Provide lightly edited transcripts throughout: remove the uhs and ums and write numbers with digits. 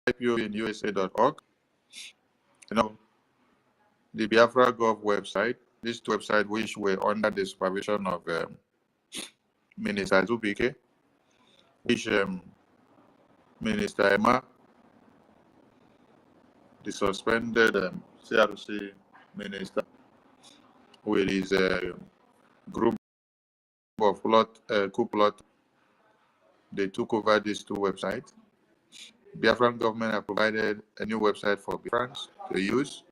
IPOBinusa.org. You know, the Biafra Gov website, these two websites which were under the supervision of Minister Zubike, which Minister Emma, the suspended CRC minister, with his group of coup plot, they took over these two websites. Biafran government have provided a new website for Biafrans to use,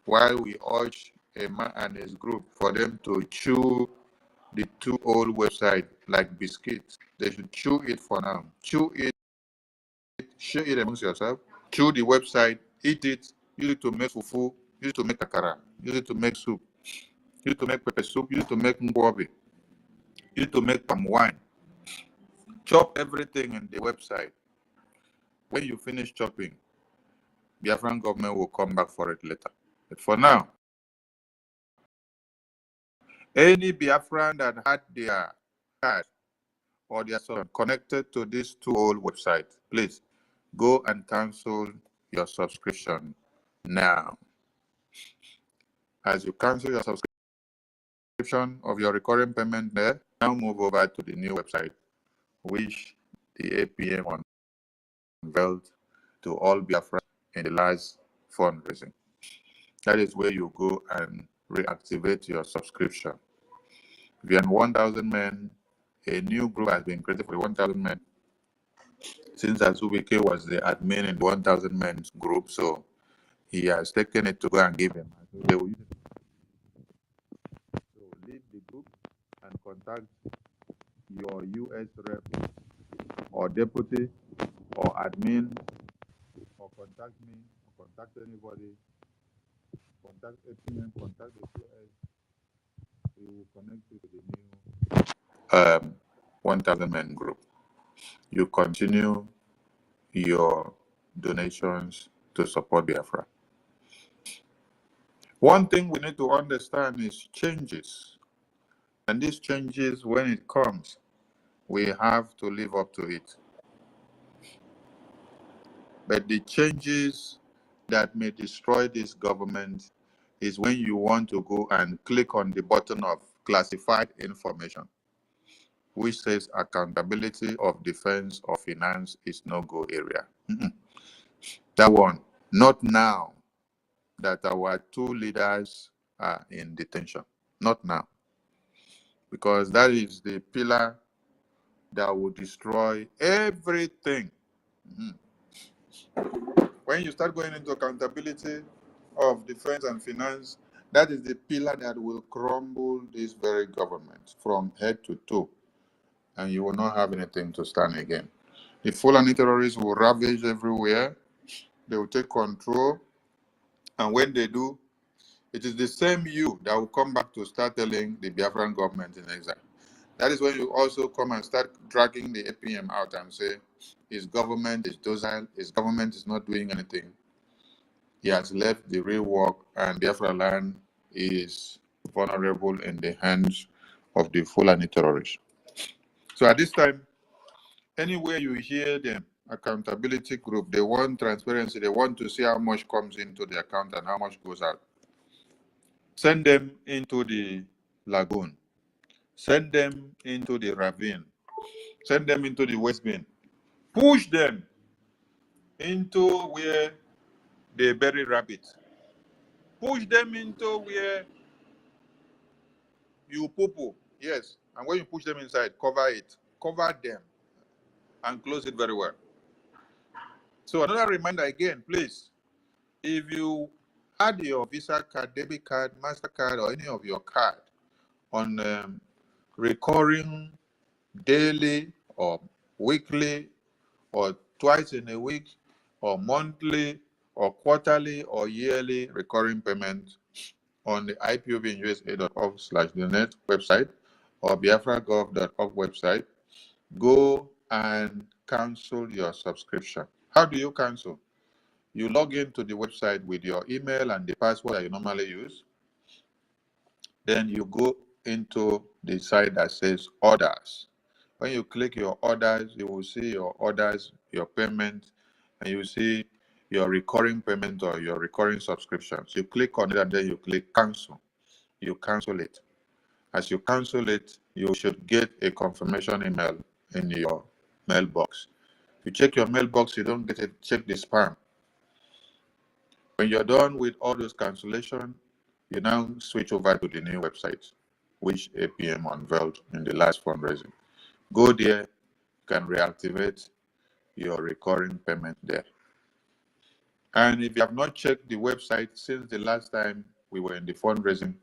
while we urge Emma and his group for them to chew the two old websites like biscuits. They should chew it for now. Chew it, share it amongst yourself. Chew the website, eat it, use it to make fufu, use it to make akara, use it to make soup, use it to make pepper soup, use it to make ngwabi, use it to make palm wine. Chop everything in the website. When you finish chopping, Biafran government will come back for it later. But for now, any Biafran that had their card or their son connected to these two old websites, please go and cancel your subscription now. As you cancel your subscription of your recurring payment there, now move over to the new website, which the APM unveiled to all Biafra in the last fundraising. That is where you go and reactivate your subscription. If you're in 1,000 men, a new group has been created for the 1,000 men. Since Azubike was the admin in the 1,000 men group, so he has taken it to go and give him. They will use it. So lead the group and contact your US rep or deputy or admin, or contact me, or contact anybody, contact APM, contact the US. We will connect you to the new 1,000 men group. You continue your donations to support Biafra. One thing we need to understand is changes. And these changes, when it comes, we have to live up to it. But the changes that may destroy this government is when you want to go and click on the button of classified information, which says accountability of defense or finance is no-go area. That one, not now that our two leaders are in detention. Not now. Because that is the pillar that will destroy everything. When you start going into accountability of defense and finance, that is the pillar that will crumble this very government from head to toe. And you will not have anything to stand again. The Fulani terrorists will ravage everywhere. They will take control. And when they do, it is the same you that will come back to start telling the Biafran government in exile. That is when you also come and start dragging the APM out and say, his government is docile, his government is not doing anything. He has left the real work, and Biafra land is vulnerable in the hands of the Fulani terrorists. So at this time, anywhere you hear them, accountability group, they want transparency, they want to see how much comes into the account and how much goes out. Send them into the lagoon. Send them into the ravine. Send them into the waste bin. Push them into where they bury rabbits. Push them into where you poo-poo. Yes. And when you push them inside, cover it. Cover them and close it very well. So another reminder again, please. If you had your Visa card, debit card, MasterCard, or any of your card on recurring daily or weekly or twice in a week or monthly or quarterly or yearly recurring payment on the IPOBinusa.org/donate website or biafragov.org website, go and cancel your subscription. How do you cancel? You log into the website with your email and the password that you normally use. Then you go into the site that says orders. When you click your orders, you will see your orders, your payment, and you see your recurring payment or your recurring subscriptions. You click on it and then you click cancel. You cancel it. As you cancel it, you should get a confirmation email in your mailbox. If you check your mailbox, you don't get it, check the spam. When you're done with all those cancellation, you now switch over to the new website, which APM unveiled in the last fundraising. Go there, you can reactivate your recurring payment there. And if you have not checked the website since the last time we were in the fundraising,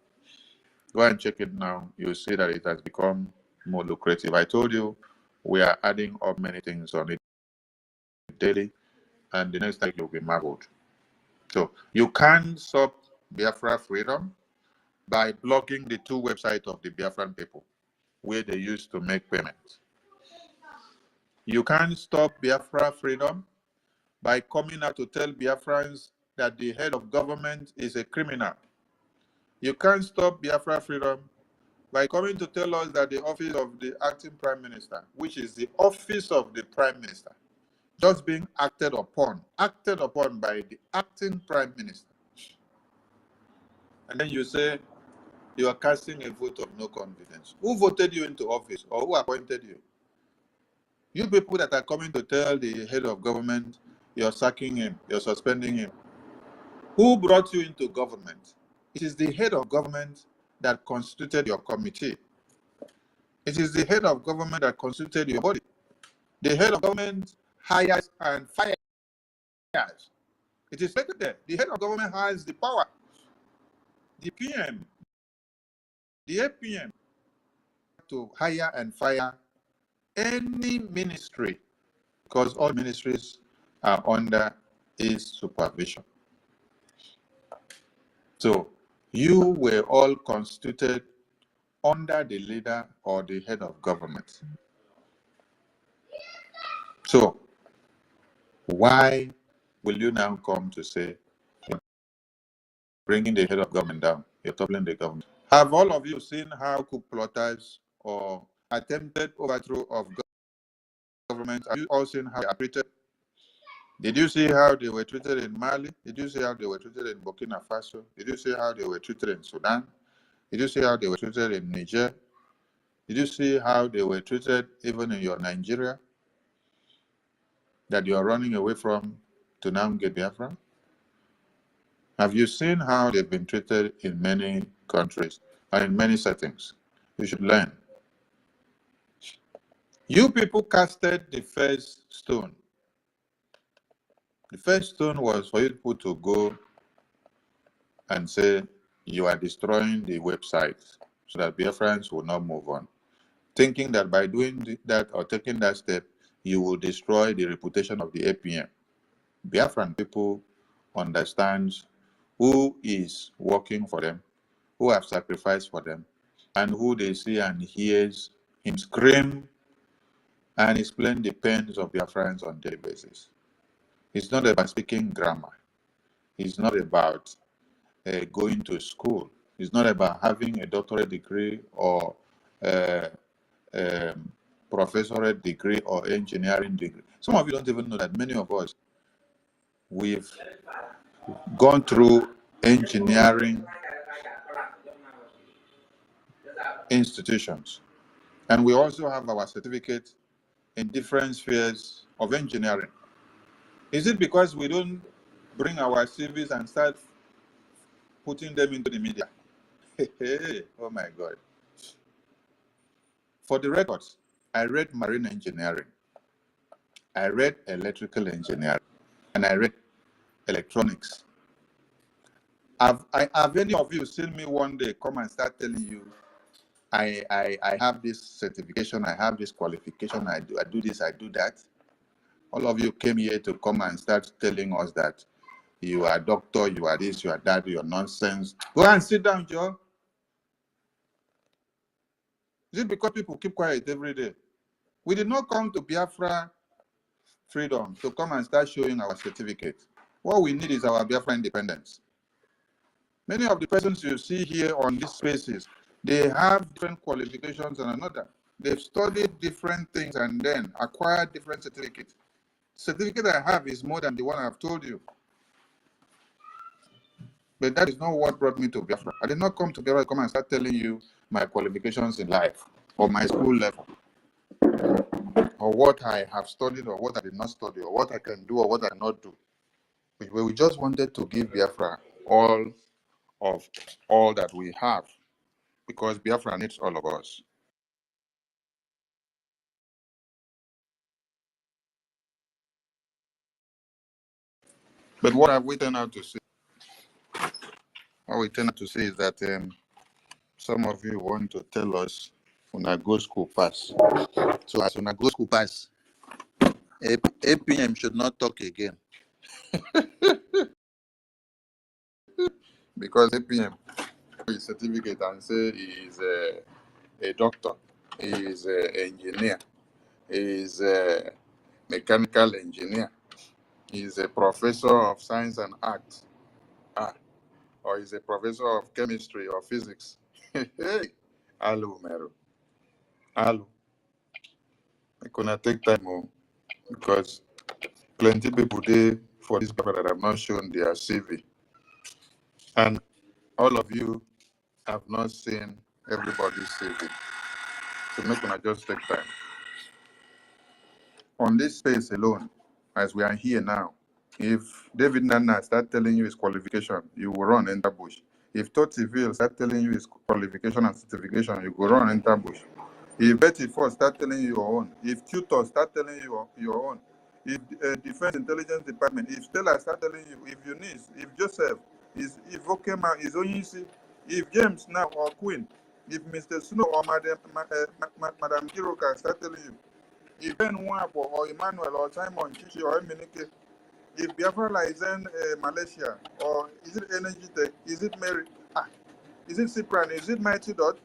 go and check it now. You'll see that it has become more lucrative. I told you we are adding up many things on it daily, and the next time you'll be marveled. So you can stop Biafra Freedom by blocking the two websites of the Biafran people where they used to make payments. You can stop Biafra Freedom by coming out to tell Biafrans that the head of government is a criminal. You can't stop Biafra Freedom by coming to tell us that the office of the acting prime minister, which is the office of the prime minister, just being acted upon by the acting prime minister. And then you say you are casting a vote of no confidence. Who voted you into office or who appointed you? You people that are coming to tell the head of government you're sacking him, you're suspending him. Who brought you into government? It is the head of government that constituted your committee. It is the head of government that constituted your body. The head of government hires and fires. It is stated there. The head of government has the power. The PM, the APM, to hire and fire any ministry, because all ministries are under his supervision. So you were all constituted under the leader or the head of government. So why will you now come to say you're bringing the head of government down, you're toppling the government? Have all of you seen how coup plotters or attempted overthrow of government, have you all seen how they are treated? Did you see how they were treated in Mali? Did you see how they were treated in Burkina Faso? Did you see how they were treated in Sudan? Did you see how they were treated in Niger? Did you see how they were treated even in your Nigeria that you are running away from to now get Biafra? Have you seen how they've been treated in many countries and in many settings? You should learn. You people casted the first stone. The first stone was for you people to go and say you are destroying the website so that Biafrans will not move on, thinking that by doing that or taking that step, you will destroy the reputation of the APM. Biafran people understand who is working for them, who have sacrificed for them, and who they see and hears him scream and explain the pains of Biafrans on a daily basis. It's not about speaking grammar. It's not about going to school. It's not about having a doctorate degree or professorate degree or engineering degree. Some of you don't even know that many of us, we've gone through engineering institutions. And we also have our certificate in different spheres of engineering. Is it because we don't bring our CVs and start putting them into the media? Oh my God. For the records, I read marine engineering, I read electrical engineering, and I read electronics. Have any of you seen me one day come and start telling you, I have this certification, I have this qualification, I do this, I do that? All of you came here to come and start telling us that you are a doctor, you are this, you are that, you're nonsense. Go and sit down, Joe. Is it because people keep quiet every day? We did not come to Biafra Freedom to come and start showing our certificate. What we need is our Biafra independence. Many of the persons you see here on these spaces, they have different qualifications and another. They've studied different things and then acquired different certificates. certificate I have is more than the one I've told you. But that is not what brought me to Biafra. I did not come to Biafra to come and start telling you my qualifications in life, or my school level, or what I have studied, or what I did not study, or what I can do, or what I cannot do. We just wanted to give Biafra all that we have, because Biafra needs all of us. But what have we turned out to see? What we turned out to see is that some of you want to tell us una go school pass. So as una go school pass, APM should not talk again. Because APM his certificate and say he is a doctor, he is an engineer, he is a mechanical engineer, he is a professor of science and art, or he's a professor of chemistry or physics. Hey, hello, Mero. Hello. I gonna take time because plenty people there for this paper that have not shown their CV. And all of you have not seen everybody's CV. So make gonna just take time. On this space alone, as we are here now, if David Nana start telling you his qualification, you will run enter bush. If Totiville start telling you his qualification and certification, you will run enter bush. If Betty Ford start telling you your own, if Tutor start telling you your own, if Defense Intelligence Department, if Stella start telling you, if Eunice, if Joseph, if Okema, is Onyisi, if James now or Queen, if Mr. Snow or Madam Kiroka start telling you, if Ben Wapo or Emmanuel or Simon Chichi or Eminike, if Biafra is in Malaysia, or is it Energy Tech, is it Mary, is it Cyprian, is it Mighty Dot?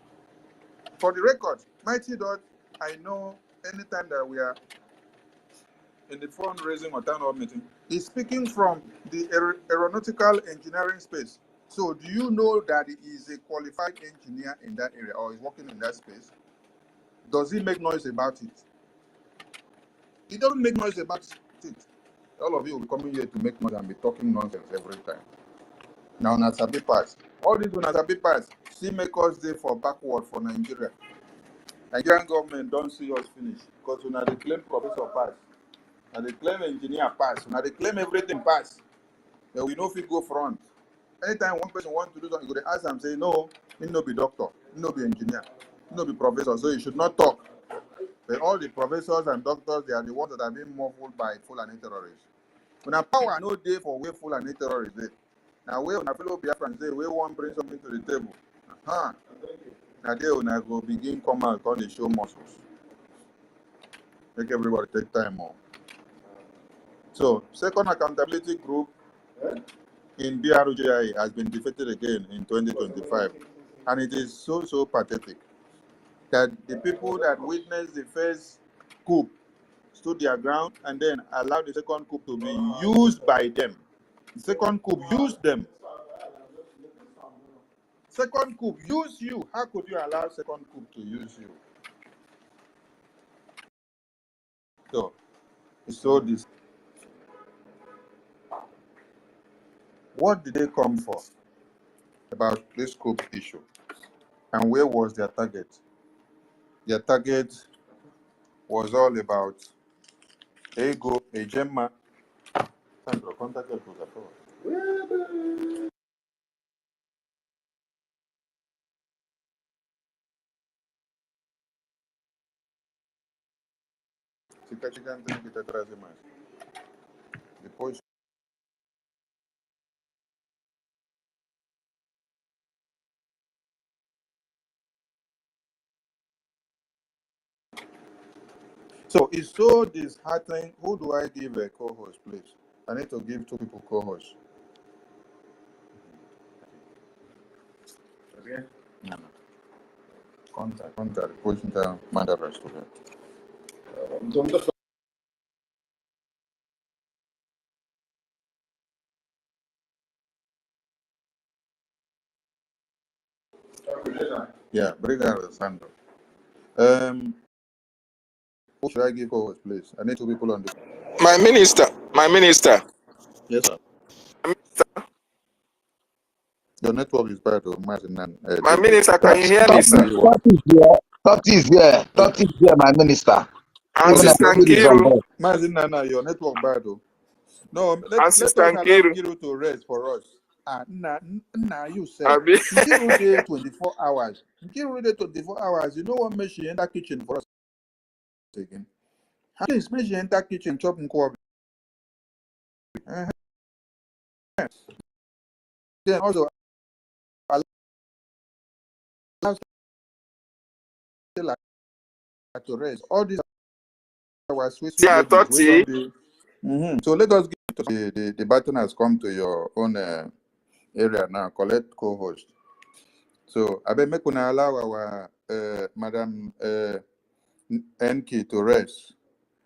For the record, Mighty Dot, I know anytime that we are in the fundraising or town hall meeting, he's speaking from the aeronautical engineering space. So do you know that he is a qualified engineer in that area or is working in that space? Does he make noise about it? He doesn't make noise about it. All of you will be coming here to make noise and be talking nonsense every time. Now, Nasabi pass. All these Nasabi pass, see make us there for backward for Nigeria. Nigerian government don't see us finish because when they claim professor pass, and they claim engineer pass, and they claim everything pass, then we know if we go front. Anytime one person wants to do something, you go to ask them, say, no, he no be doctor, he no be engineer, he no be professor, so he should not talk. But all the professors and doctors, they are the ones that are being muffled by Fulani terrorists. When a power no day for where Fulani terrorists dey. Now where when a fellow Biafran say, we want bring something to the table. Now there when I go begin come out, call the show muscles. Make everybody take time more. So, second accountability group in BRGIE has been defeated again in 2025. And it is so pathetic that the people that witnessed the first coup stood their ground and then allowed the second coup to be used by them. The second coup used them. Second coup use you. How could you allow second coup to use you? So this. What did they come for about this coup issue? And where was their target? Their target was all about ego, a gemma. Sandro, contact us with the phone. Depois. So it's so disheartening. Who do I give a co-host, please? I need to give 2 people co-hosts. Okay. No. Contact. Pushing down. Manda rest of it. Yeah, bring out the Sandro. Who should I give co-host, please? I need two people on the. My minister. Yes, sir. Your network is bad, My minister, can you hear me, sir? Thirty is here, my minister. And Even Sister David is on Nkiru. board. Your network bad, though. No, let us Sister allow Nkiru. Nkiru to rest for us. You said Abi. Nkiru dey 24 hours. Nkiru dey 24 hours. You know what make she enter kitchen for us again? Please, make she enter kitchen, chop nkwobi. Then also allow Stella to rest. All these our sweet Yeah, ladies. 30. So let us get to the button has come to your own area now. Collect co-host. So I bet make una allow our Madam Enki to rest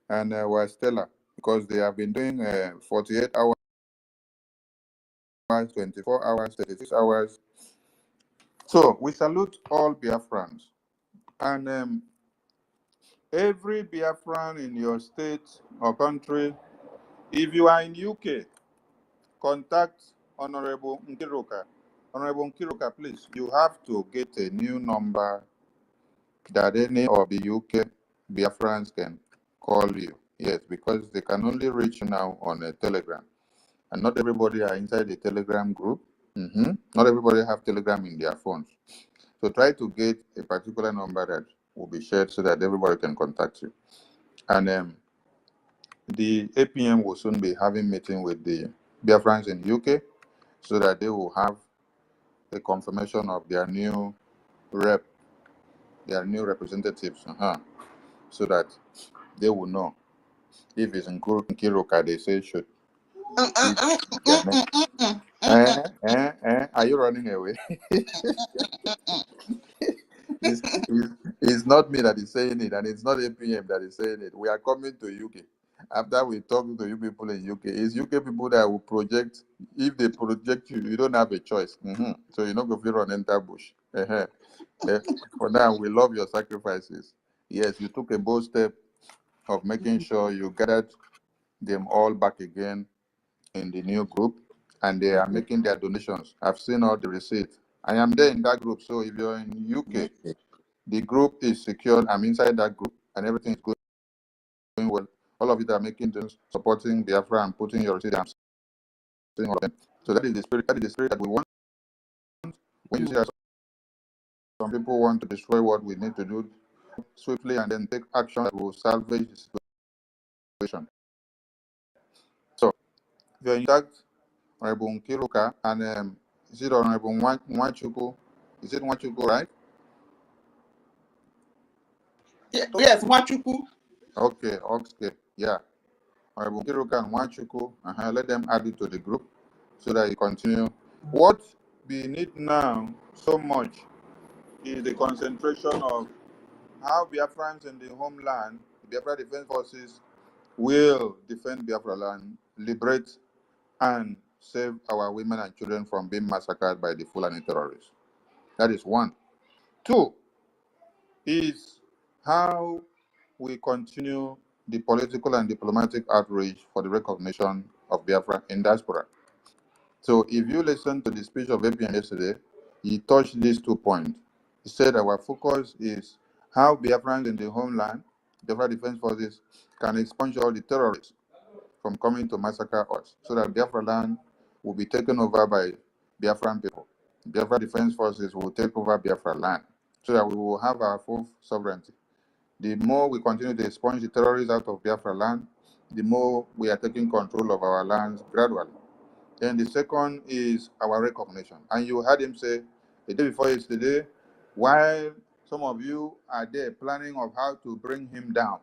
and our Stella because they have been doing 48 hours, 24 hours, 36 hours. So we salute all Biafrans and every Biafran in your state or country. If you are in UK, contact Honorable Nkiruka. Honorable Nkiruka, please, you have to get a new number that any of the UK Biafrans can call you. Yes, because they can only reach you now on a Telegram. And not everybody are inside the Telegram group. Not everybody have Telegram in their phones. So try to get a particular number that will be shared so that everybody can contact you. And the APM will soon be having meeting with the Biafrans in UK so that they will have a confirmation of their new their new representatives, so that they will know if it's in Kiruka, they say should. Are you running away? it's not me that is saying it, and it's not APM that is saying it. We are coming to UK. After we talk to you people in UK, it's UK people that will project. If they project you, you don't have a choice. So you're not going to run enter bush. For now, we love your sacrifices. Yes, you took a bold step of making sure you gathered them all back again in the new group, and they are making their donations. I've seen all the receipts. I am there in that group. So if you're in UK, the group is secured. I'm inside that group, and everything is going well. All of you that are making things, supporting Biafra and putting your receipt. I'm seeing all of them. So that is the spirit. That is the spirit that we want. When you see that some people want to destroy what we need to do swiftly and then take action that will salvage the situation. So if you're in fact Honorable Nkiruka and is it Honorable Nwachuku? Is it Nwachuku, right? Yes, Nwachuku. Okay, yeah. Honorable Nkiruka and Nwachuku, let them add it to the group so that you continue. What we need now so much is the concentration of how Biafrans in the homeland, the Biafra Defense Forces, will defend Biafra land, liberate, and save our women and children from being massacred by the Fulani terrorists. That is one. Two is how we continue the political and diplomatic outreach for the recognition of Biafra in diaspora. So if you listen to the speech of APN yesterday, he touched these 2 points. He said our focus is how Biafrans in the homeland, Biafra Defense Forces, can expunge all the terrorists from coming to massacre us, so that Biafra land will be taken over by Biafran people. Biafra Defense Forces will take over Biafra land, so that we will have our full sovereignty. The more we continue to expunge the terrorists out of Biafra land, the more we are taking control of our lands gradually. Then the second is our recognition. And you heard him say the day before yesterday, while some of you are there planning of how to bring him down,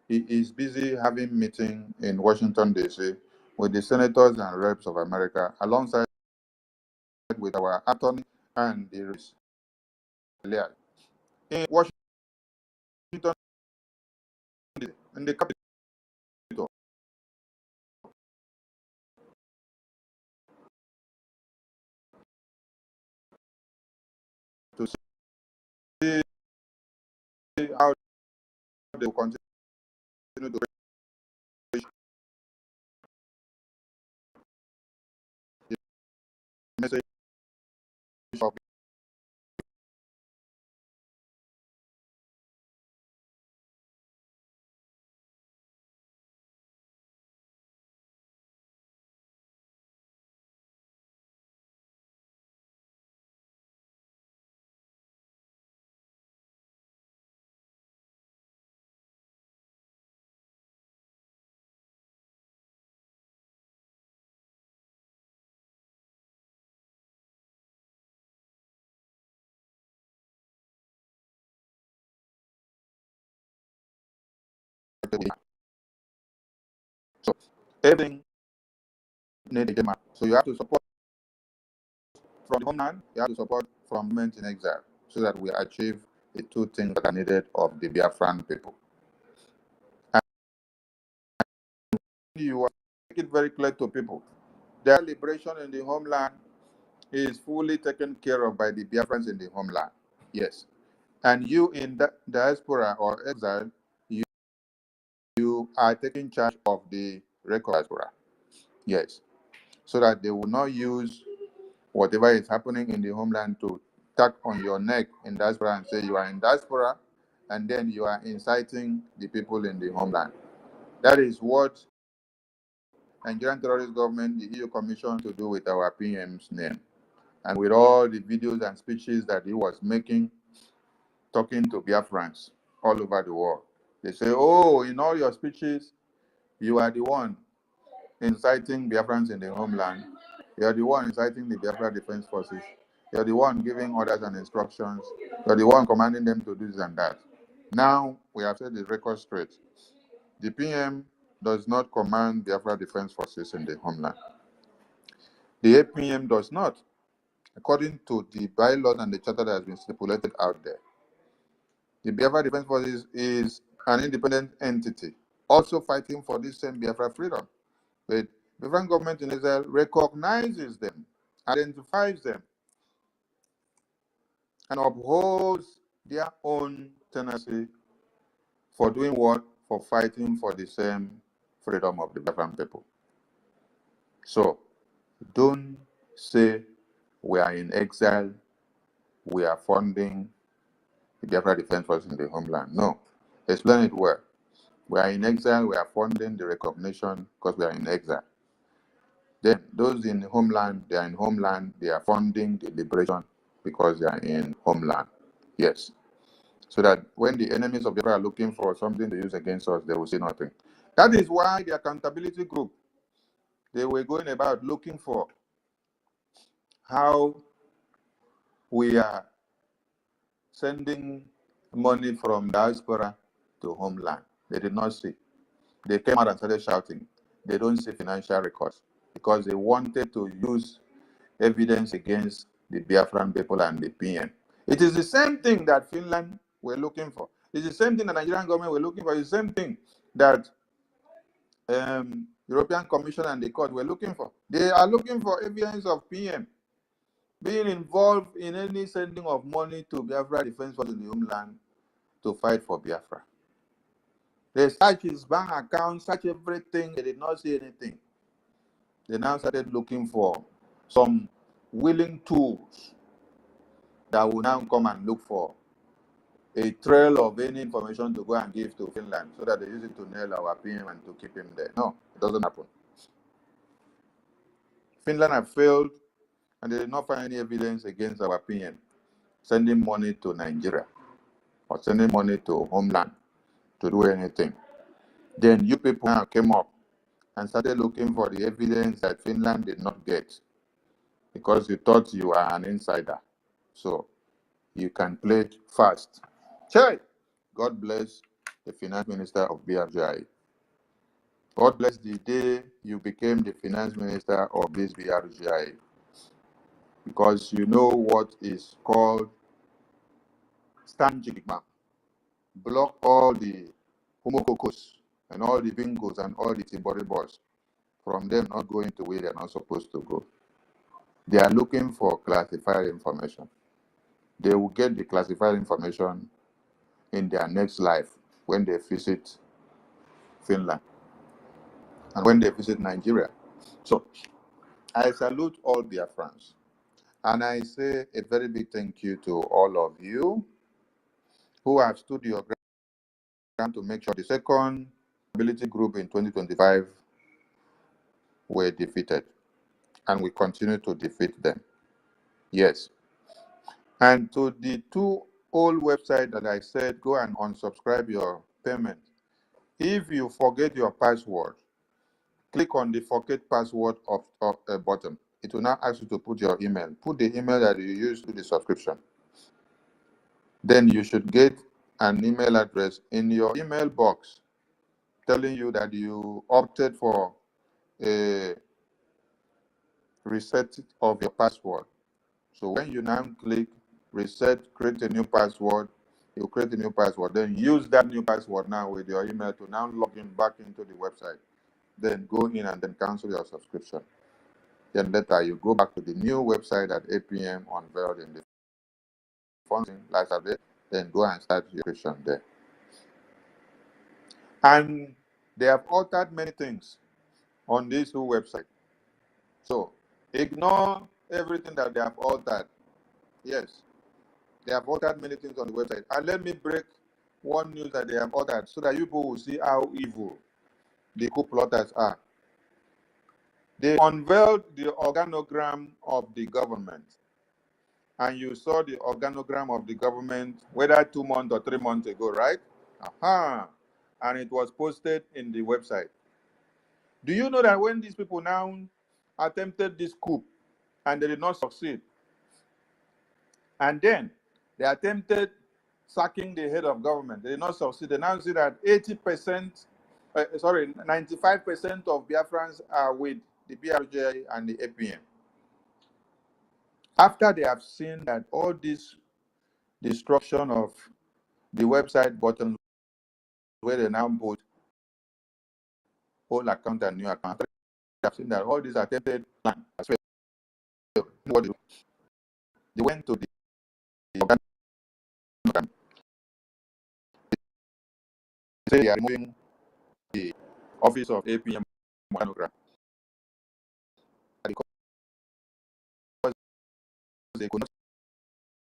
he is busy having meeting in Washington, D.C. with the senators and reps of America, alongside with our attorney and the reps. In Washington, in the capital, to see how they will continue message of so everything needs a demand. So you have to support from the homeland, you have to support from movement in exile, so that we achieve the two things that are needed of the Biafran people. And you make it very clear to people, their liberation in the homeland is fully taken care of by the Biafrans in the homeland. Yes. And you in the diaspora or exile, you are taking charge of the record diaspora. Yes. So that they will not use whatever is happening in the homeland to tap on your neck in diaspora and say you are in diaspora, and then you are inciting the people in the homeland. That is what Nigerian terrorist government, the EU Commission, to do with our PM's name, and with all the videos and speeches that he was making, talking to Biafrans all over the world. They say, oh, in all your speeches, you are the one inciting Biafrans in the homeland. You are the one inciting the Biafra Defense Forces. You are the one giving orders and instructions. You are the one commanding them to do this and that. Now, we have set the record straight. The PM does not command Biafra Defense Forces in the homeland. The APM does not, according to the bylaws and the charter that has been stipulated out there. The Biafra Defense Forces is an independent entity, also fighting for this same Biafra freedom. But the Biafran government in Israel recognizes them, identifies them, and upholds their own tenacity for doing what? For fighting for the same freedom of the Biafran people. So, don't say we are in exile, we are funding the Biafra Defense Force in the homeland. No, explain it well. We are in exile, we are funding the recognition because we are in exile. Then those in homeland, they are in homeland, they are funding the liberation because they are in homeland. Yes. So that when the enemies of Biafra are looking for something to use against us, they will see nothing. That is why the accountability group, they were going about looking for how we are sending money from diaspora to homeland. They did not see. They came out and started shouting. They don't see financial records because they wanted to use evidence against the Biafran people and the PM. It is the same thing that Finland were looking for. It's the same thing that the Nigerian government were looking for. It's the same thing that European Commission and the court were looking for. They are looking for evidence of PM being involved in any sending of money to Biafra Defense Force in the homeland to fight for Biafra. They searched his bank account, searched everything. They did not see anything. They now started looking for some willing tools that will now come and look for a trail of any information to go and give to Finland so that they use it to nail our PM and to keep him there. No, it doesn't happen. Finland have failed and they did not find any evidence against our PM sending money to Nigeria or sending money to homeland to do anything. Then you people now came up and started looking for the evidence that Finland did not get because you thought you are an insider. So you can play it fast. Hey, God bless the finance minister of BRGIE. God bless the day you became the finance minister of this BRGIE, because you know what is called stanjigma. Block all the homokokos and all the bingos and all the timbori boys from them not going to where they're not supposed to go. They are looking for classified information. They will get the classified information in their next life when they visit Finland and when they visit Nigeria. So I salute all Biafrans. And I say a very big thank you to all of you who have stood your ground to make sure the second ability group in 2025 were defeated. And we continue to defeat them. Yes. And to the two old websites that I said, go and unsubscribe your payment. If you forget your password, click on the forget password of the bottom. It will now ask you to put your email. Put the email that you use to the subscription. Then you should get an email address in your email box telling you that you opted for a reset of your password. So when you now click reset, create a new password, you create a new password. Then use that new password now with your email to now log in back into the website. Then go in and then cancel your subscription. Then later you go back to the new website at 8 p.m. unveiled in the funding last Saturday. Then go and start your subscription there. And they have altered many things on this new website. So ignore everything that they have altered. Yes, they have altered many things on the website. And let me break one news that they have altered so that you people will see how evil the coup plotters are. They unveiled the organogram of the government. And you saw the organogram of the government, whether 2 months or 3 months ago, right? And it was posted in the website. Do you know that when these people now attempted this coup and they did not succeed, and then they attempted sacking the head of government, they did not succeed, they now see that 95% of Biafrans are with the BRGIE and the APM. After they have seen that all this destruction of the website buttons where they now put old account and new account, they have seen that all these attempted plan as well. What they do? They went to the organogram. They say they are removing the office of APM organogram because they could not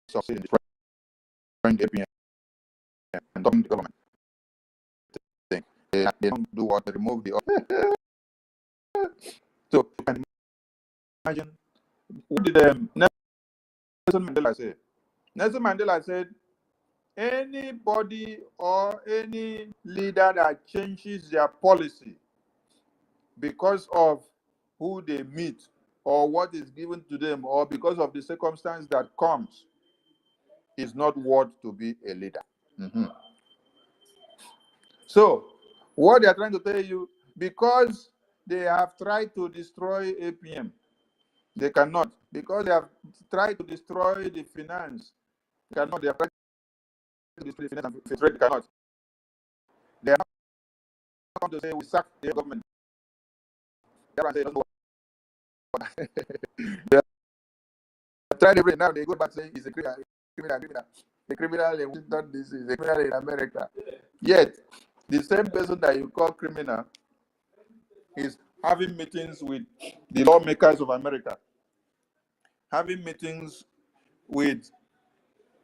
succeed in destroying the APM and dominating the government. They don't do what they remove the office. So you can imagine what did Nelson Mandela say? Nelson Mandela said, anybody or any leader that changes their policy because of who they meet or what is given to them or because of the circumstance that comes is not worth to be a leader. So what they are trying to tell you, because they have tried to destroy APM, they cannot. Because they have tried to destroy the finance, they cannot. They have tried to destroy the finance and they cannot. They are not come to say we sack the government. They are saying, they have tried everything. Now they go back saying it's a criminal. A criminal in Washington DC is a criminal in America. Yet the same person that you call criminal is having meetings with the lawmakers of America, having meetings with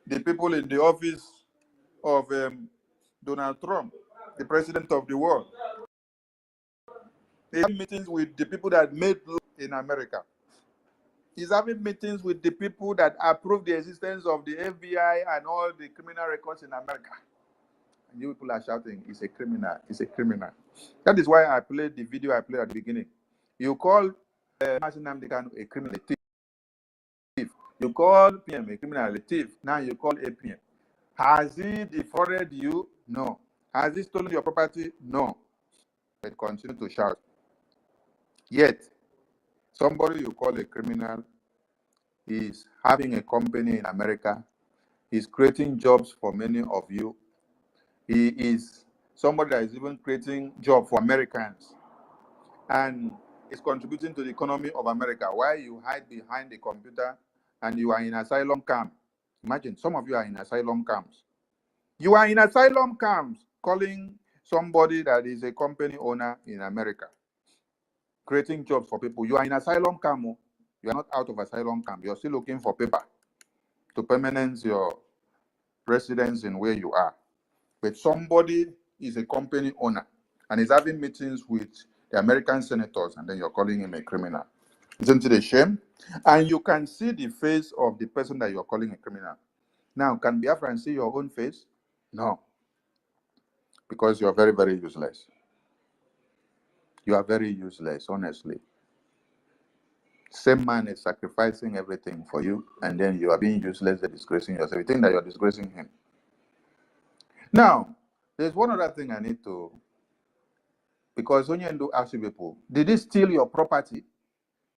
the people in the office of Donald Trump, the president of the world. He's having meetings with the people that made law in America. He's having meetings with the people that approve the existence of the FBI and all the criminal records in America. And you people are shouting, he's a criminal, he's a criminal. That is why I played the video I played at the beginning. You call a criminal, a thief. You call PM a criminal, a thief. Now you call APM. Has he defrauded you? No. Has he stolen your property? No. But continue to shout. Yet, somebody you call a criminal is having a company in America. He's creating jobs for many of you. He is somebody that is even creating jobs for Americans and is contributing to the economy of America while you hide behind the computer and you are in asylum camp. Imagine, some of you are in asylum camps. You are in asylum camps calling somebody that is a company owner in America, creating jobs for people. You are in asylum camp. You are not out of asylum camp. You're still looking for paper to permanent your residence in where you are. But somebody is a company owner and is having meetings with the American senators, and then you're calling him a criminal. Isn't it a shame? And you can see the face of the person that you're calling a criminal. Now, can Biafran see your own face? No. Because you're very, very useless. You are very useless, honestly. Same man is sacrificing everything for you, and then you are being useless and disgracing yourself. You think that you're disgracing him. Now, there's one other thing I need to, because when you do ask people, did he steal your property?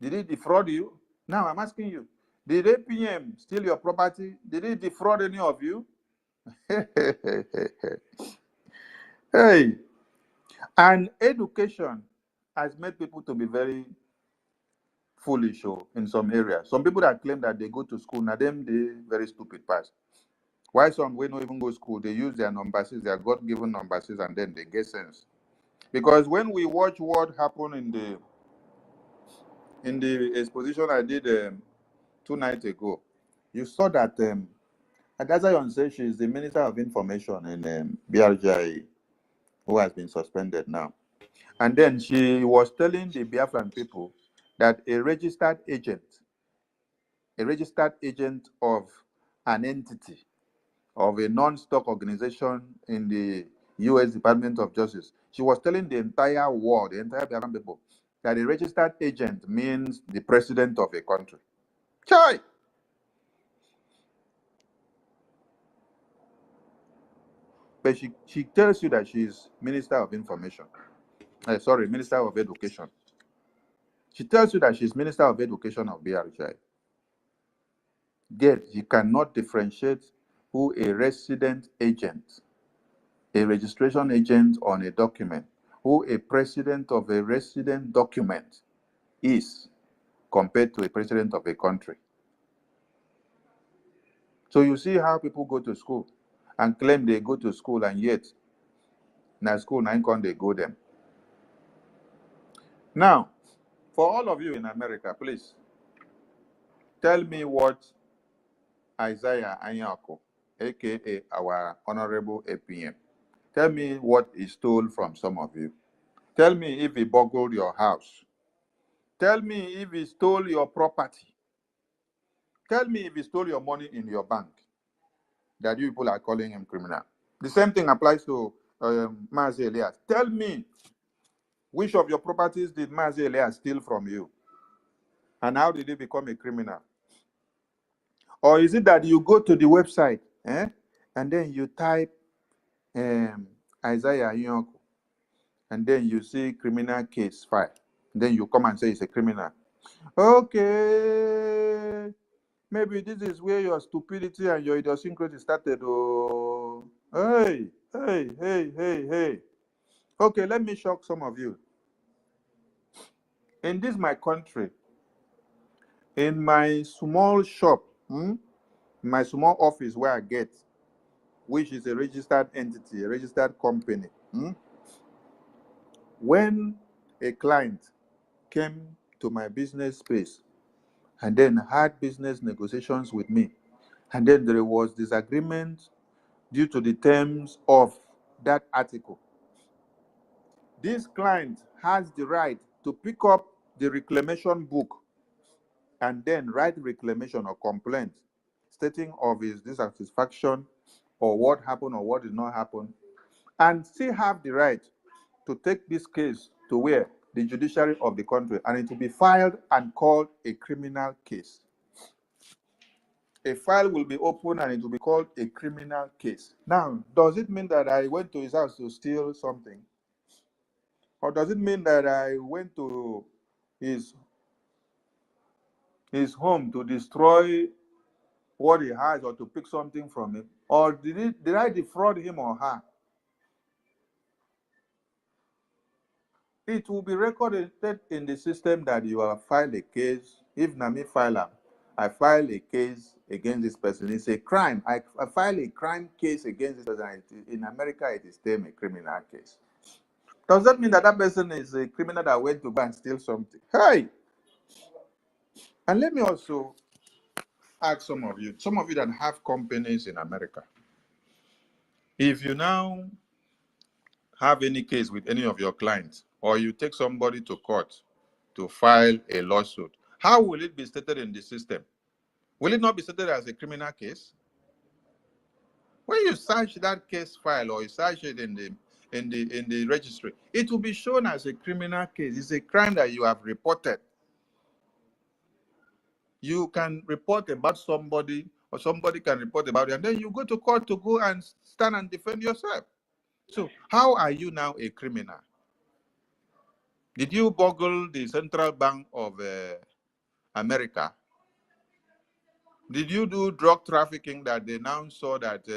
Did he defraud you? Now I'm asking you, did APM steal your property? Did he defraud any of you? Hey, and education has made people to be very foolish in some areas. Some people that claim that they go to school, now them they very stupid pass. Why some we don't even go to school? They use their numbers, their God-given numbers, and then they get sense. Because when we watch what happened in the exposition I did 2 nights ago, you saw that Adazayon says she is the Minister of Information in BRGIE, who has been suspended now. And then she was telling the Biafran people that a registered agent of an entity, of a non-stock organization in the U.S. Department of Justice, she was telling the entire world, the entire Biafran people, that a registered agent means the president of a country. Chai! But she tells you that she's Minister of Information. Minister of Education. She tells you that she's Minister of Education of BRGIE. Yet you cannot differentiate who a resident agent, a registration agent on a document, who a president of a resident document is compared to a president of a country. So you see how people go to school and claim they go to school, and yet na school na can they go them. Now, for all of you in America, please tell me what Isaiah Anyako, aka our Honorable APM, tell me what he stole from some of you. Tell me if he burgled your house. Tell me if he stole your property. Tell me if he stole your money in your bank, that you people are calling him criminal. The same thing applies to Mazi Elias. Tell me which of your properties did Mazi Elias steal from you? And how did he become a criminal? Or is it that you go to the website and then you type Isaiah Anyako, and then you see criminal case file. Then you come and say it's a criminal. Okay, maybe this is where your stupidity and your idiosyncrasy started. Oh, hey. Okay, let me shock some of you. In this my country, in my small shop, my small office where I get, which is a registered entity, a registered company, when a client came to my business space and then had business negotiations with me, and then there was disagreement due to the terms of that article, this client has the right to pick up the reclamation book and then write reclamation or complaint stating of his dissatisfaction or what happened or what did not happen, and still have the right to take this case to where the judiciary of the country, and it will be filed and called a criminal case. A file will be opened and it will be called a criminal case. Now, does it mean that I went to his house to steal something? Or does it mean that I went to his home to destroy what he has or to pick something from him? Or did I defraud him or her? It will be recorded in the system that you have filed a case. If Nami file, I file a case against this person. It's a crime. I file a crime case against this person. In America, it is termed a criminal case. Does that mean that that person is a criminal that went to go and steal something? Hey! And let me also ask some of you that have companies in America, if you now have any case with any of your clients, or you take somebody to court to file a lawsuit, how will it be stated in the system? Will it not be stated as a criminal case? When you search that case file or you search it in the registry, it will be shown as a criminal case. It's a crime that you have reported. You can report about somebody, or somebody can report about you, and then you go to court to go and stand and defend yourself. So how are you now a criminal? Did you burgle the Central Bank of America? Did you do drug trafficking that they now saw that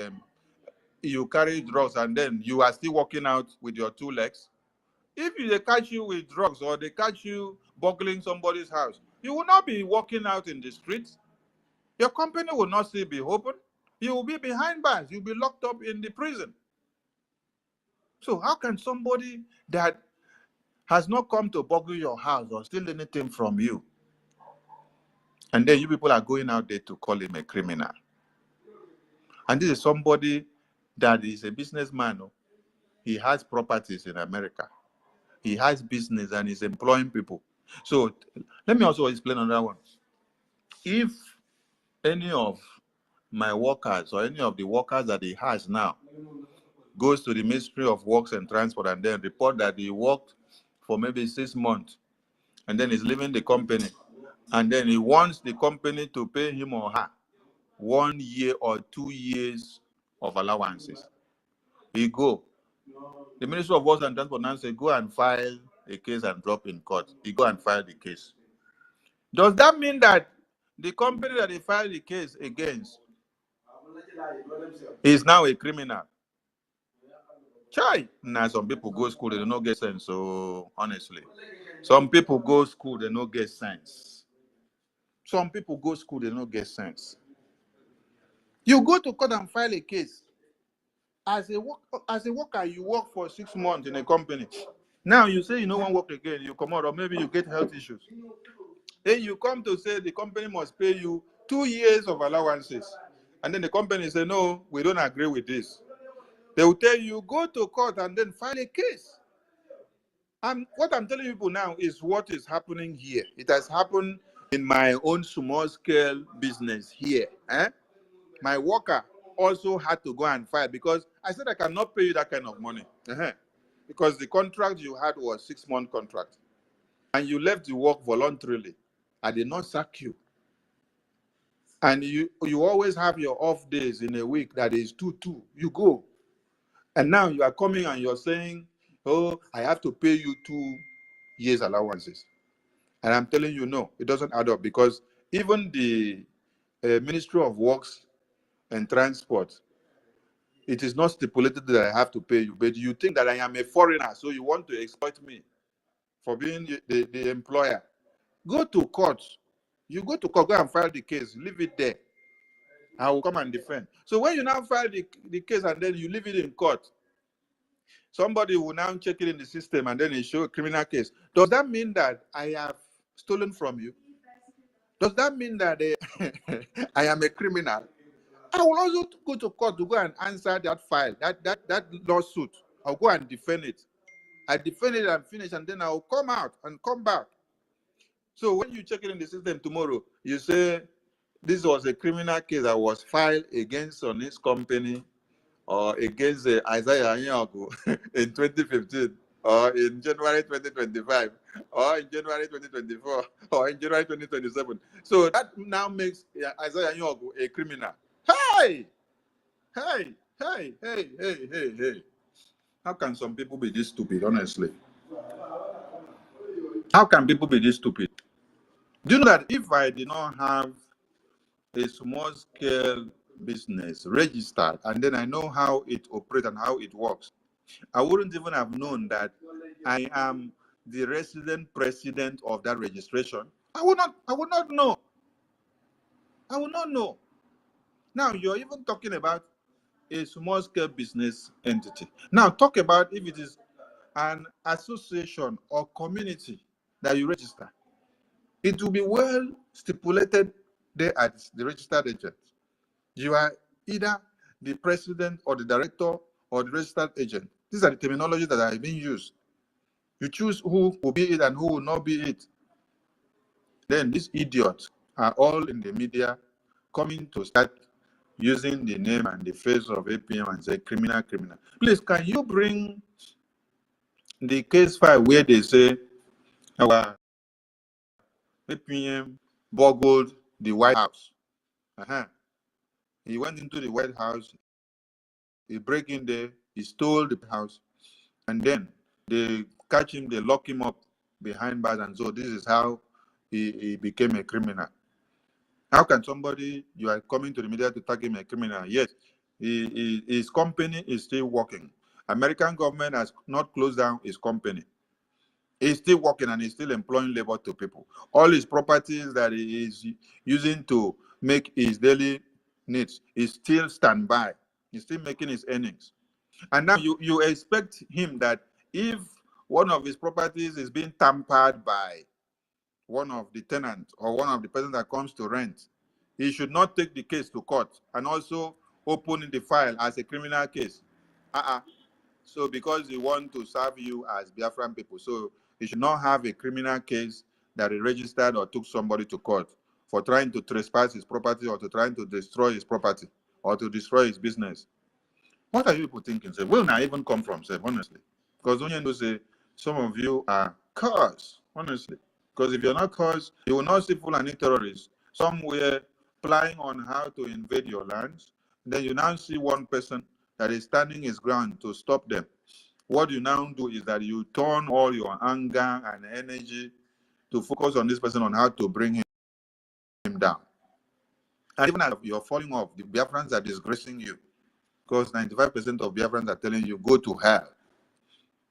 you carry drugs and then you are still walking out with your 2 legs? If they catch you with drugs or they catch you burgling somebody's house, you will not be walking out in the streets. Your company will not still be open. You will be behind bars. You'll be locked up in the prison. So how can somebody that has not come to burgle your house or steal anything from you, and then you people are going out there to call him a criminal? And this is somebody that is a businessman. He has properties in America. He has business and is employing people. So let me also explain another one. If any of my workers or any of the workers that he has now goes to the Ministry of Works and Transport and then report that he worked for maybe 6 months and then he's leaving the company, and then he wants the company to pay him or her 1 year or 2 years of allowances, he go. The Ministry of Works and Transport now say, go and file a case and drop in court. He go and file the case. Does that mean that the company that he filed the case against is now a criminal? Chai! Now some people go school, they don't get sense. So honestly, some people go school, they don't get sense. Some people go school, they don't get sense. You go to court and file a case. As a worker, you work for 6 months in a company. Now you say you don't want to work again, you come out, or maybe you get health issues. Then you come to say the company must pay you 2 years of allowances. And then the company say, no, we don't agree with this. They will tell you, go to court and then file a case. And what I'm telling people now is what is happening here. It has happened in my own small scale business here. My worker also had to go and file because I said I cannot pay you that kind of money. Because the contract you had was 6-month contract. And you left the work voluntarily. I did not sack you. And you always have your off days in a week that is 2-2. You go. And now you are coming and you're saying, oh, I have to pay you 2 years allowances. And I'm telling you, no, it doesn't add up, because even the Ministry of Works and Transport, it is not stipulated that I have to pay you, but you think that I am a foreigner, so you want to exploit me for being the employer. Go to court. You go to court, go and file the case, leave it there. I will come and defend. So when you now file the case and then you leave it in court, somebody will now check it in the system and then it show a criminal case. Does that mean that I have stolen from you? Does that mean that I am a criminal? I will also go to court to go and answer that file, that lawsuit. I'll go and defend it. I defend it and finish, and then I'll come out and come back. So when you check it in the system tomorrow, you say this was a criminal case that was filed against on this company or against Isaiah Anyago in 2015 or in January 2025 or in January 2024 or in January 2027. So that now makes Isaiah Anyago a criminal. Hey! How can some people be this stupid, honestly? How can people be this stupid? Do you know that if I did not have a small-scale business registered, and then I know how it operates and how it works, I wouldn't even have known that I am the resident president of that registration. I would not know. I would not know. Now, you're even talking about a small-scale business entity. Now, talk about if it is an association or community that you register. It will be well stipulated there at the registered agent. You are either the president or the director or the registered agent. These are the terminologies that are being used. You choose who will be it and who will not be it. Then these idiots are all in the media coming to start using the name and the face of APM and say criminal. Please, can you bring the case file where they say our APM boggled the White House? He went into the White House, he break in there, he stole the house, and then they catch him, they lock him up behind bars, and so this is how he became a criminal. How can somebody, you are coming to the media to tag him a criminal? Yes, his company is still working. American government has not closed down his company. He's still working and he's still employing labor to people. All his properties that he is using to make his daily needs is still standby. He's still making his earnings. And now you expect him that if one of his properties is being tampered by one of the tenants or one of the person that comes to rent, he should not take the case to court and also open the file as a criminal case. So because he want to serve you as Biafran people, so he should not have a criminal case that he registered or took somebody to court for trying to trespass his property or to trying to destroy his property or to destroy his business. What are you people thinking, sir? Will not even come from, sir, honestly. Because when you say some of you are cursed, honestly. Because if you're not cursed, you will not see Fulani terrorists somewhere planning on how to invade your lands. Then you now see one person that is standing his ground to stop them. What you now do is that you turn all your anger and energy to focus on this person on how to bring him down. And even as you're falling off, the Biafrans are disgracing you. Because 95% of Biafrans are telling you, go to hell.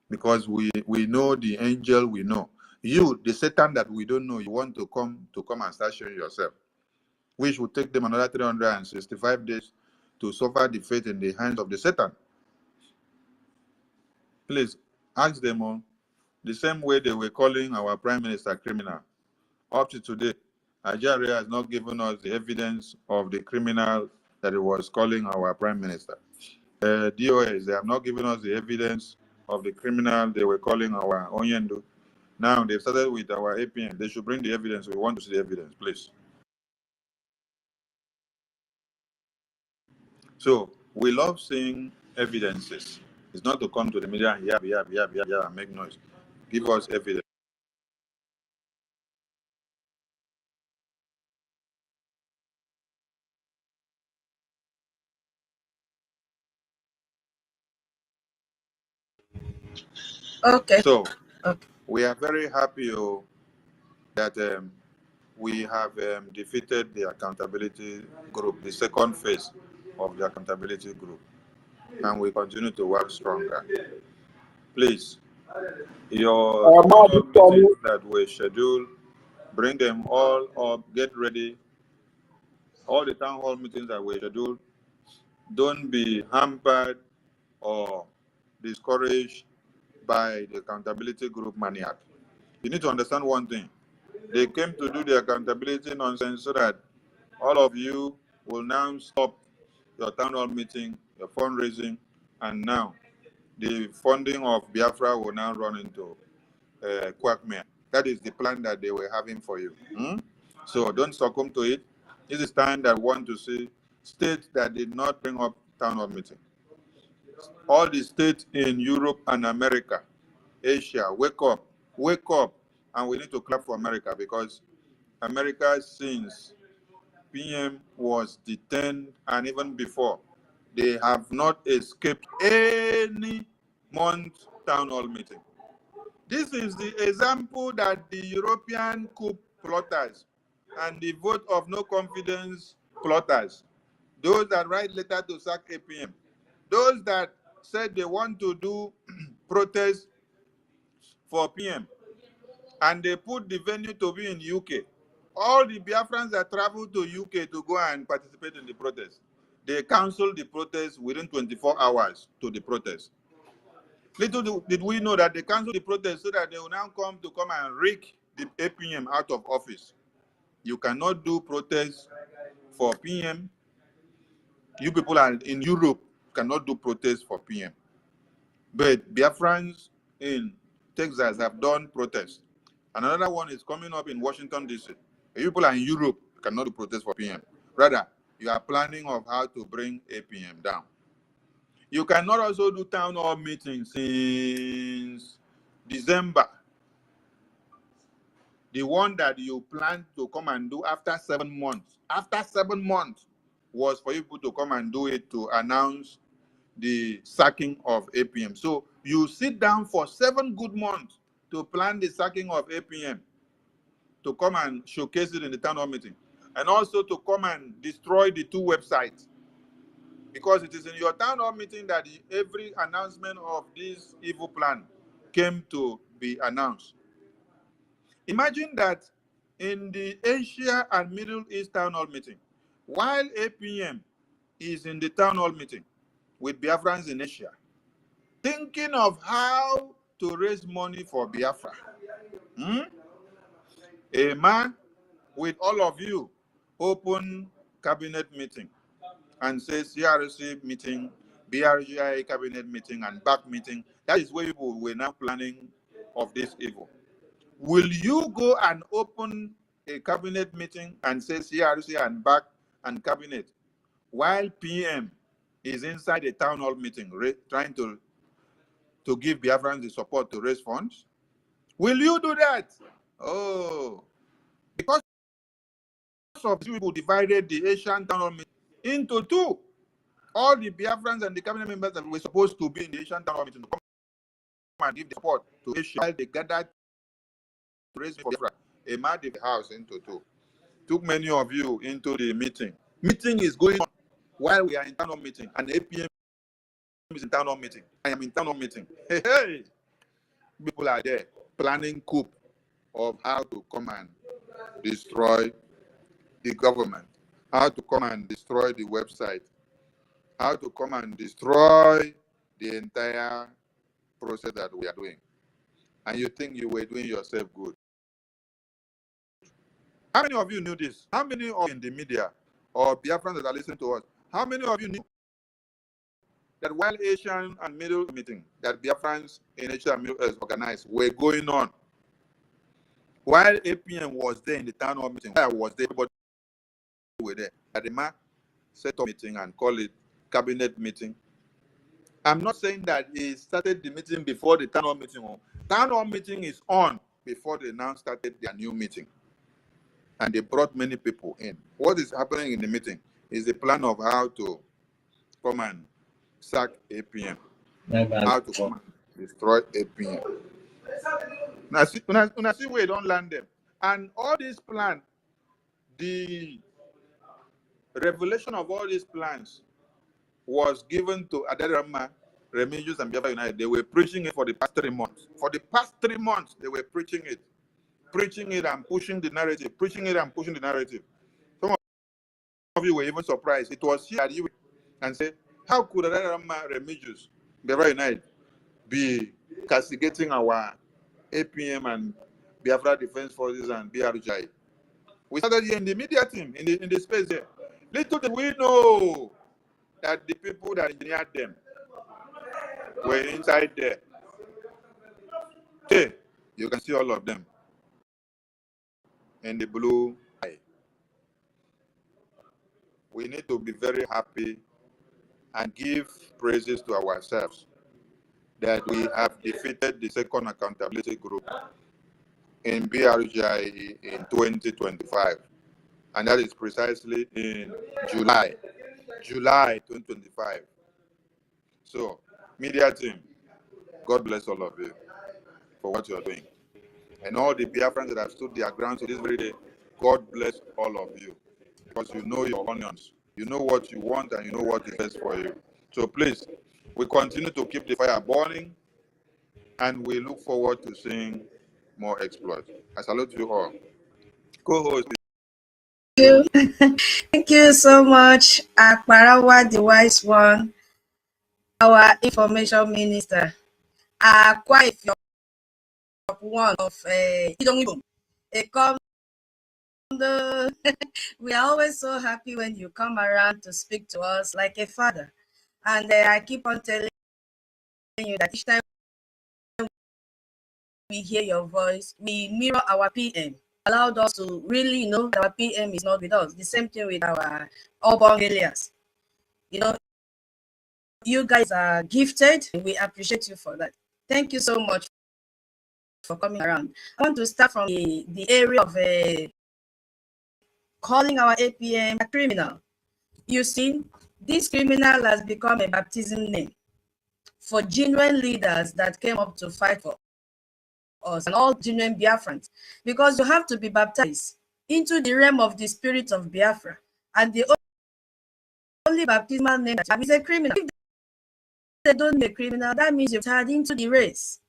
Because we know the angel we know. You, the Satan that we don't know, you want to come and start showing yourself. Which will take them another 365 days to suffer the fate in the hands of the Satan. Please, ask them all. The same way they were calling our Prime Minister criminal. Up to today, Nigeria has not given us the evidence of the criminal that it was calling our Prime Minister. DOS, they have not given us the evidence of the criminal they were calling our Onyendu. Now they've started with our APN. They should bring the evidence. We want to see the evidence, please. So we love seeing evidences. It's not to come to the media and yab and make noise. Give us evidence. Okay. So we are very happy that we have defeated the accountability group, the second phase of the accountability group, and we continue to work stronger. Please, your meetings that were scheduled, bring them all up, get ready. All the town hall meetings that were scheduled, don't be hampered or discouraged by the accountability group maniac. You need to understand one thing. They came to do the accountability nonsense so that all of you will now stop your town hall meeting, your fundraising, and now the funding of Biafra will now run into quagmire. That is the plan that they were having for you. So don't succumb to it. This is time that we want to see states that did not bring up town hall meeting. All the states in Europe and America, Asia, wake up, and we need to clap for America because America, since PM was detained and even before, they have not escaped any month town hall meeting. This is the example that the European coup plotters and the vote of no confidence plotters, those that write letter to sack APM, those that said they want to do protest for PM, and they put the venue to be in UK. All the Biafrans that travel to UK to go and participate in the protest, they canceled the protest within 24 hours to the protest. Little did we know that they canceled the protest so that they will now come and wreak the APM out of office. You cannot do protests for PM. You people are in Europe cannot do protests for PM. But Biafrans in Texas have done protests. Another one is coming up in Washington, D.C. People are in Europe cannot do protests for PM. Rather, you are planning of how to bring APM down. You cannot also do town hall meetings since December. The one that you plan to come and do after 7 months. After 7 months was for people to come and do it to announce the sacking of APM. So you sit down for 7 good months to plan the sacking of APM, to come and showcase it in the town hall meeting, and also to come and destroy the 2 websites. Because it is in your town hall meeting that every announcement of this evil plan came to be announced. Imagine that in the Asia and Middle East town hall meeting, while APM is in the town hall meeting with Biafrans in Asia, thinking of how to raise money for Biafra. A man with all of you open cabinet meeting and says CRC meeting, BRGIE cabinet meeting, and back meeting. That is where people were now planning of this evil. Will you go and open a cabinet meeting and say CRC and back and cabinet while PM is inside a town hall meeting trying to give Biafrans the support to raise funds? Will you do that? Oh, because of people divided the Asian town hall meeting into 2. All the Biafrans and the cabinet members that were supposed to be in the Asian town hall meeting to come and give the support to Asia, while they gathered to raise for Biafra. A man divided the house into 2. Took many of you into the meeting. Meeting is going on while we are in town hall meeting, and APM is in town hall meeting. I am in town hall meeting. Hey. People are there planning coup of how to come and destroy the government, how to come and destroy the website, how to come and destroy the entire process that we are doing. And you think you were doing yourself good. How many of you knew this? How many of you in the media or Biafrans that are listening to us, how many of you knew that while Asian and Middle meeting that Biafrans in Asia and Middle East organized were going on, while APM was there in the town hall meeting, I was there, everybody were there. The man set up meeting and call it cabinet meeting. I'm not saying that he started the meeting before the town hall meeting. Town hall meeting is on before they now started their new meeting. And they brought many people in. What is happening in the meeting is the plan of how to come and sack APM, how to come and destroy APM. Now see where you don't land them. And all these plans, the revelation of all these plans was given to Aderama, Remigius, and Biafra United. They were preaching it for the past 3 months. For the past 3 months, they were preaching it and pushing the narrative, preaching it and pushing the narrative. Some of you were even surprised. It was here that you and say, how could Aderama, Remigius, Biafra United be castigating our APM and Biafra Defense Forces and BRGIE? We started here in the media team, in the space here. Little did we know that the people that engineered them were inside there. Hey, you can see all of them in the blue eye. We need to be very happy and give praises to ourselves that we have defeated the second accountability group in BRGIE in 2025. And that is precisely in July 2025. So, media team, God bless all of you for what you are doing. And all the Biafrans that have stood their ground to this very day, God bless all of you. Because you know your onions. You know what you want and you know what is best for you. So please, we continue to keep the fire burning and we look forward to seeing more exploits. I salute you all. Co-host. Thank you. Thank you so much, Akbarawa, the wise one, our information minister. Quite one of Idongibo. We are always so happy when you come around to speak to us like a father. And I keep on telling you that each time we hear your voice, we mirror our PM. Allowed us to really know that our PM is not with us. The same thing with our urban areas. You guys are gifted. We appreciate you for that. Thank you so much for coming around. I want to start from the area of calling our APM a criminal. You see, this criminal has become a baptism name for genuine leaders that came up to fight for us and all genuine Biafrans, because you have to be baptized into the realm of the spirit of Biafra, and the only baptismal name that you have is a criminal. If they don't make a criminal, that means you've turned into the race.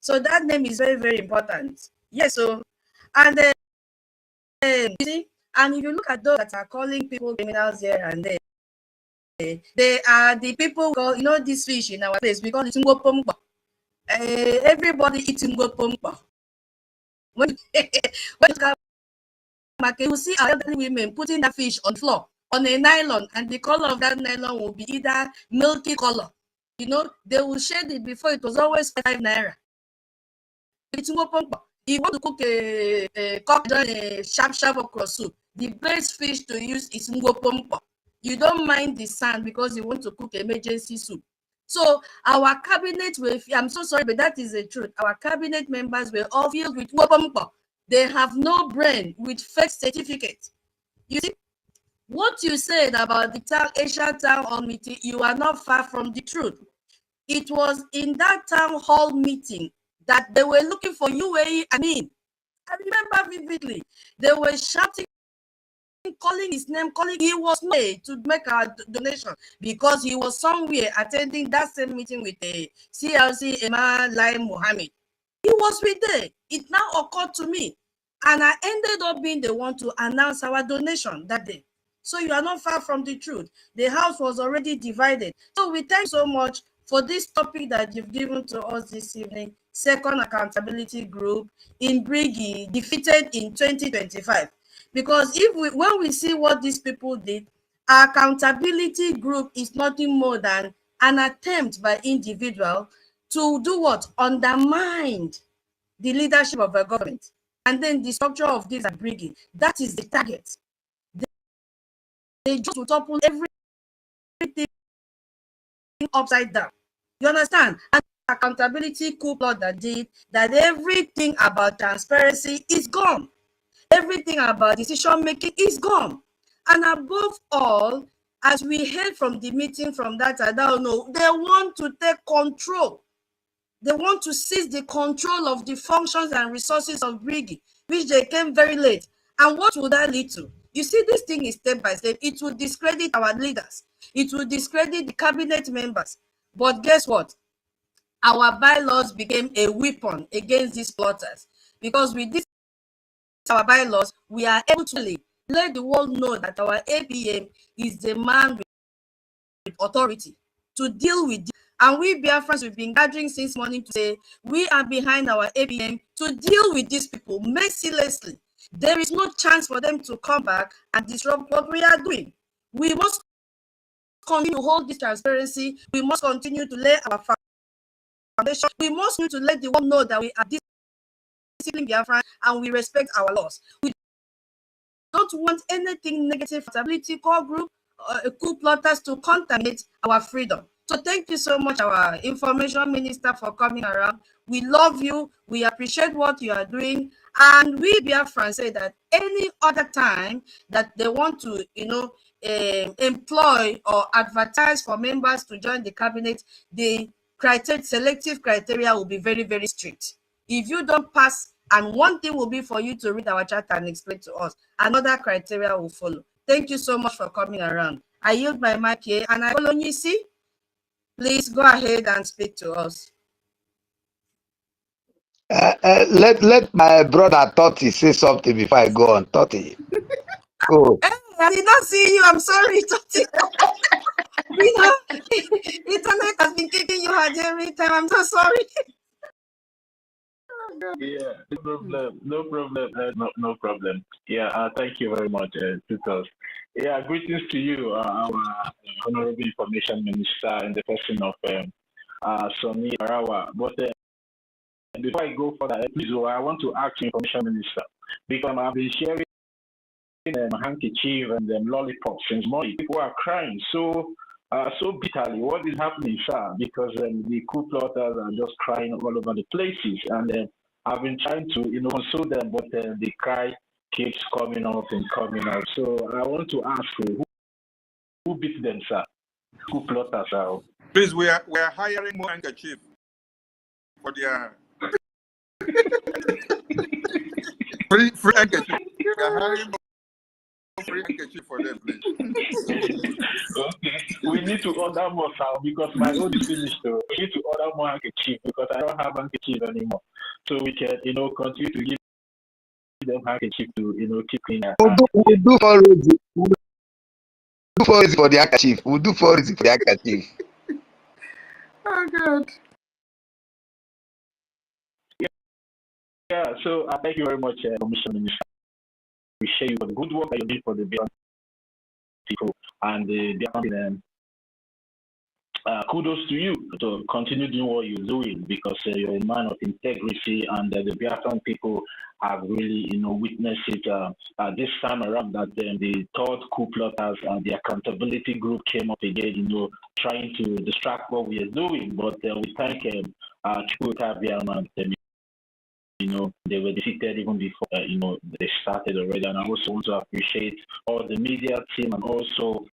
So that name is very, very important. Yes, so, and you see, and if you look at those that are calling people criminals here and there, they are the people call, this fish in our place, we call it ngopompo. Everybody eating ngopompo. When you see elderly women putting that fish on floor on a nylon, and the color of that nylon will be either milky color. They will shade it. Before it was always 5 naira. It's ngopompo. If you want to cook a cock a sharp okra soup, the best fish to use is ngopompo. You don't mind the sand because you want to cook emergency soup. So our cabinet I'm so sorry, but that is the truth. Our cabinet members were all filled with ngopompo. They have no brain with fake certificates. You see, what you said about the Asian town hall meeting, you are not far from the truth. It was in that town hall meeting that they were looking for UAE Amin. I remember vividly. They were shouting, calling his name, he was made to make a donation because he was somewhere attending that same meeting with the CLC Emma Lai Mohammed. He was with there. It now occurred to me, and I ended up being the one to announce our donation that day. So you are not far from the truth. The house was already divided. So we thank you so much for this topic that you've given to us this evening. Second accountability group in BRGIE defeated in 2025. Because when we see what these people did, our accountability group is nothing more than an attempt by individual to do what? Undermine the leadership of a government. And then the structure of this BRGIE, that is the target. They just will topple everything upside down. You understand? And accountability coup plot that did that, everything about transparency is gone. Everything about decision making is gone. And above all, as we heard from the meeting from that, I don't know, they want to take control. They want to seize the control of the functions and resources of BRGIE, which they came very late. And what will that lead to? You see, this thing is step by step. It will discredit our leaders. It will discredit the cabinet members. But guess what? Our bylaws became a weapon against these plotters. Because with this, our bylaws, we are able to let the world know that our APM is the man with authority to deal with this. And we Biafrans, we've been gathering since morning to say we are behind our APM to deal with these people mercilessly. There is no chance for them to come back and disrupt what we are doing. We must continue to hold this transparency. We must continue to lay our foundation. We must continue to let the world know that we are disciplined Biafran and we respect our laws. We don't want anything negative for stability core group coup plotters to contaminate our freedom. So thank you so much, our information minister, for coming around. We love you. We appreciate what you are doing. And we Biafrans say that any other time that they want to, employ or advertise for members to join the cabinet, the selective criteria will be very, very strict. If you don't pass, and one thing will be for you to read our charter and explain to us, another criteria will follow. Thank you so much for coming around. I yield my mic here, and I follow you. See, please go ahead and speak to us. Let my brother Totti say something before I go on. Totti. Go. I did not see you. I'm sorry, Totti. Internet has been kicking you out every time. I'm so sorry. Yeah, no problem, no problem. Yeah, thank you very much, tutors. Yeah, greetings to you, our Honorable Information Minister, in the person of Sonny Arawa. But before I go further, please, I want to ask the Information Minister, because I've been sharing handkerchief and lollipops since morning. People are crying so bitterly. What is happening, sir? Because the coup plotters are just crying all over the places, and I've been trying to console them, but the cry keeps coming out and coming out. So I want to ask you, who beat them, sir? Coup plotters are. Please, we are hiring more handkerchief for their free handkerchief. We are hiring more free handkerchief for them, please. Okay. We need to order more, sir, because my own is finished. So we need to order more handkerchief because I don't have handkerchief anymore. So we can, continue to give them handkerchief to, keep clean. We'll do fundraising. We'll do fundraising for the handkerchief. We'll do fundraising for the handkerchief. Oh, God. Yeah, so thank you very much, Commissioner Minister. We appreciate you for the good work that you did for the people and the kudos to you to continue doing what you're doing, because you're a man of integrity, and the Biafran people have really, witnessed it this time around, that the third coup plotters and the accountability group came up again, trying to distract what we are doing. But we thank they were defeated even before, they started already. And I also want to appreciate all the media team and also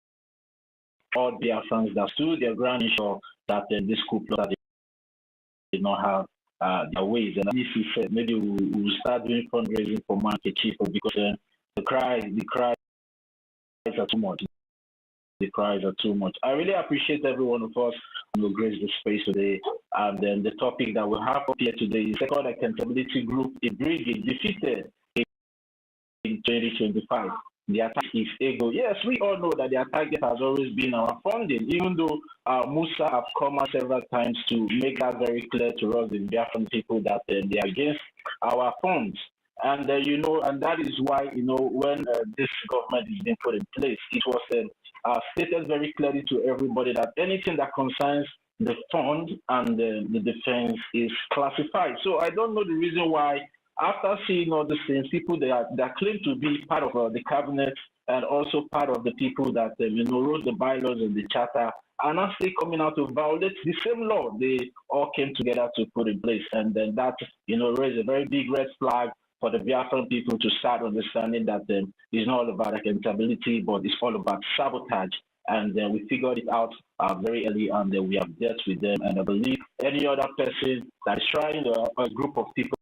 all Biafrans that stood their ground, ensure that this coup plotter did not have their ways. And if you said maybe we'll start doing fundraising for market cheaper, because the cries are too much. The cries are too much. I really appreciate every one of us who grace the space today. And then the topic that we have up here today is Second Accountability Group, BRGIE, defeated in 2025. The attack is ego. Yes, we all know that the target has always been our funding, even though Musa have come out several times to make that very clear to us, the Biafran people, that they are against our funds. And and that is why when this government is being put in place, it was stated very clearly to everybody that anything that concerns the fund and the defense is classified. So I don't know the reason why, after seeing all these things, people that claim to be part of the cabinet and also part of the people that wrote the bylaws and the charter are now still coming out to violate the same law they all came together to put in place. And then that raised a very big red flag for the Biafran people to start understanding that it's not all about accountability, but it's all about sabotage. And we figured it out very early, and we have dealt with them. And I believe any other person that is trying, a group of people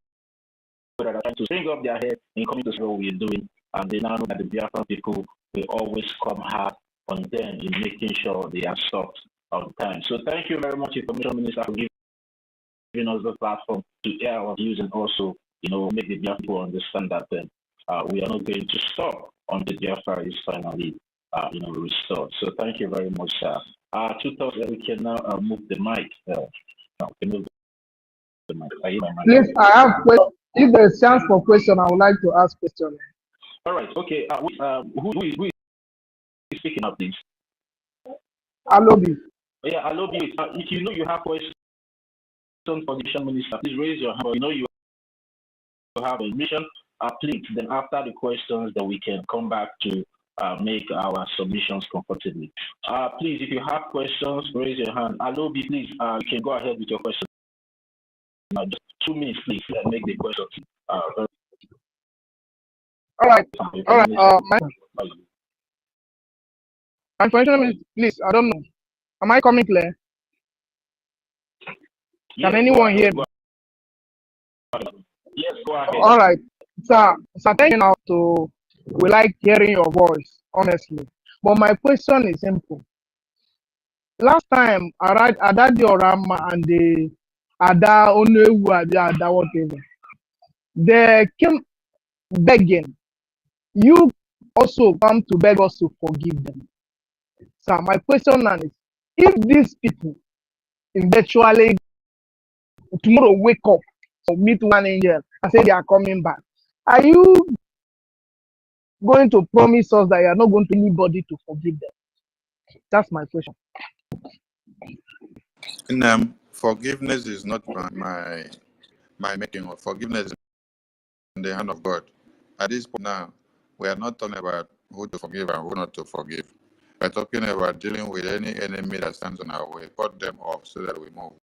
that are trying to bring up their head in coming to see what we're doing, and they now know that the Biafran people will always come hard on them in making sure they are stopped on time. So thank you very much, Information Minister, for giving us the platform to air our views and also make the Biafran people understand that we are not going to stop until Biafra is finally restored. So thank you very much, sir. Tutors, we can now move the mic. Please, I have questions. If there's chance for question, I would like to ask question. All right. Okay. Who is speaking up, please? Alobi. Yeah, Alobi. If you know you have questions for the minister, please raise your hand. You have a mission. Please. Then after the questions, then we can come back to make our submissions comfortably. Please, if you have questions, raise your hand. Alobi, please. You can go ahead with your question. Just 2 minutes, please. Make the questions. All right. My question is, please, I don't know. Am I coming clear? Yes, can anyone hear me? Yes, go ahead. All right. So thank you now we like hearing your voice, honestly. But my question is simple. Last time, Ada Diorama and the Ada Onewu, Ada whatever, they came begging. You also come to beg us to forgive them. So my question now is, if these people eventually tomorrow wake up meet one angel and say they are coming back. Are you going to promise us that you are not going to anybody to forgive them? That's my question. Forgiveness is not my making of. Forgiveness is in the hand of God. At this point now, we are not talking about who to forgive and who not to forgive. We're talking about dealing with any enemy that stands on our way. Cut them off so that we move.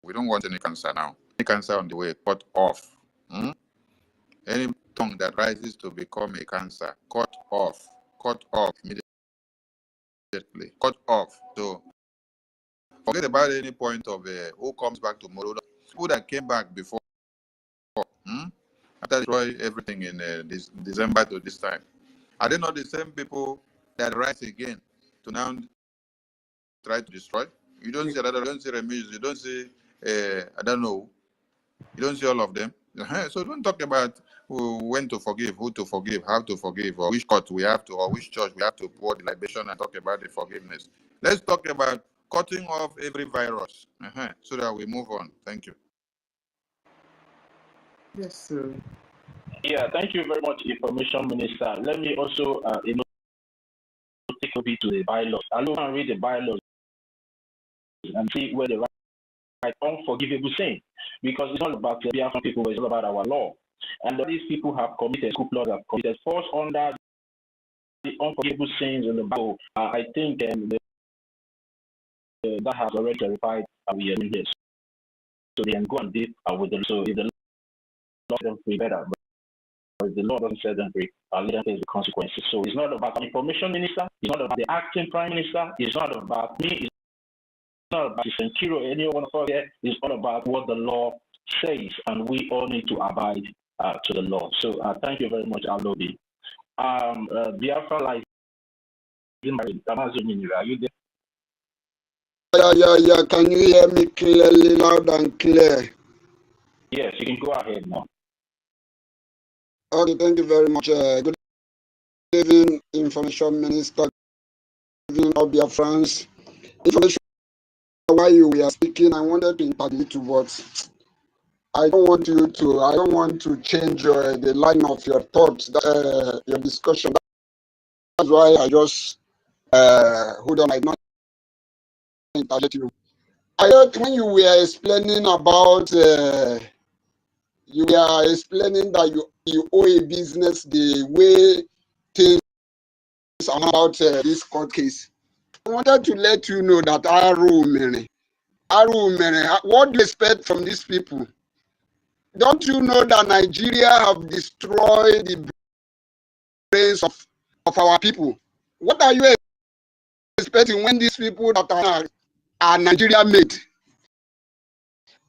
We don't want any cancer now. Any cancer on the way, cut off. Any tongue that rises to become a cancer, cut off immediately. Cut off. So forget about any point of who comes back tomorrow. People that came back before, after destroy everything in this December to this time, are they not the same people that rise again to now try to destroy? You don't see that. You don't see Remus. You don't see I don't know. You don't see all of them. So don't talk about when to forgive, who to forgive, how to forgive, or which court we have to, or which church we have to pour the libation and talk about the forgiveness. Let's talk about cutting off every virus so that we move on. Thank you. Yes, sir. Yeah, thank you very much, Information Minister. Let me also take a bit to the bylaws. I'll go and read the bylaws and see where the right unforgivable sin, because it's not about the Biafran people, it's all about our law. And these people have committed, coup laws have committed, falls under the unforgivable sins in the Bible. I think that has already clarified we are in this. So they can go and deal with them. So if the law sets them free, better. But if the law doesn't set them free, let them face the consequences. So it's not about the Information Minister, it's not about the acting Prime Minister, it's not about me, it's not about Senkiro, any one of us here. It's all about what the law says, and we all need to abide to the law. So thank you very much, Alobi. Biafra Life, are you there? Yeah. Can you hear me clearly, loud and clear? Yes, you can go ahead now. Okay, thank you very much. Good evening, Information Minister. Good evening, all Biafrans. Information, while you were speaking, I wanted to interject to what I don't want to change the line of your thoughts, your discussion. That's why I just hold on. I don't interject you. I heard when you were explaining about you were explaining that you owe a business the way things are about this court case. I wanted to let you know that what do you expect from these people? Don't you know that Nigeria have destroyed the brains of our people? What are you expecting when these people that are Nigeria made?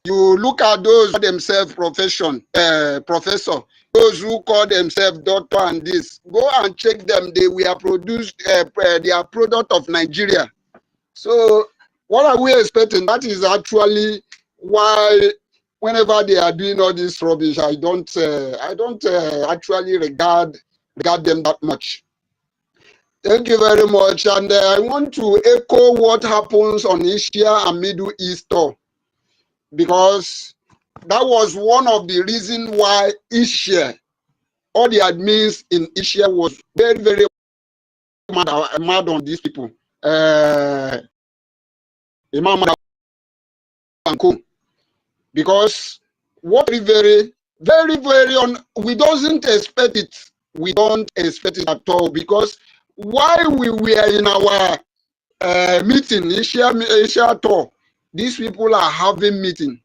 You look at those who call themselves professor, those who call themselves doctor and this, go and check them. They were produced, they are product of Nigeria. So what are we expecting? That is actually why whenever they are doing all this rubbish, I don't actually regard them that much. Thank you very much. And I want to echo what happens on Asia and Middle East, because that was one of the reasons why Asia, all the admins in Asia was very, very mad on these people. Coup, because what very, very, very we don't expect it. We don't expect it at all, because while we were in our meeting, Asia tour, these people are having meeting.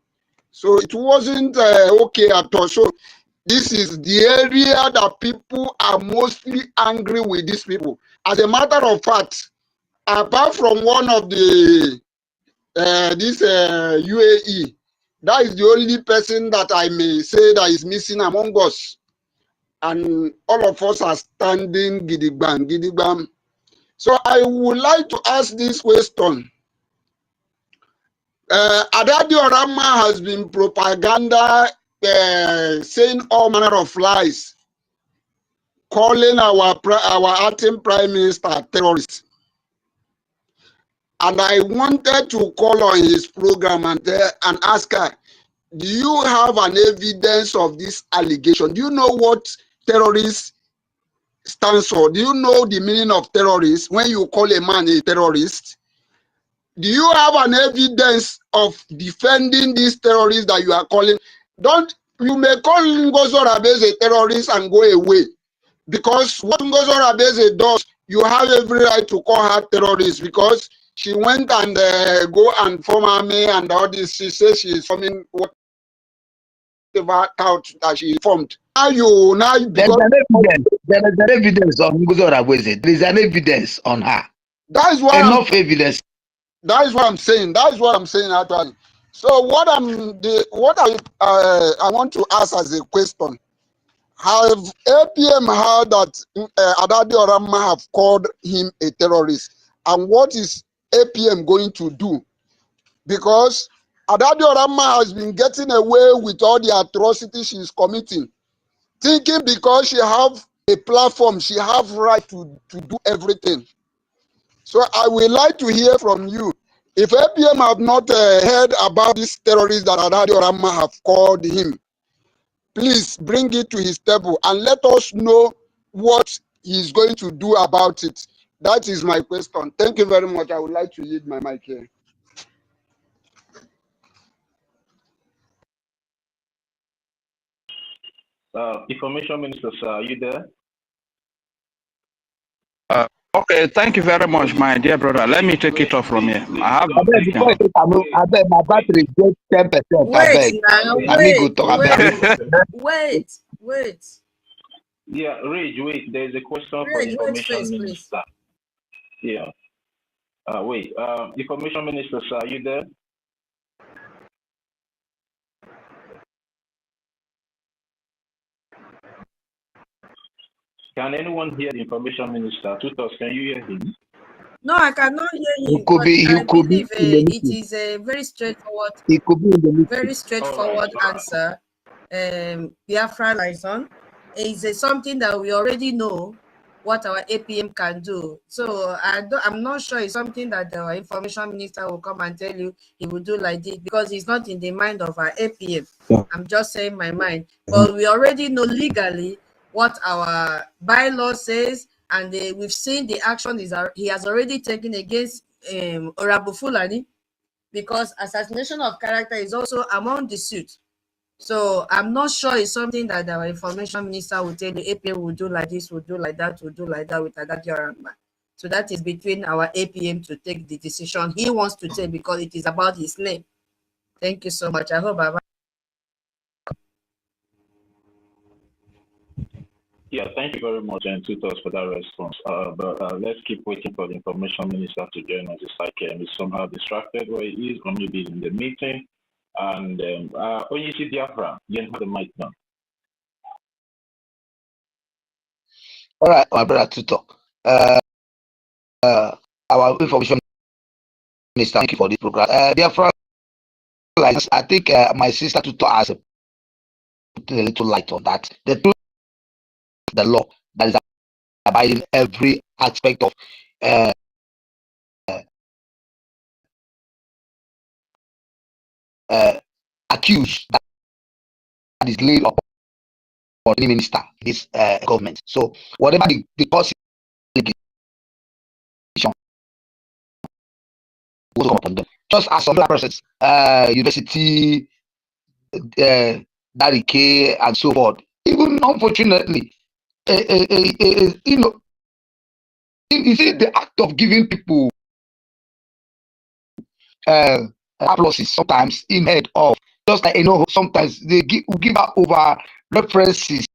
So it wasn't okay at all. So this is the area that people are mostly angry with these people. As a matter of fact, apart from one of the this UAE, that is the only person that I may say that is missing among us. And all of us are standing gidigbam. So I would like to ask this question. Adadi Orama has been propaganda saying all manner of lies, calling our acting Prime Minister terrorist. And I wanted to call on his program and ask her, do you have an evidence of this allegation? Do you know what terrorist stands for? Do you know the meaning of terrorist when you call a man a terrorist? Do you have an evidence of defending these terrorists that you are calling? You may call Ngozo Rabeze a terrorist and go away, because what Ngozo Rabeze does, you have every right to call her terrorist, because she went and go and form army and all this. She says she is forming whatever out that she formed. Now because there is an evidence on Ngozi Oraveze. There is an evidence on her. that is why Enough evidence. that is what I'm saying. That is what I'm saying actually. So what I want to ask as a question: have APM heard that Adadi Orama have called him a terrorist, and what is APM going to do? Because Adadi Orama has been getting away with all the atrocities she's committing, thinking because she have a platform, she have right to do everything. So I would like to hear from you. If APM have not heard about this terrorist that Adadi Orama have called him, please bring it to his table and let us know what he's going to do about it. That is my question. Thank you very much. I would like to yield my mic here. Information Minister, sir, are you there? Okay, thank you very much, my dear brother. Let me take it off from here. I have I beg my battery is 10%. Wait now, wait. Yeah, Rage, wait. There's a question for Rage, Information Minister. Please. Yeah. Wait. Information Minister, sir, are you there? Can anyone hear the Information Minister? Tutos, can you hear him? No, I cannot hear you. It could be. I believe it is a very straightforward. It could be in the very straightforward answer. Biafra liaison is something that we already know what our APM can do. So I'm not sure it's something that our information minister will come and tell you he will do like this, because it's not in the mind of our APM. Yeah. I'm just saying my mind. But we already know legally what our bylaw says, and we've seen the action he has already taken against Orabu Fulani, because assassination of character is also among the suit. So I'm not sure it's something that our information minister will tell the APM will do like this, will do like that, will do like that with Adadi Orama. So that is between our APM to take the decision he wants to take, because it is about his name. Thank you so much. I hope I've... Yeah, thank you very much, and Tutos, for that response. But let's keep waiting for the information minister to join us. It's like he's somehow distracted where he is, or maybe he's in the meeting. And when you see Biafra, you have the mic now. All right, my brother Tuto. Our information minister, thank you for this program. Biafra, I think my sister Tuto has put a little light on that. The law that is abiding every aspect of accused that is laid upon the minister, this government. So whatever the cause will come upon them. Just as some process, university, Daddy K, and so forth. Even unfortunately, you know, you see the act of giving people applauses sometimes in head of, just like, you know, sometimes they give out over references,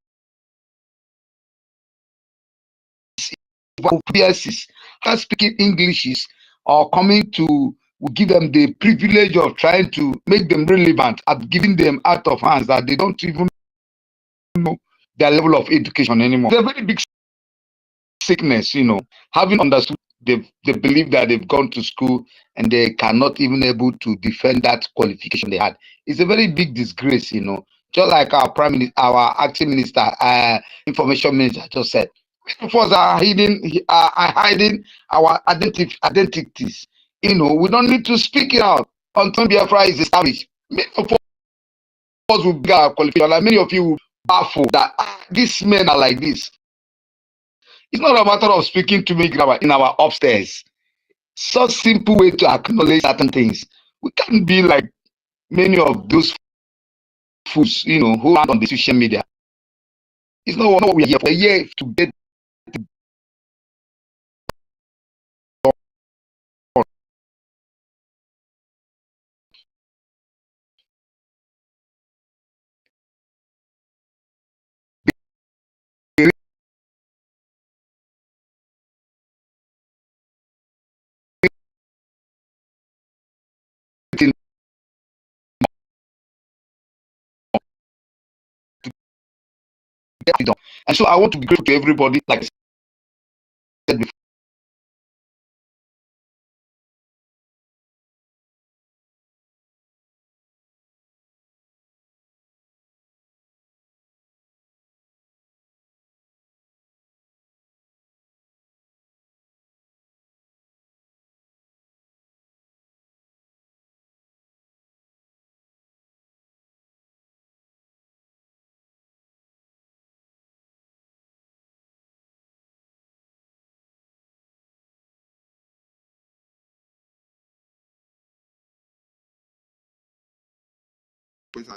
biases, and speaking Englishes, or coming to give them the privilege of trying to make them relevant at giving them out of hands that they don't even know their level of education anymore. It's a very big sickness, you know, having understood they believe that they've gone to school and they cannot even able to defend that qualification they had. It's a very big disgrace, you know. Just like our prime minister, our acting minister, information minister just said, of us are hiding our identities. You know, we don't need to speak it out until Biafra is established. us will bring our qualification, like many of you will baffle that these men are like this. It's not a matter of speaking to me in our upstairs. Such simple way to acknowledge certain things. We can't be like many of those fools, who are on the social media. It's not what we are here for. We're here to get it done. And so I want to be grateful to everybody, like I said before.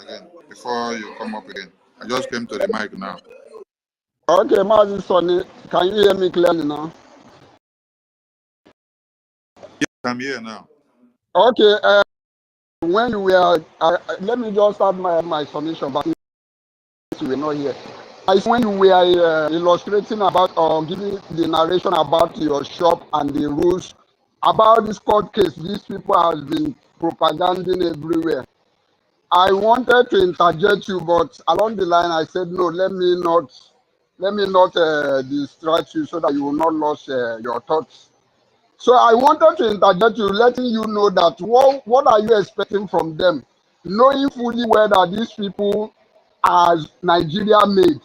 Again, before you come up again, I just came to the mic now. Okay, Mazi Sonny, can you hear me clearly now? Yes, I'm here now. Okay, when we are, let me just start my submission, but we were not here. When we are illustrating about or giving the narration about your shop and the rules about this court case, these people have been propaganding everywhere. I wanted to interject you, but along the line I said no. Let me not distract you so that you will not lose your thoughts. So I wanted to interject you, letting you know that what are you expecting from them, knowing fully well that these people are Nigeria made.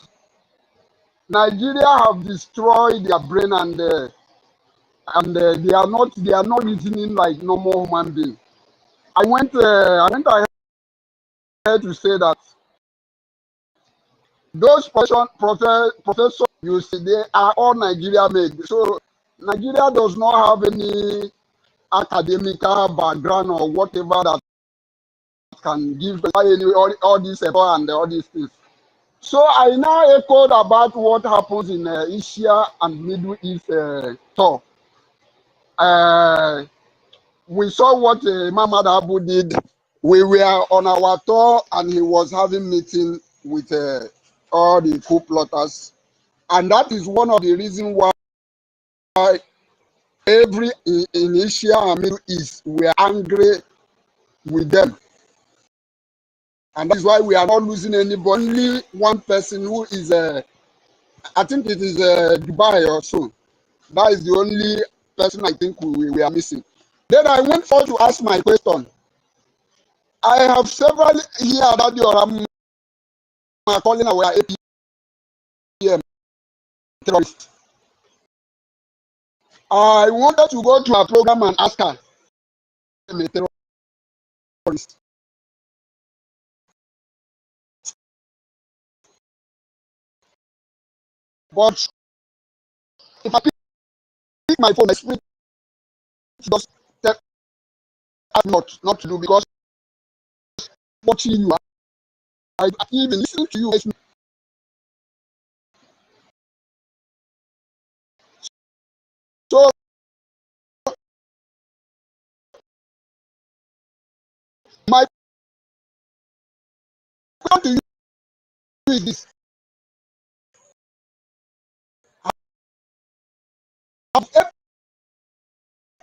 Nigeria have destroyed their brain and they are not reasoning like normal human beings. I went ahead to say that those professors you see, they are all Nigeria made. So Nigeria does not have any academic background or whatever that can give all these and all these things. So I now echoed about what happens in Asia and Middle East tour. We saw what Muhammad Abu did. We were on our tour and he was having meeting with all the coup plotters. And that is one of the reasons why in Asia and Middle East we are angry with them. And that is why we are not losing anybody. Only one person who is, I think it is Dubai or so. That is the only person I think we are missing. Then I went forward to ask my question. I have several here that you are calling our APM terrorists. I wanted to go to a program and ask her, I'm a terrorist. But if I pick my phone, I speak just tell not to do because watching you, I even listen to you. So my question to you is this: have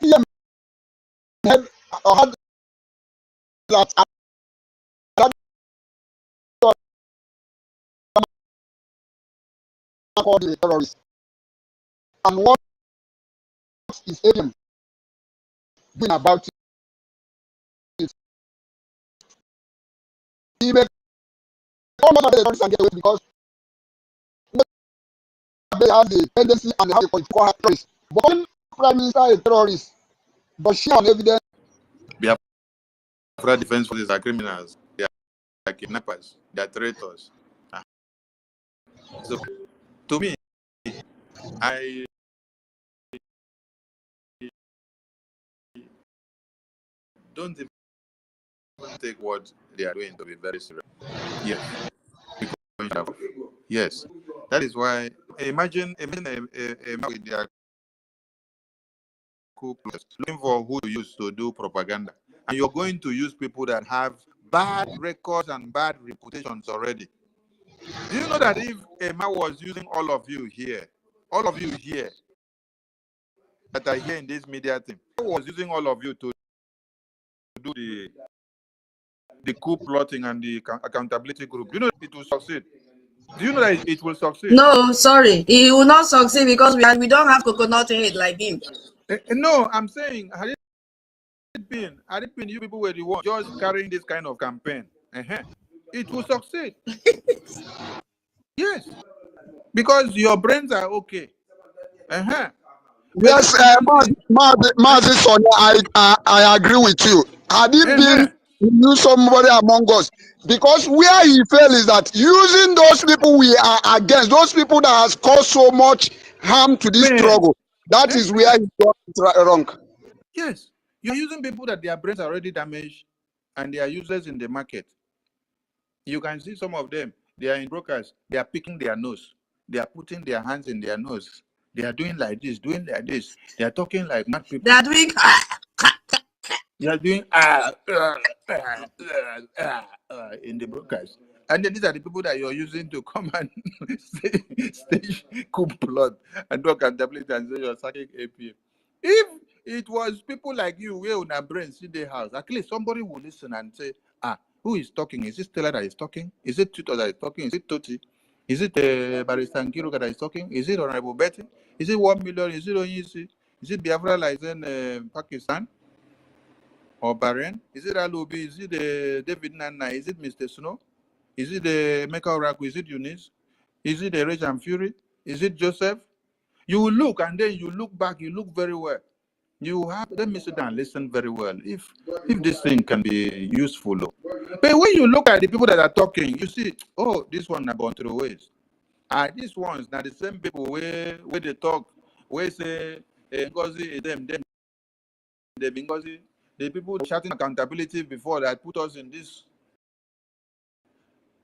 APM had that called the terrorist? And what is APM doing about it? He may come out of the terrorists and get away because they have the tendency and they have the political terrorists. But when Prime Minister is a terrorist, does she have evidence? Biafra defense forces are criminals. kidnappers, they are traitors. So, to me, I don't even take what they are doing to be very serious. Yes. Yes. That is why, imagine a man with their Coup looking for who to use to do propaganda. And you're going to use people that have bad records and bad reputations already. Do you know that if a man was using all of you here that are here in this media team, was using all of you to do the coup plotting and the accountability group, you know it will succeed. Do you know that it will succeed? No, sorry, he will not succeed because we don't have coconut head like him. No, I'm saying, had it been you people were the ones just carrying this kind of campaign, it will succeed. Yes, because your brains are okay. Yes, Mazi Sonia, I agree with you. Had it been you somebody among us, because where he failed is that using those people we are against, those people that has caused so much harm to this struggle, that is where he got it wrong. Yes, you're using people that their brains are already damaged and they are useless in the market. You can see some of them, they are in brokers, they are picking their nose, they are putting their hands in their nose, they are doing like this, they are talking like mad people. They are doing They are doing in the brokers. And then these are the people that you're using to come and stage coup plot and do accountability and say you're sacking APM. If it was people like you, where on our brains in the house, at least somebody will listen and say, who is talking? Is it Stella that is talking? Is it Tutor that is talking? Is it Toti? Is it Barrister Nkiro that is talking? Is it Honorable Betty? Is it 1 million? Is it Oyisi? Is it Biafra like in Pakistan? Or Bahrain? Is it Alubi? Is it David Nana? Is it Mr. Snow? Is it the Mecca Oracle? Is it Eunice? Is it the Rage and Fury? Is it Joseph? You will look and then you look back, you look very well. You have, let me sit down, listen very well. If this thing can be useful. But when you look at the people that are talking, you see, oh, this one are born through ways. These ones, now the same people where they talk, where say, Ngozi, them, they Ngozi, the people shouting accountability before that put us in this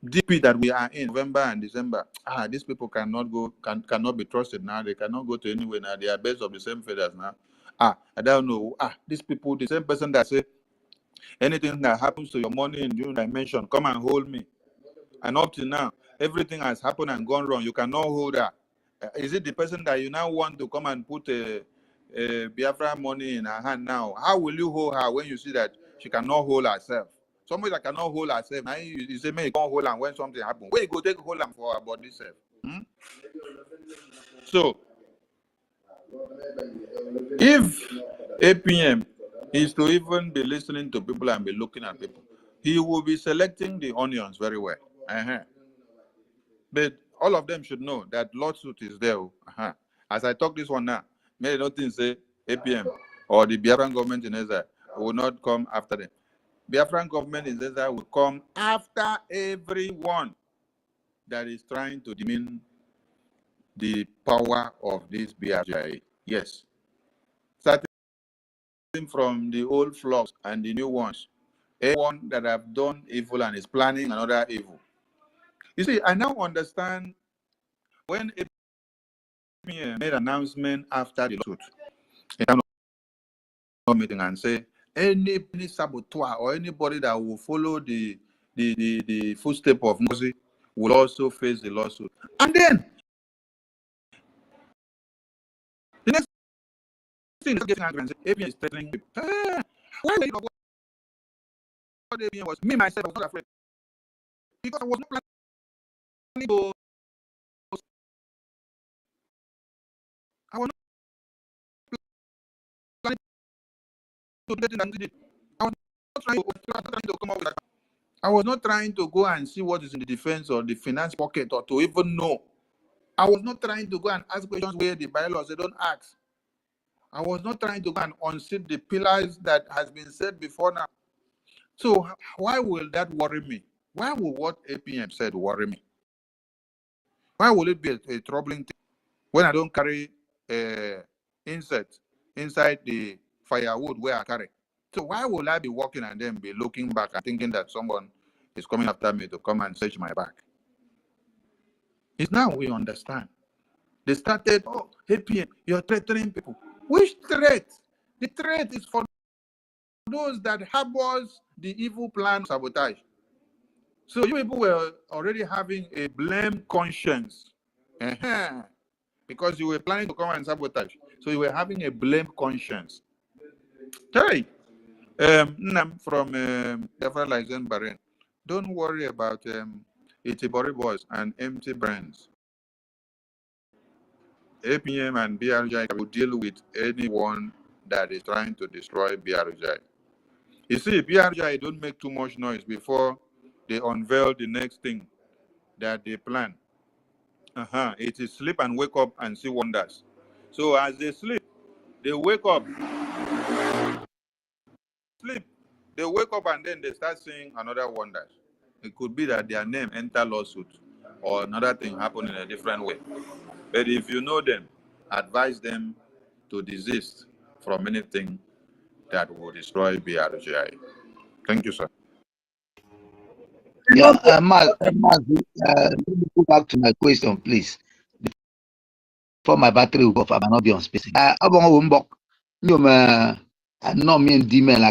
DP that we are in November and December. These people cannot be trusted now. They cannot go to anywhere now. They are birds of the same feathers now. I don't know. These people, the same person that say anything that happens to your money in your dimension, come and hold me. And up to now, everything has happened and gone wrong. You cannot hold her. Is it the person that you now want to come and put a Biafra money in her hand now? How will you hold her when you see that she cannot hold herself? Somebody that cannot hold herself, now you say, man, you can't hold her when something happens. Where you go take hold her for her body self? So, if APM is to even be listening to people and be looking at people, he will be selecting the onions very well. But all of them should know that lawsuit is there. As I talk this one now, may nothing say APM or the Biafran government in Israel will not come after them. Biafran government in Israel will come after everyone that is trying to demean the power of this BRGIE. Yes. Starting from the old flocks and the new ones. Everyone that have done evil and is planning another evil. You see, I now understand when APM made an announcement after the lawsuit in town meeting and say any saboteur or anybody that will follow the footstep of Ngozi will also face the lawsuit. And then the next thing is getting angry and say APM is threatening people. Why were you not what APM was? Me myself was not afraid because I was not planning to. I was not planning to do that thing. I was not trying to come up with that. I was not trying to go and see what is in the defense or the finance pocket or to even know. I was not trying to go and ask questions where the bylaws they don't ask. I was not trying to go and unseat the pillars that has been said before now. So why will that worry me? Why would what APM said worry me? Why will it be a troubling thing when I don't carry insect inside the firewood where I carry? So why will I be walking and then be looking back and thinking that someone is coming after me to come and search my back? It's now we understand. They started, oh, APM, you're threatening people. Which threat? The threat is for those that harbors the evil plan sabotage. So you people were already having a blame conscience. Because you were planning to come and sabotage. So you were having a blame conscience. Hey, Nam from Everlizen Bahrain. Don't worry about Itibori boys and empty brands. APM and BRGIE will deal with anyone that is trying to destroy BRGIE. You see, BRGIE don't make too much noise before they unveil the next thing that they plan. It is sleep and wake up and see wonders. So as they sleep, they wake up, they wake up and then they start seeing another wonders. It could be that their name enter lawsuit or another thing happen in a different way. But if you know them, advise them to desist from anything that will destroy BRGIE. Thank you, sir. Yeah, let me go back to my question, please. Before my battery will go off, I might not be on space. I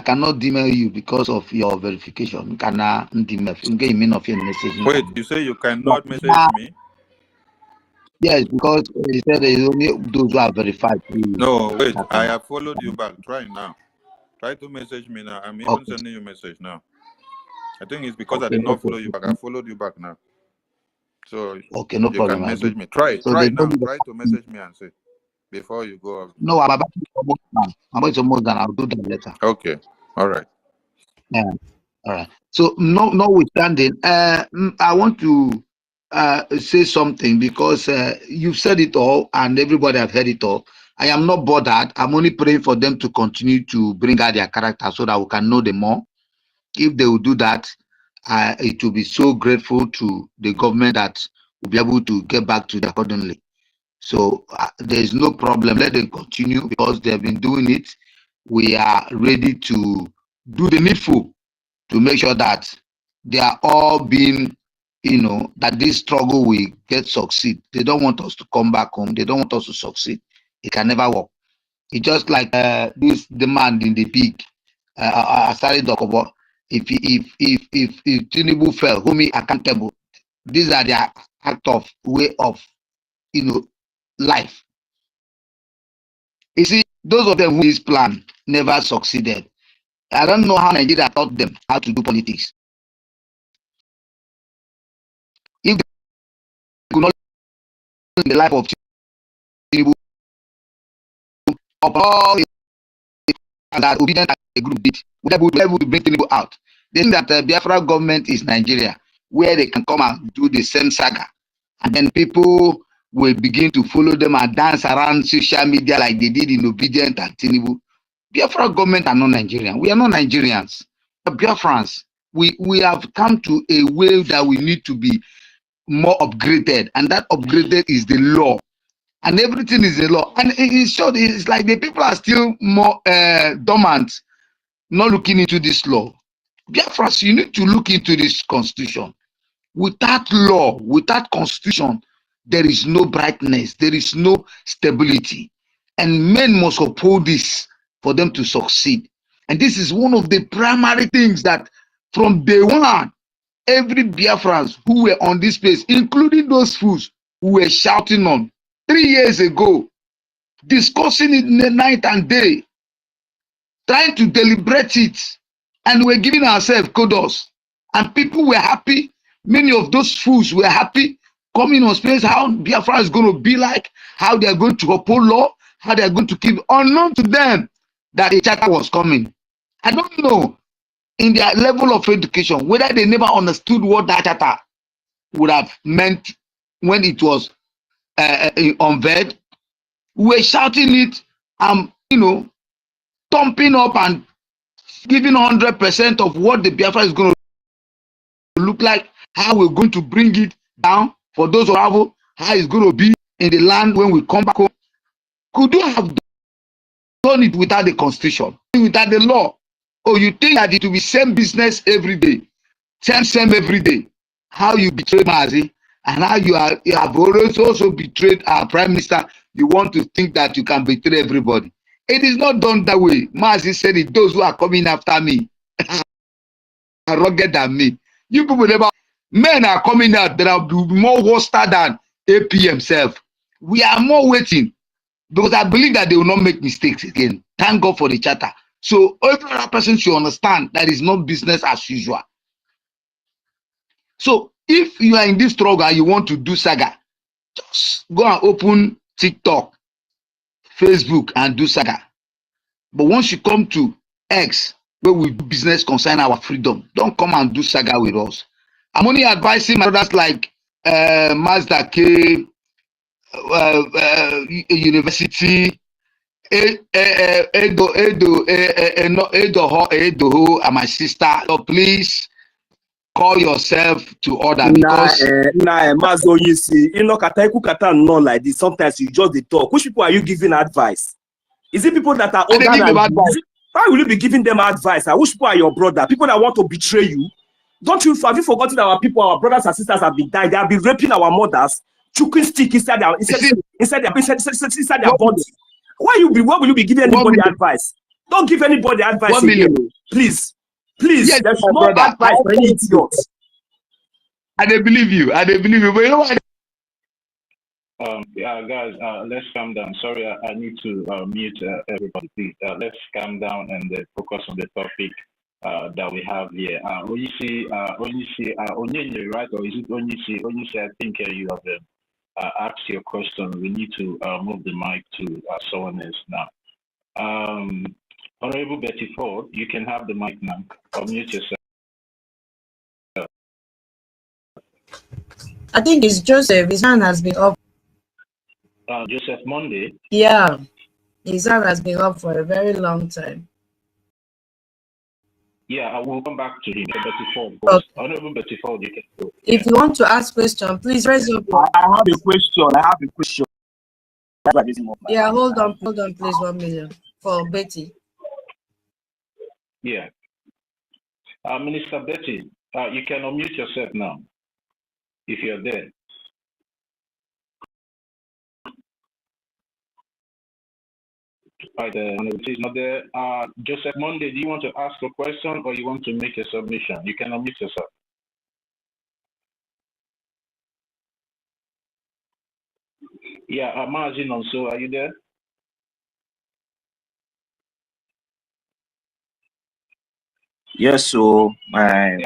cannot email you because of your verification. Wait, you say you cannot message me? Yes, because he said it's only those who are verified. No, wait, I have followed you back. Try now. Try to message me now. I'm even sending you a message now. I think it's because I did not follow you back. I followed you back now. So okay, no problem. You can message me. Try now. Try to message me and say before you go off. No, I'm about to almost done. I'm almost done. I'll do that later. Okay. All right. Yeah. All right. So notwithstanding, I want to say something because you've said it all and everybody have heard it all. I am not bothered. I'm only praying for them to continue to bring out their character so that we can know them more. If they will do that, it will be so grateful to the government that we'll be able to get back to them accordingly. So there is no problem. Let them continue because they've been doing it. We are ready to do the needful to make sure that they are all being, that this struggle will succeed. They don't want us to come back home. They don't want us to succeed. It can never work. It's just like this demand in the pig. I started talk about if Tinubu fell, whom he accountable. These are their act of way of life. You see, those of them who this plan never succeeded. I don't know how Nigeria taught them how to do politics. If they could not live in the life of Tinubu, of all that obedient a group did, we were able to bring Tinubu out. They think that the Biafra government is Nigeria, where they can come and do the same saga. And then people will begin to follow them and dance around social media like they did in Obedient and Tinubu. Biafra government are not Nigerian. We are not Nigerians. We are Biafrans. We have come to a way that we need to be more upgraded, and that upgraded is the law. And everything is a law. And it's short, it's like the people are still more dormant, not looking into this law. Biafrans, you need to look into this constitution. Without law, without constitution, there is no brightness, there is no stability. And men must uphold this for them to succeed. And this is one of the primary things that from day one, every Biafrans who were on this place, including those fools who were shouting on 3 years ago, discussing it night and day, trying to deliberate it, and we're giving ourselves kudos. And people were happy. Many of those fools were happy, coming on space, how Biafra is going to be like, how they are going to uphold law, how they are going to keep, unknown to them that a charter was coming. I don't know in their level of education whether they never understood what that charter would have meant when it was unveiled. We were shouting it, thumping up and giving 100% of what the Biafra is going to look like, how we're going to bring it down for those who travel, how it's going to be in the land when we come back home. Could you have done it without the constitution, without the law? Or you think that it will be same business every day, same every day? How you betray Mazi, and how you have also betrayed our prime minister. You want to think that you can betray everybody. It is not done that way. Mazi said it, those who are coming after me are rugged than me. You people never, men are coming out that are more hostile than APM self. We are more waiting, because I believe that they will not make mistakes again. Thank God for the charter. So every other person should understand that it's not business as usual. So if you are in this struggle and you want to do saga, just go and open TikTok, Facebook, and do saga. But once you come to X, where we do business concerning our freedom, don't come and do saga with us. I'm only advising my brothers like Mazda K, University, Edo, and my sister. So please call yourself to order, because Mazo, you see, you know, kata not like this. Sometimes you just the talk. Which people are you giving advice? Is it people that are older than you? Why will you be giving them advice? Which people are your brother? People that want to betray you? Have you forgotten that our people, our brothers and sisters have been dying? They have been raping our mothers, choking stick inside their body. Why will you be giving anybody advice? Don't give anybody advice again. Please. Yes, there's no advice for any idiot. I don't believe you. But you know what? Yeah, guys, let's calm down. Sorry, I need to mute everybody, please. Let's calm down and focus on the topic that we have here. Onyeisi, Onyenye, right? Or is it Onyeisi? Onyeisi, I think you have asked your question. We need to move the mic to someone else now. Honorable Betty Ford, you can have the mic now. Unmute yourself. I think it's Joseph. His hand has been up. Joseph Monday. Yeah, his hand has been up for a very long time. Yeah, I will come back to him. Betty Ford, okay. Honorable Betty Ford, you can go. If you want to ask question, please raise your hand. I have a question. Yeah, hold on, please. 1 million for Betty. Yeah. Minister Betty, you can unmute yourself now, if you're there. Right, she's not there. Joseph Monday, do you want to ask a question or you want to make a submission? You can unmute yourself. Yeah, Margin also, are you there? Yes, so my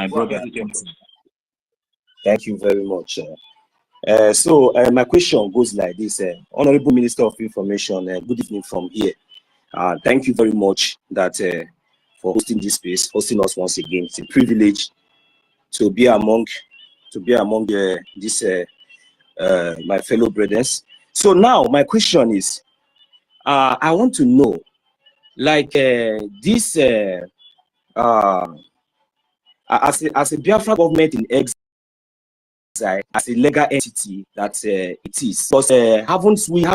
brother. Thank you very much. My question goes like this: Honorable Minister of Information, good evening from here. Thank you very much for hosting this space, hosting us once again. It's a privilege to be among my fellow brothers. So now my question is, I want to know, like this. As a Biafra government in exile, as a legal entity that it is, because haven't seen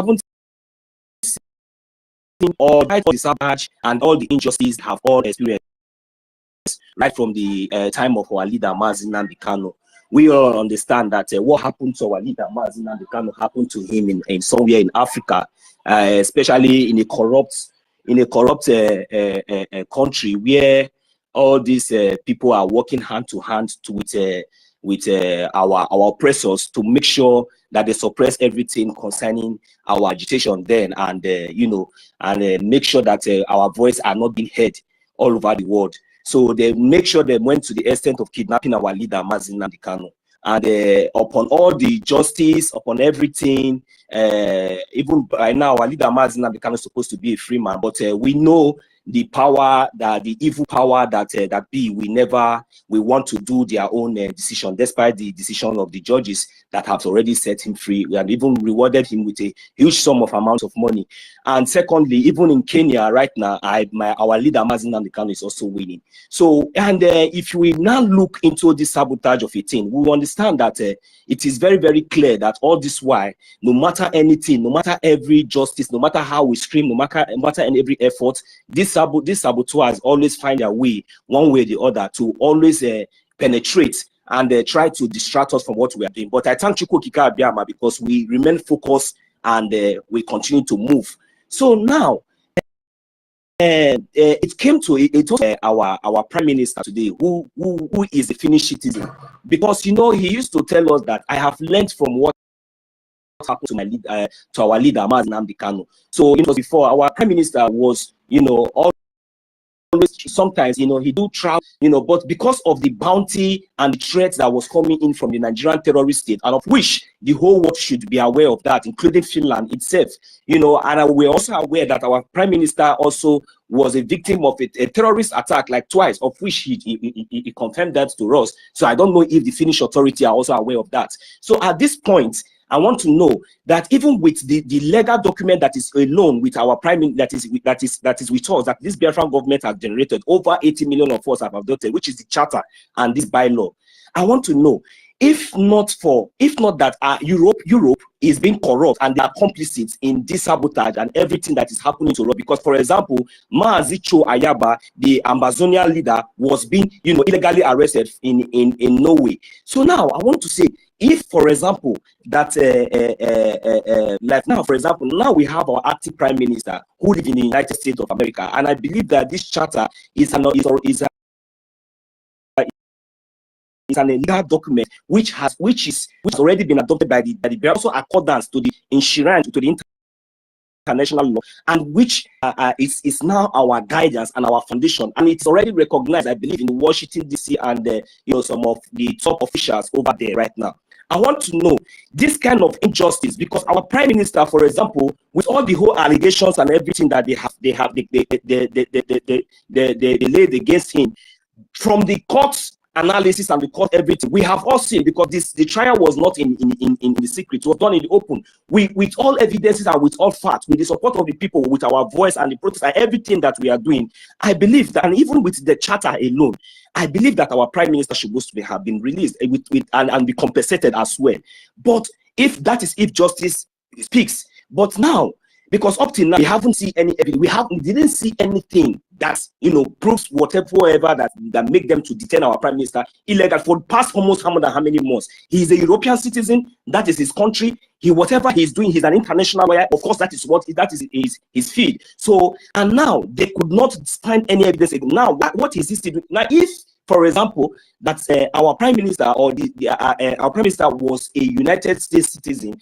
all the sabotage and all the injustice have all experienced right from the time of our leader Mazi Nnamdi Kanu. We all understand that what happened to our leader Mazi Nnamdi Kanu happened to him in somewhere in Africa, especially in a corrupt country where all these people are working hand to hand with our oppressors to make sure that they suppress everything concerning our agitation then, and make sure that our voice are not being heard all over the world. So they make sure they went to the extent of kidnapping our leader Mazi Nnamdi Kanu. And upon all the justice, upon everything, even by now, our leader Mazi Nnamdi Kanu is supposed to be a free man, but we know the power, the evil power that that be, we want to do their own decision, despite the decision of the judges that have already set him free and even rewarded him with a huge sum of amounts of money. And secondly, even in Kenya right now, our leader Mazi Nnamdi Kanu is also winning. So, and if we now look into this sabotage of 18, we will understand that it is very, very clear that all this while, no matter anything, no matter every justice, no matter how we scream, no matter every effort, this saboteurs always find a way, one way or the other, to always penetrate and try to distract us from what we are doing. But I thank Chukwu Okike Abiama because we remain focused and we continue to move. So now, it came to it was our prime minister today who is a Finnish citizen, because he used to tell us that I have learned from what happened to my to our leader Mazi Nnamdi Kanu. So it was before our prime minister was always, sometimes he do travel, but because of the bounty and the threats that was coming in from the Nigerian terrorist state, and of which the whole world should be aware of that, including Finland itself, and we're also aware that our prime minister also was a victim of a terrorist attack, like twice, of which he confirmed that to us. So I don't know if the Finnish authority are also aware of that. So at this point, I want to know that even with the legal document that is alone with our prime minister, that is with us, that this Biafran government has generated, over 80 million of us have adopted, which is the charter and this bylaw. I want to know, if not that Europe is being corrupt and they are complicit in this sabotage and everything that is happening to Europe. Because, for example, Maazi Cho Ayaba, the Ambazonian leader, was being illegally arrested in Norway. So now I want to say, if, for example, that like now, for example, now we have our active prime minister who lives in the United States of America, and I believe that this charter is an illegal document which has already been adopted by the also accordance to the enshrined to the international law, and which is now our guidance and our foundation, and it's already recognized, I believe, in Washington DC and some of the top officials over there right now. I want to know this kind of injustice, because our prime minister, for example, with all the whole allegations and everything that they laid against him, from the court's analysis and the court everything, we have all seen, because the trial was not in the secret, it was done in the open. With all evidences and with all facts, with the support of the people, with our voice and the protest and everything that we are doing, I believe that, and even with the charter alone, I believe that our prime minister should have been released and be compensated as well. But if justice speaks, but now, because up till now we haven't seen any evidence, we didn't see anything that proves whatever that make them to detain our prime minister illegal for the past almost how many months. He is a European citizen, that is his country. Whatever he's doing, he's an international lawyer. Of course, that is his field. So, and now they could not find any evidence. Now, what is this to do? Now, if, for example, that our prime minister or our prime minister was a United States citizen,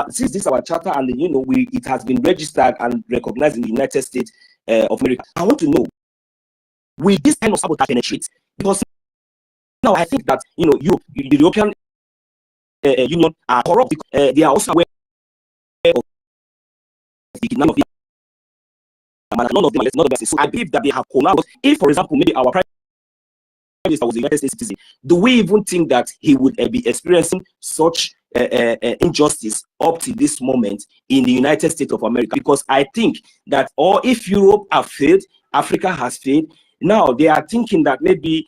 since this is our charter and it has been registered and recognized in the United States of America, I want to know, will this kind of sabotage penetrate? Because now I think that the European Union are corrupt. They are also aware of the kidnapping of none of them. So I believe that they have collapsed. If, for example, maybe our prime minister was a United States citizen, do we even think that he would be experiencing such injustice up to this moment in the United States of America? Because I think that, or if Europe have failed, Africa has failed, now they are thinking that maybe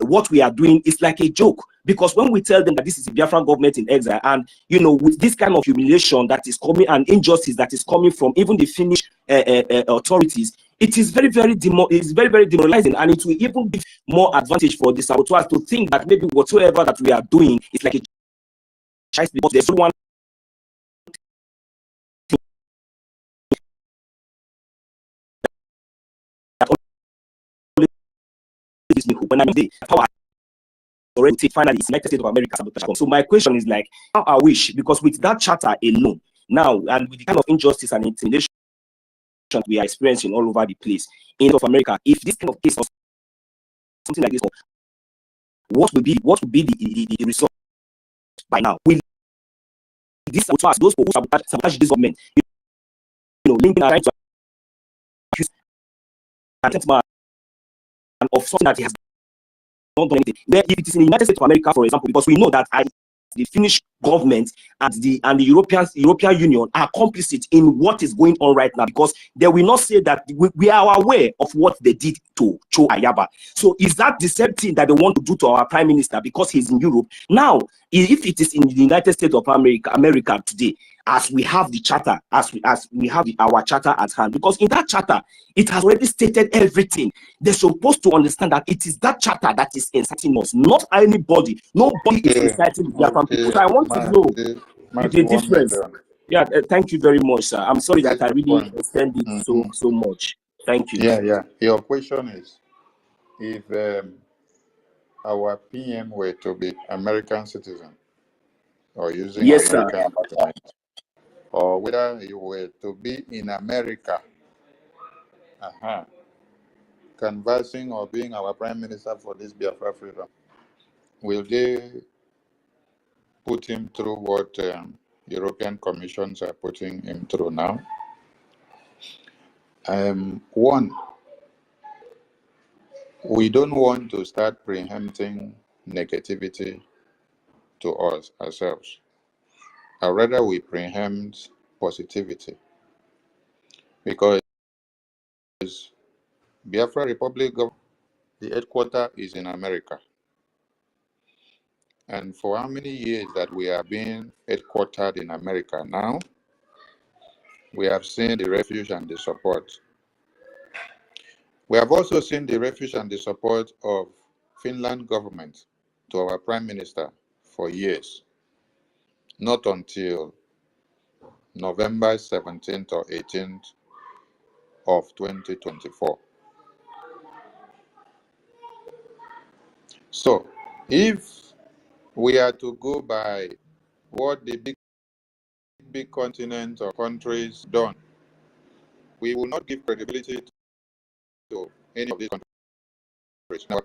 what we are doing is like a joke. Because when we tell them that this is a Biafran government in exile, and with this kind of humiliation that is coming and injustice that is coming from even the Finnish authorities, it is very, very demoralizing, and it will even give more advantage for the saboteurs to think that maybe whatsoever that we are doing is like a choice, because there's one when I mean the power already finally is United States of America sabotage. So my question is like, how I wish, because with that charter alone now, and with the kind of injustice and intimidation we are experiencing all over the place in South America, if this kind of case or something like this, what would be the result by now? Will this those who sabotage this government, linking and trying to accuse man of something that he has not done anything. Then if it is in the United States of America, for example, because we know that the Finnish government and the European Union are complicit in what is going on right now, because they will not say that we are aware of what they did to Cho Ayaba. So is that the same thing that they want to do to our prime minister because he's in Europe? Now, if it is in the United States of America today, as we have the charter, as we have our charter at hand, because in that charter, it has already stated everything. They're supposed to understand that it is that charter that is inciting us, not anybody. Nobody is inciting the Biafran people. So I want to know the difference. Yeah, thank you very much, sir. I'm sorry that I really extended so much. Thank you. Yeah. Your question is, if our PM were to be American citizen or using American document, or whether you were to be in America, conversing or being our prime minister for this Biafra freedom, will they put him through what European commissions are putting him through now? One, we don't want to start preempting negativity to us ourselves. I'd rather we preempt positivity, because Biafra Republic, the headquarters is in America. And for how many years that we are being headquartered in America now, we have seen the refuge and the support. We have also seen the refuge and the support of Finland government to our prime minister for years. Not until November 17th or 18th of 2024. So, if we are to go by what the big continents or countries done, we will not give credibility to any of these countries. Now,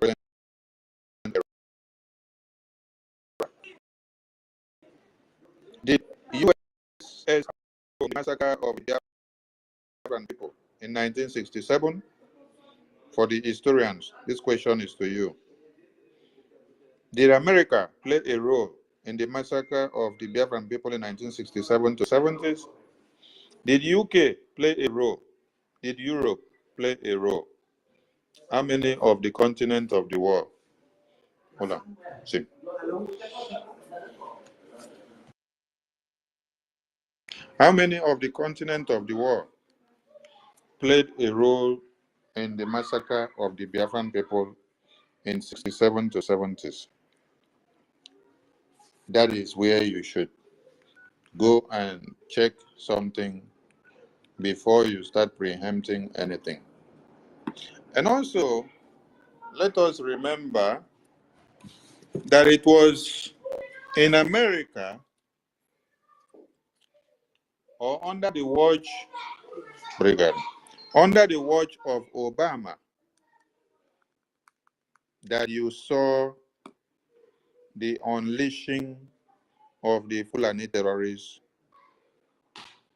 the U.S. massacre of the Biafran people in 1967. For the historians, this question is to you. Did America play a role in the massacre of the Biafran people in 1967 to 70s? Did UK play a role? Did Europe play a role? How many of the continents of the world? Hold on. See. How many of the continents of the world played a role in the massacre of the Biafran people in 67 to 70s? That is where you should go and check something before you start preempting anything. And also, let us remember that it was in America, or under the watch of Obama, that you saw the unleashing of the Fulani terrorists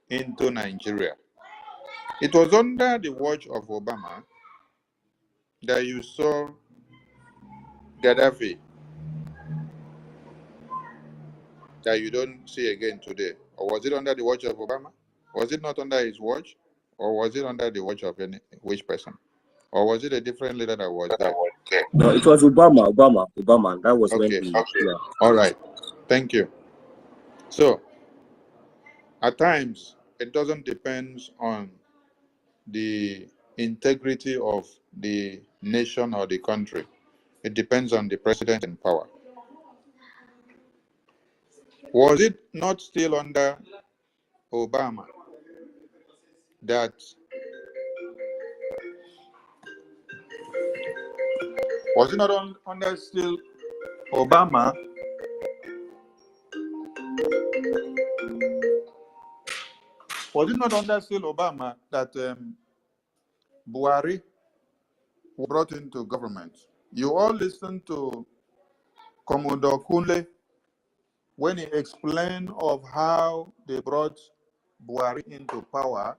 into Nigeria. It was under the watch of Obama that you saw Gaddafi, that you don't see again today. Or was it under the watch of Obama? Was it not under his watch? Or was it under the watch of which person? Or was it a different leader that was there? No, it was Obama. That was when he... Yeah. All right. Thank you. So, at times, it doesn't depend on the integrity of the nation or the country. It depends on the president in power. Was it not still under Obama that under still Obama that Buhari was brought into government? You all listened to Commodore Kunle when he explained of how they brought Buhari into power,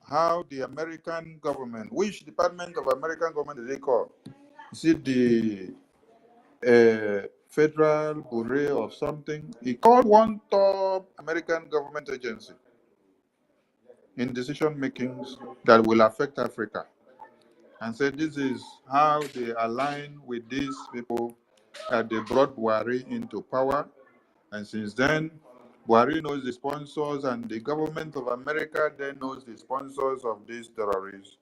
how the American government, which department of American government did they call? Is it the Federal Bureau of something? He called one top American government agency in decision makings that will affect Africa, and said this is how they align with these people that they brought Buhari into power. And since then, Buhari knows the sponsors, and the government of America then knows the sponsors of these terrorists.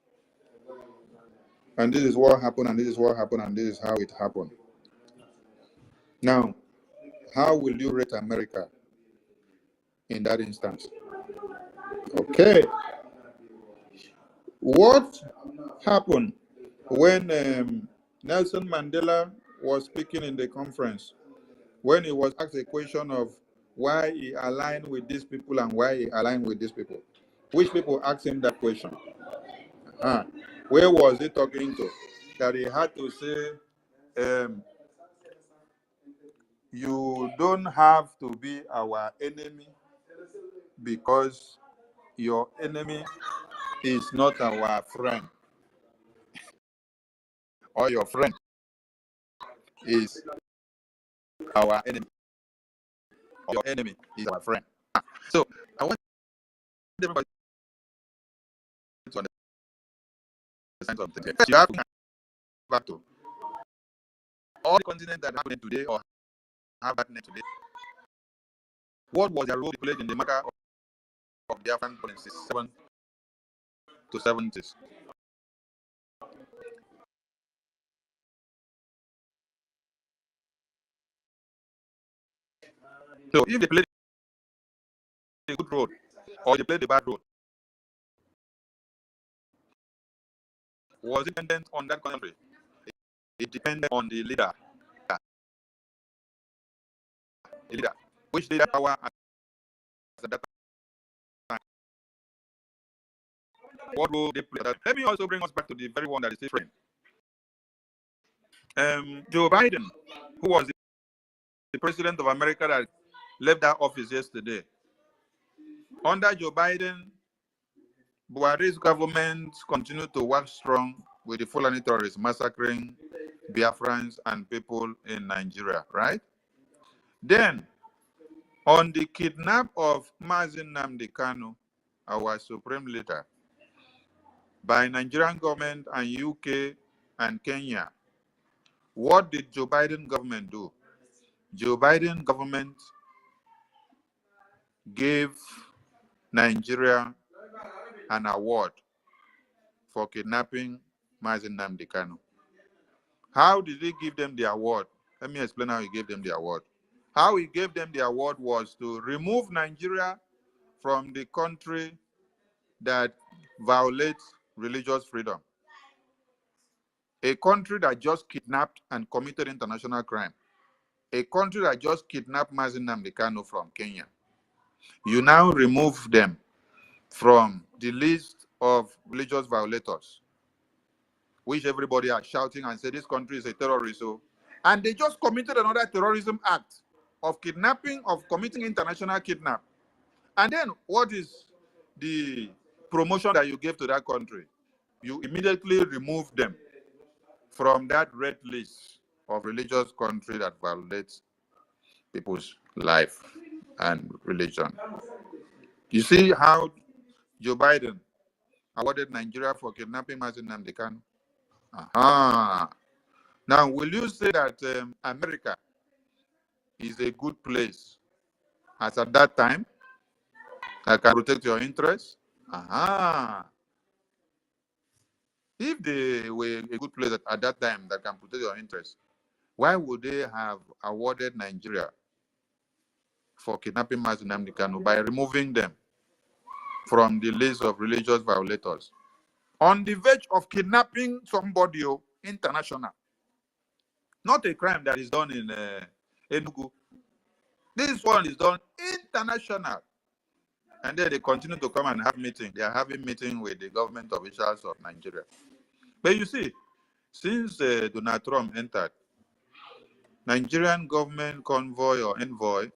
And this is what happened, and this is what happened, and this is how it happened. Now, how will you rate America in that instance? Okay. What happened when Nelson Mandela was speaking in the conference, when he was asked a question of why he aligned with these people and why he aligned with these people? Which people asked him that question? Where was he talking to? That he had to say, you don't have to be our enemy because your enemy is not our friend, or your friend is our enemy, or your enemy is our friend. So I want everybody to understand something. You have to go back to all the continents that happened today or have happened today. What was their role played in the matter of the African policies, 7 to 70s? So if they played a good role or they played a bad role, was it dependent on that country? It depended on the leader. The leader, which leader power at that time. What role they play? Let me also bring us back to the very one that is different. Joe Biden, who was the president of America that left that office yesterday. Under Joe Biden, Buhari's government continued to work strong with the Fulani terrorists massacring Biafrans and people in Nigeria, right? Then, on the kidnap of Mazi Nnamdi Kanu, our supreme leader, by Nigerian government and UK and Kenya, what did Joe Biden government do? Joe Biden government gave Nigeria an award for kidnapping Mazi Nnamdi Kanu. How did he give them the award? Let me explain how he gave them the award. How he gave them the award was to remove Nigeria from the country that violates religious freedom. A country that just kidnapped and committed international crime. A country that just kidnapped Mazi Nnamdi Kanu from Kenya. You now remove them from the list of religious violators, which everybody are shouting and say this country is a terrorist. And they just committed another terrorism act of kidnapping, of committing international kidnap. And then what is the promotion that you gave to that country? You immediately remove them from that red list of religious country that violates people's life and religion. You see how Joe Biden awarded Nigeria for kidnapping Mazi Nnamdi Kanu? Now, will you say that America is a good place as at that time that can protect your interests? If they were a good place at that time that can protect your interests, why would they have awarded Nigeria for kidnapping Mazi Nnamdi Kanu by removing them from the list of religious violators? On the verge of kidnapping somebody international. Not a crime that is done in Enugu. This one is done international. And then they continue to come and have meetings. They are having meetings with the government officials of Nigeria. But you see, since Donald Trump entered, Nigerian government convoy or envoy,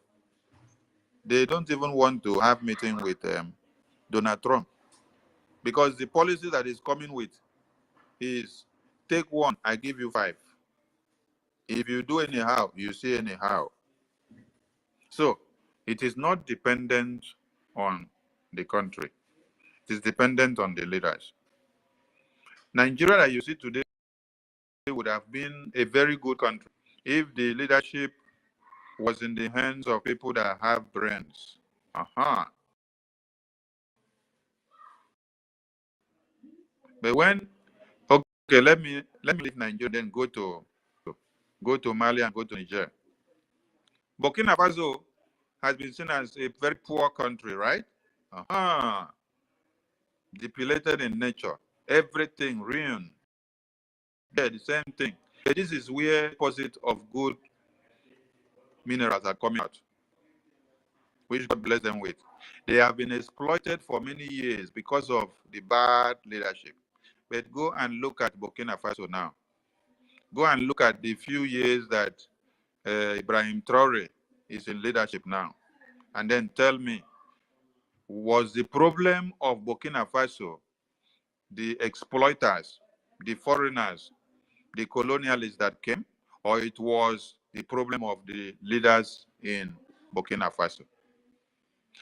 they don't even want to have meeting with Donald Trump. Because the policy that is coming with is take one, I give you 5. If you do anyhow, you see anyhow. So it is not dependent on the country. It is dependent on the leaders. Nigeria that you see today would have been a very good country if the leadership was in the hands of people that have brains. But when, okay, let me leave Nigeria, then go to Mali and go to Niger. Burkina Faso has been seen as a very poor country, right? Depleted in nature, everything ruined. Yeah, the same thing. But this is where deposits of good minerals are coming out, which God bless them with. They have been exploited for many years because of the bad leadership. But go and look at Burkina Faso now. Go and look at the few years that Ibrahim Traore is in leadership now. And then tell me, was the problem of Burkina Faso the exploiters, the foreigners, the colonialists that came, or it was the problem of the leaders in Burkina Faso?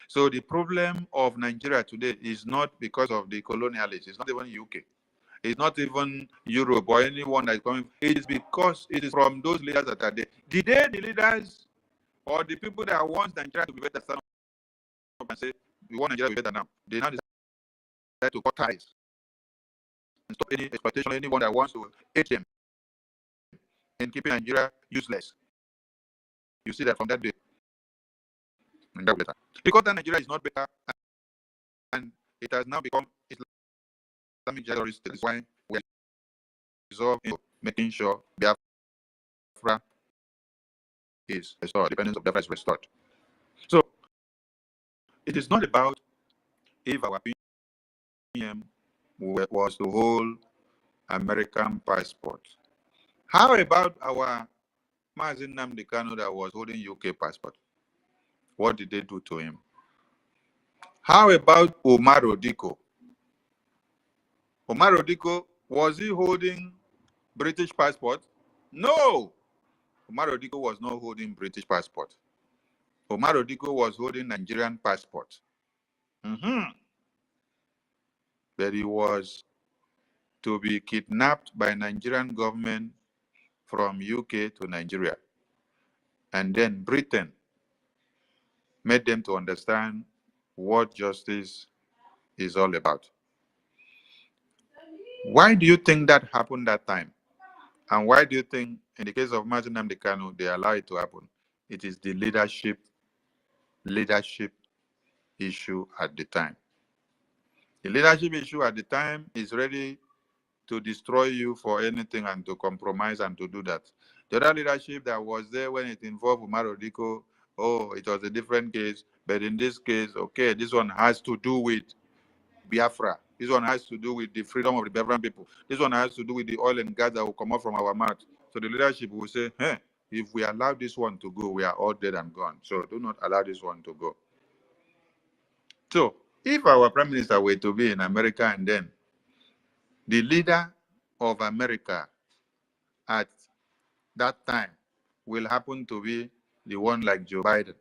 So the problem of Nigeria today is not because of the colonialists. It's not even UK. It's not even Europe or anyone that is coming. It is because it is from those leaders that are there. Did they, the leaders or the people that want Nigeria to be better, stand up and say, we want Nigeria to be better now? They now decide to cut ties and stop any exploitation, anyone that wants to aid them in keeping Nigeria useless. You see that from that day. Because that Nigeria is not better and it has now become Islamic terrorist. That is why we are resolved in making sure Biafra is restored, dependence of Biafra is restored. So it is not about if our PM was to hold American passport. How about our Mazi Nnamdi Kanu that was holding UK passport? What did they do to him? How about Omar Odiko? Omar Odiko, was he holding British passport? No. Omar Odiko was not holding British passport. Omar Odiko was holding Nigerian passport. But he was to be kidnapped by Nigerian government from UK to Nigeria. And then Britain made them to understand what justice is all about. Why do you think that happened that time? And why do you think, in the case of Mazi Nnamdi Kanu, they allow it to happen? It is the leadership issue at the time. The leadership issue at the time is ready to destroy you for anything and to compromise and to do that. The other leadership that was there when it involved Omar Odiko, oh, it was a different case. But in this case, okay, this one has to do with Biafra. This one has to do with the freedom of the Biafran people. This one has to do with the oil and gas that will come out from our mouth. So the leadership will say, hey, if we allow this one to go, we are all dead and gone. So do not allow this one to go. So if our prime minister were to be in America and then the leader of America at that time will happen to be the one like Joe Biden,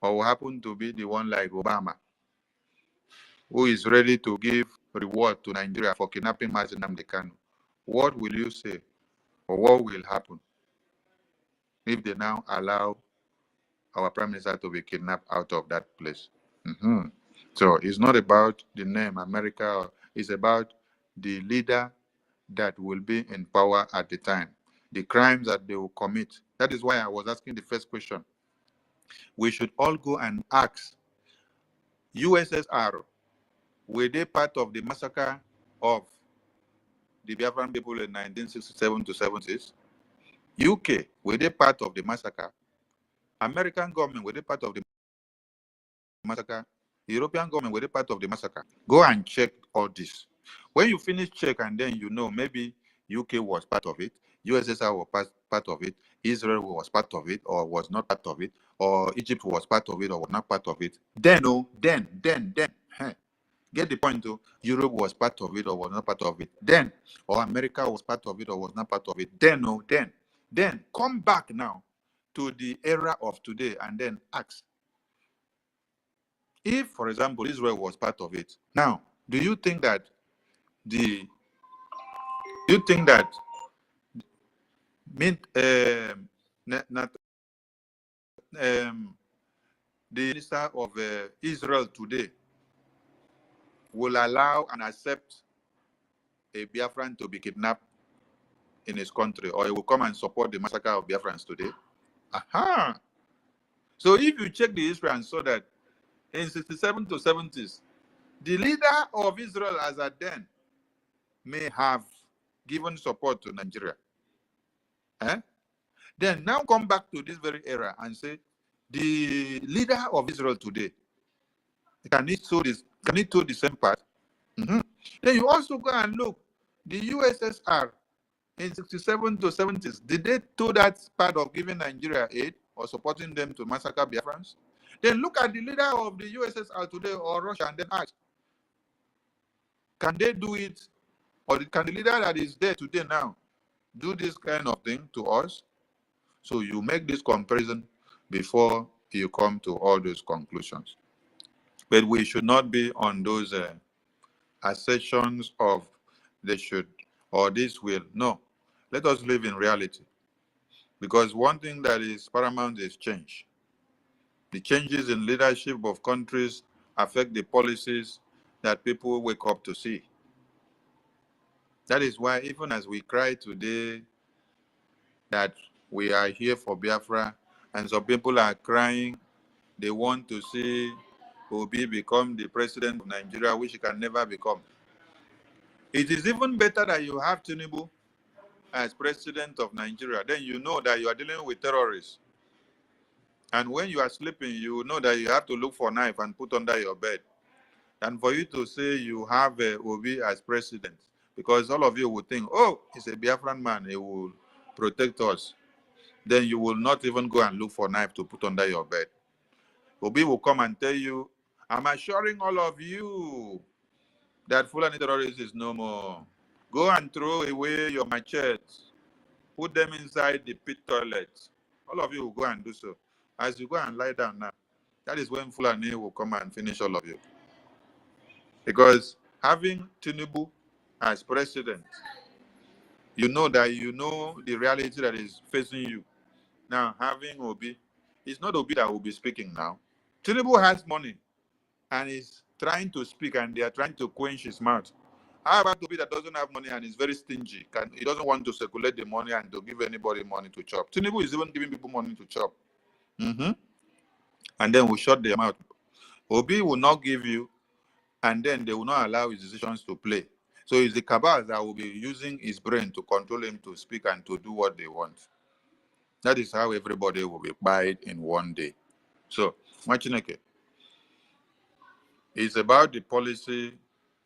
or will happen to be the one like Obama, who is ready to give reward to Nigeria for kidnapping Mazi Nnamdi Kanu, what will you say, or what will happen if they now allow our prime minister to be kidnapped out of that place? So it's not about the name America, it's about the leader that will be in power at the time, the crimes that they will commit. That is why I was asking the first question. We should all go and ask USSR, were they part of the massacre of the Biafran people in 1967 to 70s? UK, were they part of the massacre? American government, were they part of the massacre? European government, were they part of the massacre? Go and check all this. When you finish check and then you know maybe UK was part of it, USSR was part of it, Israel was part of it or was not part of it, or Egypt was part of it or was not part of it, then, then, Get the point, though. Europe was part of it or was not part of it. Then, or America was part of it or was not part of it. Then, then come back now to the era of today and then ask. If, for example, Israel was part of it, now, do you think that the minister of Israel today will allow and accept a Biafran to be kidnapped in his country, or he will come and support the massacre of Biafrans today? Aha! So if you check the history and saw that in 67 to 70s, the leader of Israel as at then may have given support to Nigeria. Then now come back to this very era and say, the leader of Israel today, can he do the same part? Then you also go and look, the USSR in 67 to 70s, did they do that part of giving Nigeria aid or supporting them to massacre Biafrans? Then look at the leader of the USSR today or Russia and then ask, can they do it? Or can the leader that is there today now do this kind of thing to us? So you make this comparison before you come to all those conclusions. But we should not be on those assertions of they should or this will. No, let us live in reality. Because one thing that is paramount is change. The changes in leadership of countries affect the policies that people wake up to see. That is why even as we cry today that we are here for Biafra, and some people are crying, they want to see Obi become the president of Nigeria, which he can never become. It is even better that you have Tinubu as president of Nigeria. Then you know that you are dealing with terrorists. And when you are sleeping, you know that you have to look for a knife and put under your bed. And for you to say you have Obi as president, because all of you would think, oh, he's a Biafran man, he will protect us. Then you will not even go and look for a knife to put under your bed. Obi will come and tell you, I'm assuring all of you that Fulani terrorists is no more. Go and throw away your machetes. Put them inside the pit toilet. All of you will go and do so. As you go and lie down now, that is when Fulani will come and finish all of you. Because having Tinubu as president, you know that you know the reality that is facing you. Now, having Obi, it's not Obi that will be speaking now. Tinubu has money and is trying to speak, and they are trying to quench his mouth. How about Obi that doesn't have money and is very stingy? He doesn't want to circulate the money and to give anybody money to chop. Tinubu is even giving people money to chop. And then we shut their mouth. Obi will not give you, and then they will not allow his decisions to play. So it's the cabal that will be using his brain to control him to speak and to do what they want. That is how everybody will be buyed in one day. So, Machineke, it's about the policy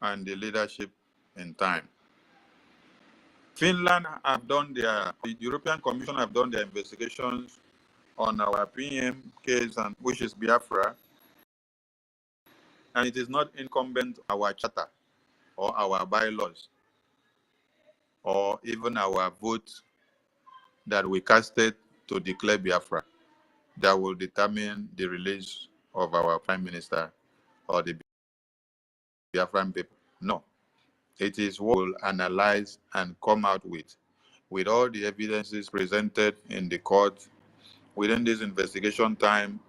and the leadership in time. Finland have done the European Commission have done their investigations on our PM case, and which is Biafra, and it is not incumbent on our charter or our bylaws or even our vote that we casted to declare Biafra that will determine the release of our Prime Minister or the Biafran people. No. It is what we'll analyze and come out with all the evidences presented in the court within this investigation time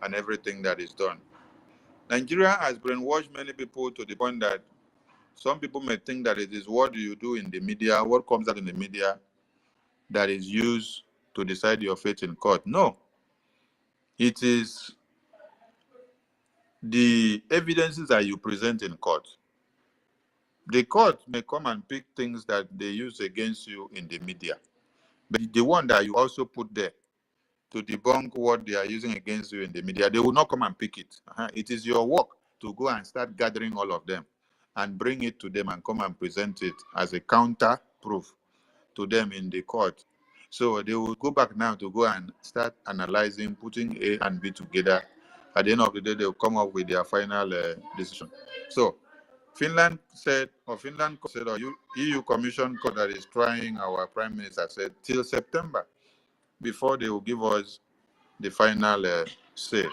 and everything that is done. Nigeria has brainwashed many people to the point that some people may think that it is what you do in the media, what comes out in the media, that is used to decide your fate in court. No. It is the evidences that you present in court. The court may come and pick things that they use against you in the media, but the one that you also put there to debunk what they are using against you in the media, they will not come and pick it. It is your work to go and start gathering all of them and bring it to them and come and present it as a counter proof to them in the court. So they will go back now to go and start analyzing, putting A and B together. At the end of the day, they will come up with their final decision. So Finland said, or EU Commission that is trying, our Prime Minister said, till September, before they will give us the final say.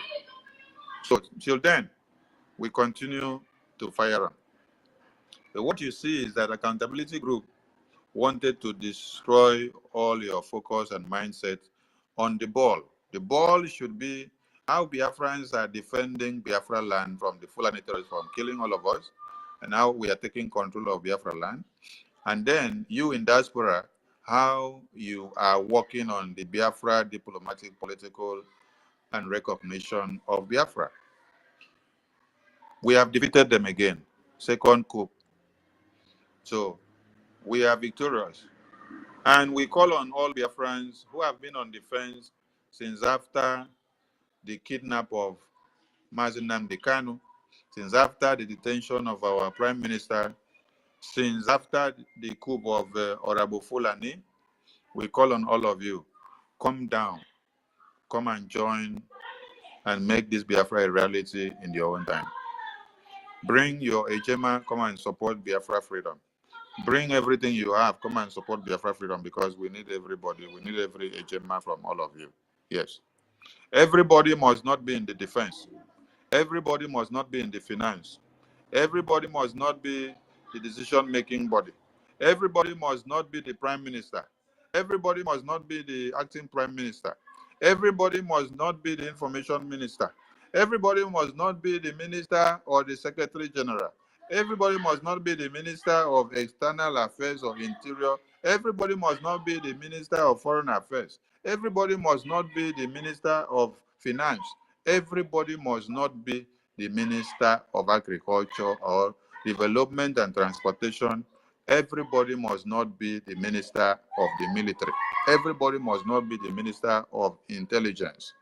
So till then, we continue to fire on. But what you see is that accountability group wanted to destroy all your focus and mindset on the ball. The ball should be how Biafrans are defending Biafra land from the Fulani terrorists from killing all of us, and how we are taking control of Biafra land. And then you in diaspora, how you are working on the Biafra diplomatic, political, and recognition of Biafra. We have defeated them again. Second coup. So we are victorious. And we call on all Biafrans who have been on the fence since after the kidnap of Mazi Nnamdi Kanu, since after the detention of our Prime Minister, since after the coup of Orabo Fulani. We call on all of you, come down, come and join and make this Biafra a reality in your own time. Bring your Ejema, come and support Biafra freedom. Bring everything you have, come and support Biafra freedom, because we need everybody. We need every Ejema from all of you. Yes. Everybody must not be in the defense. Everybody must not be in the finance. Everybody must not be the decision-making body. Everybody must not be the Prime Minister. Everybody must not be the acting Prime Minister. Everybody must not be the Information Minister. Everybody must not be the Minister or the Secretary General. Everybody must not be the Minister of External Affairs or Interior. Everybody must not be the Minister of Foreign Affairs. Everybody must not be the Minister of Finance. Everybody must not be the Minister of Agriculture or Development and Transportation. Everybody must not be the Minister of the Military. Everybody must not be the Minister of Intelligence.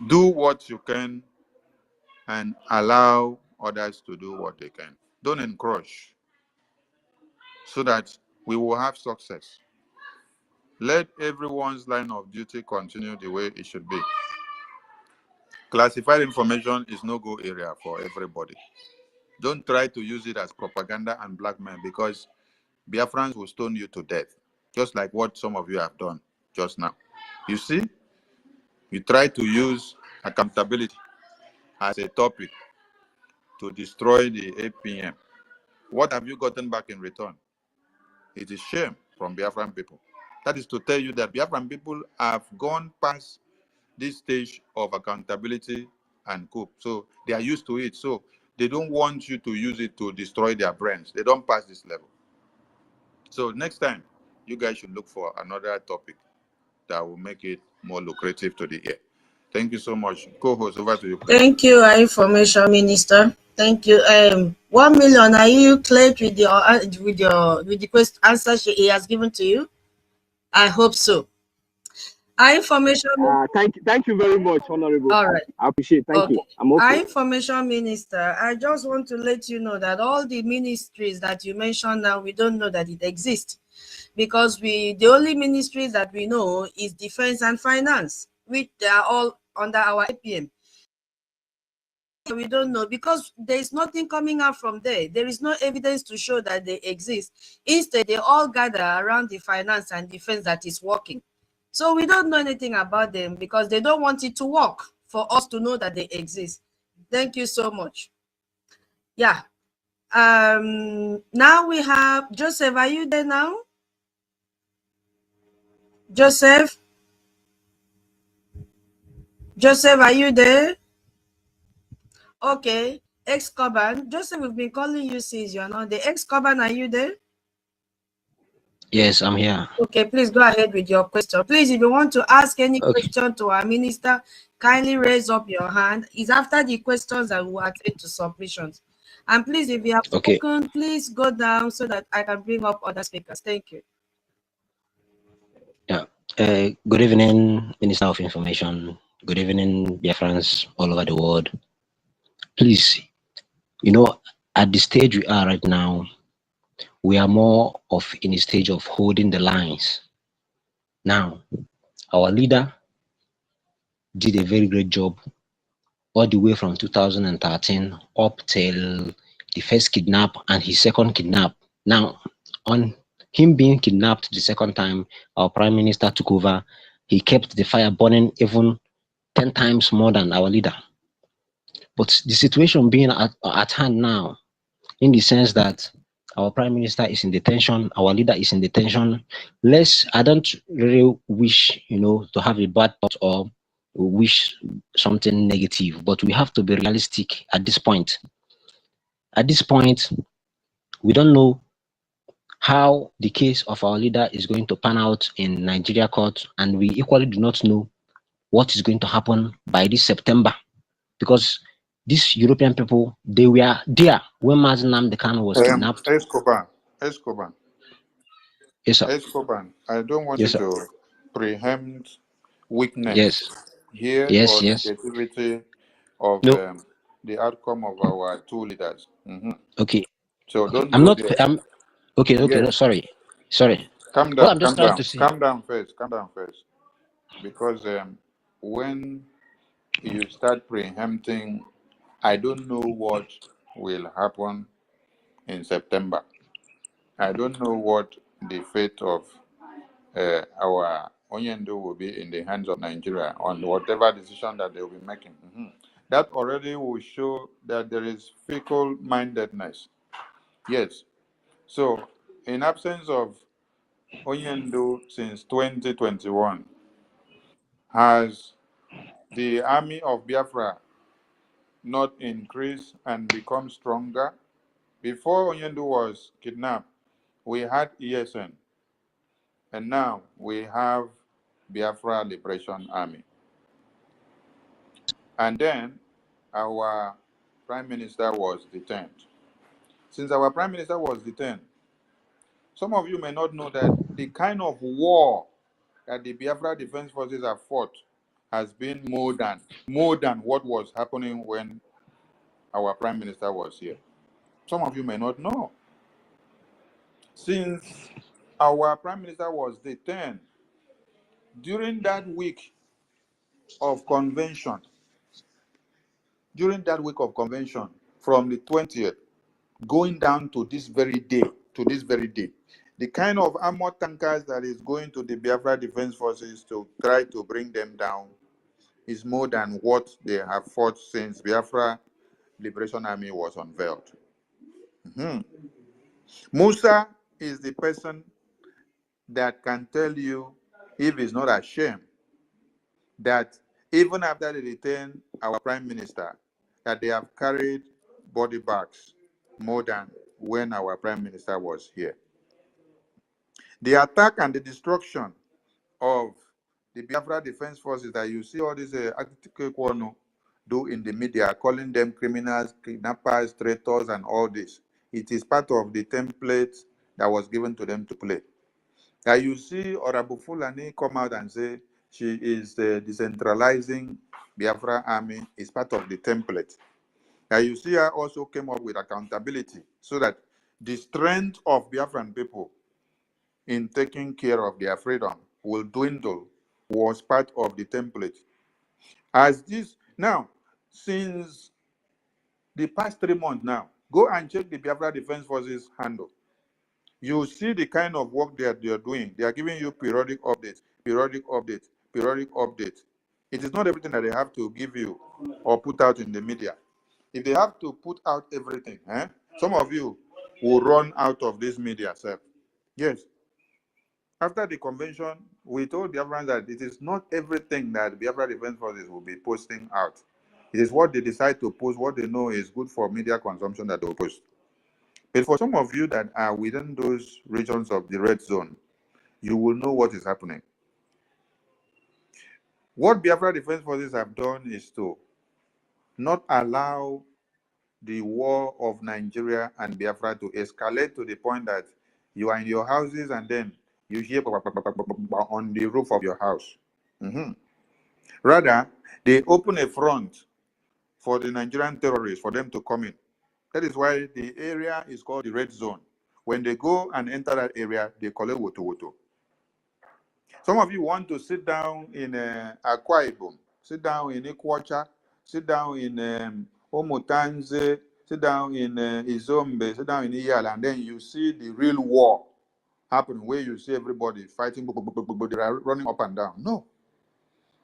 Do what you can and allow others to do what they can. Don't encroach, so that we will have success. Let everyone's line of duty continue the way it should be. Classified information is no-go area for everybody. Don't try to use it as propaganda and blackmail, because Biafrans will stone you to death, just like what some of you have done just now. You see, you try to use accountability as a topic to destroy the APM. What have you gotten back in return? It is shame from Biafran people. That is to tell you that Biafran people have gone past this stage of accountability and coup. So they are used to it. So they don't want you to use it to destroy their brains. They don't pass this level. So next time, you guys should look for another topic that will make it more lucrative to the ear. Thank you so much. Co-host, over to you. Please. Thank you, our Information Minister. Thank you. 1 million. Are you clear with the answer he has given to you? I hope so. Our Information. Thank you very much, Honorable. All right. I appreciate. Thank you. I'm okay. Our Information Minister, I just want to let you know that all the ministries that you mentioned now, we don't know that it exists, because the only ministries that we know is Defense and Finance, which they are all under our APM. We don't know, because there is nothing coming out from there. There is no evidence to show that they exist. Instead, they all gather around the finance and defense that is working. So we don't know anything about them, because they don't want it to work for us to know that they exist. Thank you so much. Yeah. Now we have Joseph. Are you there now? Joseph? Joseph, are you there? Okay. Ex-Coban. Joseph, we've been calling you since you're not there. Ex-Coban, are you there? Yes, I'm here. Okay, please go ahead with your question. Please, if you want to ask any question to our minister, kindly raise up your hand. It's after the questions that we will attend to submissions. And please, if you have spoken, please go down so that I can bring up other speakers. Thank you. Yeah. Good evening, Minister of Information. Good evening, dear friends all over the world. Please, at the stage we are right now, we are more of in a stage of holding the lines. Now, our leader did a very great job all the way from 2013 up till the first kidnap and his second kidnap. Now, on him being kidnapped the second time, our prime minister took over. He kept the fire burning even 10 times more than our leader. But the situation being at hand now, in the sense that our prime minister is in detention, our leader is in detention. I don't really wish, to have a bad thought or wish something negative, but we have to be realistic at this point. At this point, we don't know how the case of our leader is going to pan out in Nigeria court, and we equally do not know what is going to happen by this September, because these European people, they were there when Mazen Nnamdi Kanu was kidnapped. Escobar, Yes, sir. Escobar, I don't want Yes, you sir. to preempt weakness Yes. here Yes, or yes. negativity of No. the outcome of our two leaders. Okay. So don't I'm go not. there. Okay. Yes. No, sorry. Calm What down. I'm just Calm trying down. to say. Calm down first. Calm down first. Because when you start preempting, I don't know what will happen in September. I don't know what the fate of our Onyendo will be in the hands of Nigeria on whatever decision that they will be making. That already will show that there is fickle-mindedness. Yes. So, in absence of Onyendo since 2021, has the army of Biafra not increased and become stronger? Before Onyendo was kidnapped, we had ESN, and now we have Biafra Liberation Army. And then our prime minister was detained. Since our prime minister was detained, some of you may not know that the kind of war that the Biafra Defense Forces have fought has been more than what was happening when our prime minister was here. Some of you may not know. Since our prime minister was detained, during that week of convention, from the 20th, going down to this very day, the kind of armored tankers that is going to the Biafra Defense Forces to try to bring them down is more than what they have fought since Biafra Liberation Army was unveiled. Musa is the person that can tell you, if he's not ashamed, that even after they detain our prime minister, that they have carried body bags more than when our prime minister was here. The attack and the destruction of the Biafra Defense Forces that you see all these do in the media, calling them criminals, kidnappers, traitors, and all this, it is part of the template that was given to them to play. That you see Orabu Fulani come out and say she is decentralizing Biafra army is part of the template. That you see her also came up with accountability so that the strength of Biafran people in taking care of their freedom will dwindle was part of the template. As this now, since the past 3 months now, go and check the Biafra Defense Forces handle. You see the kind of work they are doing. They are giving you periodic updates. It is not everything that they have to give you or put out in the media. If they have to put out everything, some of you will run out of this media, sir. Yes. After the convention, we told Biafrans that it is not everything that Biafra Defense Forces will be posting out. It is what they decide to post, what they know is good for media consumption that they will post. But for some of you that are within those regions of the red zone, you will know what is happening. What Biafra Defense Forces have done is to not allow the war of Nigeria and Biafra to escalate to the point that you are in your houses and then you hear on the roof of your house. Rather, they open a front for the Nigerian terrorists, for them to come in. That is why the area is called the red zone. When they go and enter that area, they call it Woto. Some of you want to sit down in Akwa Ibom, sit down in Ikwacha, sit down in Omotanze, sit down in Izombe, sit down in Iyala, and then you see the real war happening where you see everybody fighting, they are running up and down. No.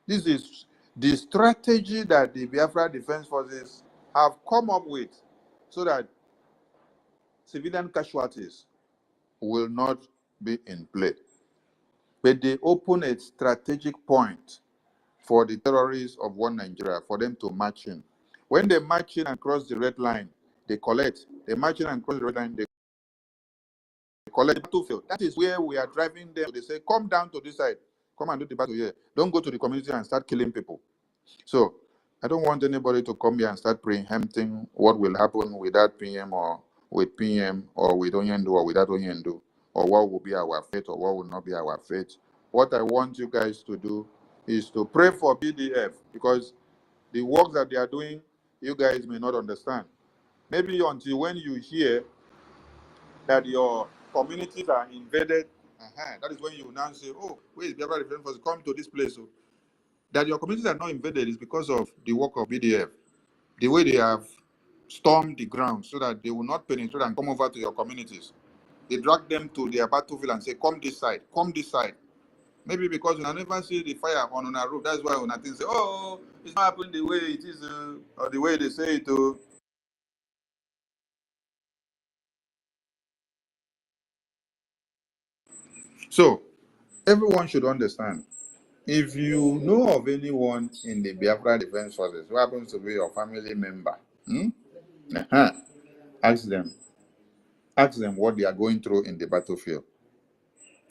This is the strategy that the Biafra Defense Forces have come up with so that civilian casualties will not be in play. But they open a strategic point for the terrorists of one Nigeria, for them to march in. When they march in and cross the red line, they collect. They march in and cross the red line, they collect the battlefield. That is where we are driving them. They say, come down to this side. Come and do the battle here. Don't go to the community and start killing people. So I don't want anybody to come here and start preempting what will happen with that PM or with PM or with Onyendu or without Onyendu, or what will be our fate or what will not be our fate. What I want you guys to do is to pray for BDF, because the work that they are doing, you guys may not understand. Maybe until when you hear that your communities are invaded, that is when you now say, oh, where is Biafra Defense Force? Come to this place. So that your communities are not invaded is because of the work of BDF. The way they have stormed the ground so that they will not penetrate and come over to your communities. They drag them to their battlefield and say, come this side, come this side. Maybe because you never see the fire on our roof. That's why when I think say, oh, it's not happening the way it is, or the way they say it. So everyone should understand. If you know of anyone in the Biafra Defense Forces who happens to be your family member, ask them. Ask them what they are going through in the battlefield.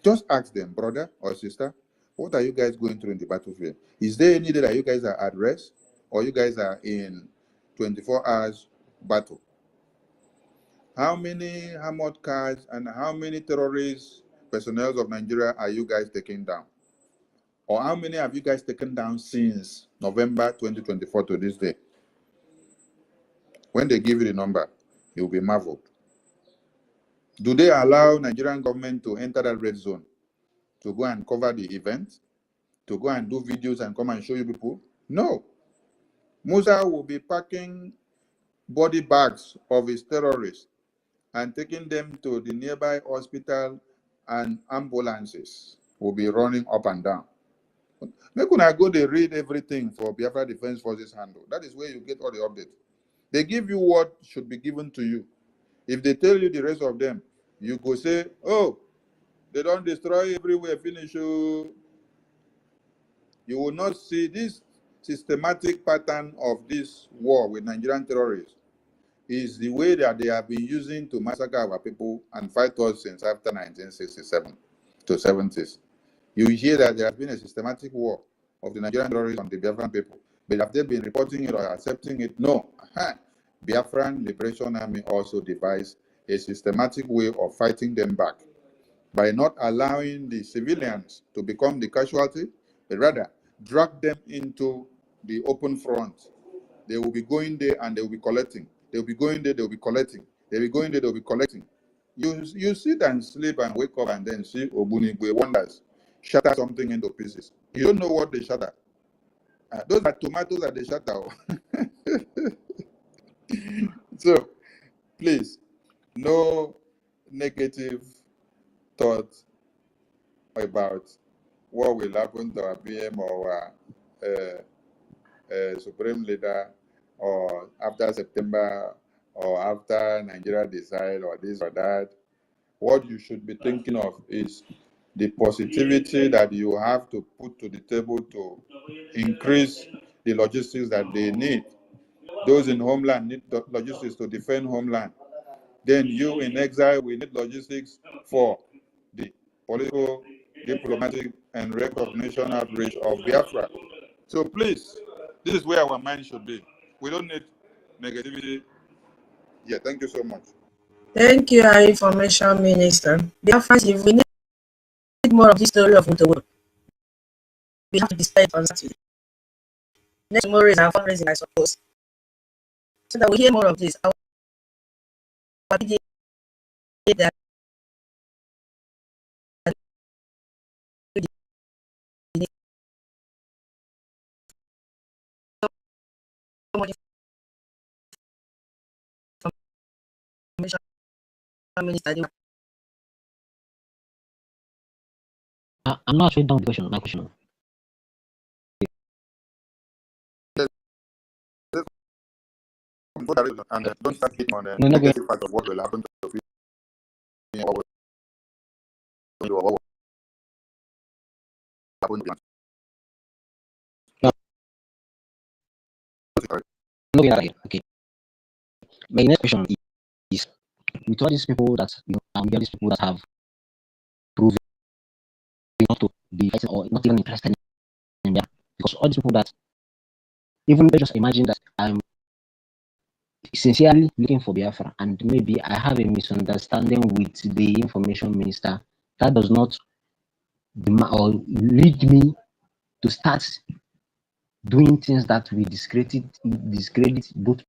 Just ask them, brother or sister, what are you guys going through in the battlefield? Is there any day that you guys are at rest, or you guys are in 24 hours battle? How many armored cars and how many terrorist personnel of Nigeria are you guys taking down? Or how many have you guys taken down since November 2024 to this day? When they give you the number, you'll be marveled. Do they allow Nigerian government to enter that red zone, to go and cover the event, to go and do videos and come and show you people? No. Musa will be packing body bags of his terrorists and taking them to the nearby hospital, and ambulances will be running up and down. Make una go, they read everything for Biafra Defense Forces handle. That is where you get all the updates. They give you what should be given to you. If they tell you the rest of them, you go say, oh, they don't destroy everywhere, finish. You will not see this systematic pattern of this war with Nigerian terrorists. Is the way that they have been using to massacre our people and fight us since after 1967 to 70s. You hear that there has been a systematic war of the Nigerian terrorists on the Biafran people. But have they been reporting it or accepting it? No. Biafran Liberation Army also devised a systematic way of fighting them back by not allowing the civilians to become the casualty, but rather drag them into the open front. They will be going there and they will be collecting. They will be going there, they will be collecting. They will be going there, they will be collecting. You sit and sleep and wake up and then see Obunigwe wonders shatter something into pieces. You don't know what they shatter. Those are tomatoes that they shatter. So, please, no negative thoughts about what will happen to our PM or Supreme Leader, or after September, or after Nigeria decide, or this or that. What you should be thinking of is the positivity that you have to put to the table to increase the logistics that they need. Those in homeland need logistics to defend homeland. Then you in exile will need logistics for the political, diplomatic, and recognition outreach of Biafra. So please, this is where our mind should be. We don't need negativity. Yeah, thank you so much. Thank you, our information minister. Biafrans, if we need more of this story of Mutowo, we have to decide on Saturday. Next tomorrow is our fundraising, I suppose. So that we hear more of this. Our PDA that much information, Minister. I'm not actually done with the question. My question. And don't start hitting on the No, no, negative part of what will happen to you. What will happen to no, okay. My next question is with all these people that these people that have proven not to be fighting or not even interested in them, because all these people that even just imagine that I'm sincerely looking for Biafra and maybe I have a misunderstanding with the information minister, that does not or lead me to start doing things that will discredit both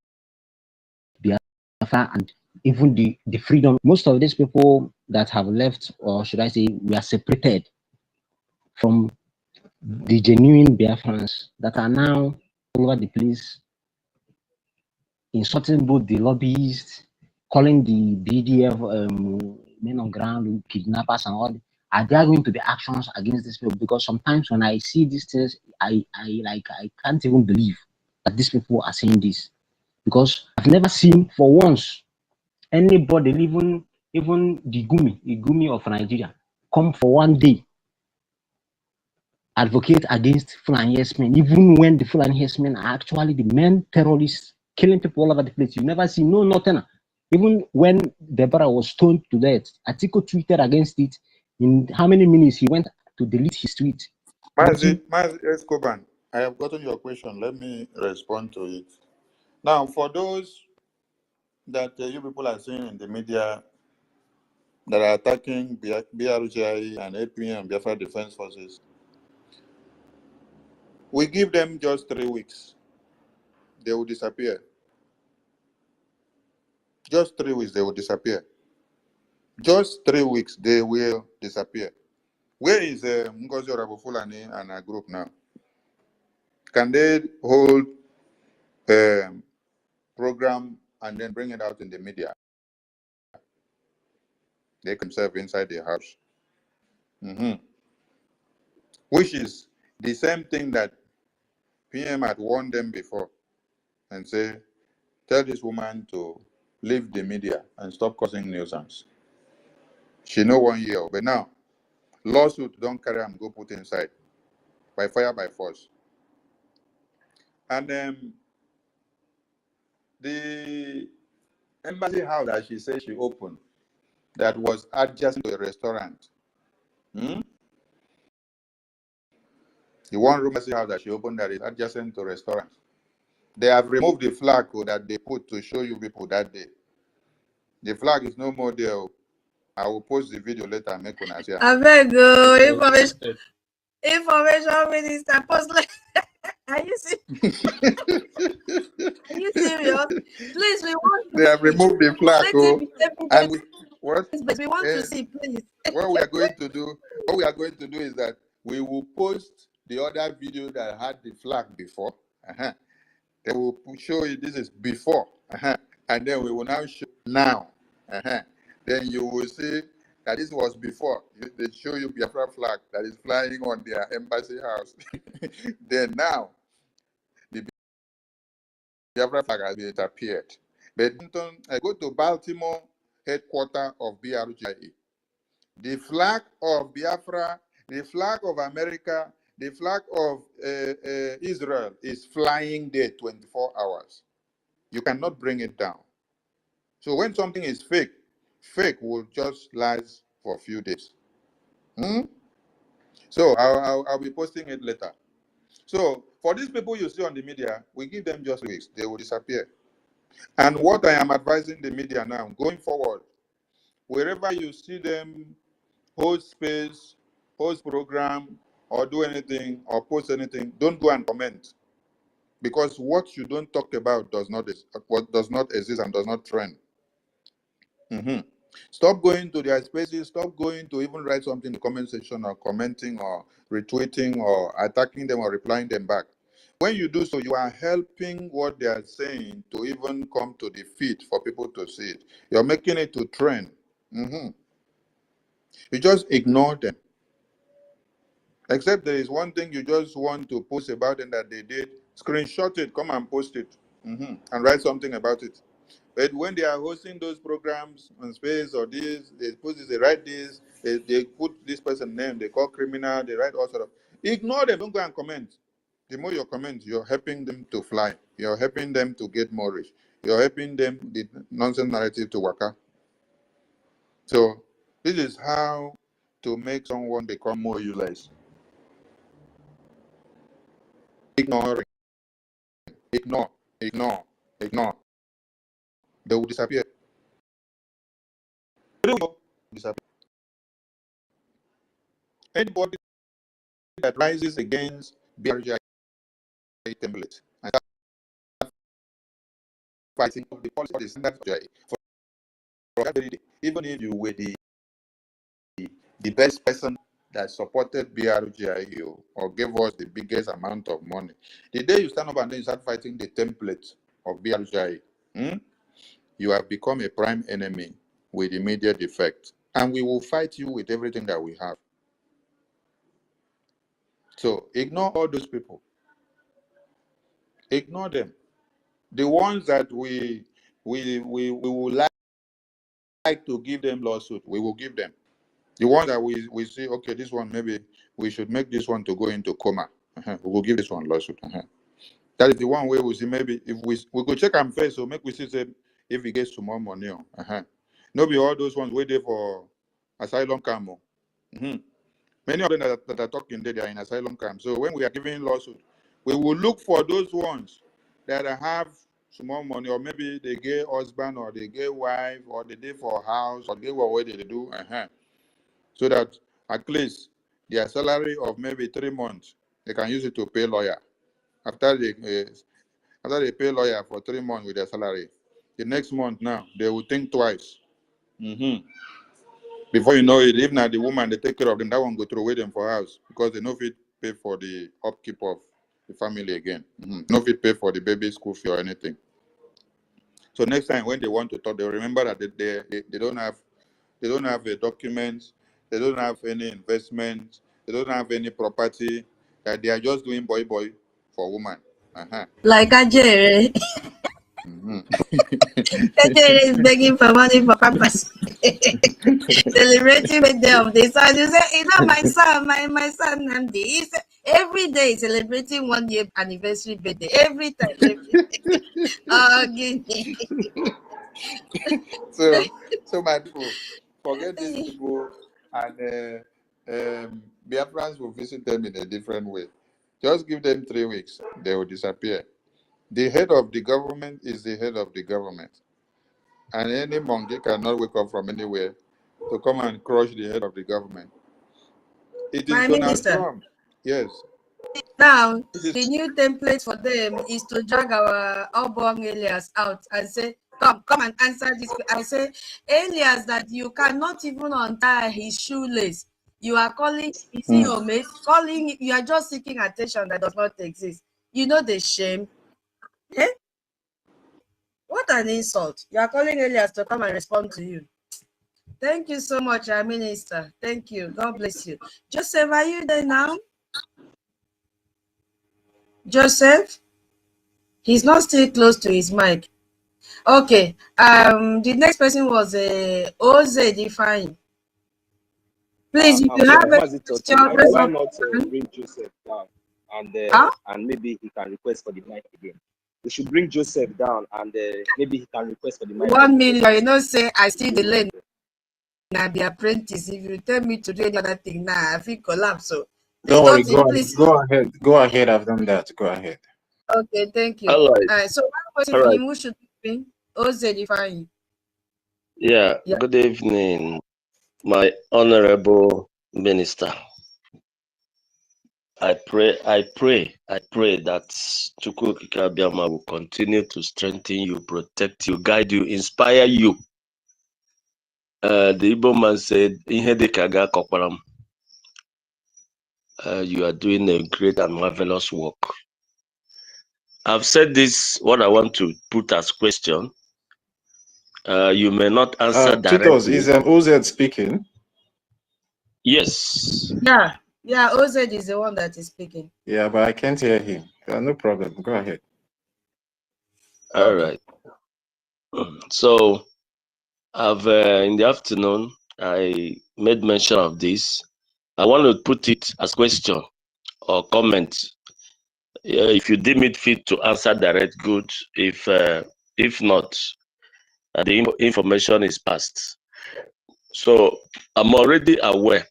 Biafra and even the freedom. Most of these people that have left, or should I say, we are separated from the genuine Biafrans that are now all over the place, insulting both the lobbyists, calling the BDF men on ground kidnappers and all. Are there going to be actions against these people? Because sometimes when I see these things, I can't even believe that these people are saying this, because I've never seen for once anybody, even the Gumi of Nigeria, come for one day advocate against Fulani herdsmen, even when the Fulani herdsmen are actually the main terrorists killing people all over the place. You never see nothing. Even when Deborah was stoned to death, Atiku tweeted against it. In how many minutes he went to delete his tweet? Mazi Escoban, I have gotten your question. Let me respond to it. Now, for those that you people are seeing in the media that are attacking BRGIE and APM, Biafra Defense Forces, we give them just 3 weeks. They will disappear. Just 3 weeks, they will disappear. Just 3 weeks, they will disappear. Where is Ngozi Orabufulani and her group now? Can they hold a program and then bring it out in the media? They can serve inside the house. Which is the same thing that PM had warned them before and say, tell this woman to leave the media and stop causing nuisance. She know 1 year, but now lawsuit don't carry and go put inside by fire by force. And the embassy house that she said she opened that was adjacent to a restaurant. The one room embassy house that she opened that is adjacent to a restaurant. They have removed the flag that they put to show you people that day. The flag is no more there. I will post the video later and make one see. I beg information minister post. Are you serious? Are you serious? Please, we want to they have removed the flag. And we want to see, please. What we are going to do is that we will post the other video that had the flag before. They will show you this is before. And then we will now show now. Then you will see that this was before. They show you Biafra flag that is flying on their embassy house. Then now, the Biafra flag has disappeared. But I go to Baltimore headquarters of BRGIE. The flag of Biafra, the flag of America, the flag of Israel is flying there 24 hours. You cannot bring it down. So when something is fake, fake will just last for a few days. So I'll be posting it later. So for these people you see on the media, we give them just weeks. They will disappear. And what I am advising the media now, going forward, wherever you see them hold space, host program, or do anything, or post anything, don't go and comment. Because what you don't talk about does not exist and does not trend. Stop going to their spaces, stop going to even write something in the comment section or commenting or retweeting or attacking them or replying them back. When you do so, you are helping what they are saying to even come to the feed for people to see it. You're making it to trend. You just ignore them. Except there is one thing you just want to post about them that they did. Screenshot it, come and post it, and write something about it. But when they are hosting those programs on Space or this, they put this, they write this, they put this person's name, they call criminal, they write all sort of. Ignore them, don't go and comment. The more you comment, you're helping them to fly. You're helping them to get more rich. You're helping them, the nonsense narrative to work out. So this is how to make someone become more useless. Ignoring. Ignore. They will disappear. Disappear. Anybody that rises against BRGIE template and fighting the policy of the standard for that very day, even if you were the best person that supported BRGIE or gave us the biggest amount of money, the day you stand up and then you start fighting the template of BRGIE, you have become a prime enemy with immediate effect. And we will fight you with everything that we have. So ignore all those people. Ignore them. The ones that we would like to give them lawsuit, we will give them. The one that we see, okay, this one, maybe we should make this one to go into coma. We will give this one lawsuit. That is the one where we see maybe if we could check them first, so make we see if we get some more money. No be all those ones waiting for asylum camp. Many of them that are talking there, they are in asylum camp. So when we are giving lawsuit, we will look for those ones that have small money, or maybe they get husband, or they get wife, or they did for house, or they get what they do. So that at least their salary of maybe 3 months, they can use it to pay lawyer. After they pay lawyer for 3 months with their salary, the next month now, they will think twice. Before you know it, if not the woman, they take care of them, that one go throw away them for house because they no fit pay for the upkeep of the family again. No fit pay for the baby school fee or anything. So next time when they want to talk, they remember that they don't have a document, they don't have any investment, they don't have any property, that they are just doing boy for woman. Like Ajere. Ajere is begging for money for purpose. Celebrating birthday of the son. You say, my son, my son Nandi. He's every day celebrating 1 year anniversary birthday. Every time. Guinea. So my people, forget these people, and Biafrans will visit them in a different way. Just give them 3 weeks, they will disappear. The head of the government is the head of the government, and any monkey cannot wake up from anywhere to come and crush the head of the government. It is My Donald minister. Trump. Yes. Now, the new template for them is to drag our Obong Elias out and say, come and answer this. I say, Elias, that you cannot even untie his shoelace. You are calling, is he your mate? Calling, you are just seeking attention that does not exist. You know the shame. Eh? What an insult. You are calling Elias to come and respond to you. Thank you so much, our minister. Thank you. God bless you. Joseph, are you there now? Joseph? He's not still close to his mic. Okay. The next person was Oze Define. Please, if you have a question, why not bring Joseph down and maybe he can request for the mic again. We should bring Joseph down and maybe he can request for the mic. 1 million, you know, say I see the lane. Now the apprentice. If you tell me to do any other thing now, I feel collapse. So don't worry, go ahead. Go ahead. I've done that. Go ahead. Okay, thank you. All right. So one question for him, who should be Oze Define? Yeah. Good evening, my honorable minister. I pray that Chukwu Kikabiama will continue to strengthen you, protect you, guide you, inspire you. The Igbo man said, you are doing a great and marvelous work. I've said this, what I want to put as question. You may not answer Titos, directly. is OZ speaking? Yes. Yeah, OZ is the one that is speaking. Yeah, but I can't hear him. No problem. Go ahead. All right. So, I've in the afternoon, I made mention of this. I want to put it as question or comment. If you deem it fit to answer direct, good. If not, the information is passed. So I'm already aware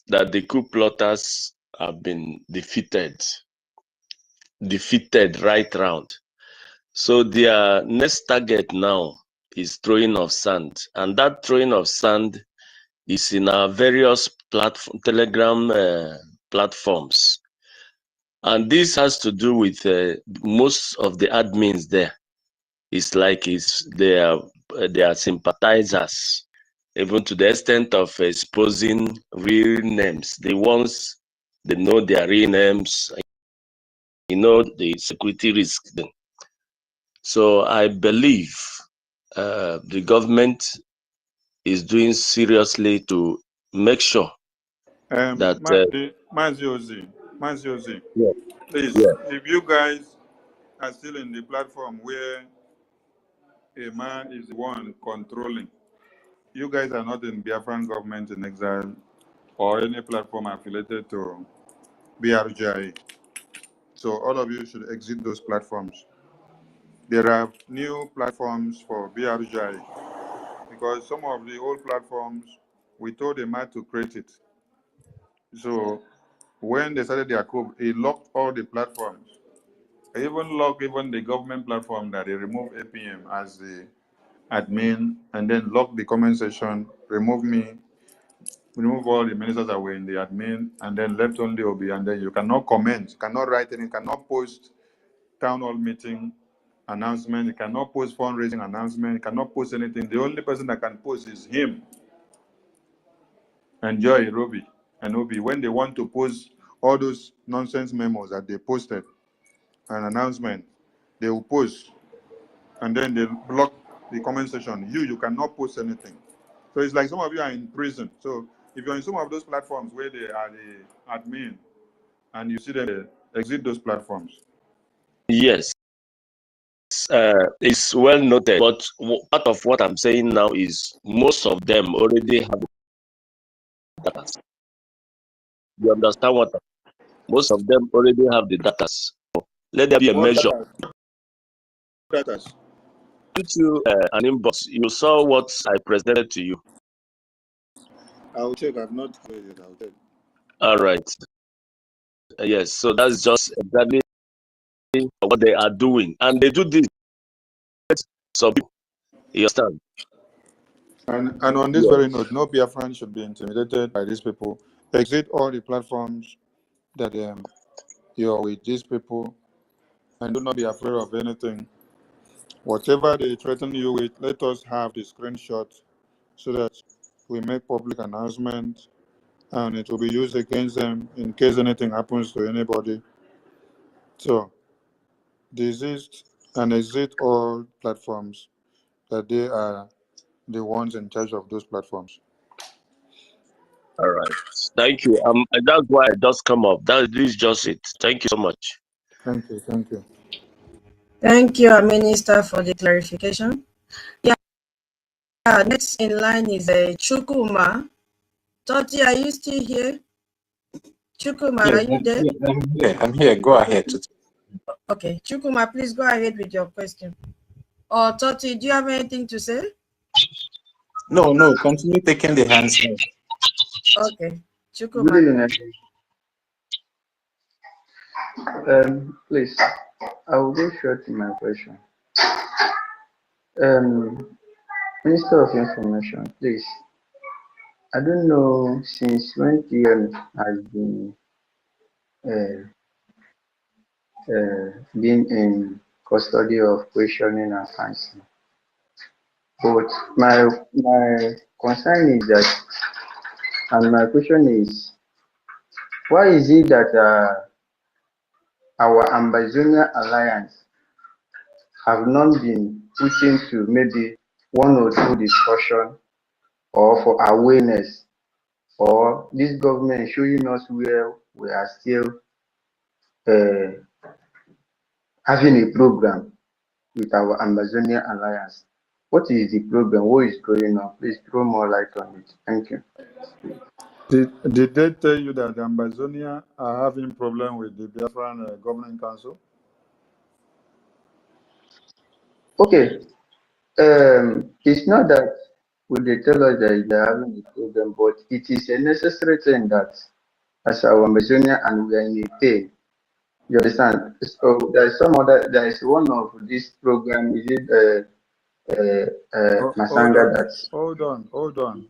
that the coup plotters have been defeated right round. So their next target now is throwing of sand, and that throwing of sand is in our various Telegram platforms, and this has to do with most of the admins there. It's like they are sympathizers, even to the extent of exposing real names. The ones they know their real names, the security risk. So I believe the government is doing seriously to make sure that Maziozi, yeah. please, Yeah. if you guys are still in the platform where a man is the one controlling, you guys are not in Biafran government in exile or any platform affiliated to BRGIE. So all of you should exit those platforms. There are new platforms for BRGIE because some of the old platforms, we told the man to create it. So when they started their coup, he locked all the platforms. He even locked even the government platform that they removed APM as the admin, and then locked the comment section, remove me, remove all the ministers that were in the admin, and then left only OB, and then you cannot comment, cannot write anything, cannot post town hall meeting announcement, you cannot post fundraising announcement, you cannot post anything. The only person that can post is him and Joy Roby and Obi. When they want to post all those nonsense memos that they posted, an announcement, they will post, and then they block the comment section. You cannot post anything. So it's like some of you are in prison. So if you're in some of those platforms where they are the admin and you see them, exit those platforms. Yes, it's well noted. But part of what I'm saying now is most of them already have the data. You understand what? Most of them already have the data. Let there be a measure. Data. Sent you an inbox. You saw what I presented to you. I'll check. I've not read it. I'll check. All right. Yes. So that's just exactly what they are doing, and they do this. So you understand? And on this very note, no Biafran should be intimidated by these people. Exit all the platforms that you're with these people, and do not be afraid of anything. Whatever they threaten you with, let us have the screenshot so that we make public announcement, and it will be used against them in case anything happens to anybody. So, desist and exit all platforms that they are the ones in charge of those platforms. All right. Thank you. That's why I just come up. This is just it. Thank you so much. Thank you. Thank you. Thank you, Minister, for the clarification. Yeah. Next in line is Chukuma. Toti, are you still here? Chukuma, Yes, are you there? I'm here. Go ahead. Okay, Chukuma, please go ahead with your question. Or Toti, do you have anything to say? No, continue taking the hands. Okay, Chukuma. Good evening. Please, I will go straight to my question. Minister of Information, please. I don't know since when TM has been been in custody of questioning and answering. But my concern is that, and my question is, why is it that our Ambazonia alliance have not been put into maybe one or two discussion or for awareness, or this government showing us where we are still having a program with our Amazonian Alliance. What is the program? What is going on? Please throw more light on it. Thank you. Did they tell you that Amazonia are having problem with the Biafran Governing Council? Okay. It's not that would they tell us that they're having a problem, but it is a necessary thing that as our Amazonia and we are in a pain. You understand? So there is there is one of this program, is it Masanga that's Hold on.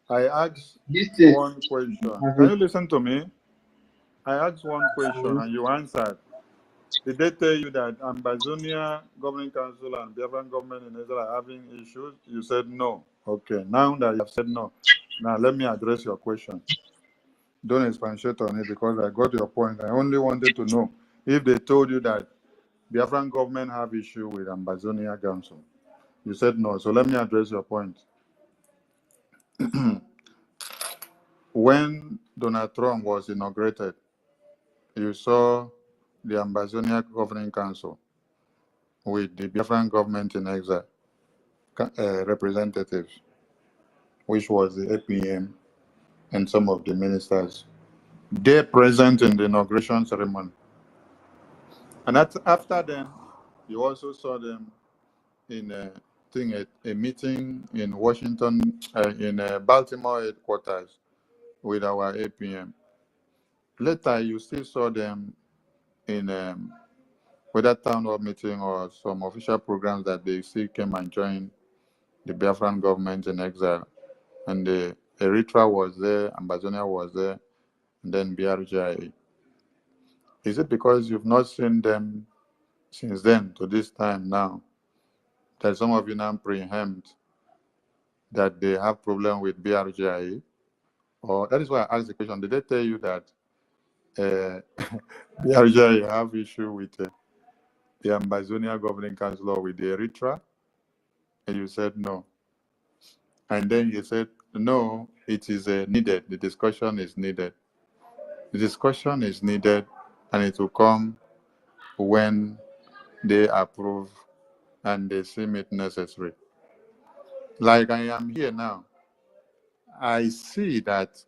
I asked this thing. one question. Can you listen to me? I asked one question and you answered. Did they tell you that Amazonia Governing Council and Biafran government in Israel are having issues? You said no. Okay, now that you have said no, now let me address your question. Don't expatiate on it because I got your point. I only wanted to know if they told you that Biafran government have issue with Amazonia Council. You said no, so let me address your point. When Donald Trump was inaugurated, you saw the Amazonia Governing Council with the Biafran government in exile representatives, which was the APM and some of the ministers. They're present in the inauguration ceremony. And after then, you also saw them in a meeting in Washington, in Baltimore headquarters with our APM. Later, you still saw them in whether town hall meeting or some official programs that they still came and joined the Biafran government in exile. And the Eritrea was there, Amazonia was there, and then BRGIE. Is it because you've not seen them since then to this time now that some of you now preempt that they have problem with BRGIE? Or that is why I asked the question, did they tell you that BRGIE have issue with the Amazonia Governing Council or with the Eritrea? And you said no. And then you said, no, it is needed. The discussion is needed. The discussion is needed, and it will come when they approve and they seem it necessary. Like I am here now, I see that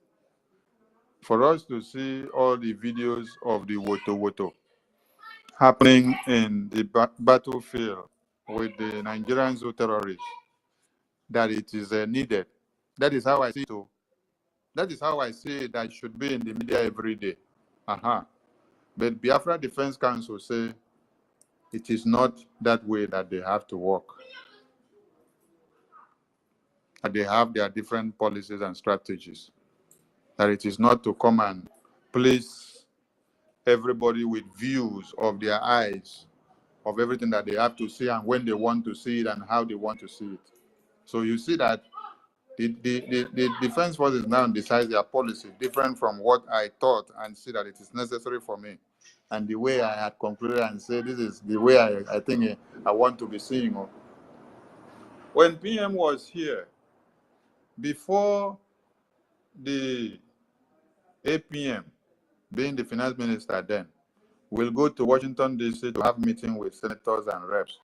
for us to see all the videos of the Woto happening in the battlefield with the Nigerian zoo terrorists, that it is needed. That is how I see it. That is how I see it. That should be in the media every day. But Biafra Defense Council say it is not that way that they have to work. That they have their different policies and strategies. That it is not to come and please everybody with views of their eyes of everything that they have to see and when they want to see it and how they want to see it. So you see that the defense forces now decide their policy different from what I thought and see that it is necessary for me. And the way I had concluded and said, this is the way I think I want to be seeing. When PM was here, before the APM, being the finance minister then, will go to Washington, D.C. to have meeting with senators and reps.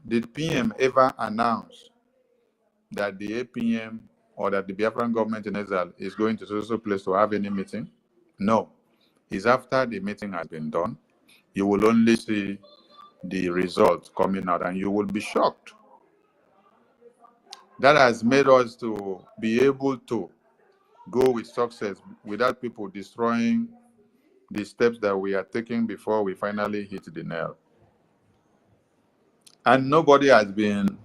Did PM ever announce that the APM or that the Biafran government in exile is going to social place to have any meeting? No. It's after the meeting has been done, you will only see the results coming out and you will be shocked. That has made us to be able to go with success without people destroying the steps that we are taking before we finally hit the nail. And nobody has been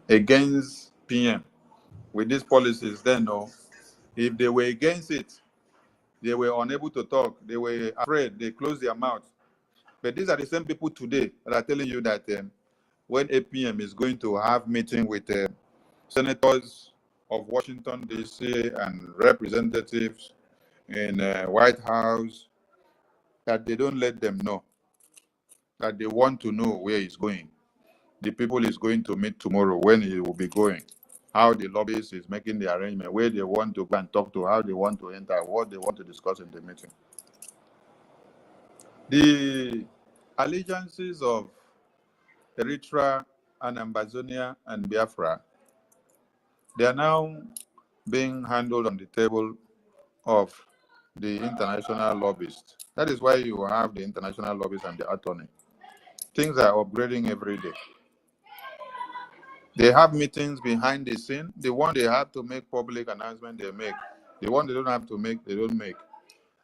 against PM with these policies then, no. If they were against it, they were unable to talk. They were afraid. They closed their mouths. But these are the same people today that are telling you that when APM is going to have meeting with senators of Washington, D.C. and representatives in White House, that they don't let them know, that they want to know where it's going. the people is going to meet tomorrow, when he will be going, how the lobbyist is making the arrangement, where they want to go and talk to, how they want to enter, what they want to discuss in the meeting. The allegiances of Eritrea and Ambazonia and Biafra, they are now being handled on the table of the international lobbyists. That is why you have the international lobbyists and the attorney. Things are upgrading every day. They have meetings behind the scene. The one they have to make public announcement, they make. The one they don't have to make, they don't make.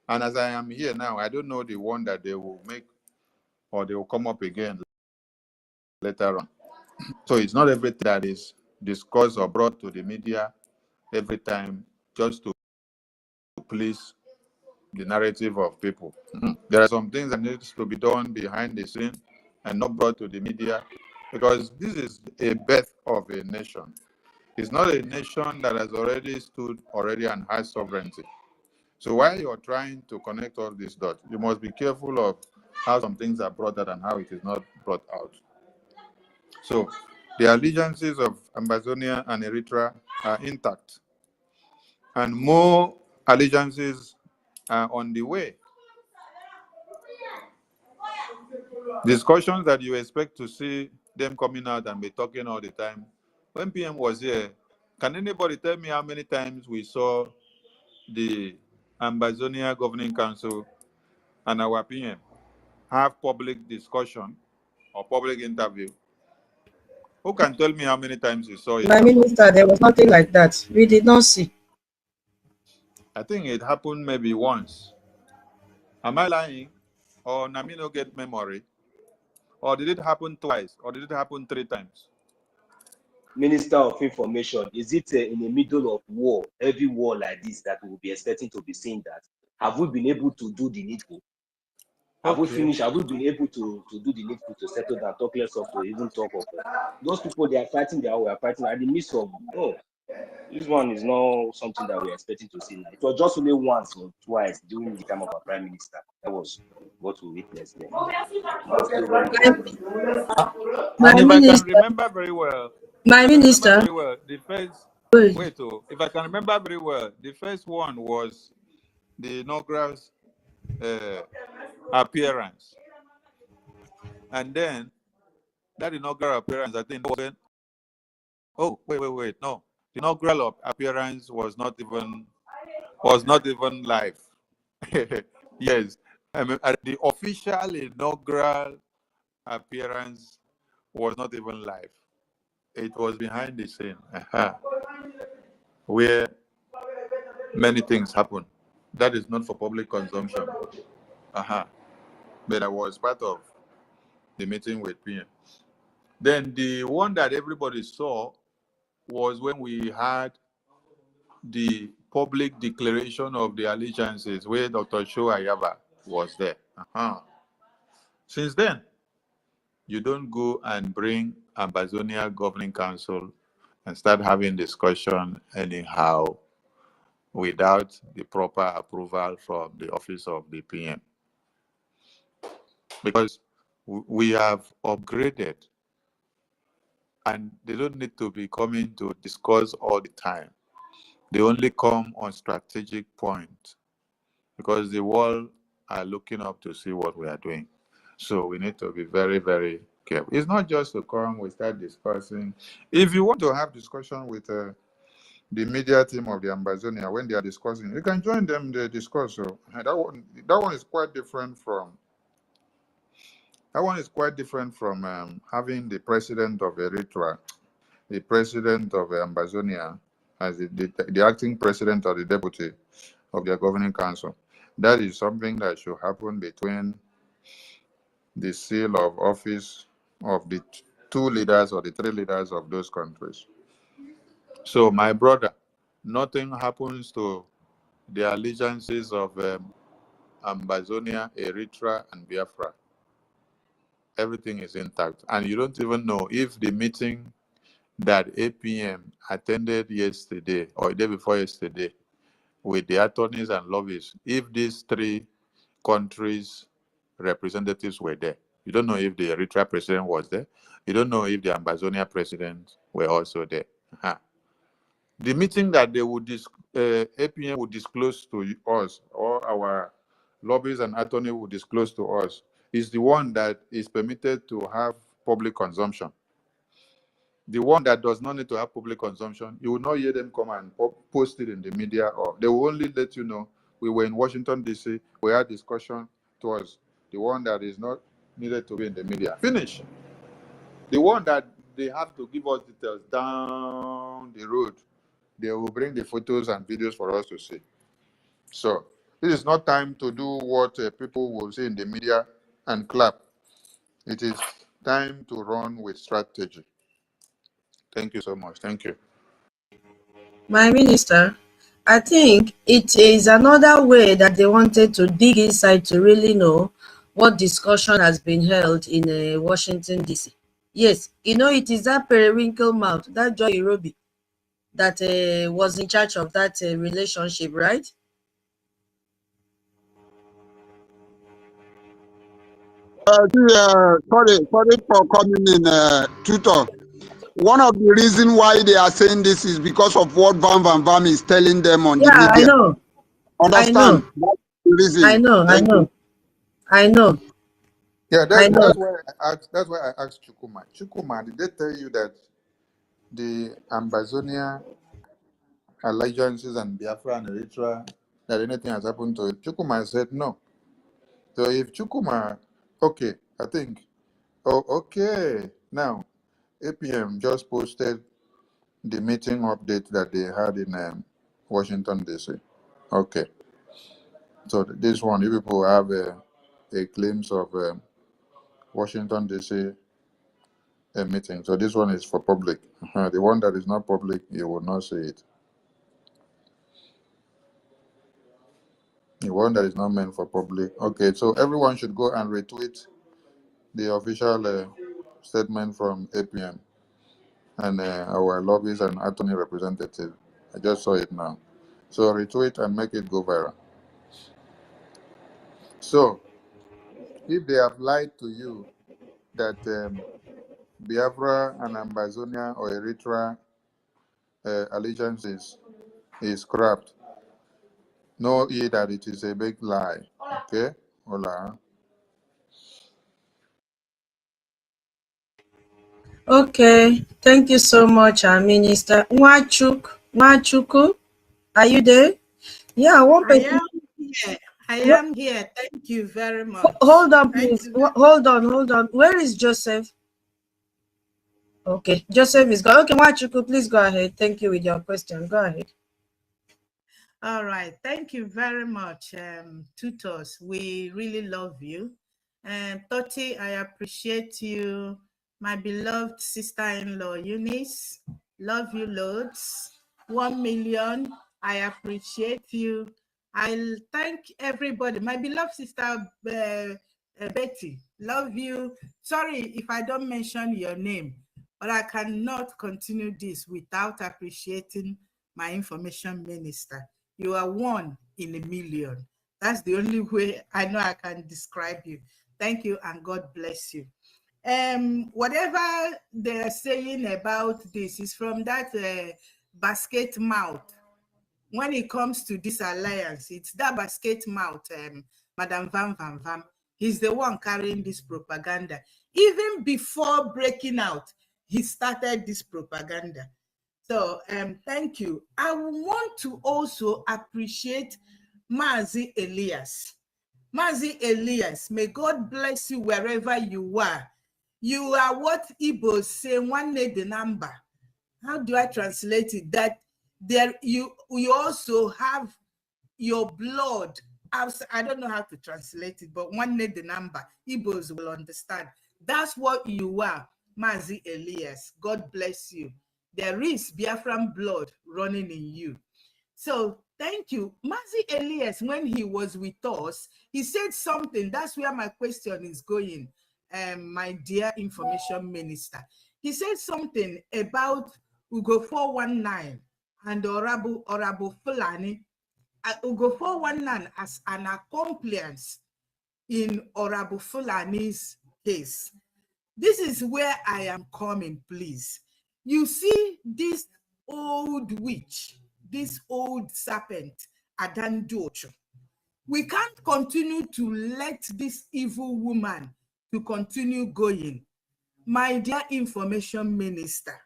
And as I am here now, I don't know the one that they will make or they will come up again later on. So it's not everything that is discussed or brought to the media every time just to please the narrative of people. There are some things that needs to be done behind the scene and not brought to the media, because this is a birth of a nation. It's not a nation that has already stood already and has sovereignty. So while you're trying to connect all these dots, you must be careful of how some things are brought out and how it is not brought out. So the allegiances of Ambazonia and Eritrea are intact, and more allegiances are on the way. Discussions that you expect to see them coming out and be talking all the time. When PM was here, can anybody tell me how many times we saw the Ambazonia Governing Council and our PM have public discussion or public interview? Who can tell me how many times you saw it? My minister, there was nothing like that. We did not see. I think it happened maybe once. Am I lying? Or Nami no get memory? Or did it happen twice? Or did it happen 3 times? Minister of Information, is it in the middle of war, heavy war like this, that we will be expecting to be seeing that? Have we been able to do the needful? Have we finished? Have we been able to do the needful to settle down, talk less of to even talk of those people? They are fighting their way, are fighting at the midst of, oh, this one is not something that we are expecting to see now. It was just only once or twice during the time of our Prime Minister. That was what we witnessed there. And if I can remember very well, the first, if I can remember very well, the first one was the inaugural appearance. And then that inaugural appearance, I think, oh, wait, no. The inaugural appearance was not even live. Yes. I mean, the official inaugural appearance was not even live. It was behind the scene, where many things happen. That is not for public consumption. But I was part of the meeting with PM. Then the one that everybody saw was when we had the public declaration of the allegiances, where Dr. Sho Ayaba was there. Since then, you don't go and bring Ambazonia Governing Council and start having discussion anyhow without the proper approval from the office of the PM. Because we have upgraded, and they don't need to be coming to discuss all the time. They only come on strategic points because the world are looking up to see what we are doing. So we need to be very, very careful. It's not just to come, we start discussing. If you want to have discussion with the media team of the Ambazonia, when they are discussing, you can join them, they discuss. So that one is quite different from having the president of Eritrea, the president of Ambazonia, as the acting president or the deputy of their governing council. That is something that should happen between the seal of office of the 2 leaders or the 3 leaders of those countries. So, my brother, nothing happens to the allegiances of Ambazonia, Eritrea, and Biafra. Everything is intact. And you don't even know if the meeting that APM attended yesterday or the day before yesterday with the attorneys and lobbyists, if these 3 countries' representatives were there. You don't know if the Eritrea president was there. You don't know if the Ambazonia presidents were also there. The meeting that they would APM would disclose to us, or our lobbies and attorney would disclose to us, is the one that is permitted to have public consumption. The one that does not need to have public consumption, you will not hear them come and post it in the media, or they will only let you know, we were in Washington, D.C., we had discussion towards the one that is not needed to be in the media. Finish. The one that they have to give us details down the road, they will bring the photos and videos for us to see. So this is not time to do what people will see in the media and clap. It is time to run with strategy. Thank you so much. Thank you. My minister, I think it is another way that they wanted to dig inside to really know what discussion has been held in Washington, D.C. Yes, it is that periwinkle mouth, that Joy Irobi, that was in charge of that relationship, right? Sorry for coming in, tutor. One of the reasons why they are saying this is because of what Van is telling them on the Yeah, media. I know. Understand? That's the reason. I know. Yeah, I know. that's why I asked Chukuma. Chukuma, did they tell you that the Ambazonia alliances and Biafra and Eritrea, that anything has happened to it? Chukuma said no. So if Chukuma, okay, I think, okay, now APM just posted the meeting update that they had in Washington, D.C. Okay. So this one, you people have a glimpse of Washington, D.C. a meeting. So this one is for public. The one that is not public, you will not see it. The one that is not meant for public. Okay, so everyone should go and retweet the official statement from APM and our lobbies and attorney representative. I just saw it now. So retweet and make it go viral. So if they have lied to you that Biafra and Ambazonia or Eritrea allegiance is scrapped, know ye that it is a big lie. Okay? Hola. Okay, thank you so much, our minister. Nwachuku, are you there? Yeah, one person. I am here. Thank you very much. Hold on, please. Hold on. Where is Joseph? Okay, Joseph is gone. Okay, Nwachuku, please go ahead. Thank you with your question. Go ahead. All right. Thank you very much, tutors. We really love you. Toti, I appreciate you. My beloved sister-in-law, Eunice, love you loads. 1 million, I appreciate you. I'll thank everybody. My beloved sister, Betty, love you. Sorry if I don't mention your name, but I cannot continue this without appreciating my information minister. You are 1 in a million. That's the only way I know I can describe you. Thank you and God bless you. Whatever they're saying about this is from that basket mouth. When it comes to this alliance, it's that basket mouth, Madam Van. He's the one carrying this propaganda. Even before breaking out, he started this propaganda. So thank you. I want to also appreciate Mazi Elias. Mazi Elias, may God bless you wherever you are. You are what Igbos say, one day the number. How do I translate it? That there you also have your blood. I don't know how to translate it, but one day the number. Igbos will understand. That's what you are, Mazi Elias. God bless you. There is Biafran blood running in you. So thank you. Mazi Elias, when he was with us, he said something. That's where my question is going, my dear information minister. He said something about Ugo 419 and Orabu Fulani. Ugo 419 as an accomplice in Orabu Fulani's case. This is where I am coming, please. You see this old witch, this old serpent, Adandocho. We can't continue to let this evil woman to continue going. My dear information minister,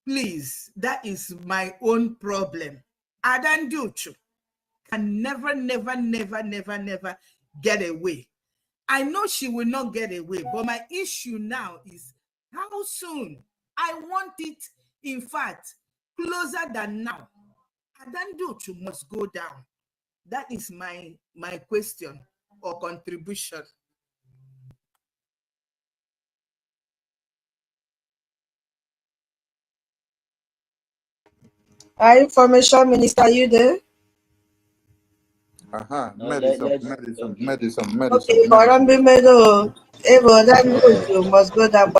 please, that is my own problem. Adandocho can never get away. I know she will not get away, but my issue now is how soon. I want it, in fact, closer than now. Adandocho must go down. That is my question or contribution. Our information minister, are you there? Medicine. Okay, Barambi Meadow. You must go down.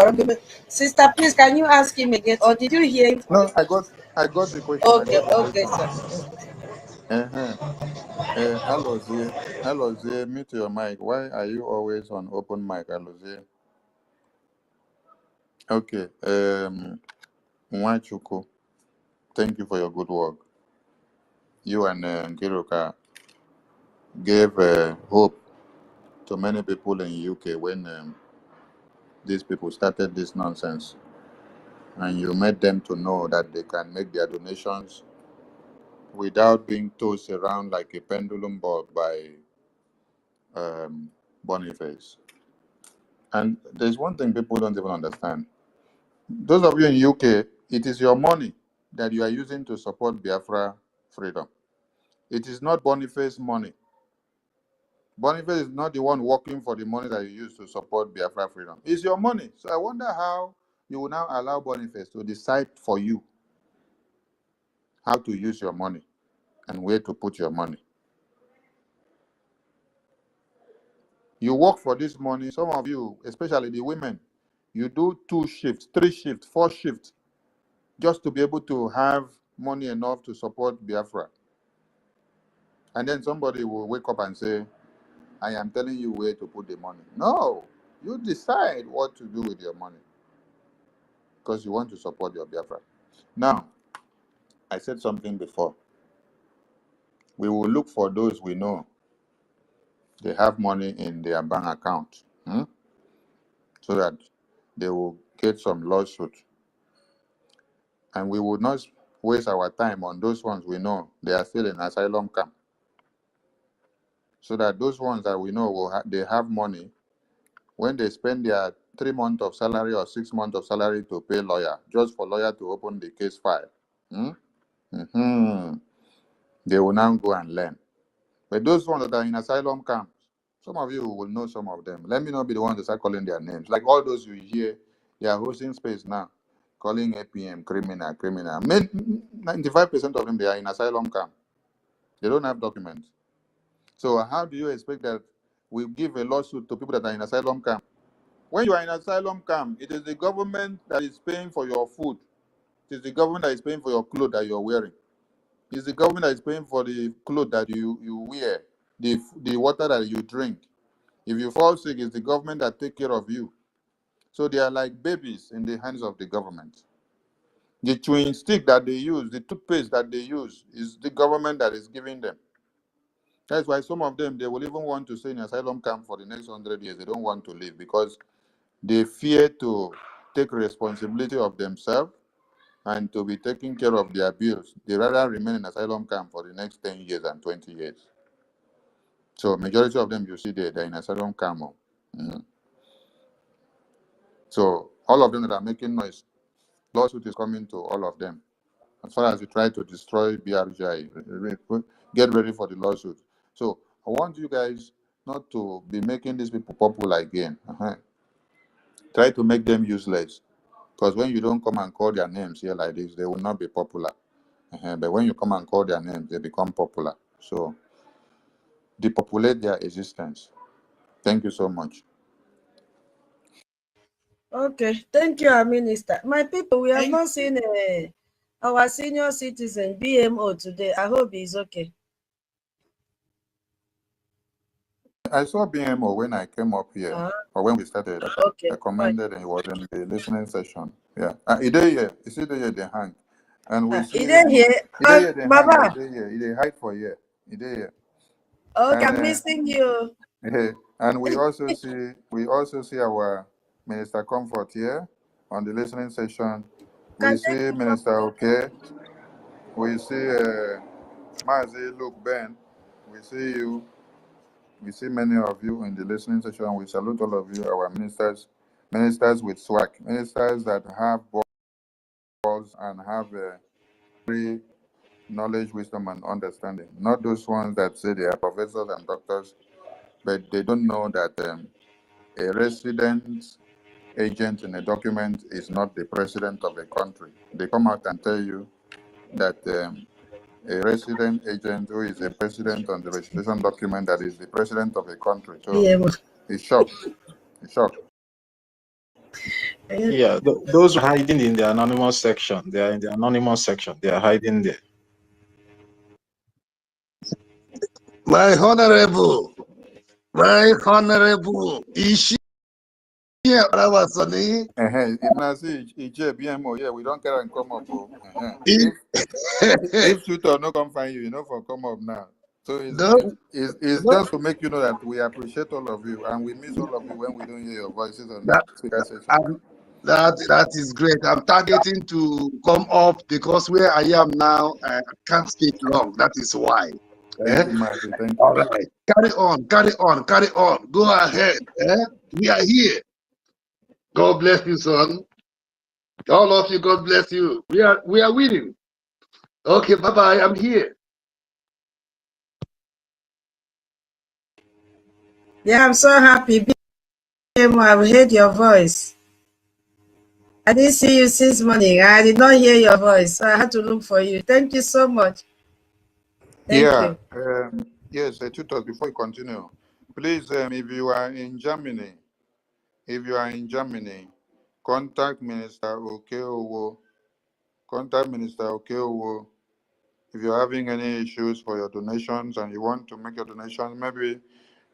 Sister, please, can you ask him again? Or did you hear him? No, I got the question. Okay, sir. Hello, Zia. Mute your mic. Why are you always on open mic, hello, Zia? Okay. Nwachuku, thank you for your good work. You and Nkiruka gave hope to many people in UK when these people started this nonsense. And you made them to know that they can make their donations without being tossed around like a pendulum ball by Boniface. And there's one thing people don't even understand. Those of you in UK, it is your money that you are using to support Biafra freedom. It is not Boniface's money. Boniface is not the one working for the money that you use to support Biafra freedom. It's your money. So I wonder how you will now allow Boniface to decide for you how to use your money and where to put your money. You work for this money. Some of you, especially the women, you do 2 shifts, 3 shifts, 4 shifts just to be able to have money enough to support Biafra. And then somebody will wake up and say, I am telling you where to put the money. No, you decide what to do with your money because you want to support your Biafra. Now, I said something before. We will look for those we know they have money in their bank account so that they will get some lawsuit. And we will not waste our time on those ones we know they are still in asylum camp. So that those ones that we know they have money, when they spend their 3 months of salary or 6 months of salary to pay lawyer, just for lawyer to open the case file, they will now go and learn. But those ones that are in asylum camps, some of you will know some of them. Let me not be the one to start calling their names. Like all those you hear, they are hosting space now, calling APM criminal. 95% of them, they are in asylum camp. They don't have documents. So how do you expect that we give a lawsuit to people that are in asylum camp? When you are in asylum camp, it is the government that is paying for your food. It is the government that is paying for your clothes that you are wearing. It's the government that is paying for the clothes that you wear, the water that you drink. If you fall sick, it's the government that takes care of you. So they are like babies in the hands of the government. The chewing stick that they use, the toothpaste that they use, is the government that is giving them. That's why some of them, they will even want to stay in asylum camp for the next 100 years. They don't want to leave because they fear to take responsibility of themselves and to be taking care of their bills. They rather remain in asylum camp for the next 10 years and 20 years. So majority of them you see they're in asylum camp. So all of them that are making noise, lawsuit is coming to all of them. As far as you try to destroy BRGIE, get ready for the lawsuit. So I want you guys not to be making these people popular again. Try to make them useless. Because when you don't come and call their names here like this, they will not be popular. But when you come and call their names, they become popular. So depopulate their existence. Thank you so much. Okay, thank you, our minister. My people, we have not seen our senior citizen, BMO, today. I hope he's okay. I saw BMO when I came up here, or when we started. Okay. I commented and he was in the listening session. Yeah. He did here. You see here they hang. And we see He did here. he did here they hang. Baba. He did here. He did hide for here. He did here. Okay, And, I'm missing you. and we also see our Minister Comfort here on the listening session. We see Minister Okay. We see Mazi Luke Ben. We see you. We see many of you in the listening session. We salute all of you, our ministers with swag, ministers that have balls and have free knowledge, wisdom, and understanding. Not those ones that say they are professors and doctors, but they don't know that a resident agent in a document is not the president of a country. They come out and tell you that a resident agent who is a president on the registration document that is the president of a country. So it's shocked. It's shocked. Yeah, those are hiding in the anonymous section. They are in the anonymous section. They are hiding there. My honorable, is she here? BMO, yeah, we don't care and come up. If Twitter no come find you, you know, for come up now. So it's just to make you know that we appreciate all of you and we miss all of you when we don't hear your voices on the speaker session. That is great. I'm targeting to come up because where I am now, I can't speak long. That is why. Thank you, Marty. Thank you. All right. Carry on. Go ahead. We are here. God bless you, son. All of you, God bless you. We are winning. Okay, bye-bye. I'm here. Yeah, I'm so happy. I've heard your voice. I didn't see you since morning. I did not hear your voice, so I had to look for you. Thank you so much. Thank you. Yes, tutors, before we continue, please, if you are in Germany, contact Minister Okeowo. Contact Minister Okeowo. If you're having any issues for your donations and you want to make your donations, maybe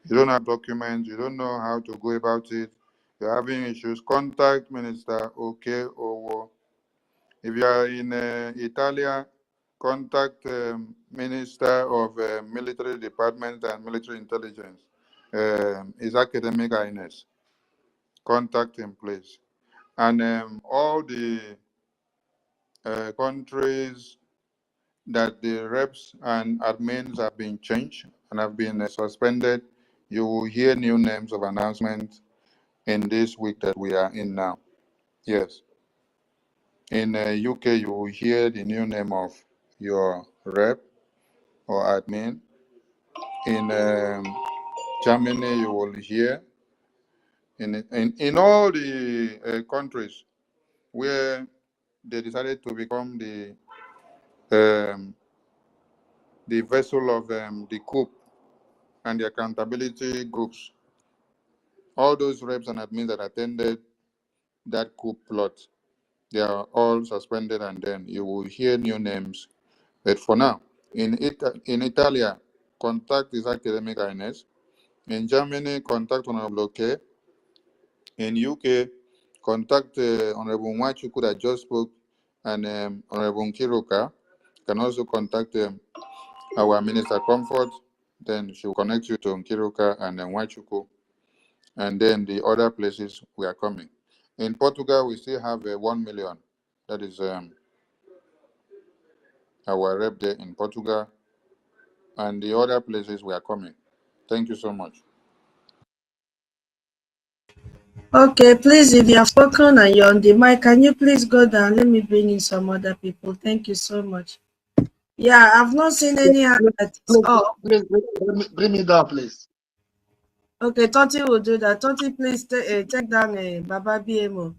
you don't have documents, you don't know how to go about it, you're having issues, contact Minister Okeowo. If you are in Italy, contact Minister of Military Department and Military Intelligence, his academic highness. Contact him, please. And all the countries that the reps and admins have been changed and have been suspended, you will hear new names of announcements in this week that we are in now. Yes. In UK, you will hear the new name of your rep or admin. In Germany, you will hear. In all the countries where they decided to become the vessel of the coup and the accountability groups, all those reps and admins that attended that coup plot, they are all suspended, and then you will hear new names. But for now, in Italy, contact his academic highness. In Germany, contact Honorable K. In UK, contact Honorable Mwachuku that just spoke, and Honorable Kiruka. You can also contact our Minister Comfort. Then she will connect you to Nkiruka and Mwachuku. And then the other places we are coming. In Portugal, we still have 1 million. That is our rep there in Portugal. And the other places we are coming. Thank you so much. Okay, please, if you have spoken and you're on the mic, can you please go down? Let me bring in some other people. Thank you so much. Yeah, I've not seen any hand. Please, bring me down, please. Okay, Toti will do that. Toti, please take down Baba BMO.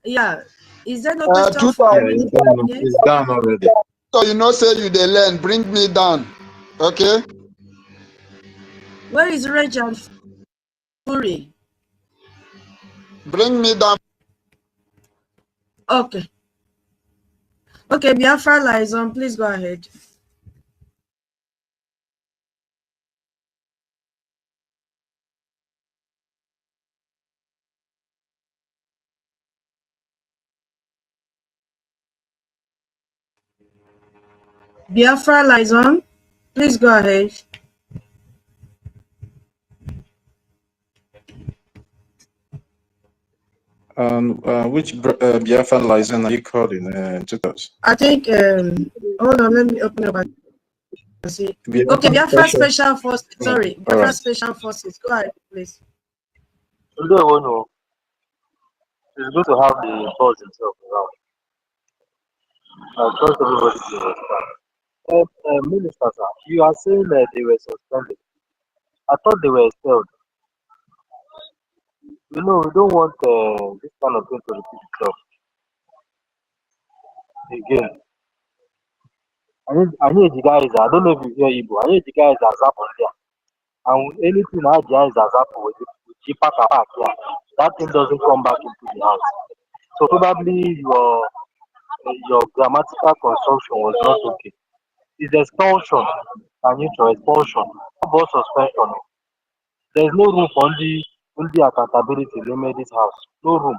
Yeah, is there no question for It's down already. So you know, say you they learn, bring me down. Okay? Where is Rage and Fury? Bring me down. Okay. Okay, Biafra Liaison, please go ahead. Biafra Liaison, please go ahead. Which Biafran liaison are you calling, tutors? I think, hold on, let me open up and see. Okay, Biafra Special Forces, sorry, Biafra right. Special Forces, go ahead, please. It's good to have the boss himself around. I trust everybody to understand. Minister, sir, you are saying that they were suspended. I thought they were expelled. You know, we don't want this kind of thing to repeat itself again. I need the guys. I don't know if you hear Igbo. I need the guys as up on there. And anything I guys as up with cheaper back here, that thing doesn't come back into the house. So probably your grammatical construction was not okay. It's expulsion and neutral expulsion, not suspension. There's no room for only accountability limit this house. No room.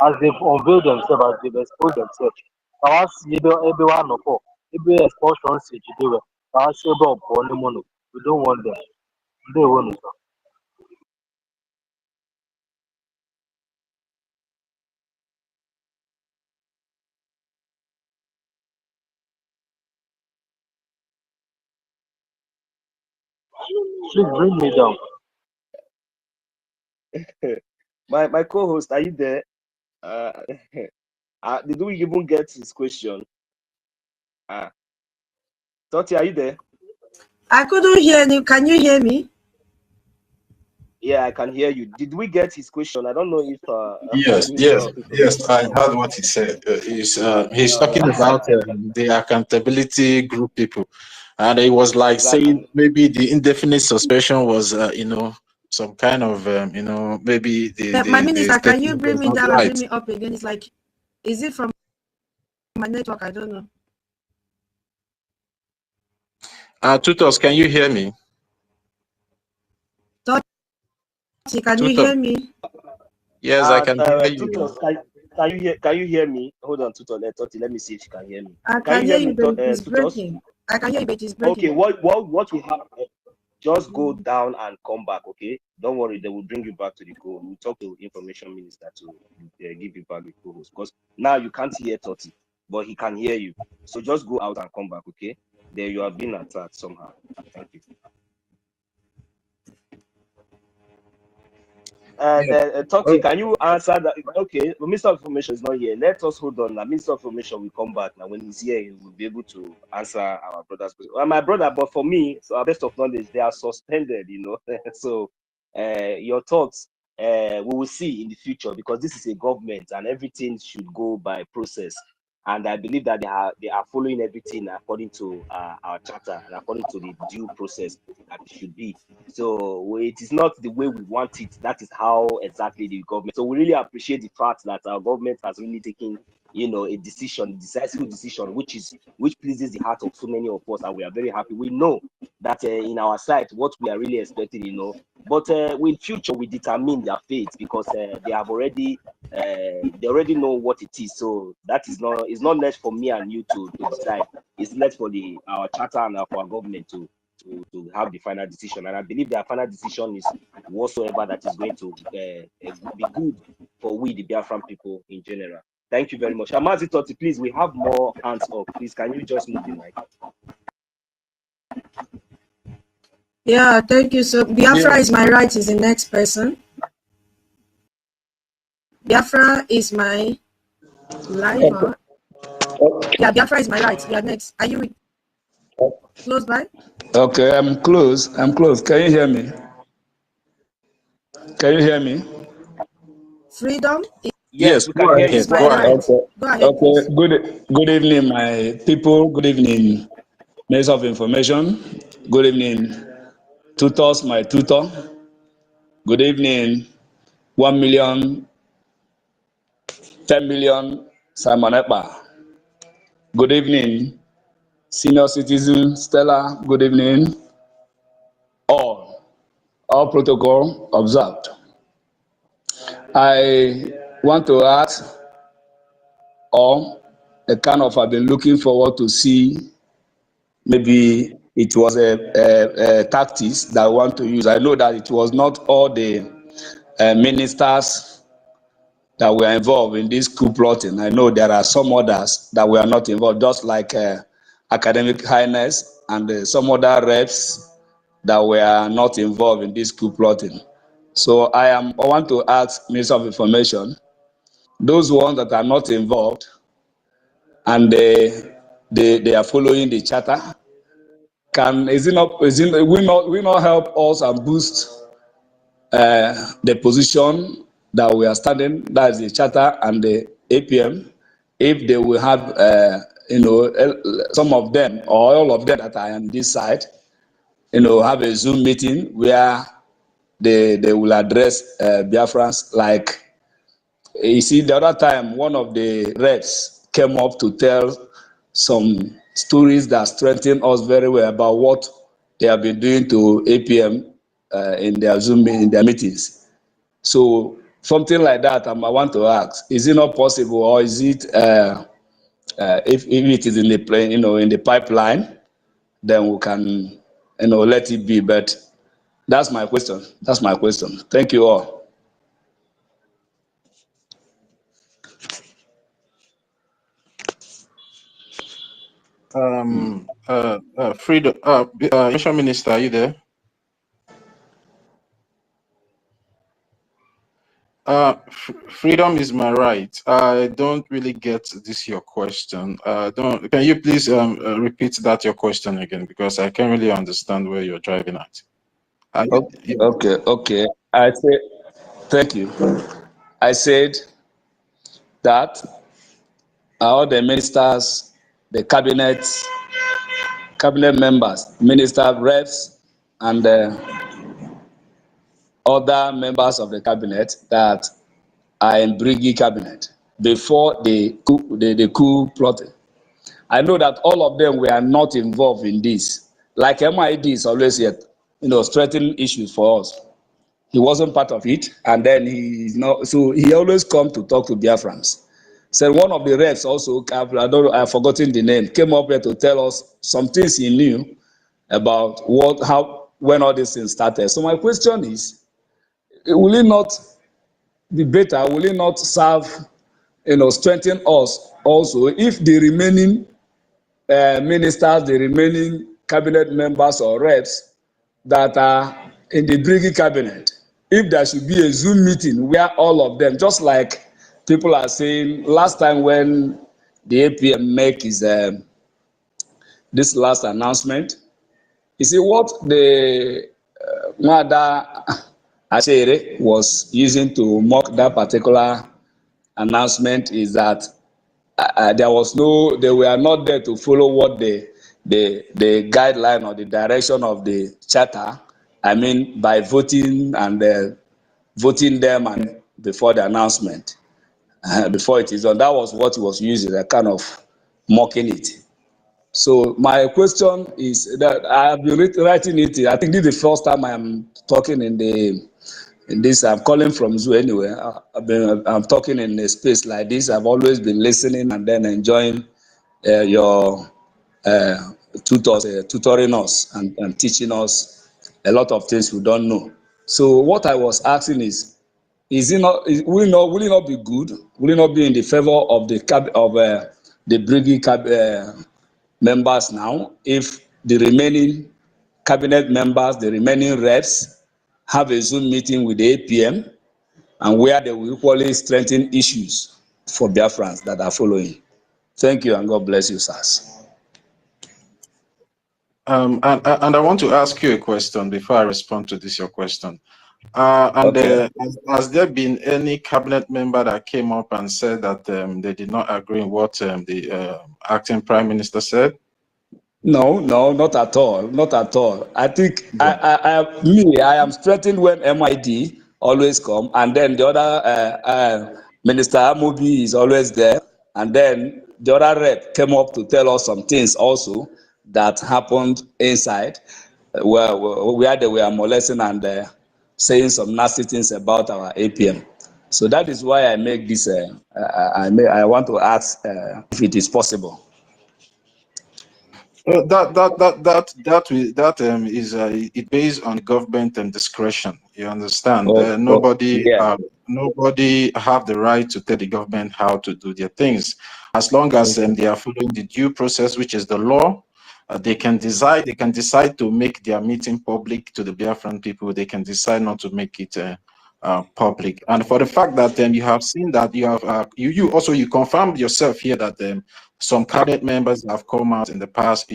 As they've unveiled themselves, as they've exposed themselves. I want to see everyone of all. Every expulsion stage they were. I want to see everyone. We don't want them. They want it. Please bring me down. my co-host, are you there? Did we even get his question? Toti, are you there? I couldn't hear you. Can you hear me? Yeah, I can hear you. Did we get his question? I don't know if Yes. I heard what he said. He's talking about the accountability group people, and he was like saying maybe the indefinite suspension was, some kind of, maybe My minister, can you statement bring was me not down and right. bring me up again? It's like, is it from my network? I don't know. Tutors, can you hear me? Can you hear me? Yes, I can hear you. Tutors, can you hear me? Hold on, Tutor. Let me see if she can hear me. I can hear you, but it's breaking. I can hear you, but it's breaking. Okay, what we have, just go down and come back, okay? Don't worry, they will bring you back to the code. We'll talk to information minister to give you back the co-host, because now you can't hear Toti, but he can hear you. So just go out and come back, okay? There you have been attacked somehow. Thank you. Toti, can you answer that? Okay, the Minister of Information is not here. Let us hold on. The Minister of Information will come back. Now, when he's here, he will be able to answer our brother's question. Well, my brother, but for me, so our best of knowledge, they are suspended, So, your thoughts, we will see in the future, because this is a government and everything should go by process. And I believe that they are following everything according to our charter and according to the due process that it should be. So it is not the way we want it. That is how exactly the government. So we really appreciate the fact that our government has really taken, a decisive decision, which pleases the heart of so many of us, and we are very happy. We know that in our side, what we are really expecting, but with future we determine their fate, because they have already. They already know what it is, so that is not left for me and you to decide. It's left for our charter and for our government to have the final decision. And I believe their final decision is whatsoever that is going to be good for we, the Biafran people in general. Thank you very much. Amazi Toti, please, we have more hands up. Please, can you just move the mic? Yeah, thank you. So Biafra is my right is the next person. Biafra is my life. Yeah, Biafra is my right. Yeah, next. Are you close by? Okay, I'm close. Can you hear me? Freedom. Yes, we can hear you. Go ahead. Okay. Good evening, my people. Good evening, Minister of Information. Good evening, tutors, my tutor. Good evening, 1 million, 10 million, Simon Epa. Good evening, senior citizen Stella. Good evening, all protocol observed. I want to ask all the kind of I've been looking forward to see. Maybe it was a tactics that I want to use. I know that it was not all the ministers that were involved in this coup plotting. I know there are some others that were not involved, just like Academic Highness and some other reps that were not involved in this coup plotting. So I want to ask Minister of Information, those ones that are not involved and they are following the charter, will not help us and boost the position that we are standing, that is the charter and the APM, if they will have some of them or all of them that are on this side, have a Zoom meeting where they will address Biafrans. Like, you see, the other time, one of the reps came up to tell some stories that strengthen us very well about what they have been doing to APM in their Zoom, in their meetings. So something like that, I want to ask: is it not possible, or is it if it is in the plane, in the pipeline, then we can, let it be. But that's my question. That's my question. Thank you all. Freedom, Information Minister, are you there? Freedom is my right. I don't really get this your question. Can you please repeat that your question again, because I can't really understand where you're driving at. Okay. I say thank you. I said that all the ministers, the cabinet members, minister reps, and other members of the cabinet that are in BRGIE cabinet before the coup plotting. I know that all of them were not involved in this. Like MID is always yet, strengthening issues for us. He wasn't part of it, and then he's not. So he always come to talk to Biafrans. So one of the reps also, I've forgotten the name, came up here to tell us some things he knew about when all these things started. So my question is, will it not be better? Will it not serve, strengthen us also if the remaining ministers, the remaining cabinet members or reps that are in the BRGIE cabinet, if there should be a Zoom meeting where all of them, just like people are saying last time when the APM make his this last announcement, you see what the Mada Ashere was using to mock that particular announcement is that they were not there to follow what the guideline or the direction of the charter. I mean, by voting and voting them and before the announcement, before it is done. That was what he was using, a kind of mocking it. So my question is that I have been writing it. I think this is the first time I am talking in this. I'm calling from Zoo anyway. I'm talking in a space like this. I've always been listening and then enjoying your tutors tutoring us and teaching us a lot of things we don't know. So what I was asking is will it not be good? Will it not be in the favor of the BRGIE members now if the remaining cabinet members, the remaining reps, have a Zoom meeting with the APM and where they will equally strengthen issues for Biafrans that are following? Thank you, and God bless you, sirs. And I want to ask you a question before I respond to your question. Has there been any cabinet member that came up and said that they did not agree with what the acting prime minister said? No, not at all. Not at all. I think I am strengthened when MID always come, and then the other Minister Amobi is always there, and then the other rep came up to tell us some things also that happened inside, where they were molesting and saying some nasty things about our APM. So that is why I make this. I want to ask if it is possible. That is it based on government and discretion. You understand? Yeah. Nobody have the right to tell the government how to do their things, as long as they are following the due process, which is the law. They can decide. They can decide to make their meeting public to the Biafran people. They can decide not to make it public. And for the fact that you have seen that you have you also you confirmed yourself here that some cabinet members have come out in the past,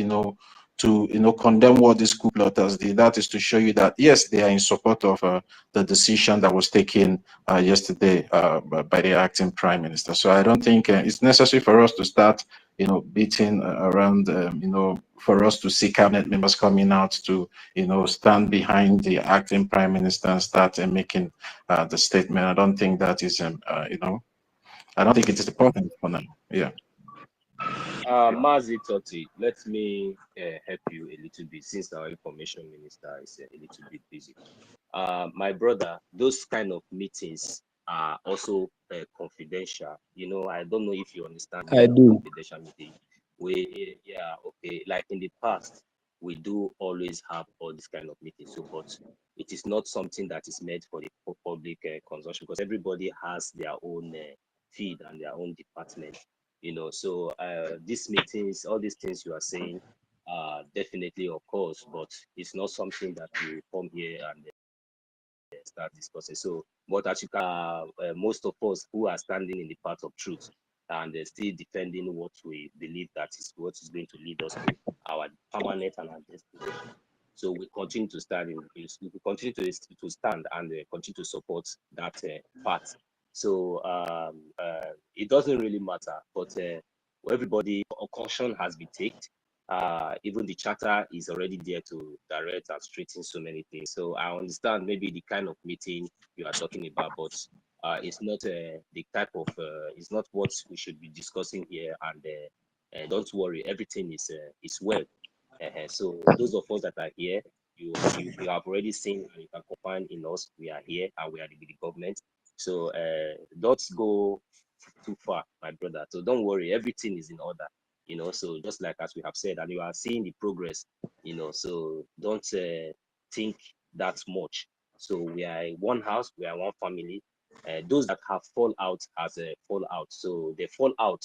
to condemn what these coup plotters did. That is to show you that yes, they are in support of the decision that was taken yesterday by the acting prime minister. So I don't think it's necessary for us to start beating around for us to see cabinet members coming out to stand behind the acting prime minister and start making the statement. I don't think that is I don't think it is important for now. Yeah. Mazi Totti, let me help you a little bit since our information minister is a little bit busy. My brother, those kind of meetings are also confidential. I don't know if you understand I do. confidential meeting. Okay. Like in the past, we do always have all this kind of meetings. So, but it is not something that is made for the public consumption because everybody has their own feed and their own department. So these meetings, all these things you are saying, definitely of course, but it's not something that we come here and start discussing. So, but as you can, most of us who are standing in the path of truth and still defending what we believe that is what is going to lead us to our permanent and our destination. So we continue to stand we continue to stand and continue to support that path. So it doesn't really matter, but everybody, caution has been taken. Even the charter is already there to direct and straighten so many things. So I understand maybe the kind of meeting you are talking about, but it's not the type of, it's not what we should be discussing here. And don't worry, everything is well. So those of us that are here, you have already seen and you can confide in us. We are here and we are the government. So don't go too far, my brother. So don't worry, everything is in order. So just like as we have said, and you are seeing the progress. So don't think that much. So we are one house, we are one family. Those that have fall out has fall out. So they fall out,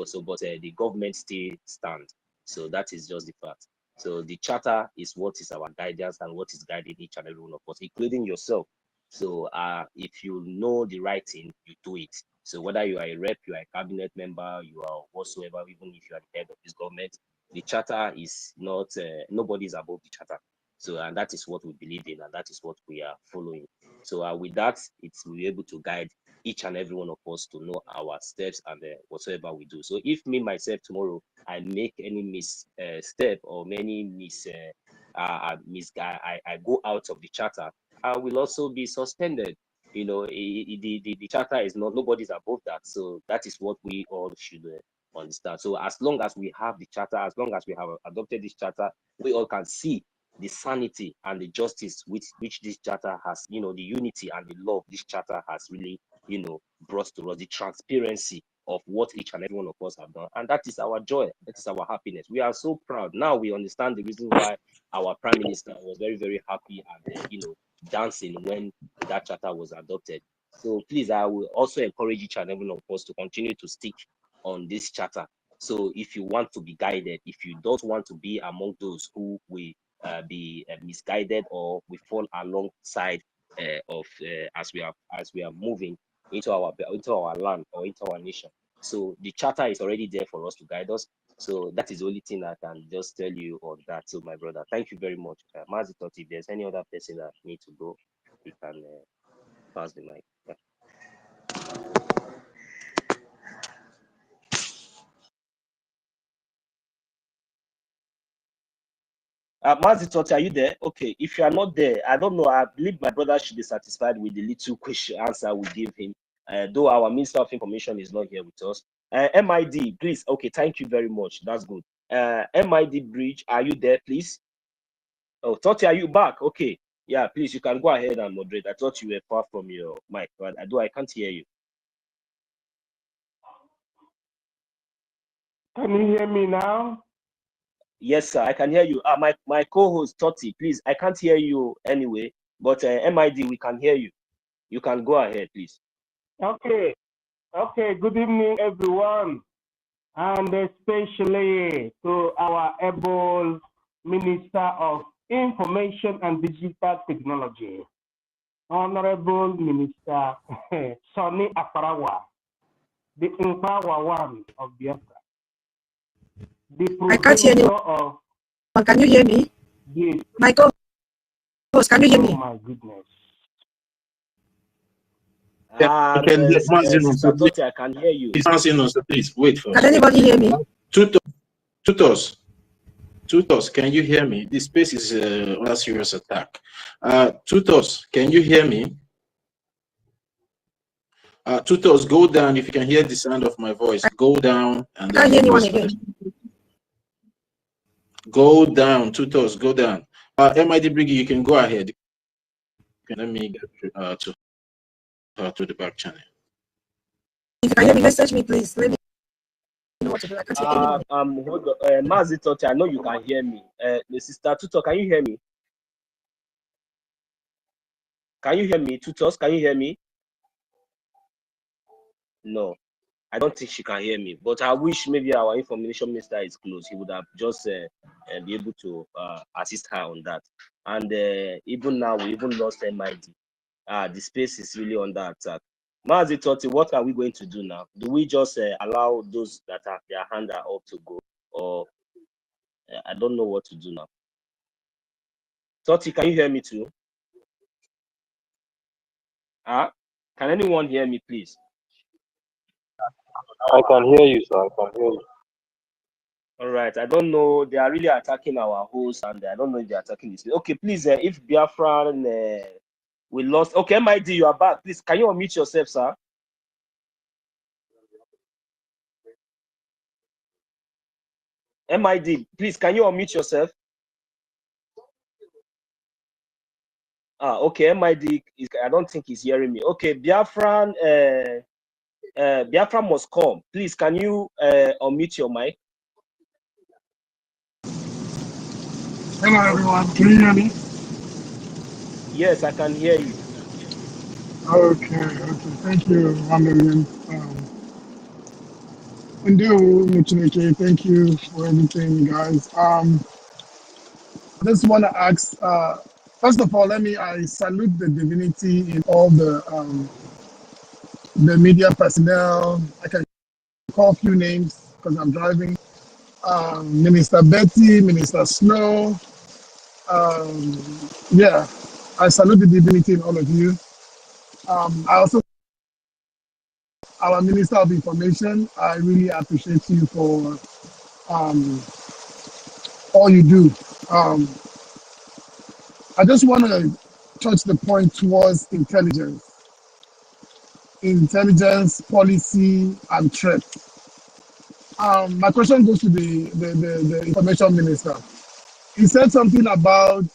So but the government still stands. So that is just the fact. So the charter is what is our guidance and what is guiding each and every one of us, including yourself. So if you know the right thing, you do it. So whether you are a rep, you are a cabinet member, you are whatsoever, even if you are the head of this government, the charter is not, nobody is above the charter. So, and that is what we believe in, and that is what we are following. So with that, it's we'll be able to guide each and every one of us to know our steps and whatsoever we do. So if me, myself, tomorrow, I make any misstep or many I go out of the charter, I will also be suspended. The charter is not, nobody's above that. So that is what we all should understand. So as long as we have the charter, as long as we have adopted this charter, we all can see the sanity and the justice which this charter has, the unity and the love this charter has really, brought to us, the transparency of what each and every one of us have done. And that is our joy. That is our happiness. We are so proud. Now we understand the reason why our prime minister was very, very happy and, dancing when that charter was adopted. So please, I will also encourage each and every one of us to continue to stick on this charter. So if you want to be guided, if you don't want to be among those who will be misguided or we fall alongside of as we are moving into our land or into our nation. So the charter is already there for us to guide us. So that is the only thing I can just tell you on that. So my brother, thank you very much. Mazi Totti, if there's any other person that needs to go, you can pass the mic. Yeah. Mazi Totti, are you there? Okay, if you are not there, I don't know. I believe my brother should be satisfied with the little question answer we give him. Though our Minister of Information is not here with us. MID, please. Okay, thank you very much. That's good. MID Bridge, are you there, please? Oh, Totti, are you back? Okay. Yeah, please, you can go ahead and moderate. I thought you were far from your mic, but I can't hear you. Can you hear me now? Yes, sir, I can hear you. My co-host, Totti, please, I can't hear you anyway, but MID, we can hear you. You can go ahead, please. Okay. Good evening, everyone, and especially to our able Minister of Information and Digital Technology, Honorable Minister Sonny Afarawa, the Umpawa one of Biafra, the I can't hear progenitor anyone. of. Can you hear me? Yes. My co-host, can you hear me? Oh my goodness. I can hear Sister Totti, I can hear you. Please wait first. Can anybody hear me? Tutos, can you hear me? This space is under serious attack. Tutos, can you hear me? Tutos, go down if you can hear the sound of my voice. Go down and I can't hear anyone again. Go down, Tutos, go down. MID BRGIE, you can go ahead. Let me get to the back channel. If you can hear me, message me, please. Let me know what to do. I can't hear anyone. Hold on. Mazi Totti, I know you can hear me. Sister Tutos, can you hear me? Can you hear me, Tutos? Can you hear me? No, I don't think she can hear me. But I wish maybe our information minister is close. He would have just be able to assist her on that. And even now, we even lost MID. The space is really under attack. Mazi Totti, what are we going to do now? Do we just allow those that have their hand up to go, or I don't know what to do now? Totti, can you hear me too? Can anyone hear me, please? I can hear you, sir. I can hear you. All right. I don't know. They are really attacking our host, and I don't know if they're attacking this. Okay, please. If Biafra, we lost. Okay, MID, you are back. Please, can you unmute yourself, sir? MID, please, can you unmute yourself? Okay. MID, I don't think he's hearing me. Okay, Biafra, Biafra must come. Please, can you unmute your mic? Hello, everyone. Can you hear me? Yes, I can hear you. Okay. Thank you, 1 million. Thank you for everything, guys. I just want to ask, first of all, I salute the divinity in all the media personnel. I can call a few names because I'm driving. Minister Betty, Minister Snow. Yeah, I salute the divinity in all of you. I also, our Minister of Information, I really appreciate you for all you do. I just want to touch the point towards intelligence, policy, and threat. My question goes to the Information Minister. He said something about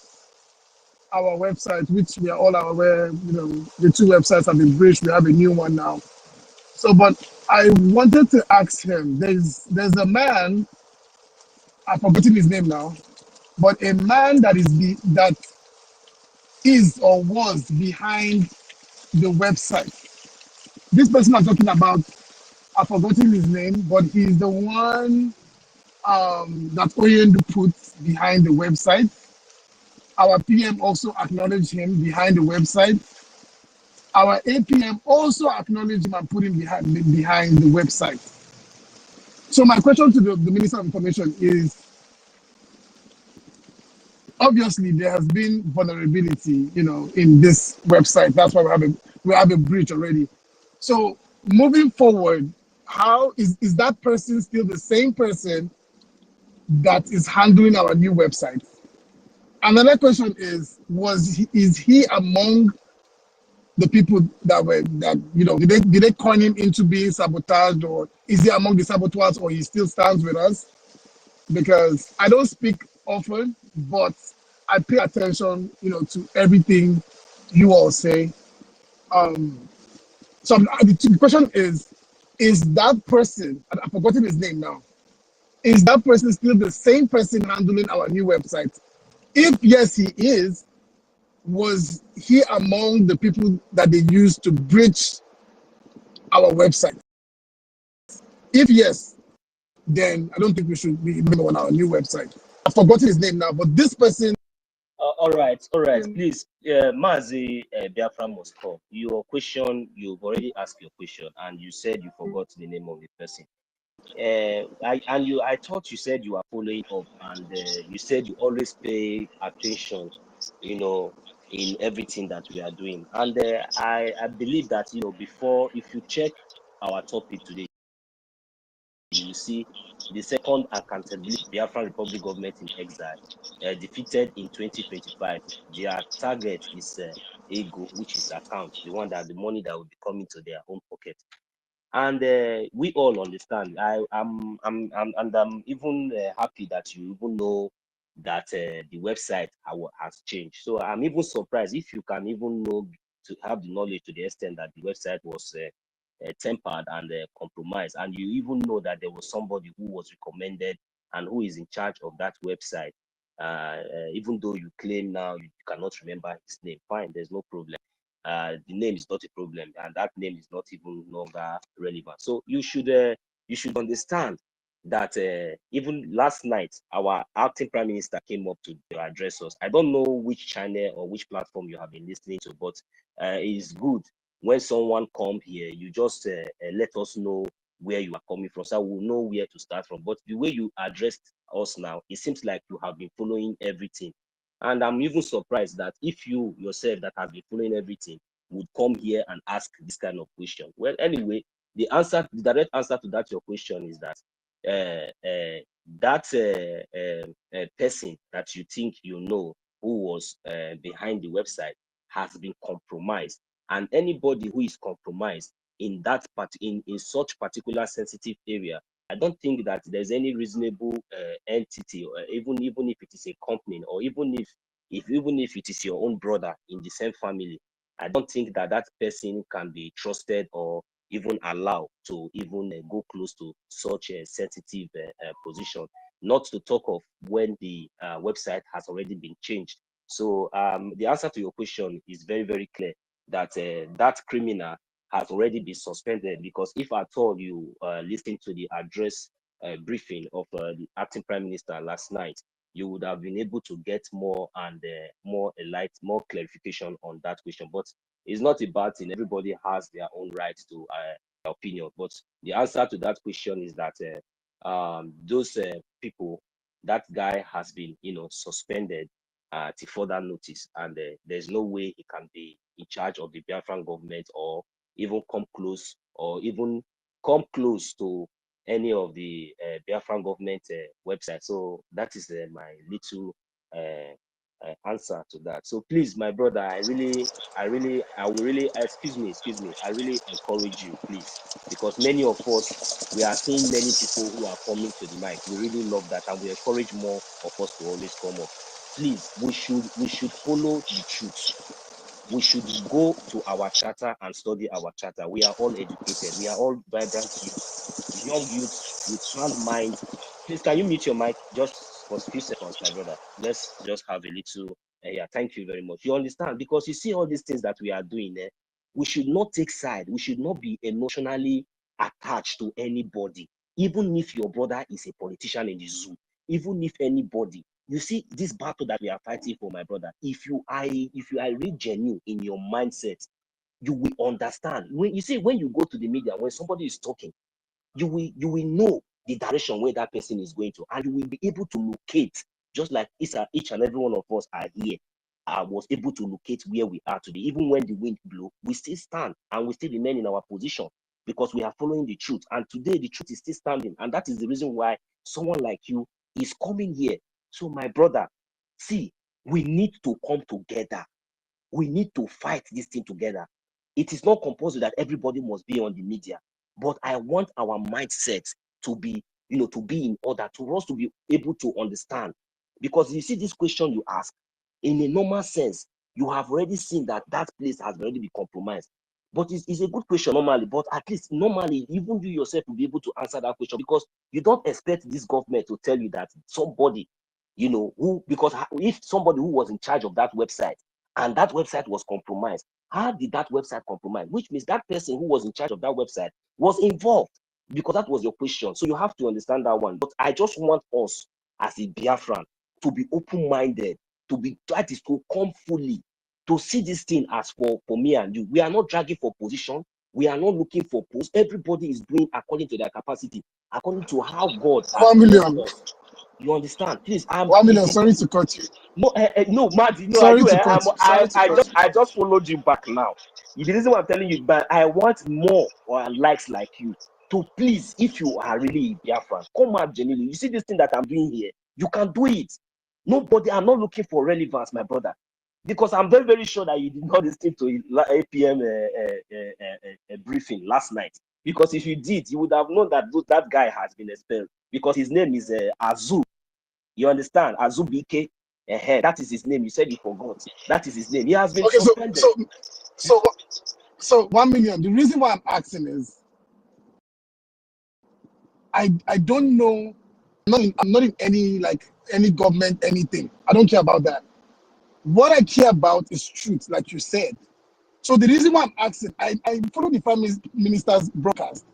our website, which we are all aware, the 2 websites have been breached. We have a new one now. So, but I wanted to ask him, there's a man, I've forgotten his name now, but a man that is or was behind the website. This person I'm talking about, I've forgotten his name, but he's the one that Oyendu put behind the website. Our PM also acknowledged him behind the website. Our APM also acknowledged him and put him behind the website. So my question to the Minister of Information is, obviously there has been vulnerability, in this website. That's why we have a breach already. So moving forward, how is that person still the same person that is handling our new website? Another question is he among the people did they coin him into being sabotaged, or is he among the saboteurs, or he still stands with us? Because I don't speak often, but I pay attention, to everything you all say. So the question is that person, I've forgotten his name now, is that person still the same person handling our new website? If yes, he is, was he among the people that they used to breach our website? If yes, then I don't think we should be even on our new website. I've forgotten his name now, but this person. All right. Please, Mazi Biafra must call. Your question, you've already asked your question, and you said you forgot the name of the person. I thought you said you are following up, and you said you always pay attention, in everything that we are doing. And I believe that, before, if you check our topic today, you will see the second accountability Biafran Republic government in exile, defeated in 2025. Their target is ego, which is account, the one that the money that will be coming to their own pocket. And we all understand. I'm even happy that you even know that the website has changed. So I'm even surprised if you can even know to have the knowledge to the extent that the website was tempered and compromised, and you even know that there was somebody who was recommended and who is in charge of that website. Even though you claim now you cannot remember his name, fine, there's no problem. The name is not a problem, and that name is not even longer relevant. So you should understand that even last night our acting prime minister came up to address us. I don't know which channel or which platform you have been listening to, but it's good when someone come here, you just let us know where you are coming from, so we'll know where to start from. But the way you addressed us now, it seems like you have been following everything. And I'm even surprised that if you yourself that have been following everything would come here and ask this kind of question. Well, anyway, the direct answer to that your question is that that person that you think you know who was behind the website has been compromised, and anybody who is compromised in that part in such particular sensitive area, I don't think that there's any reasonable entity, or even if it is a company, or even if it is your own brother in the same family, I don't think that that person can be trusted or even allowed to even go close to such a sensitive position. Not to talk of when the website has already been changed. So the answer to your question is very, very clear, that that criminal has already been suspended, because if at all you listen to the address briefing of the acting prime minister last night, you would have been able to get more and more clarification on that question. But it's not a bad thing. Everybody has their own right to opinion. But the answer to that question is that those people, that guy has been, suspended till further notice, and there's no way he can be in charge of the Biafran government, or even come close to any of the Biafran government website. So that is my little answer to that. So please, my brother, I will really excuse me, I really encourage you, please, because many of us, we are seeing many people who are coming to the mic. We really love that, and we encourage more of us to always come up. Please, we should follow the truth. We should go to our charter and study our charter. We are all educated. We are all vibrant youth, young youths with sound mind. Please, can you mute your mic just for a few seconds, my brother? Let's just have a little. Yeah, thank you very much. You understand? Because you see all these things that we are doing, we should not take side. We should not be emotionally attached to anybody, even if your brother is a politician in the zoo, even if anybody. You see, this battle that we are fighting for, my brother, if you are really genuine in your mindset, you will understand. When you go to the media, when somebody is talking, you will know the direction where that person is going to, and you will be able to locate, just like each and every one of us are here. I was able to locate where we are today. Even when the wind blows, we still stand and we still remain in our position, because we are following the truth. And today the truth is still standing, and that is the reason why someone like you is coming here. So my brother, see, we need to come together. We need to fight this thing together. It is not compulsory that everybody must be on the media, but I want our mindset to be, to be in order, to us to be able to understand. Because you see this question you ask, in a normal sense, you have already seen that that place has already been compromised. But it's a good question normally, but at least normally, even you yourself will be able to answer that question, because you don't expect this government to tell you that somebody, you know, because if somebody who was in charge of that website and that website was compromised, how did that website compromise? Which means that person who was in charge of that website was involved, because that was your question. So you have to understand that one. But I just want us as a Biafran to be open-minded, that is to come fully, to see this thing as for me and you. We are not dragging for position. We are not looking for posts. Everybody is doing according to their capacity, according to how God has 1 million. blessed us. You understand? Please, 1 million. Sorry to cut you. No, no, Maddie, no, Sorry to cut you. Sorry to cut you. I just followed you back now. The reason why I'm telling you, but I want more or likes like you to please, if you are really a Biafran, come out genuinely. You see this thing that I'm doing here, you can do it. Nobody, I'm not looking for relevance, my brother, because I'm very, very sure that you did not listen to 8 p.m. briefing last night. Because if you did, you would have known that that guy has been expelled, because his name is Azu. You understand? Azu BK. That is his name. You said you forgot. That is his name. He has been suspended. So 1 million. The reason why I'm asking is I don't know. I'm not in any government, anything. I don't care about that. What I care about is truth, like you said. So the reason why I'm asking, I follow the Prime Minister's broadcast.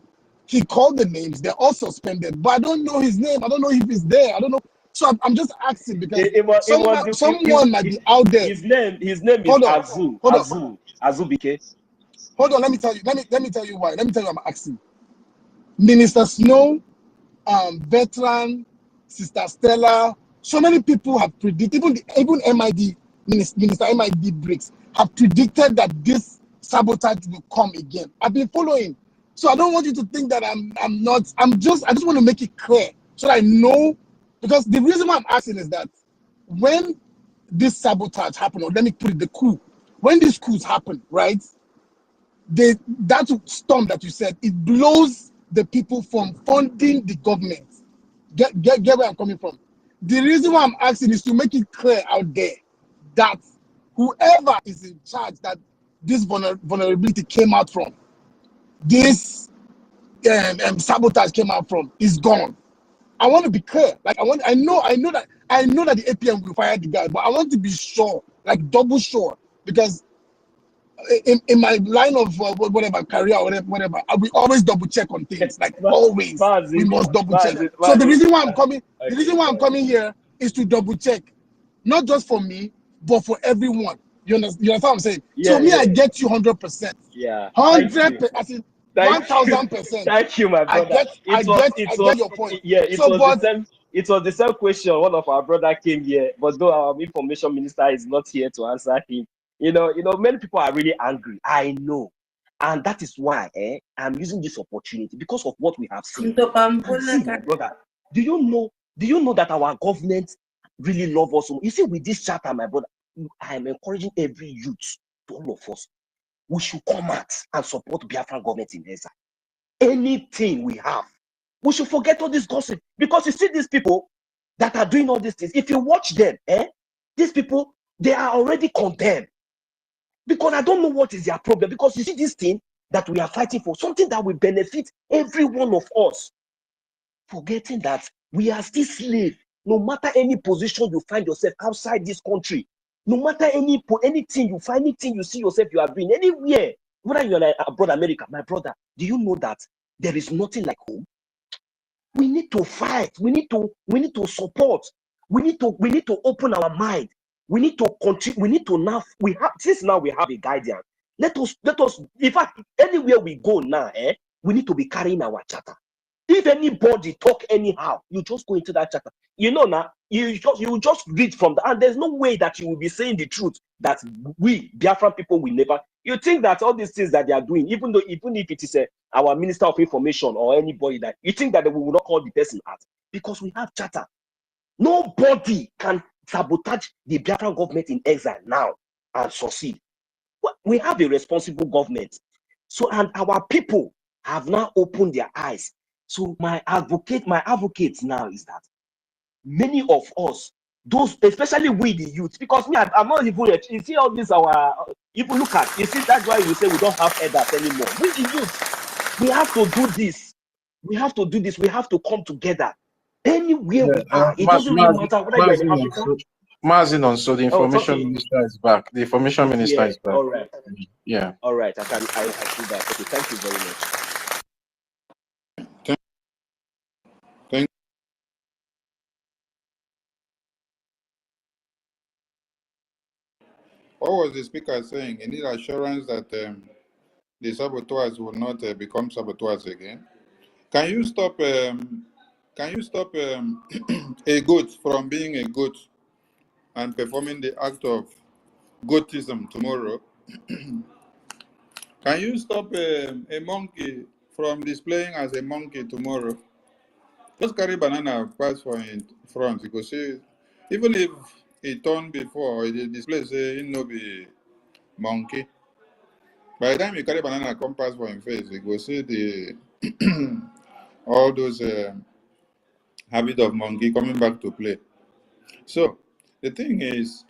He called the names. They're all suspended, but I don't know his name. I don't know if he's there. I don't know. So I'm just asking because someone might be out there. His name is Azu. Azu BK. Hold on. Let me tell you. Let me tell you why. Let me tell you why I'm asking. Minister Snow, veteran, Sister Stella, so many people have predicted, even MID, Minister MID Briggs, have predicted that this sabotage will come again. I've been following. So I don't want you to think that I just want to make it clear so that I know, because the reason why I'm asking is that when this sabotage happened, or let me put it, the coup, when these coups happen, right, that storm that you said, it blows the people from funding the government. Get where I'm coming from. The reason why I'm asking is to make it clear out there that whoever is in charge, that this vulnerability came out from, this sabotage came out from, is gone. I want to be clear. Like I know that the APM will fire the guy, but I want to be sure, like double sure, because in my line of whatever career or whatever, we always double check on things. Like always, we must double check. So the reason why I'm coming here is to double check, not just for me, but for everyone. You understand what I'm saying? Yeah, so me, I get you 100%. Yeah, 100%. I said 1,000%. Thank you, my brother. I get your point. Yeah, it was the same question. One of our brother came here, but though our information minister is not here to answer him, you know, many people are really angry. I know, and that is why I'm using this opportunity, because of what we have seen. See, my brother, do you know that our government really love us? You see, with this charter, my brother, I am encouraging every youth, to all of us, we should come out and support Biafran government in exile. Anything we have, we should forget all this gossip, because you see these people that are doing all these things. If you watch them, these people, they are already condemned, because I don't know what is their problem. Because you see this thing that we are fighting for, something that will benefit every one of us, forgetting that we are still slaves. No matter any position you find yourself outside this country, no matter anything you find, anything you see yourself you are doing anywhere, whether you're like abroad, America, my brother, do you know that there is nothing like home? We need to fight. We need to support. We need to open our mind. We need to continue. We need to now. Since now we have a guardian. Let us. In fact, anywhere we go now, we need to be carrying our charter. If anybody talk anyhow, you just go into that charter. You know now, you just read from that, and there's no way that you will be saying the truth that we Biafran people will never. You think that all these things that they are doing, even if it is our Minister of Information or anybody, that you think that we will not call the person out, because we have charter. Nobody can sabotage the Biafran government in exile now and succeed. We have a responsible government. So, and our people have now opened their eyes. So my advocate now is that many of us those, especially we the youth, because me, I'm not even, you see all this even look at, you see, that's why we say we don't have elders anymore. We the youth, we have to do this. We have to do this. We have to come together. Anywhere we are, it doesn't really matter whether you're in Africa. Mazin, so the information minister is back. The information minister is back. All right. Yeah. All right. I see that. Okay. Thank you very much. Thank. What was the speaker saying? He need assurance that the saboteurs will not become saboteurs again. Can you stop? A goat from being a goat and performing the act of goatism tomorrow? Can you stop a monkey from displaying as a monkey tomorrow? Just carry banana pass for in front. You go see, even if he turn before, the display say he no be monkey. By the time you carry banana come pass for him face, you go see the all those habit of monkey coming back to play. So the thing is,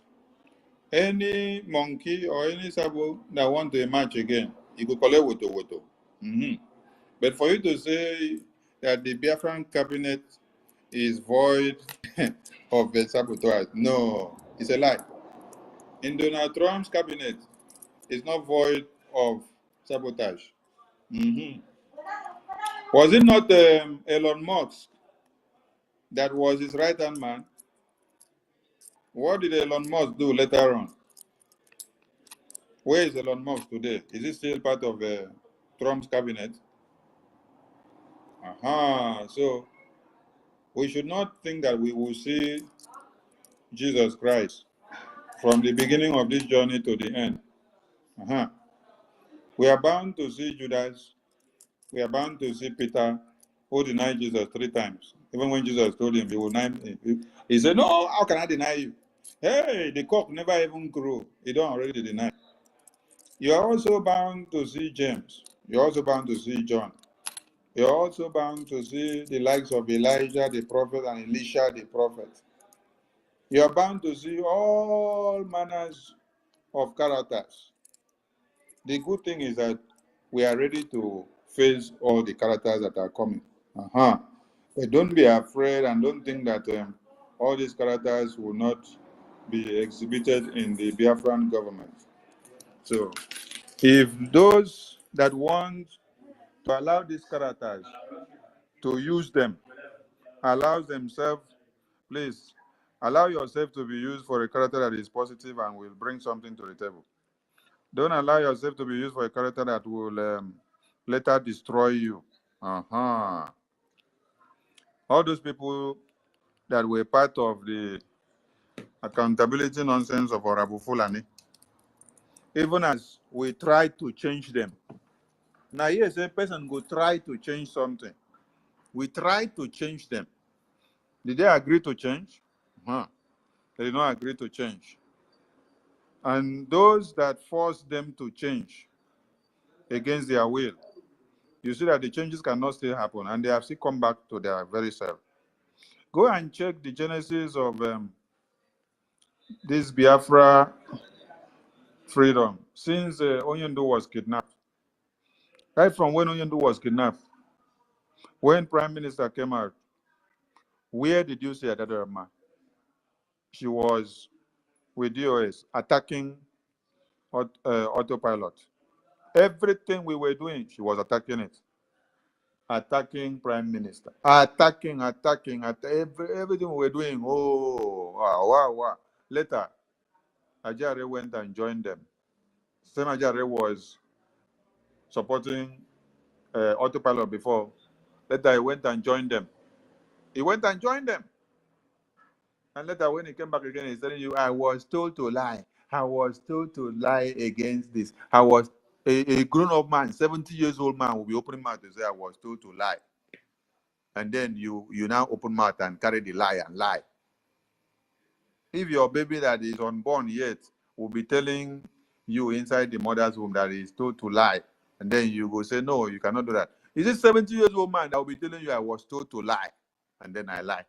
any monkey or any sabo that want to match again, you could collect woto. But for you to say that the Biafran cabinet is void of the sabotage, no, it's a lie. In Donald Trump's cabinet, it's not void of sabotage. Was it not Elon Musk that was his right-hand man? What did Elon Musk do later on? Where is Elon Musk today? Is he still part of Trump's cabinet? So we should not think that we will see Jesus Christ from the beginning of this journey to the end. We are bound to see Judas. We are bound to see Peter, who denied Jesus 3 times. Even when Jesus told him he will deny him, he said, "No, how can I deny you? Hey, the cock never even grew. He don't already deny." You are also bound to see James. You're also bound to see John. You're also bound to see the likes of Elijah the prophet and Elisha the prophet. You are bound to see all manners of characters. The good thing is that we are ready to face all the characters that are coming. But don't be afraid and don't think that all these characters will not be exhibited in the Biafran government. So if those that want to allow these characters to use them, allows themselves, please allow yourself to be used for a character that is positive and will bring something to the table. Don't allow yourself to be used for a character that will later destroy you. All those people that were part of the accountability nonsense of Orabu Fulani, even as we try to change them. Now, yes, a person will try to change something. We try to change them. Did they agree to change? They did not agree to change. And those that force them to change against their will, you see that the changes cannot still happen, and they have still come back to their very self. Go and check the genesis of this Biafra freedom since Onyendu was kidnapped. Right from when Onyendu was kidnapped, when Prime Minister came out, where did you see Adadama? She was with DOS attacking autopilot. Everything we were doing, she was attacking it. Attacking Prime Minister. Attacking everything we were doing. Wow. Later, Ajare went and joined them. Same Ajare was supporting autopilot before. Later, he went and joined them. And later, when he came back again, he's telling you, I was told to lie. I was told to lie against this. I was a grown-up man, 70 years old man will be opening mouth to say, I was told to lie. And then you now open mouth and carry the lie and lie. If your baby that is unborn yet will be telling you inside the mother's womb that is told to lie, and then you go say, no, you cannot do that. Is it 70 years old man that will be telling you I was told to lie, and then I lie?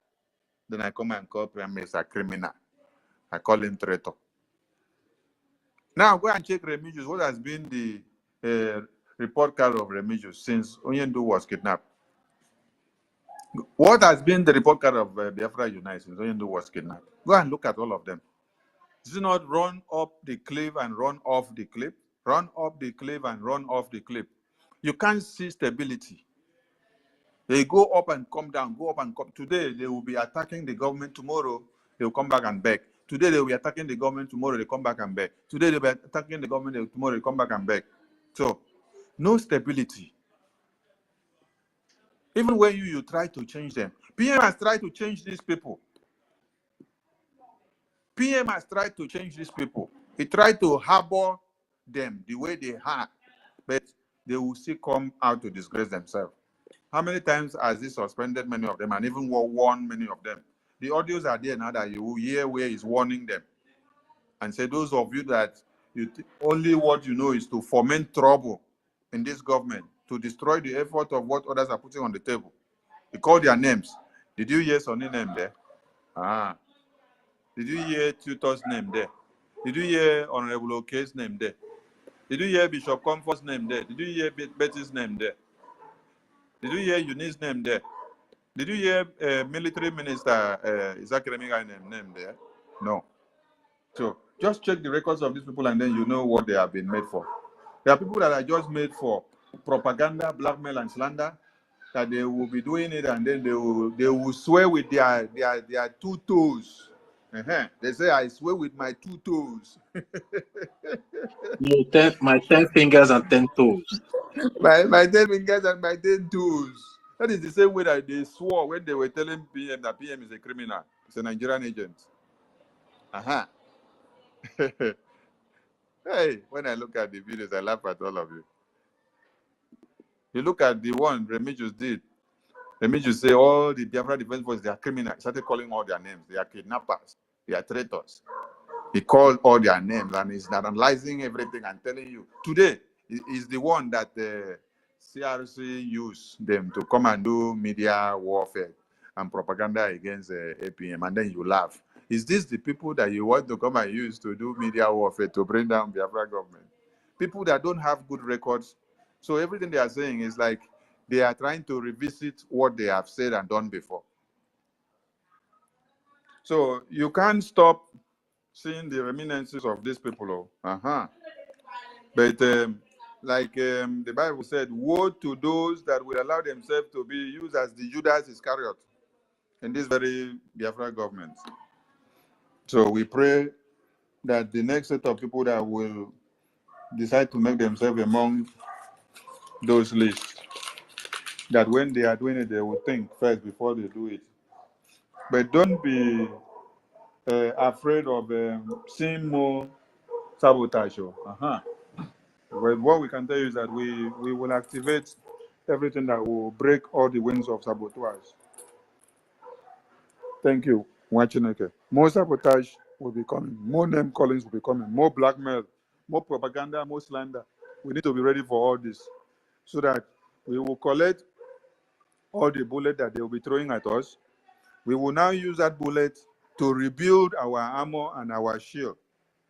Then I come and call Prime Minister criminal. I call him traitor. Now go and check Remigius. What has been the report card of Remigius since Onyendu was kidnapped? What has been the report card of Biafra Unite since Onyendu was kidnapped? Go and look at all of them. Does it not run up the cliff and run off the cliff? Run up the cliff and run off the cliff. You can't see stability. They go up and come down, go up and come. Today, they will be attacking the government. Tomorrow, they will come back and back. Today, they will be attacking the government. Tomorrow, they come back and back. Today, they will be attacking the government. Tomorrow, they come back and back. So, no stability. Even when you try to change them. PM has tried to change these people. PM has tried to change these people. He tried to harbor them the way they are, but they will still come out to disgrace themselves. How many times has he suspended many of them and even warned many of them? The audios are there now that you will hear where he's warning them. And say, those of you that only what you know is to foment trouble in this government, to destroy the effort of what others are putting on the table. He called their names. Did you hear Sonny's name there? Ah. Did you hear Tutor's name there? Did you hear Honorable Ok's name there? Did you hear Bishop Comfort's name there? Did you hear Betty's name there? Did you hear Eunice's name there? Did you hear Military Minister Isaac Remiga's name there? No. So just check the records of these people and then you know what they have been made for. There are people that are just made for propaganda, blackmail, and slander, that they will be doing it and then they will swear with their 2 toes. They say, I swear with my 2 toes. No, my 10 fingers and 10 toes. my 10 fingers and my 10 toes. That is the same way that they swore when they were telling PM that PM is a criminal. It's a Nigerian agent. Hey, when I look at the videos, I laugh at all of you. You look at the one Remigius did. Remigius say all the Biafra Defense Force, they are criminals. He started calling all their names. They are kidnappers. They are traitors. He called all their names and he's analyzing everything and telling you. Today is the one that the CRC used them to come and do media warfare and propaganda against APM, and then you laugh. Is this the people that you want to come and use to do media warfare to bring down Biafra government? People that don't have good records. So everything they are saying is like they are trying to revisit what they have said and done before. So you can't stop seeing the reminiscences of these people. But like the Bible said, woe to those that will allow themselves to be used as the Judas Iscariot in this very Biafra government. So we pray that the next set of people that will decide to make themselves among those lists, that when they are doing it, they will think first before they do it. But don't be afraid of seeing more sabotage. But what we can tell you is that we will activate everything that will break all the wings of sabotage. Thank you. More sabotage will be coming. More name callings will be coming. More blackmail, more propaganda, more slander. We need to be ready for all this so that we will collect all the bullets that they will be throwing at us. We will now use that bullet to rebuild our armor and our shield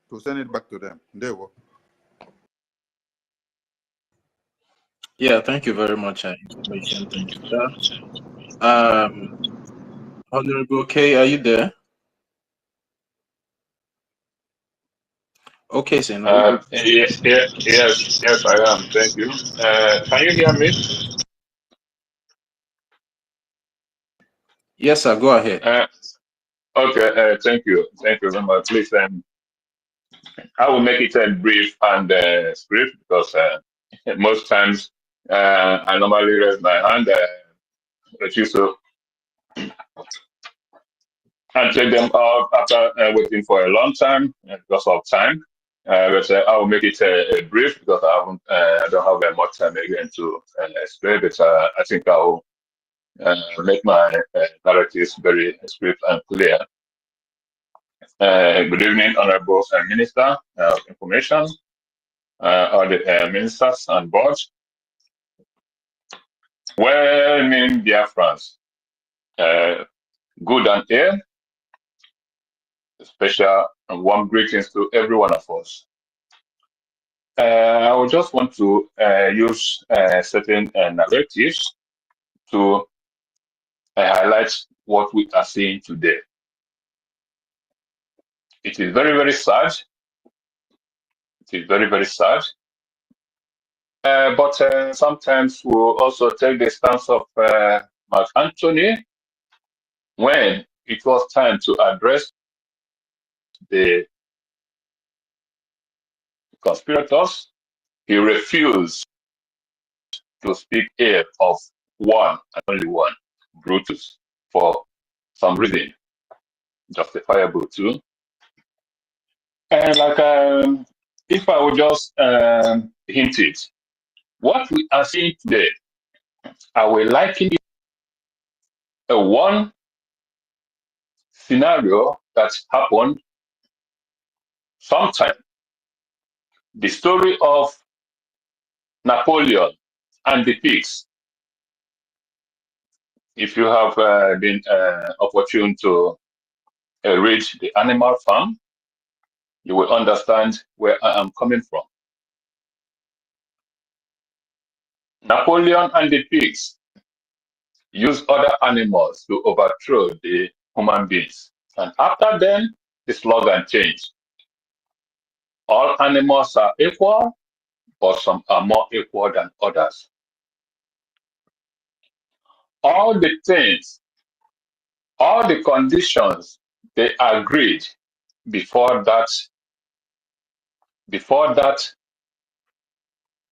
to send it back to them. There we go. Yeah, thank you very much. Information. Thank you for that. Honorable K, are you there? Okay, so now yes, I am. Thank you. Can you hear me? Yes, sir. Go ahead. Okay. Thank you. Thank you very much. Please, I will make it brief and swift because most times I normally raise my hand, refuse to, and take them out after waiting for a long time because of time. But I will make it brief because I don't have much time again to explain. But I think I will make my narratives very swift and clear. Good evening, Honorable Minister of Information, all the ministers and boards. Well-named Biafrans, good and ill. Special and warm greetings to every one of us. I would just want to use certain narratives to highlight what we are seeing today. It is very, very sad. It is very, very sad. But sometimes we'll also take the stance of Mark Antony when it was time to address the conspirators. He refused to speak ill of one and only one, Brutus, for some reason, justifiable too. And like, if I would just hint it, what we are seeing today, I will liken it to one scenario that happened sometime. The story of Napoleon and the pigs. If you have been opportune to read The Animal Farm, you will understand where I am coming from. Napoleon and the pigs use other animals to overthrow the human beings. And after then, the slogan changed. All animals are equal, but some are more equal than others. All the things, all the conditions they agreed before that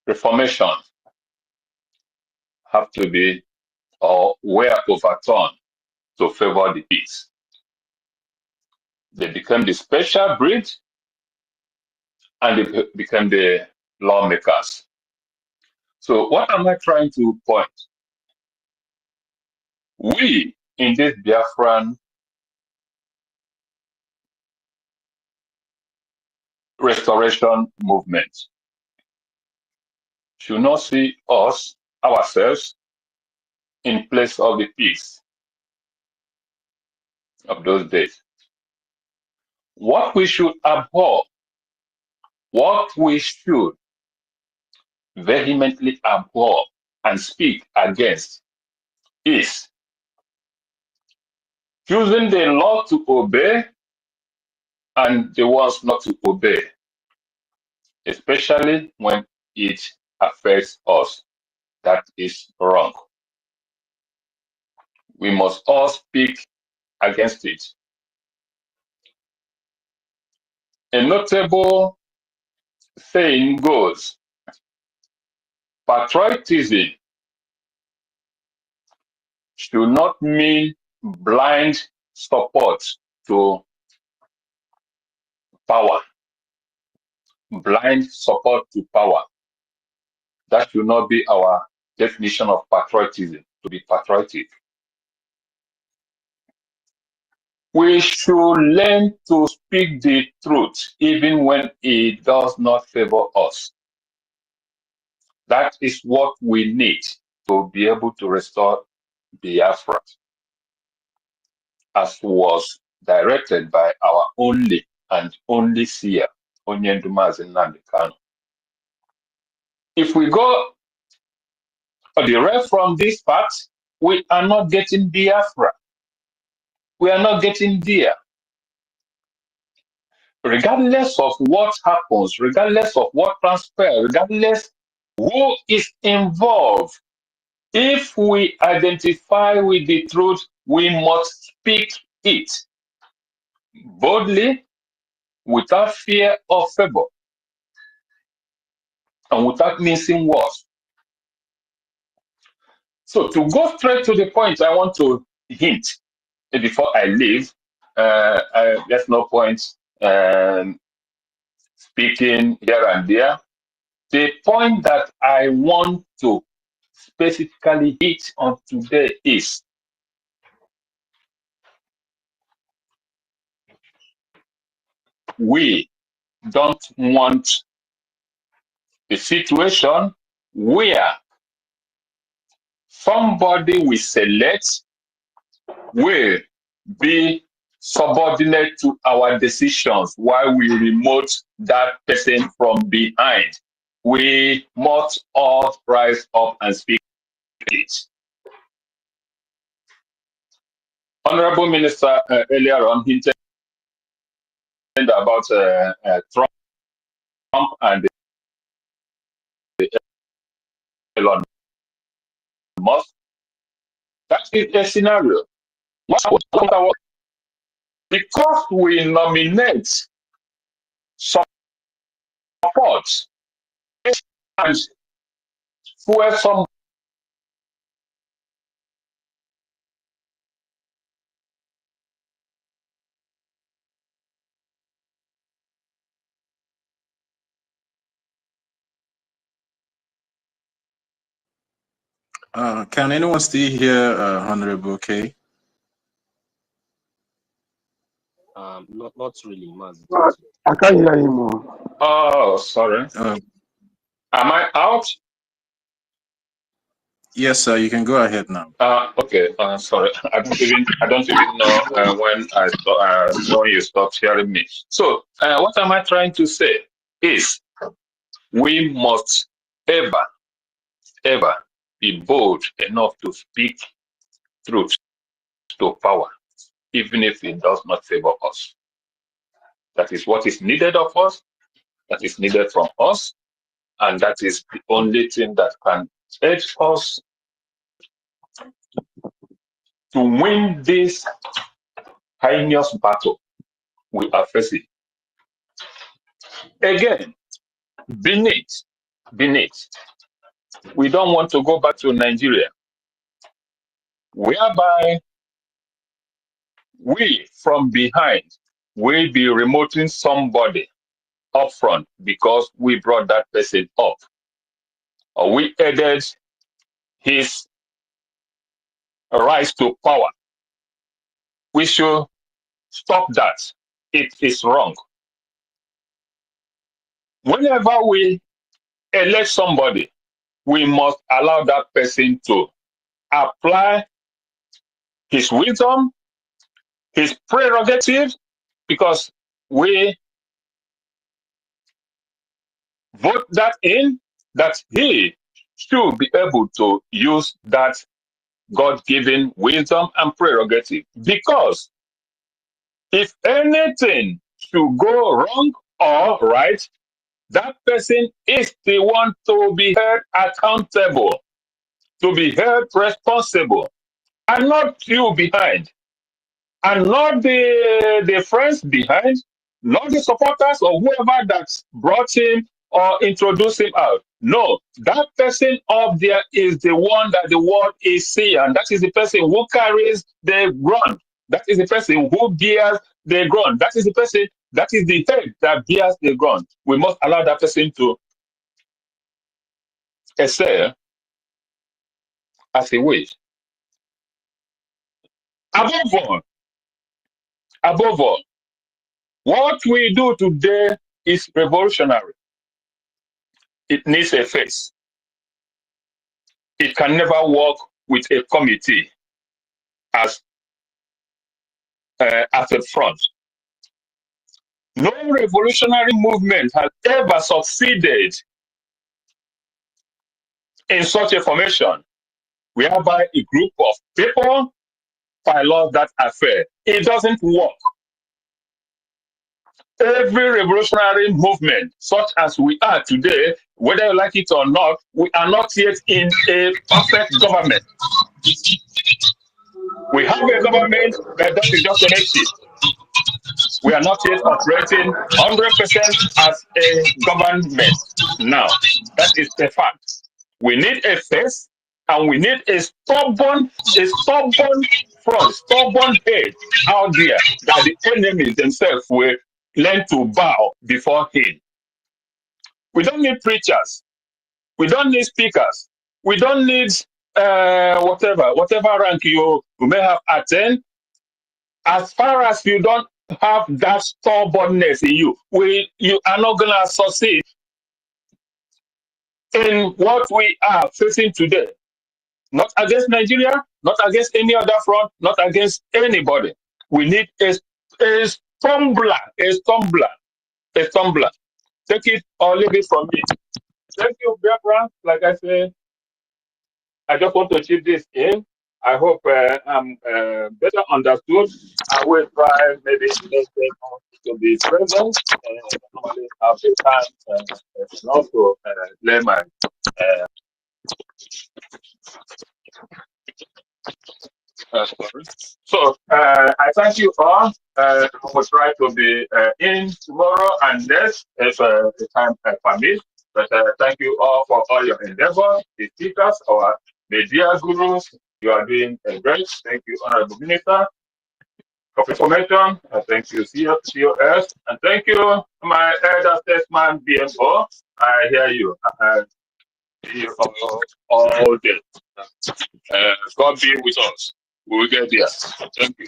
reformation have to be or were overturned to favor the pigs. They became the special breed and they became the lawmakers. So what am I trying to point? We in this Biafran restoration movement should not see ourselves in place of the pigs of those days. What we should abhor, what we should vehemently abhor and speak against is choosing the law to obey and the ones not to obey, especially when it affects us. That is wrong. We must all speak against it. A notable saying goes, patriotism should not mean blind support to power. Blind support to power. That should not be our definition of patriotism, to be patriotic. We should learn to speak the truth even when it does not favor us. That is what we need to be able to restore Biafra, as was directed by our only and only seer, Onyendumazi Nnamdi Kanu. If we go direct from this part, we are not getting Biafra. We are not getting there. Regardless of what happens, regardless of what transpires, regardless who is involved, if we identify with the truth, we must speak it boldly, without fear or favor, and without mincing words. So to go straight to the point, I want to hint before I leave. There's no point speaking here and there. The point that I want to specifically hit on today is we don't want a situation where somebody we select will be subordinate to our decisions while we remote that person from behind. We must all rise up and speak it. Honorable Minister earlier on hinted about Trump and Elon Musk. That is a scenario. Because we nominate support and fuel some Can anyone still hear Honorable K? Not really, man. I can't hear him more. Oh, sorry. Am I out? Yes, sir. You can go ahead now. Okay. Sorry. I don't even know when when you stopped hearing me. So, what am I trying to say is we must ever be bold enough to speak truth to power, even if it does not favor us. That is what is needed of us. That is needed from us, and that is the only thing that can edge us to win this heinous battle we are facing. Again, beneath, we don't want to go back to Nigeria, whereby we from behind will be remoting somebody up front because we brought that person up, or we aided his rise to power. We should stop that. It is wrong. Whenever we elect somebody, we must allow that person to apply his wisdom, his prerogative, because we vote that in, that he should be able to use that God-given wisdom and prerogative. Because if anything should go wrong or right, that person is the one to be held accountable, to be held responsible, and not you behind, and not the friends behind, not the supporters or whoever that brought him or introduced him out. No, that person up there is the one that the world is seeing, and that is the person who carries the ground. That is the person who bears the ground. That is the person, that is the head that bears the ground. We must allow that person to excel as he wish. Above all, what we do today is revolutionary. It needs a face. It can never work with a committee as at the front. No revolutionary movement has ever succeeded in such a formation, whereby a group of people pilot that affair. It doesn't work. Every revolutionary movement, such as we are today, whether you like it or not, we are not yet in a perfect government. We have a government, but that is just a makeshift. We are not yet operating 100% as a government now. That is a fact. We need a face, and we need a stubborn front, stubborn head out there that the enemies themselves will learn to bow before him. We don't need preachers. We don't need speakers. We don't need whatever rank you may have attained. As far as you don't have that stubbornness in you, you are not going to succeed in what we are facing today. Not against Nigeria, not against any other front, not against anybody. We need a stumbler, a stumbler, a stumbler. Take it or leave it from me. Thank you, Biafra. Like I said, I just want to chip this in. I hope I'm better understood. I will try maybe next day to be present and normally have the time and also lay my story. So I thank you all. I will try to be in tomorrow and next if the time permits. But thank you all for all your endeavor, the speakers, our media gurus. You are doing great. Thank you, Honorable Minister, for information. Thank you, COS. And thank you, my elder statesman, BMO. I hear you. See you all day. God be with us. We will get there. Thank you.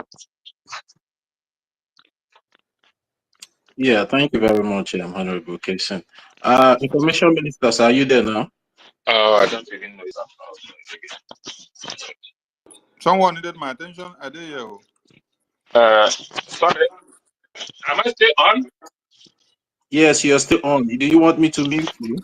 Yeah, thank you very much, Honorable Kason. Information ministers, are you there now? I don't even know that. Someone needed my attention. I did hear. Sorry. Am I still on? Yes, you're still on. Do you want me to mute you?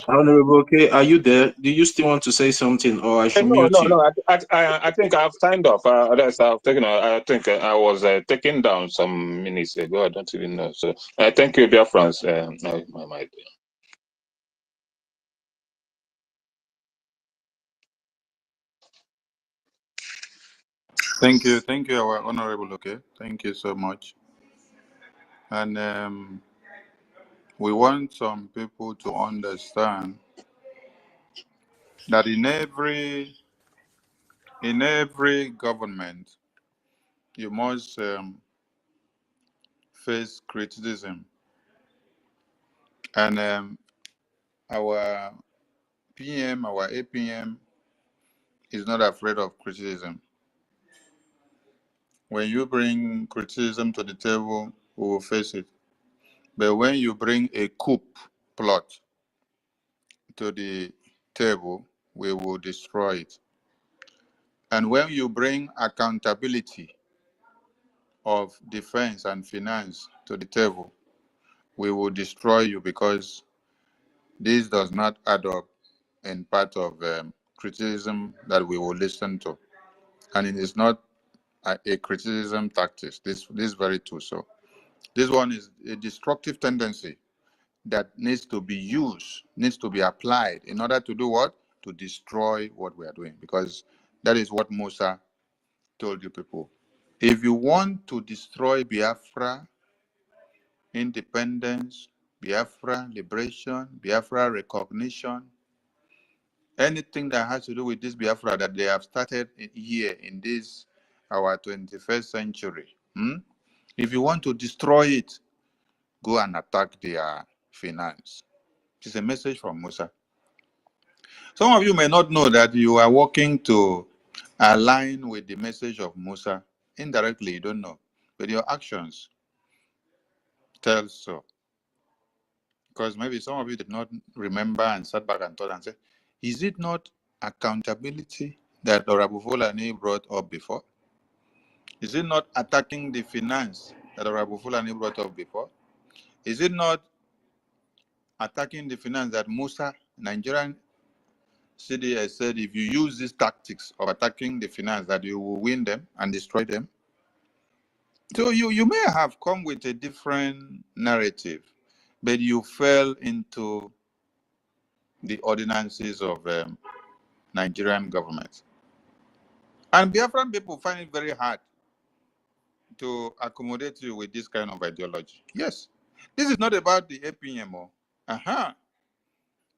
Honorable K, are you there? Do you still want to say something, or I should mute you? No. I think I've signed off. I've taken. I think I was taken down some minutes ago. I don't even know. So thank you, dear friends. Thank you, our honorable. Okay, thank you so much. And we want some people to understand that in every government, you must face criticism, and our PM, our APM, is not afraid of criticism. When you bring criticism to the table, we will face it. But when you bring a coup plot to the table, we will destroy it. And when you bring accountability of defense and finance to the table, we will destroy you, because this does not add up in part of criticism that we will listen to. And it is not a criticism tactics, this very true. So this one is a destructive tendency that needs to be used, needs to be applied in order to do what? To destroy what we are doing, because that is what Musa told you people. If you want to destroy Biafra independence, Biafra liberation, Biafra recognition, anything that has to do with this Biafra that they have started here in this, our 21st century, if you want to destroy it, go and attack their finance. It's a message from Musa. Some of you may not know that you are working to align with the message of Musa. Indirectly, you don't know, but your actions tell so. Because maybe some of you did not remember and sat back and thought and said, is it not accountability that Honorable Fulani brought up before? Is it not attacking the finance that Honorable Fulani brought up before? Is it not attacking the finance that Musa, Nigerian CDS, said if you use these tactics of attacking the finance that you will win them and destroy them? So you may have come with a different narrative, but you fell into the ordinances of Nigerian government. And Biafran people find it very hard to accommodate you with this kind of ideology. Yes, this is not about the APMO.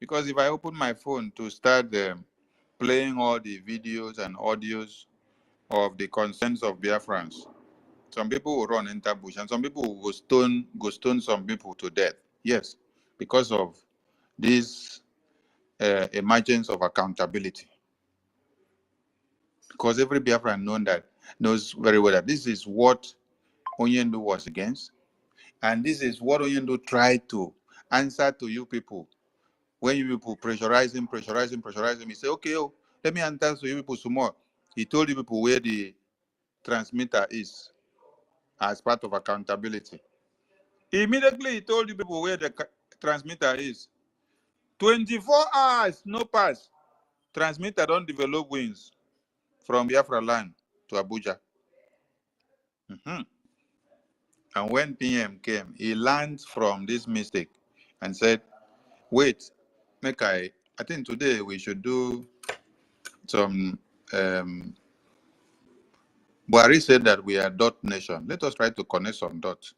Because if I open my phone to start playing all the videos and audios of the concerns of Biafrans, some people will run into bush and some people will go stone some people to death. Yes, because of this emergence of accountability. Because every Biafran knows very well that this is what Onyendu was against. And this is what Onyendu tried to answer to you people. When you people pressurize him, he said, okay, oh, let me answer to you people some more. He told you people where the transmitter is as part of accountability. Immediately, he told you people where the transmitter is. 24 hours, no pass. Transmitter don't develop wings from Biafra land to Abuja. And when PM came, he learned from this mistake and said, wait, I think today we should do some, Buhari said that we are dot nation. Let us try to connect some dots.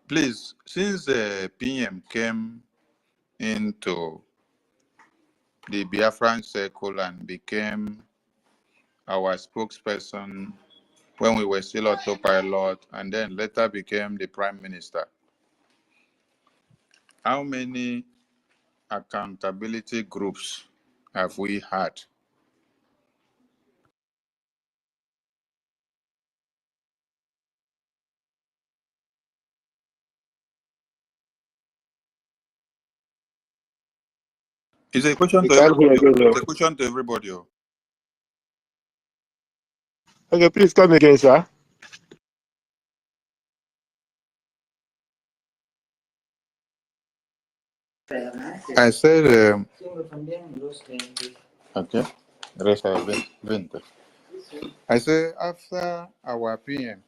Please, since PM came into the Biafran circle and became our spokesperson when we were still autopilot, and then later became the prime minister, how many accountability groups have we had? It's a question We to can't hear everybody. again. It's a question to everybody. Okay, please come again, sir. I said, okay, I said after our PM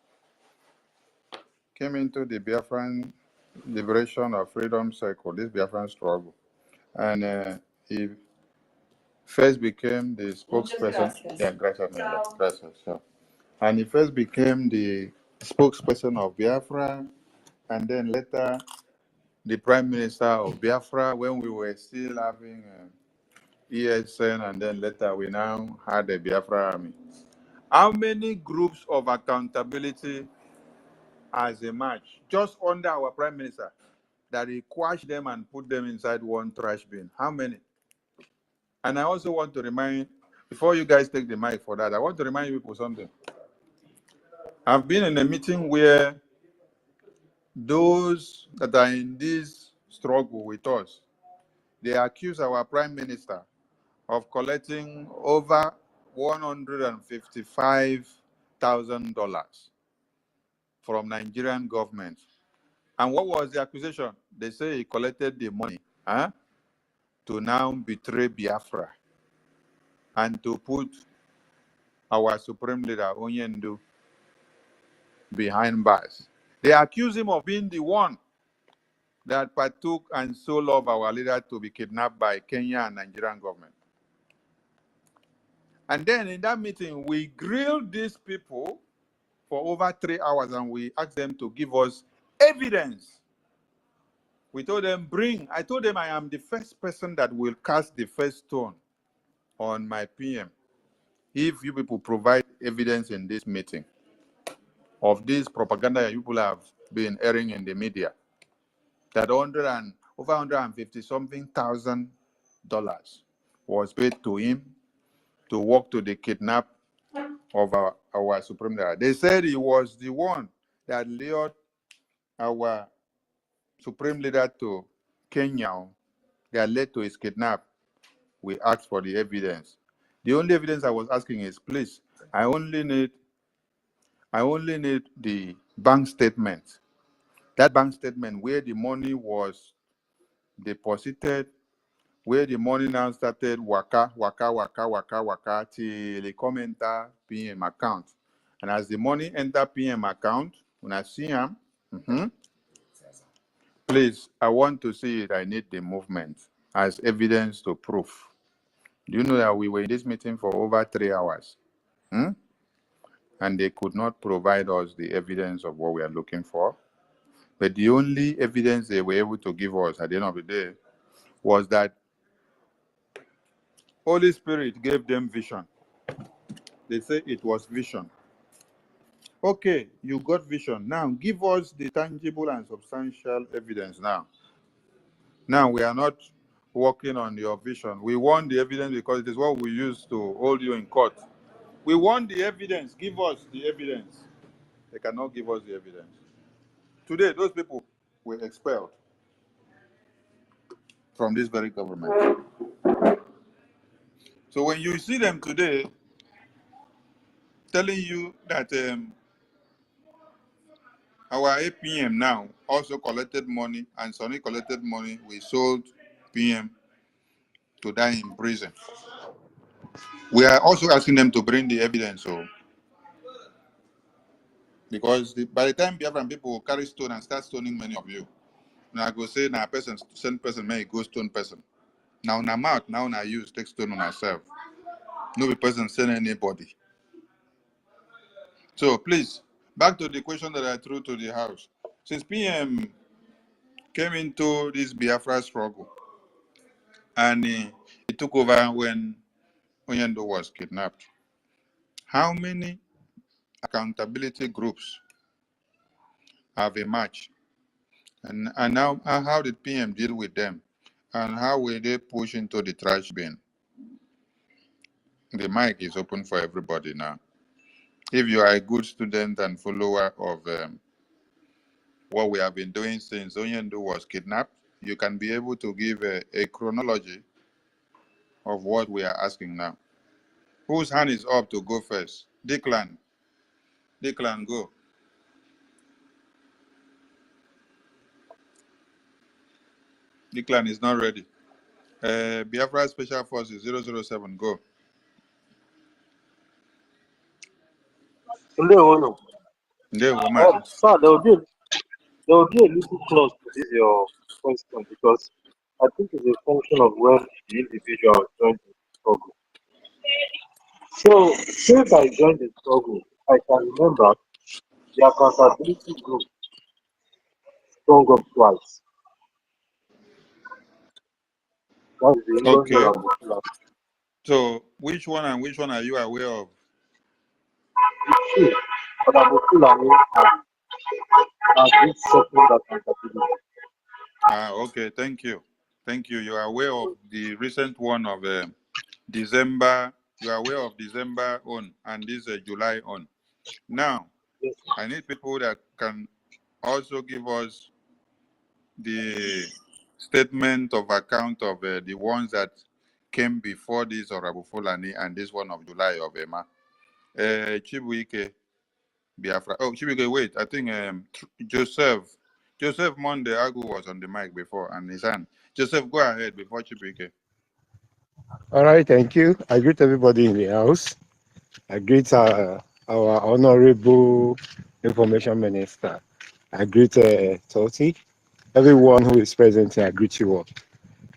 came into the Biafran liberation or freedom circle, this Biafran struggle, and he first became the spokesperson. Yeah, gracias. Sure. And he first became the spokesperson of Biafra, and then later the prime minister of Biafra when we were still having ESN, and then later we now had a Biafra army. How many groups of accountability has emerged just under our prime minister that he quashed them and put them inside one trash bin? How many? And I also want to remind, before you guys take the mic for that, I want to remind you people something. I've been in a meeting where those that are in this struggle with us, they accuse our prime minister of collecting over $155,000 from Nigerian government. And what was the accusation? They say he collected the money to now betray Biafra and to put our supreme leader, Onyendu, behind bars. They accuse him of being the one that partook and sold off our leader to be kidnapped by Kenya and Nigerian government. And then in that meeting, we grilled these people for over 3 hours and we asked them to give us evidence. We told them, I told them I am the first person that will cast the first stone on my PM if you people provide evidence in this meeting of this propaganda you people have been airing in the media, that over $150,000 was paid to him to work to the kidnap of our supreme leader. They said he was the one that lured our supreme leader to Kenya that led to his kidnap. We asked for the evidence. The only evidence I was asking is, please, I only need the bank statement. That bank statement where the money was deposited, where the money now started waka till the come enter PM account. And as the money enter PM account, when I see him, please, I want to see it. I need the movement as evidence to proof. Do you know that we were in this meeting for over 3 hours? And they could not provide us the evidence of what we are looking for. But the only evidence they were able to give us at the end of the day was that Holy Spirit gave them vision. They say it was vision. Okay, you got vision. Now give us the tangible and substantial evidence now. Now we are not working on your vision. We want the evidence because it is what we use to hold you in court. We want the evidence. Give us the evidence. They cannot give us the evidence. Today, those people were expelled from this very government. So when you see them today telling you that our APM now also collected money and Sonny collected money, we sold PM to die in prison. We are also asking them to bring the evidence. So, because by the time Biafran people will carry stone and start stoning many of you, now I go say, now person send person may go stone person. Now na mouth, now na use take stone on ourselves. No be person send anybody. So please, back to the question that I threw to the house. Since PM came into this Biafra struggle, and he took over when Oyendo was kidnapped, how many accountability groups have emerged? And now, how did PM deal with them? And how will they push into the trash bin? The mic is open for everybody now. If you are a good student and follower of what we have been doing since Oyendo was kidnapped, you can be able to give a chronology of what we are asking now. Whose hand is up to go first? Declan. Declan, go. Declan is not ready. Biafra Special Forces 007, go. Ndewono. Ndewo, Sir, there will be a little clause to this your question because I think it's a function of when the individual joined the struggle. So since I joined the struggle, I can remember the accountability group sprung up twice. That is the English Okay. and So which one and which one are you aware of? two, but and this second accountability. Okay, thank you. Thank you. You are aware of the recent one of December. You are aware of December on and this July on. Now, I need people that can also give us the statement of account of the ones that came before this of Abu Fulani and this one of July of Emma. Chibuike Biafra. Oh, Chibuike, wait. I think Joseph Monday Agu was on the mic before and his hand. Joseph, go ahead before Chibuike. All right, thank you. I greet everybody in the house. I greet our honorable information minister. I greet Toti. Everyone who is present here, I greet you all.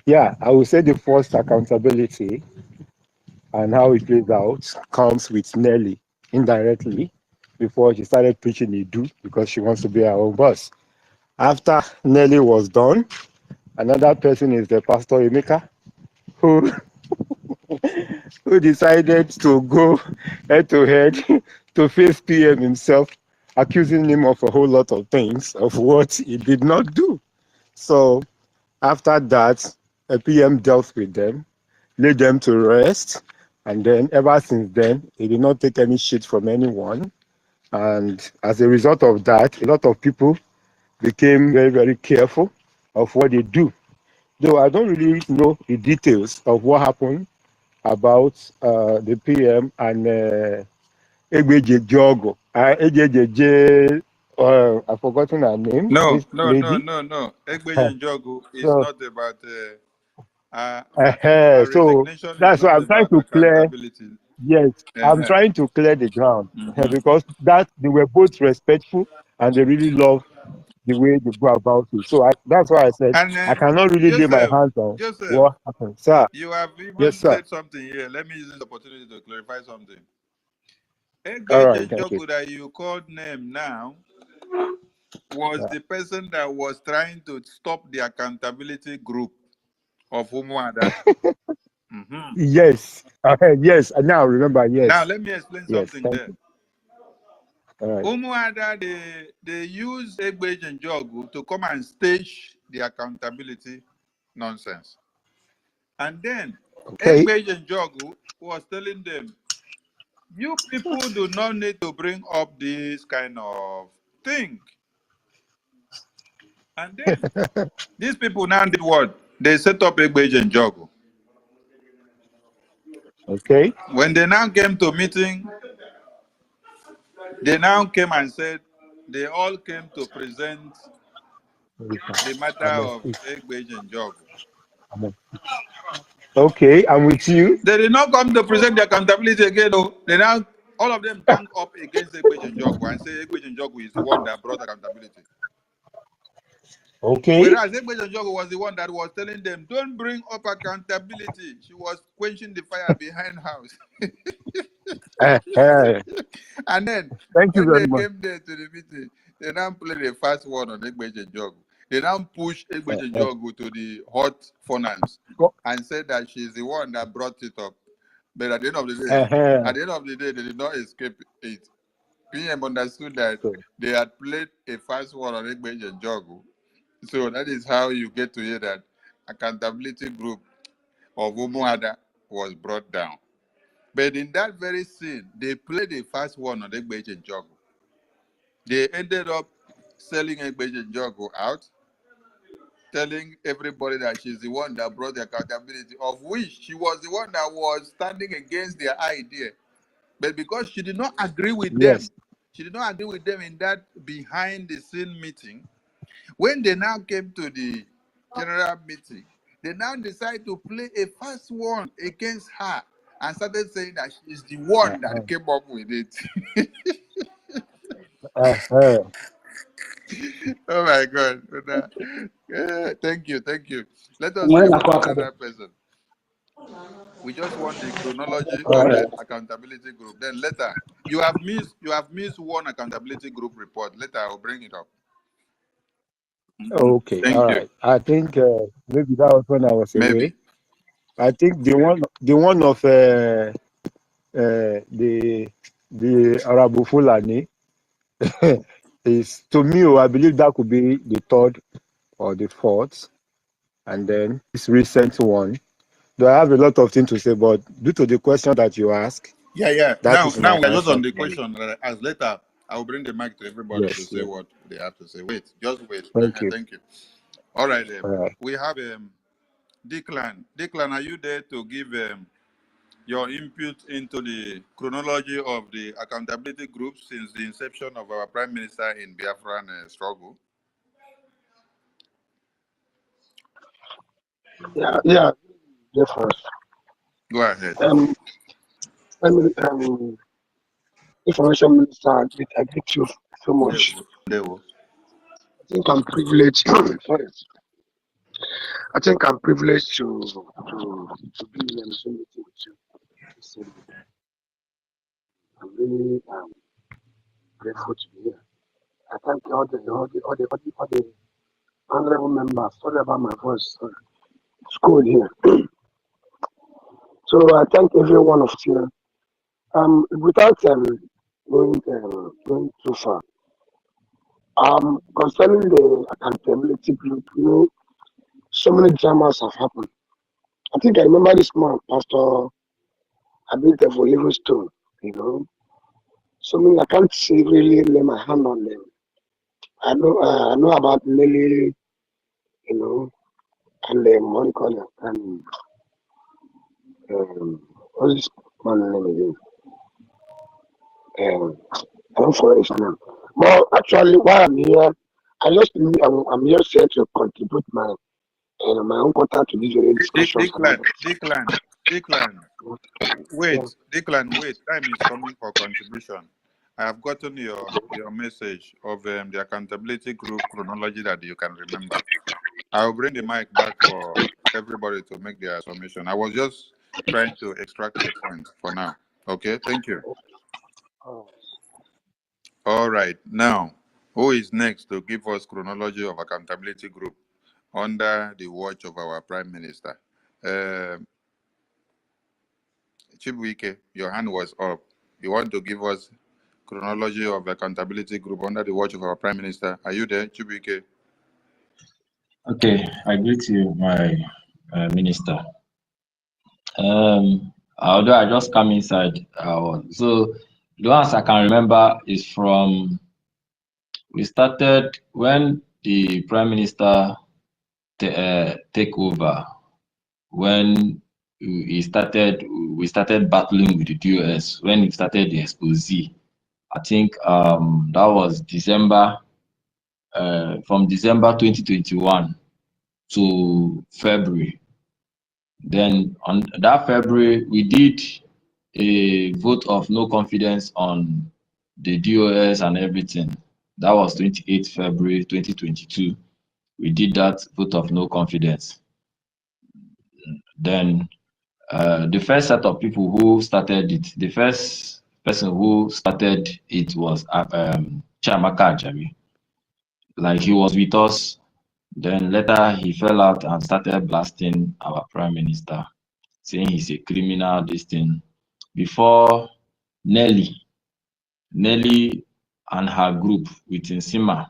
Yeah, I will say the first accountability and how it plays out comes with Nelly indirectly before she started preaching Idu because she wants to be her own boss. After Nelly was done, another person is the Pastor Emeka, who decided to go head to head to face PM himself, accusing him of a whole lot of things of what he did not do. So after that, a PM dealt with them, laid them to rest, and then ever since then, he did not take any shit from anyone. And as a result of that, a lot of people became very, very careful of what they do. Though I don't really know the details of what happened about the PM and Egbeje Jogo. I've forgotten her name. No. This lady. Egbeje Njogu is So, not about her so resignation is that's why not I'm trying about to clear. accountability. Yes, I'm trying to clear the ground because that they were both respectful and they really love the way they go about it. So that's why I said And I cannot really lay my hands on Joseph, what happened, sir. you have Yes, even sir. said something here. Let me use this opportunity to clarify something. All right, Egbeje thank you. Njogu that you called name now was the person that was trying to stop the accountability group of Umuada. Yes, yes. Now remember, yes. Now let me explain Yes, something thank there. you. All right. Umuada, they use Egbeje Njogu to come and stage the accountability nonsense. And then Okay. Egbeje Njogu was telling them, You people do not need to bring up this kind of thing. And then these people now did what? They set up a and Jogo. Okay. When they now came to meeting, they now came and said they all came to present the matter of Egbeji and Jogo. Okay, I'm with you. They did not come to present the accountability again, though. They now, all of them gang up against Egbeji and Jogo and say Egbeji and Jogo is the one that brought accountability. Okay. Whereas Egbeji and Jogo was the one that was telling them, don't bring up accountability. She was quenching the fire behind house. And then, thank you when very they much. came there to the meeting, they now played a fast one on Egbeji and Jogo. They now pushed Egbeji and Jogo to the hot furnace and said that she's the one that brought it up. But at the end of the day, they did not escape it. PM understood that they had played a fast one on Egbeji and Jogo. So that is how you get to hear that accountability group of Umuada was brought down. But in that very scene, they played a fast one on Egbeji and Jogo. They ended up selling Egbeji and Jogo out, telling everybody that she's the one that brought the accountability, of which she was the one that was standing against their idea. But because she did not agree with them, she did not agree with them in that behind the scene meeting, when they now came to the general meeting, they now decided to play a fast one against her and started saying that she's the one that came up with it. Oh my God. Thank you. Let us hear from another person. We just want the chronology of the accountability group. Then later, you have missed one accountability group report. Later, I'll bring it up. Okay, Thank all you. right. I think maybe that was when I was away. Maybe. I think the one of the Arabu Fulani is, to me, I believe that could be the third or the fourth, and then this recent one. Though I have a lot of things to say, but due to the question that you ask, Yeah. that is Now my we're just answer. on the question that I asked. Later, I will bring the mic to everybody to say what they have to say. Wait, just wait. Thank you. Thank you. All right. All right. We have Declan. Declan, are you there to give your input into the chronology of the accountability group since the inception of our Prime Minister in Biafran struggle? Yeah, first. Go ahead. Information Minister, I greet you so much. I think I'm privileged. Sorry. I think I'm privileged to be in the same meeting with you. I'm really grateful to be here. I thank all the honorable members. Sorry about my voice. School here. So I thank every one of you. Without going too far, concerning the accountability group, so many dramas have happened. I think I remember this man, Pastor Abinte for Livingstone, So many, I can't really lay my hand on them. I know about Lily, and what do you call it? And what's this man's name again? I don't forget his name. But actually, while I'm here, I'm just here to contribute my own contact to these discussions. Declan. Wait. Time is coming for contribution. I have gotten your message of the accountability group chronology that you can remember. I will bring the mic back for everybody to make their submission. I was just trying to extract your point for now. Okay, thank you. All right, now, who is next to give us chronology of accountability group under the watch of our Prime Minister? Chibuike, your hand was up. You want to give us chronology of accountability group under the watch of our Prime Minister? Are you there, Chibuike? Okay, I greet you, my minister. although I just come inside. So the ones I can remember is from we started when the Prime Minister take over. When we started battling with the DOS. When we started the expose, I think that was December. From December 2021 to February. Then on that February, we did a vote of no confidence on the DOS and everything. That was 28th February 2022. We did that vote of no confidence. Then the first set of people who started it, the first person who started it was Chiamaka Ajami. Like he was with us. Then later he fell out and started blasting our prime minister, saying he's a criminal, this thing. Before Nelly and her group with Nsima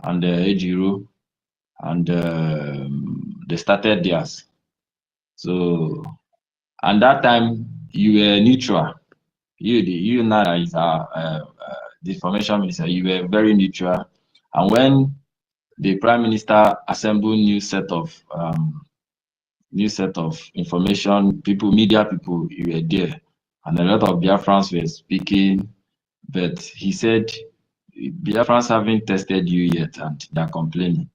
and Ejiro, and they started theirs. So, and that time you were neutral. You now is our the information minister. You were very neutral, and when the prime minister assembled new set of information people, media people, you were there, and a lot of Biafrans were speaking, but he said Biafrans haven't tested you yet and they're complaining.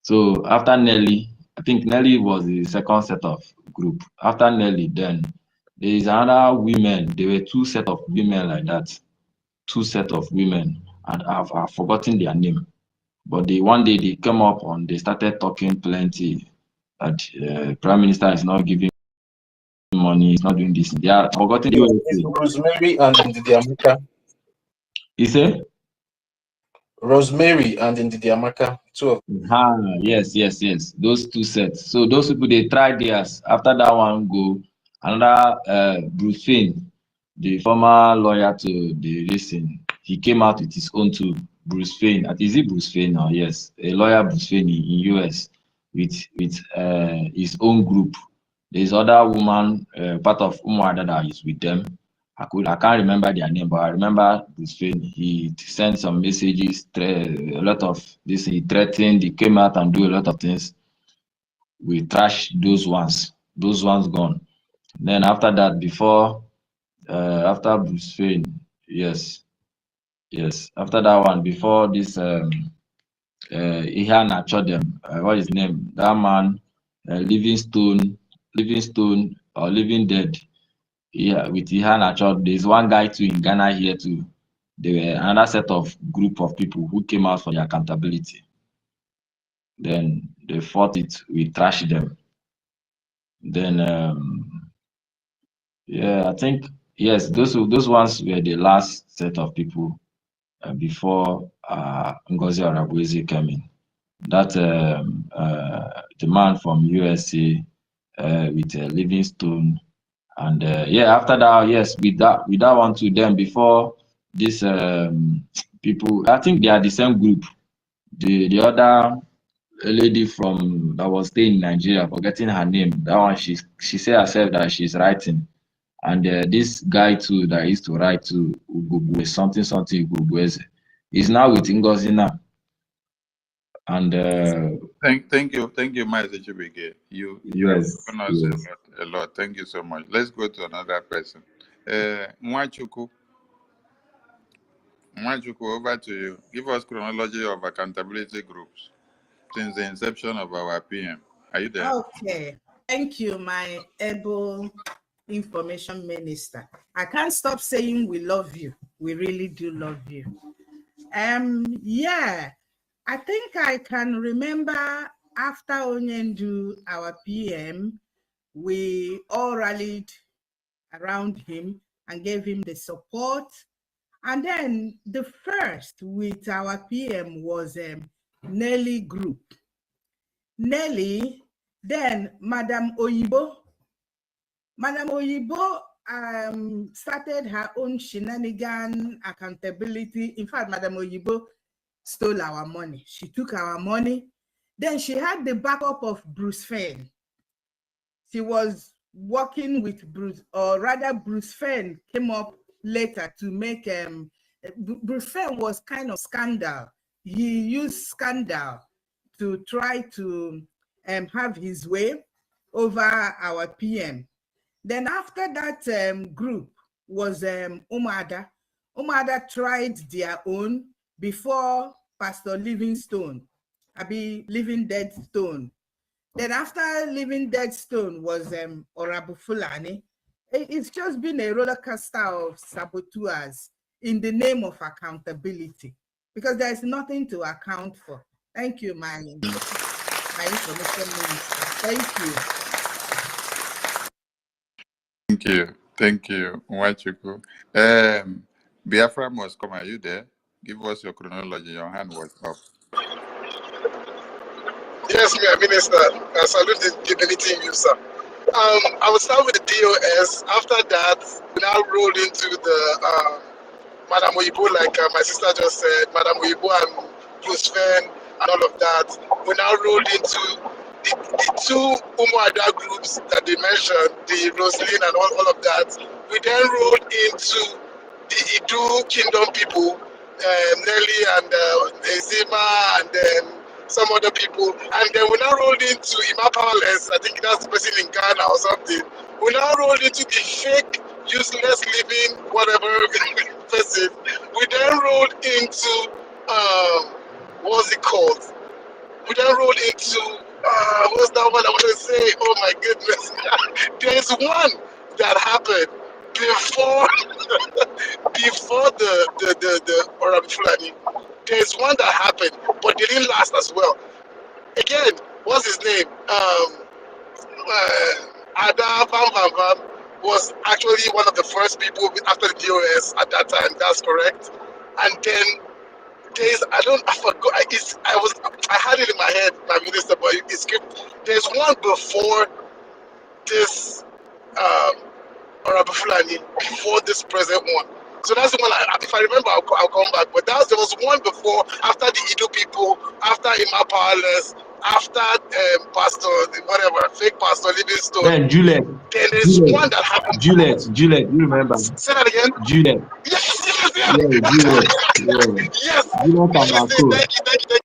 So after Nelly, I think Nelly was the second set of group. After Nelly, then there is another women. There were two set of women like that, two set of women, and I've forgotten their name. But one day they came up and they started talking plenty that Prime Minister is not giving money, he's not doing this. They are forgotten. It's Rosemary and Ndidiamaka. You say? Rosemary and Ndidiamaka, two of them. Yes. Those two sets. So those people, they tried theirs. After that one go, another Bruce Finn, the former lawyer to the racing, he came out with his own too. Bruce Finn, is it Bruce Finn now? Yes, a lawyer Bruce Finn in US with his own group. There's other woman, part of Umwada that is with them. I can't remember their name, but I remember Bruce Finn. He sent some messages, a lot of this. He threatened. He came out and do a lot of things. We trashed those ones. Those ones gone. Then after that, after Bruce Finn, yes. After that one, before this, Ihan Achodem, what is his name? That man, Livingstone or Living Dead. Yeah, with Ihan Achod, there's one guy too in Ghana here too. There were another set of group of people who came out for the accountability. Then they fought it, we trashed them. Then yeah, I think yes, those ones were the last set of people before Ngozi Arabuezi came in. That the man from USA with Livingstone, and yeah, after that, yes, with that one to them before this people, I think they are the same group. The other lady from that was staying in Nigeria, forgetting her name. That one, she said herself that she's writing, and this guy too that used to write to something Ugubweze is now with Ngozi now. And thank you, Master Chibike. You have given us a lot. Thank you so much. Let's go to another person. Mwachuku, over to you. Give us chronology of accountability groups since the inception of our PM. Are you there? Okay. Thank you, my able information minister. I can't stop saying we love you. We really do love you. Yeah, I think I can remember after Onyendu, our PM, we all rallied around him and gave him the support. And then the first with our PM was Nelly Group. Nelly, then Madam Oyibo. Madam Oyibo started her own shenanigan accountability. In fact, Madam Oyibo stole our money. She took our money. Then she had the backup of Bruce Finn. She was working with Bruce, or rather Bruce Fenn came up later to make, Bruce Fenn was kind of scandal. He used scandal to try to have his way over our PM. Then after that group was Umada. Umada tried their own before Pastor Livingstone, Living Dead Stone. Then after Living Dead Stone was Orabu Fulani. It's just been a roller coaster of saboteurs in the name of accountability, because there's nothing to account for. Thank you, my information minister. Thank you. Thank you. Thank you, Nwachukwu. Biafra must come. Are you there? Give us your chronology. Your hand was up. Yes, Minister. I salute the humility in you, sir. I will start with the DOS. After that, we now roll into the Madam Oyibo, like my sister just said, Madam Oyibo and Bruce Fenn and all of that. We now rolled into the two Umuada groups that they mentioned, the Roslyn and all of that. We then rolled into the Idu Kingdom people, Nelly and Ezima, and then some other people. And then we now rolled into Ima Powerless, I think that's the person in Ghana or something. We now rolled into the fake, useless living, whatever person. We then rolled into, what's it called? We then rolled into, what's that one I want to say? Oh my goodness. There's one that happened before the Orabi Fulani. There's one that happened, but they didn't last as well. Again, what's his name? Ada Bam Bam Bam was actually one of the first people after the DOS at that time. That's correct. And then I forgot. I had it in my head, my minister, but it skipped. There's one before this Orabi Fulani, before this present one. So that's the one. If I remember, I'll come back. But there was one before, after the Ido people, after Ima Powerless, after Pastor whatever, fake Pastor Livingstone. Then Juliet. Then there's one that happened. Juliet, you remember? Say that again. Juliet. Yes. Yeah, Juliet. Yeah. Yes. Juliet and Marco. Thank you.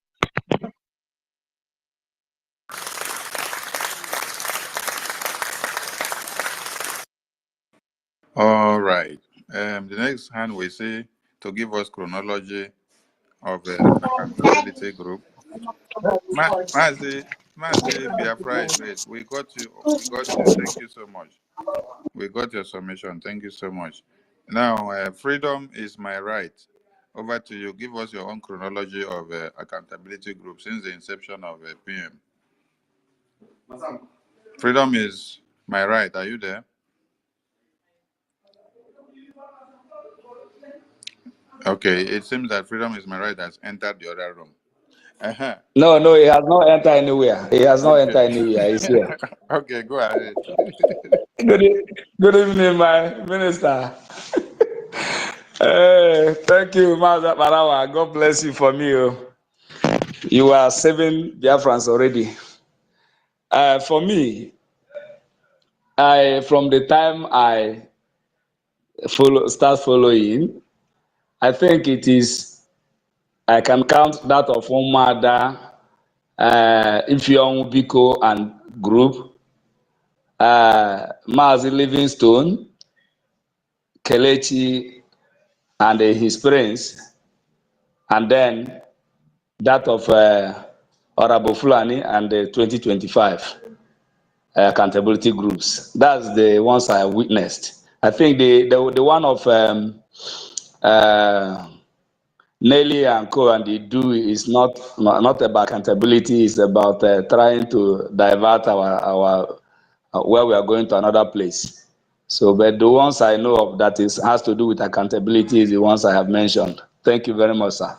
All right. The next hand we see to give us chronology of the accountability group. Mazi Biafra is great. We got you. Thank you so much. We got your submission. Thank you so much. Now, freedom is my right. Over to you. Give us your own chronology of accountability group since the inception of PM. Freedom is my right. Are you there? Okay. It seems that freedom is my right has entered the other room. No, he has not entered anywhere. He has not entered anywhere. He's here. Okay, go ahead. Good evening, my minister. Thank you, Maza Parawa. God bless you for me. You are saving Biafrans already. For me, from the time I start following, I think I can count that of Umada, Ifeanyi Biko and group, Mazi Livingstone, Kelechi and his friends, and then that of Orabu Fulani and the 2025 accountability groups. That's the ones I witnessed. I think the one of Nelly and Co and the do is not about accountability. It's about trying to divert our where we are going to another place. So, but the ones I know of that has to do with accountability is the ones I have mentioned. Thank you very much, sir.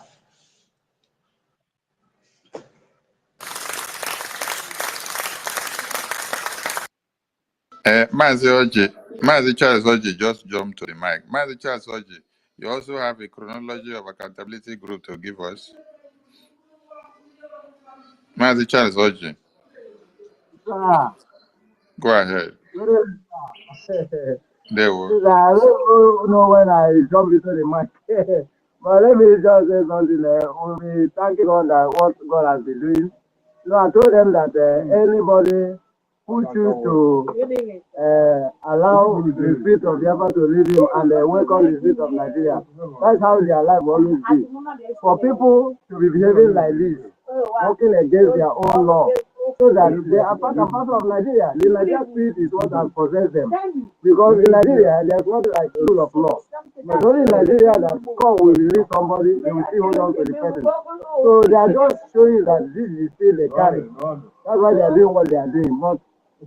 Mazi Charles Oji just jumped to the mic. Mazi Charles Oji, you also have a chronology of accountability group to give us. Mazi Charles Oji. Go ahead. There we Please, I don't know when I jump into the mic. But let me just say something. We'll be thanking God that what God has been doing. So I told them that anybody who choose to allow the spirit of Biafra to lead him and welcome the spirit of Nigeria, that's how their life will always be. For people to be behaving like this, working against their own law, so that they are part and parcel of Nigeria. The Nigerian spirit is what has possessed them. Because in Nigeria, there's not like rule of law. But only in Nigeria that God will release somebody, they will still hold on to the person. So they are just showing that this is still the carry. That's why they are doing what they are doing. But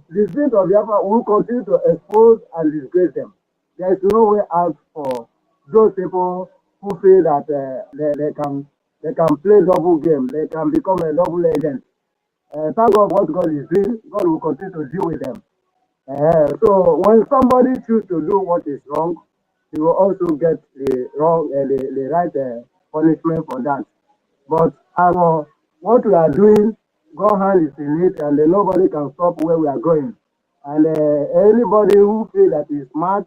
the spirit of Biafra will continue to expose and disgrace them. There is no way out for those people who feel that they can play double game. They can become a double agent. Thank God what God is doing. God will continue to deal with them. So when somebody chooses to do what is wrong, he will also get the wrong, the right punishment for that. But our what we are doing, God hand is in it, and nobody can stop where we are going. And anybody who feels that is smart,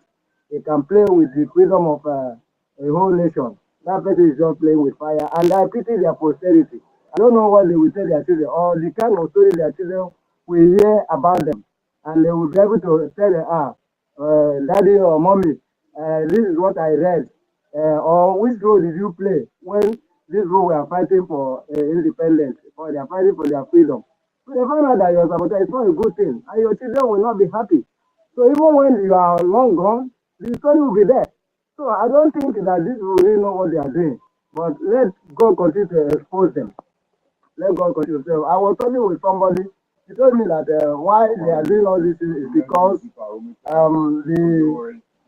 he can play with the freedom of a whole nation. That person is just playing with fire, and I pity their posterity. I don't know what they will tell their children, or the kind of story their children will hear about them, and they will be able to tell them, daddy or mommy, this is what I read, or which role did you play when this role we are fighting for independence, or they are fighting for their freedom. So they find out that your sabotage is not a good thing, and your children will not be happy. So even when you are long gone, the story will be there. So I don't think that this will really know what they are doing. But let God continue to expose them. Let God continue. So I was talking with somebody. He told me that why they are doing all this is because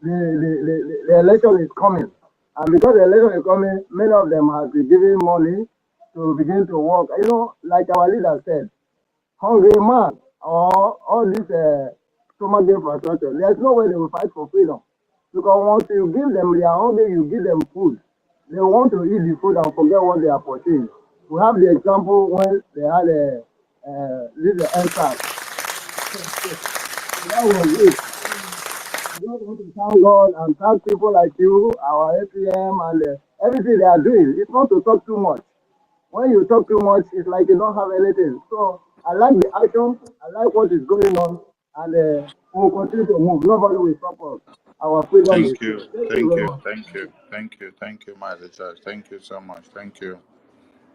the election is coming. And because the election is coming, many of them have been giving money to begin to work. You know, like our leader said, hungry man or all this stomach infrastructure, there's no way they will fight for freedom. Because once you give them, they are hungry, you give them food. They want to eat the food and forget what they are purchasing. We have the example when they had this answer. That was it. I just want to thank God and thank people like you, our APM, and everything they are doing. It's not to talk too much. When you talk too much, it's like you don't have anything. So I like the action. I like what is going on, and we'll continue to move. Nobody will stop us. Our freedom is Thank you. here. Thank you Thank very you. much. Thank you. Thank you. Thank you, Master Charles. Thank you so much. Thank you.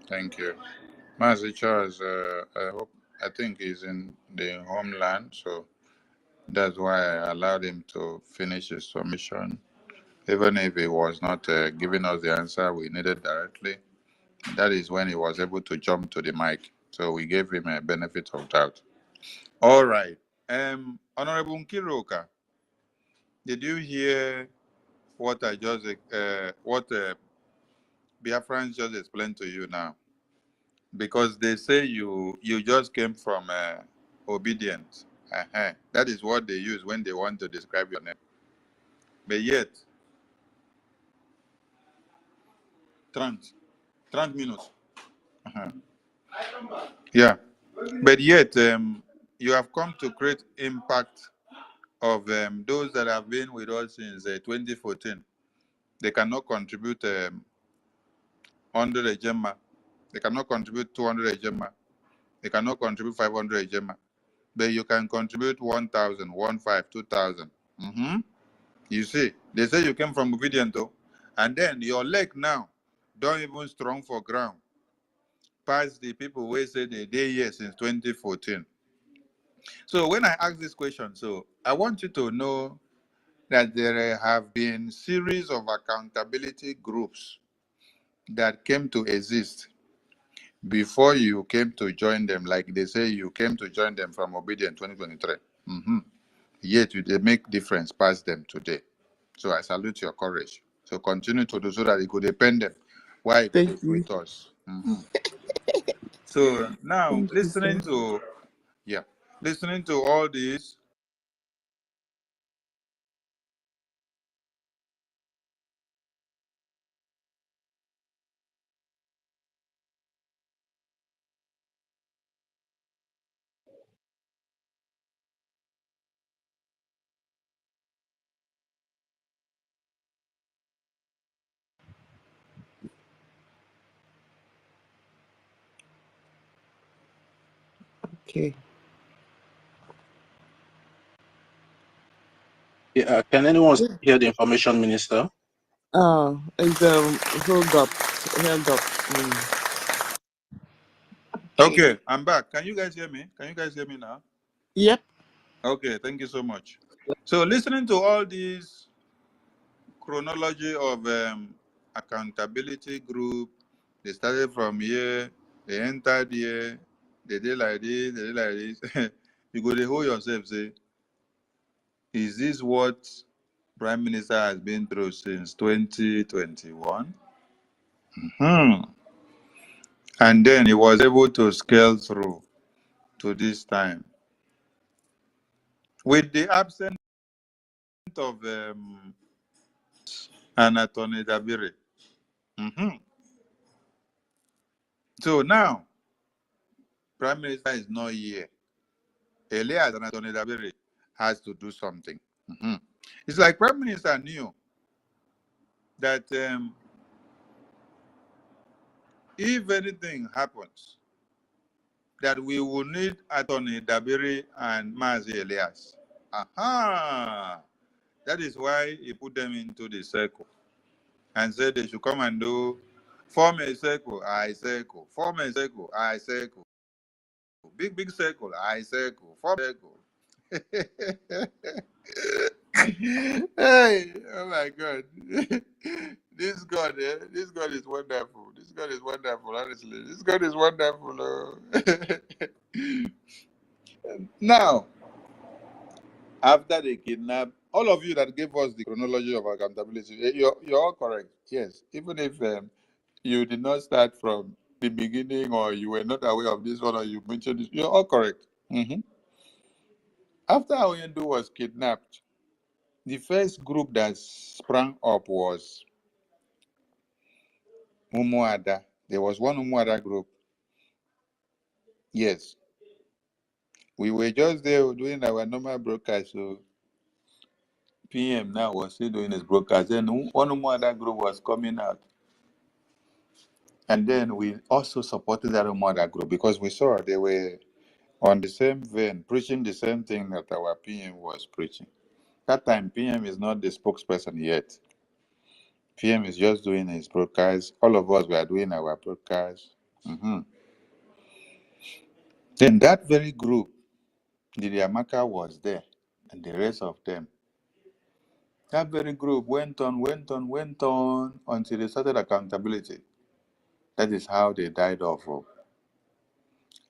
Thank you. Master Charles, I think he's in the homeland, so that's why I allowed him to finish his submission. Even if he was not giving us the answer we needed directly, that is when he was able to jump to the mic. So we gave him a benefit of doubt. All right. Honorable Nkiroka, did you hear what I just what Biafrans just explained to you now? Because they say you just came from obedience. That is what they use when they want to describe your name. But yet, 30 minutes. Yeah. But yet, you have come to create impact of those that have been with us since 2014. They cannot contribute 100 a gemma. They cannot contribute 200 a gemma. They cannot contribute 500 a gemma. But you can contribute 1,000, 1,500, 2,000. You see, they say you came from obedient, though. And then your leg now don't even strong for ground. Past the people who say they here since 2014. So when I ask this question, so I want you to know that there have been series of accountability groups that came to exist before you came to join them. Like they say, you came to join them from Obedient 2023. Yet you they make difference past them today. So I salute your courage. So continue to do so that it could depend them why it Thank is you. with us. So now Thank you, listening sir. to all this, Okay. Yeah, can anyone hear the information minister? It's hold up. Held up. Okay, I'm back. Can you guys hear me? Can you guys hear me now? Yep. Okay, thank you so much. So listening to all these chronology of accountability group, they started from here, they entered here, they did like this, they did like this. You go to hold yourself, say, is this what Prime Minister has been through since 2021? And then he was able to scale through to this time. With the absence of an Attorney Dabiri. So now, Prime Minister is not here. Elias and Attorney Dabiri has to do something. It's like Prime Minister knew that if anything happens, that we will need Attorney Dabiri and Mazi Elias. That is why he put them into the circle and said they should come and form a circle, I circle, form a circle, I circle, big circle, I circle, form a circle. Hey, oh my God. This God is wonderful. This God is wonderful, honestly. This God is wonderful. Now, after they kidnap, all of you that gave us the chronology of accountability, you're all correct. Yes, even if you did not start from the beginning or you were not aware of this one or you mentioned this, you're all correct. After Aoyendu was kidnapped, the first group that sprang up was Umuada. There was one Umuada group. Yes. We were just there doing our normal broadcast. So PM now was still doing his broadcast. Then one Umuada group was coming out. And then we also supported that Umuada group because we saw they were on the same vein, preaching the same thing that our PM was preaching. That time, PM is not the spokesperson yet. PM is just doing his broadcast. All of us were doing our broadcast. Then that very group, Didi Amaka was there, and the rest of them. That very group went on until they started accountability. That is how they died off.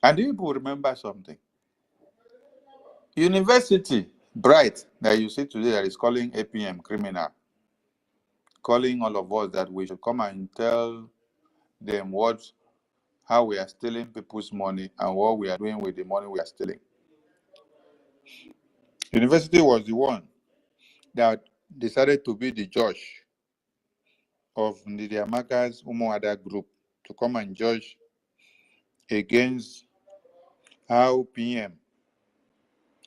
And you people remember something. University, Bright, that you see today that is calling APM criminal, calling all of us that we should come and tell them how we are stealing people's money and what we are doing with the money we are stealing. University was the one that decided to be the judge of Ndidi Amaka's Umuada group to come and judge against how PM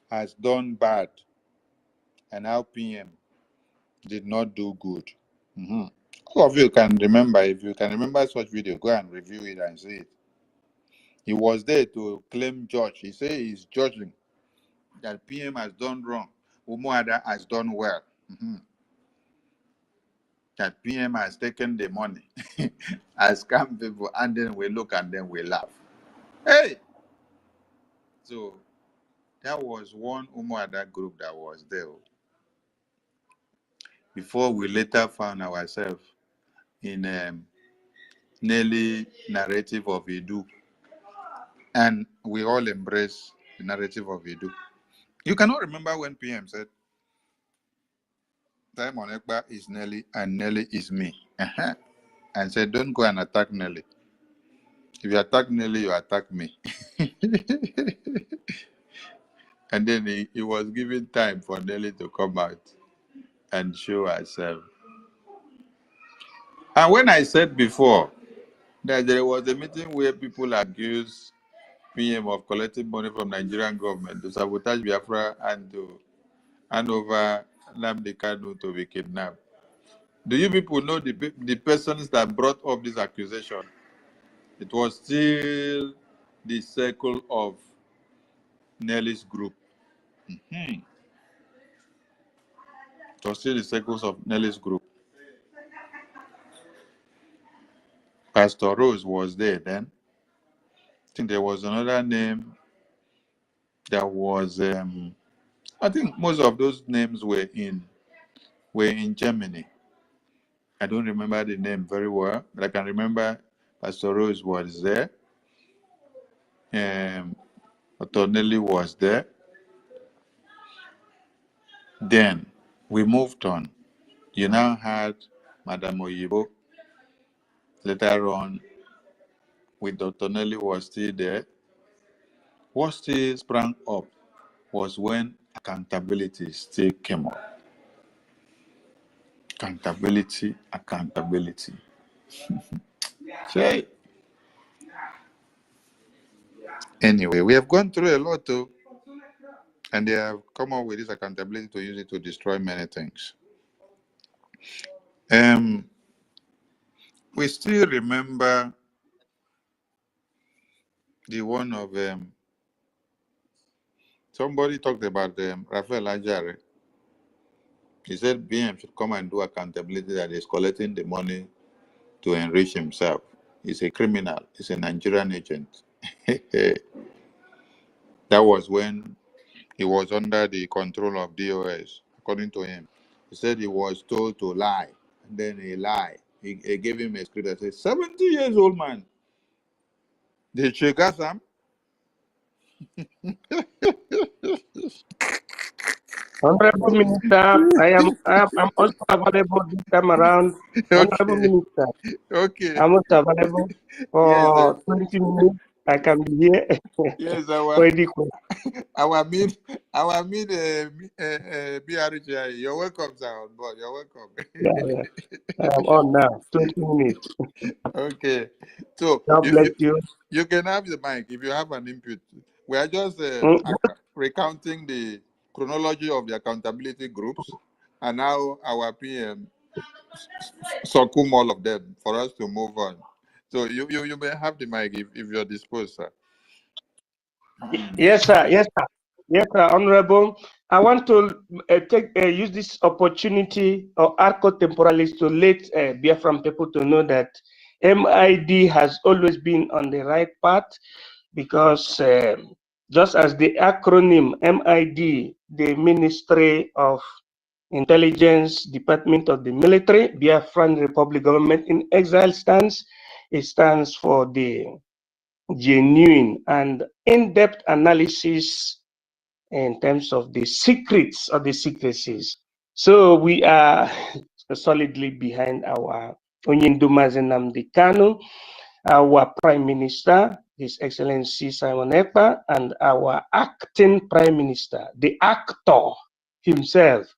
has done bad and how PM did not do good. All of you can remember, if you can remember such video, go and review it and see it. He was there to claim judge. He said he's judging that PM has done wrong, Umuada has done well. That PM has taken the money, has scammed people, and then we look and then we laugh. Hey! So that was one Umuada group that was there. Before we later found ourselves in nearly narrative of Edu. And we all embrace the narrative of Edu. You cannot remember when PM said, Simon Ekpa is Nelly and Nelly is me. And said, don't go and attack Nelly. If you attack Nelly, you attack me. And then he was given time for Nelly to come out and show herself. And when I said before that there was a meeting where people accused PM of collecting money from Nigerian government to sabotage Biafra and to hand over Nnamdi Kanu to be kidnapped. Do you people know the persons that brought up this accusation? It was still the circle of Nelly's group. It was still the circles of Nelly's group. Pastor Rose was there then. I think there was another name that was, I think most of those names were in Germany. I don't remember the name very well, but I can remember Pastor Rose was there. Nelly was there. Then we moved on. You now had Madame Oyibo. Later on, with Dr. Nelly was still there. What still sprang up was when accountability still came up. Accountability. Okay. Anyway, we have gone through a lot too, and they have come up with this accountability to use it to destroy many things. We still remember the one of somebody talked about Raphael Ajare. He said BM should come and do accountability that is collecting the money to enrich himself. He's a criminal. He's a Nigerian agent. That was when he was under the control of DOS, according to him. He said he was told to lie, and then he lied. He gave him a script that said, 70 years old man. Did you get them? Honorable Minister, I'm also available this time around. Honorable Minister, Okay. I'm also available for 20 minutes. I can be here. Yes, for any question. our BRGIE. You're welcome, sir. On board. You're welcome. Yeah. I'm on now. 20 minutes. Okay. So God bless you. You can have the mic if you have an input. We are just recounting the chronology of the accountability groups, and now our PM succumb all of them for us to move on. So you may have the mic if you're disposed, sir. Yes, sir. Yes, sir. Yes, sir. Honorable, I want to use this opportunity or arco temporalis to let Biafran people to know that MID has always been on the right path, because just as the acronym MID, the Ministry of Intelligence Department of the Military, Biafran Republic Government in Exile stands, it stands for the genuine and in-depth analysis in terms of the secrets of the secrecies. So we are solidly behind our Onyindu Nnamdi Kanu, our Prime Minister, His Excellency Simon Ekpa, and our acting Prime Minister, the actor himself,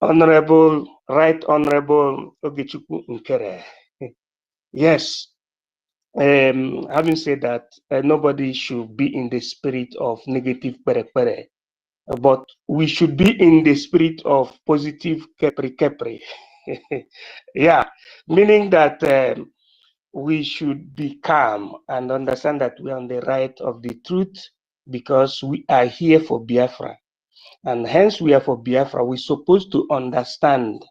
Right Honorable Ogechukwu Nkere. Yes. Having said that, nobody should be in the spirit of negative pere, but we should be in the spirit of positive kepri. Yeah, meaning that we should be calm and understand that we are on the right of the truth, because we are here for Biafra, and hence we are for Biafra. We're supposed to understand,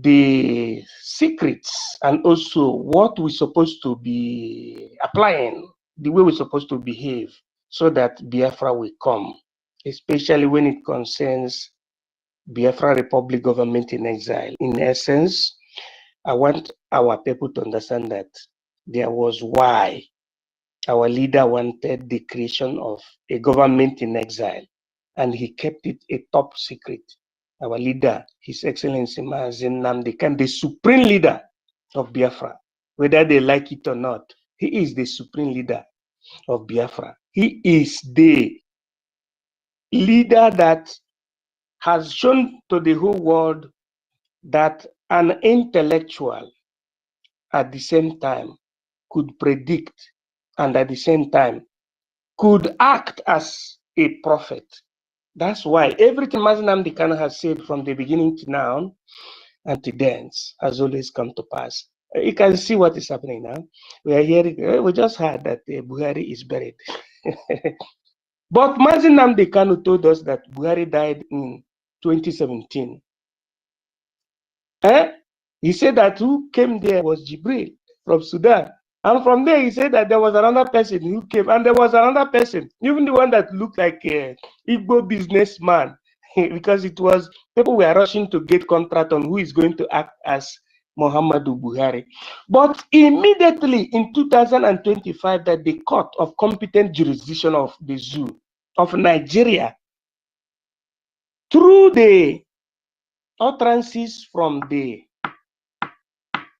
the secrets, and also what we're supposed to be applying, the way we're supposed to behave, so that Biafra will come, especially when it concerns Biafra Republic Government in Exile. In essence, I want our people to understand that there was why our leader wanted the creation of a government in exile, and he kept it a top secret. Our leader, His Excellency Nnamdi Kanu, the supreme leader of Biafra, whether they like it or not, he is the supreme leader of Biafra. He is the leader that has shown to the whole world that an intellectual at the same time could predict, and at the same time could act as a prophet. That's why everything Nnamdi Kanu has said from the beginning to now and to dance has always come to pass. You can see what is happening now. We are hearing, we just heard that Buhari is buried. But Mazi Nnamdi Kanu told us that Buhari died in 2017. He said that who came there was Jibril from Sudan. And from there, he said that there was another person who came, and there was another person, even the one that looked like a Igbo businessman, because it was people were rushing to get contract on who is going to act as Muhammadu Buhari. But immediately in 2025, that the Court of Competent Jurisdiction of the Zoo of Nigeria, through the utterances from the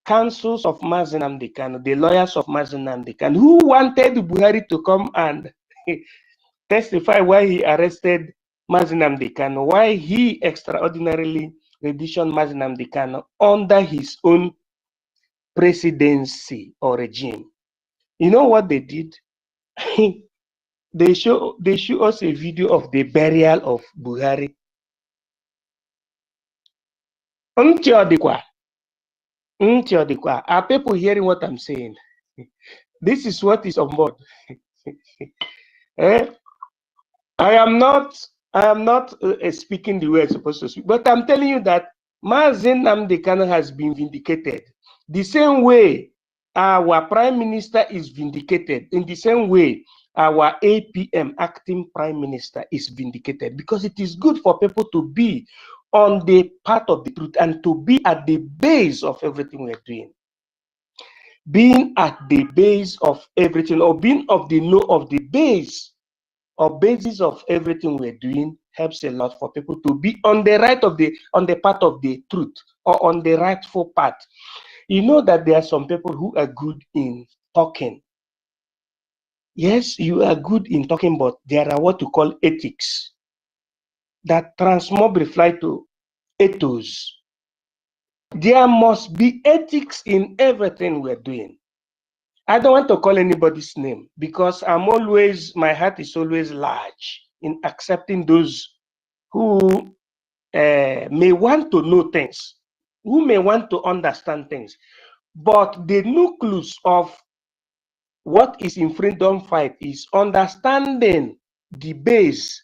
counsels of Mazi Nnamdi Kanu, the lawyers of Mazi Nnamdi Kanu, who wanted Buhari to come and testify why he arrested Mazi Nnamdi Kanu, why he extraordinarily reduced Mazi Nnamdi Kanu under his own presidency or regime. You know what they did? They show us a video of the burial of Buhari. Are people hearing what I'm saying? This is what is on board. I am not speaking the way I'm supposed to speak, but I'm telling you that Mazi Nnamdi Kanu has been vindicated. The same way our Prime Minister is vindicated, in the same way our APM, acting Prime Minister, is vindicated, because it is good for people to be on the path of the truth and to be at the base of everything we're doing. Being at the base of everything, or being of the know of the base or basis of everything we're doing, helps a lot for people to be on the right of on the path of the truth, or on the rightful path. You know that there are some people who are good in talking. Yes, you are good in talking, but there are what you call ethics that transmogrify to ethos. There must be ethics in everything we're doing. I don't want to call anybody's name, because my heart is always large in accepting those who may want to know things, who may want to understand things. But the nucleus of what is in freedom fight is understanding the base.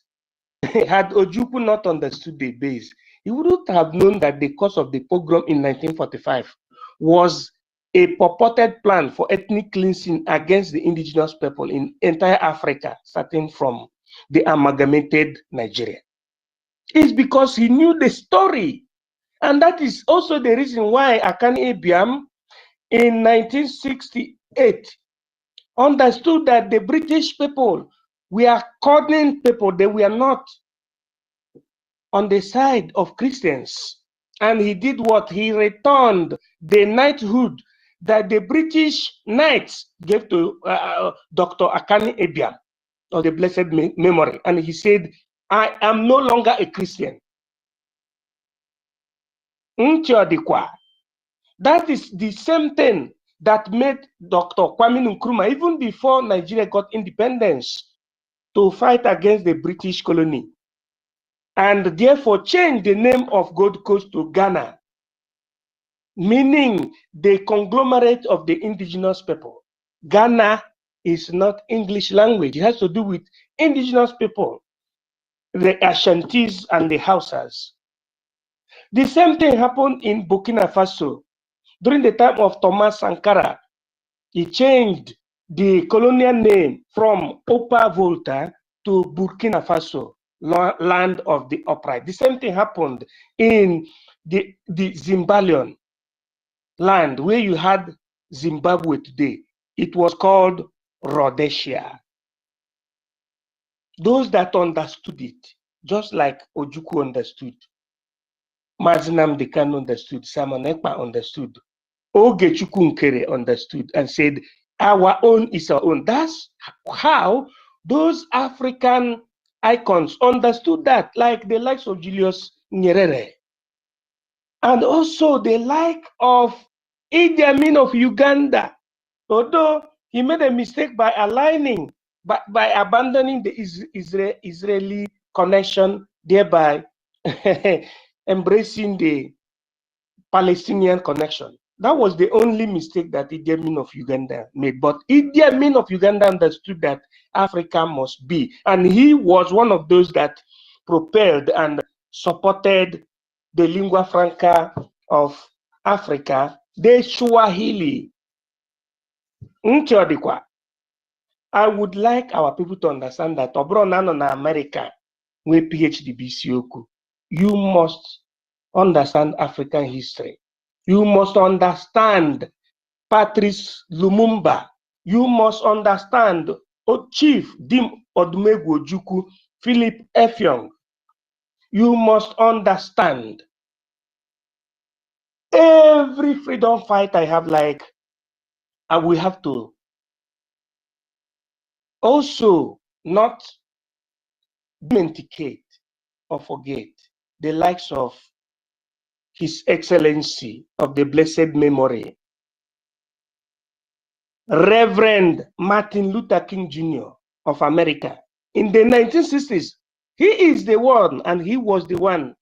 Had Ojukwu not understood the base, he wouldn't have known that the cause of the pogrom in 1945 was a purported plan for ethnic cleansing against the indigenous people in entire Africa, starting from the amalgamated Nigeria. It's because he knew the story. And that is also the reason why Akani Ebiam in 1968 understood that the British people were cornering people. They were not on the side of Christians. And he did what? He returned the knighthood that the British knights gave to Dr. Akani Ebiam of the blessed memory. And he said, I am no longer a Christian. That is the same thing that made Dr. Kwame Nkrumah, even before Nigeria got independence, to fight against the British colony, and therefore change the name of Gold Coast to Ghana, meaning the conglomerate of the indigenous people. Ghana is not English language. It has to do with indigenous people, the Ashantis and the Hausas. The same thing happened in Burkina Faso. During the time of Thomas Sankara, he changed the colonial name from Opa Volta to Burkina Faso, land of the upright. The same thing happened in the Zimbabwean land where you had Zimbabwe today. It was called Rhodesia. Those that understood it, just like Ojukwu understood, Mazi Nnamdi Kanu understood, Simon Ekpa understood, Ogechukwu Nkere understood, and said, our own is our own. That's how those African icons understood that, like the likes of Julius Nyerere. And also the like of Idi Amin of Uganda, although he made a mistake by aligning, by abandoning the Israeli connection, thereby embracing the Palestinian connection. That was the only mistake that Idi Amin of Uganda made. But Idi Amin of Uganda understood that Africa must be. And he was one of those that propelled and supported the lingua franca of Africa, the Swahili. I would like our people to understand that Obronano na America, we PhD BCOku. You must understand African history. You must understand Patrice Lumumba. You must understand Chief Dim Odumegwu Ojukwu, Philip Effiong. You must understand every freedom fight I have, like, and we have to also not indicate or forget the likes of His Excellency of the blessed memory, Reverend Martin Luther King Jr. of America. In the 1960s, he is the one, and he was the one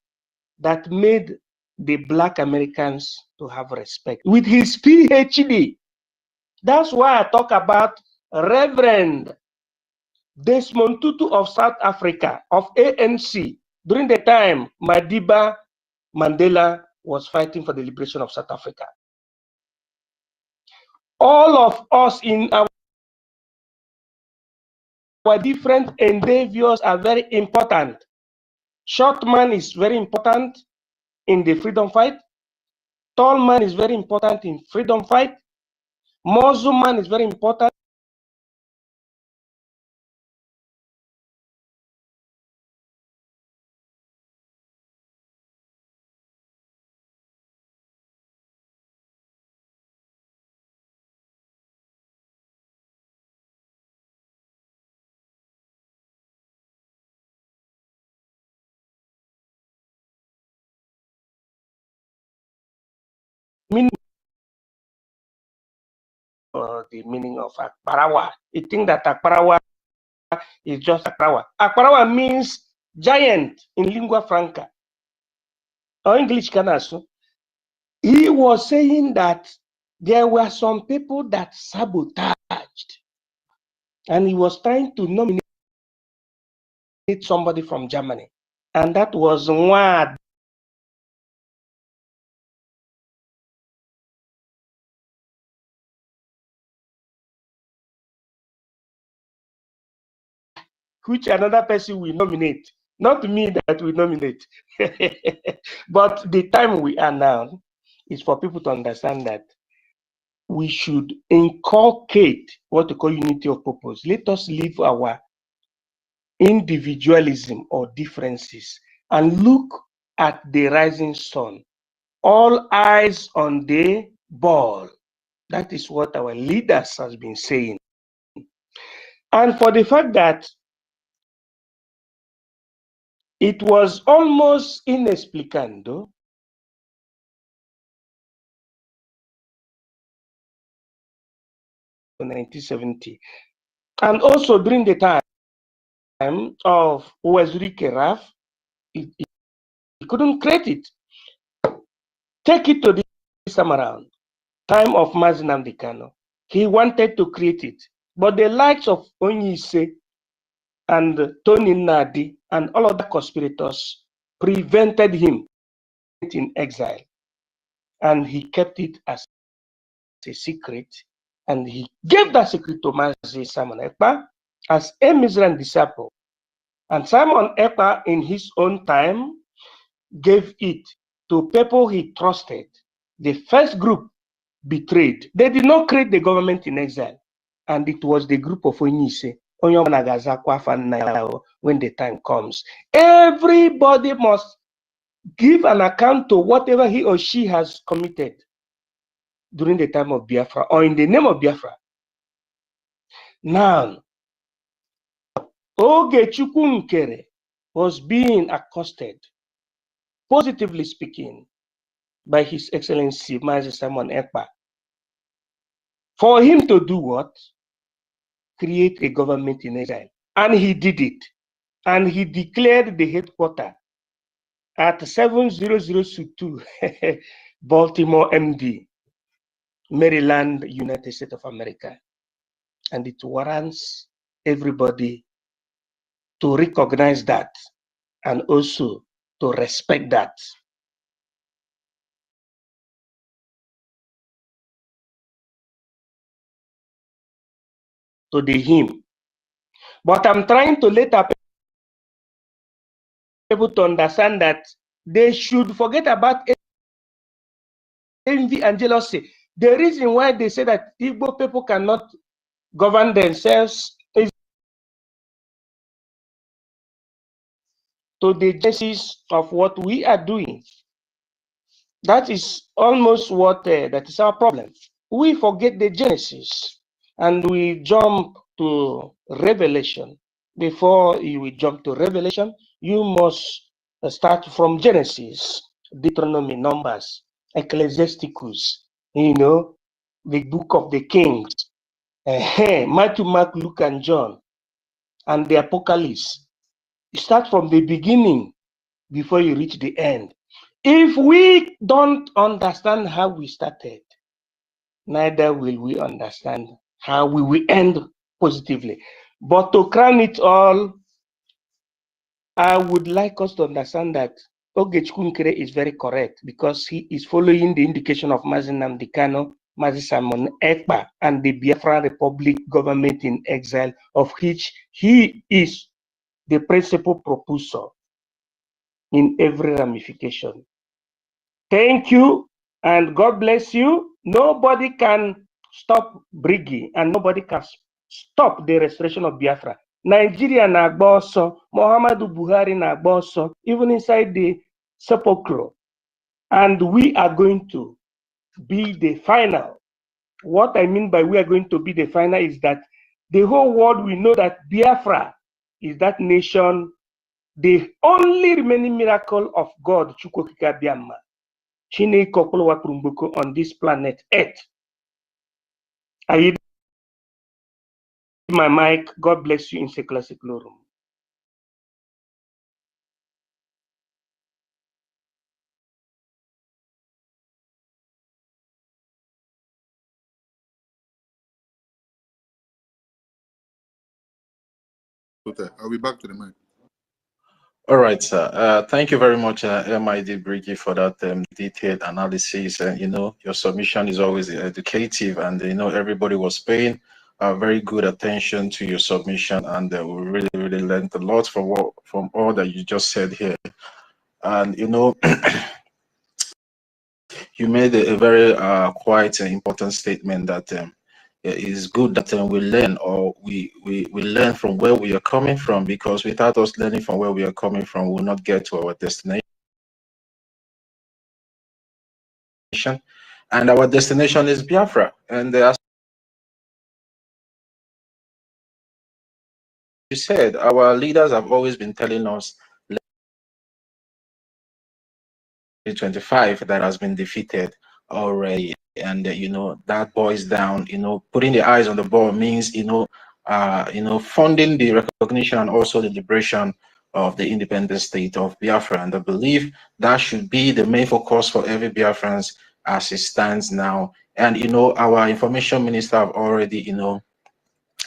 that made the Black Americans to have respect with his PhD. That's why I talk about Reverend Desmond Tutu of South Africa, of ANC, during the time Madiba Mandela was fighting for the liberation of South Africa. All of us in our different endeavors are very important. Short man is very important in the freedom fight. Tall man is very important in freedom fight. Muslim man is very important. The meaning of Akparawa. You think that Akparawa is just Akparawa. Akparawa means giant in lingua franca or English Kanasu. He was saying that there were some people that sabotaged, and he was trying to nominate somebody from Germany, and that was Nwad. Which another person will nominate, not me that will nominate. But the time we are now is for people to understand that we should inculcate what we call unity of purpose. Let us leave our individualism or differences and look at the rising sun. All eyes on the ball. That is what our leaders has been saying. And for the fact that it was almost inexplicando, in 1970, and also during the time of Uwazurike Raf, he couldn't create it. Take it to this time around, time of Mazi Nnamdi Kanu. He wanted to create it, but the likes of Onyise and Tony Nadi and all other conspirators prevented him in exile, and he kept it as a secret, and he gave that secret to Mazi Simon Ekpa as a Misran disciple. And Simon Ekpa, in his own time, gave it to people he trusted. The first group betrayed. They did not create the government in exile, and it was the group of Onyise, when the time comes. Everybody must give an account to whatever he or she has committed during the time of Biafra or in the name of Biafra. Now, Ogechukwu Nkere was being accosted, positively speaking, by His Excellency Mazi Simon Ekpa. For him to do what? Create a government in exile. And he did it. And he declared the headquarters at 700 Sutu, Baltimore, MD. Maryland, United States of America. And it warrants everybody to recognize that and also to respect that. To the hymn. But I'm trying to let our people to understand that they should forget about envy and jealousy. The reason why they say that Igbo people cannot govern themselves is to the genesis of what we are doing. That is almost what that is our problem. We forget the genesis and we jump to Revelation. Before you will jump to Revelation, you must start from Genesis, Deuteronomy, Numbers, Ecclesiasticus, the book of the Kings, Matthew, Mark, Luke, and John, and the Apocalypse. You start from the beginning before you reach the end. If we don't understand how we started, neither will we understand how we will end positively. But to crown it all, I would like us to understand that Ogechukwu Nkere is very correct because he is following the indication of Mazi Nnamdi Kanu, Mazi Simon Ekpa, and the Biafran Republic government in exile, of which he is the principal proposer in every ramification. Thank you, and God bless you. Nobody can stop BRGIE, and nobody can stop the restoration of Biafra. Nigeria na-agba ọsọ, Muhammadu Buhari na-agba ọsọ, even inside the sepulchre. And we are going to be the final. What I mean by we are going to be the final is that the whole world will know that Biafra is that nation, the only remaining miracle of God, Chukwokika Biamma, Chineke Okpuluwakpurumboko on this planet Earth. I yield my mic. God bless you in Secula Seclorum. I'll be back to the mic. All right, sir. Thank you very much, MID BRGIE, for that detailed analysis. And your submission is always educative, and everybody was paying very good attention to your submission, and we really learned a lot from all that you just said here. And you made a very quite important statement that it is good that we learn, or we learn from where we are coming from, because without us learning from where we are coming from, we will not get to our destination. And our destination is Biafra. And as you said, our leaders have always been telling us 25 that has been defeated already, and that boils down, putting the eyes on the ball means funding the recognition and also the liberation of the independent state of Biafra. And I believe that should be the main focus for every Biafrans as it stands now. And our information minister have already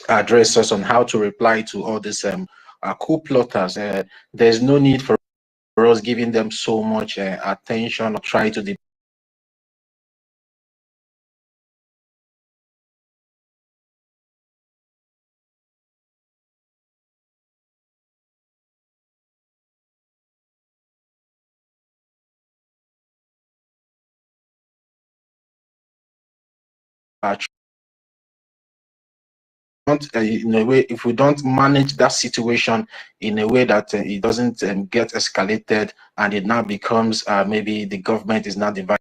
addressed us on how to reply to all these coup plotters. There's no need for us giving them so much attention or try to in a way, if we don't manage that situation in a way that it doesn't get escalated, and it now becomes maybe the government is not divided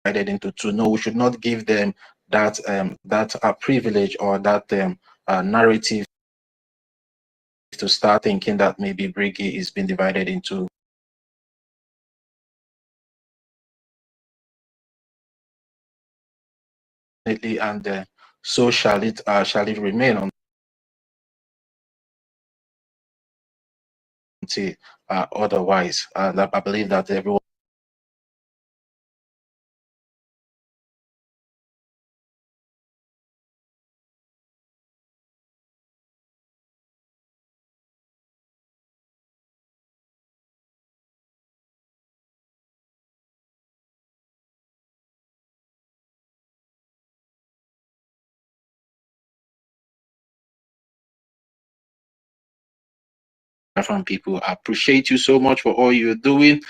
into two. No, we should not give them that privilege or that narrative to start thinking that maybe BRGIE is being divided into and so shall it remain until otherwise. And I believe that everyone Biafran people. I appreciate you so much for all you're doing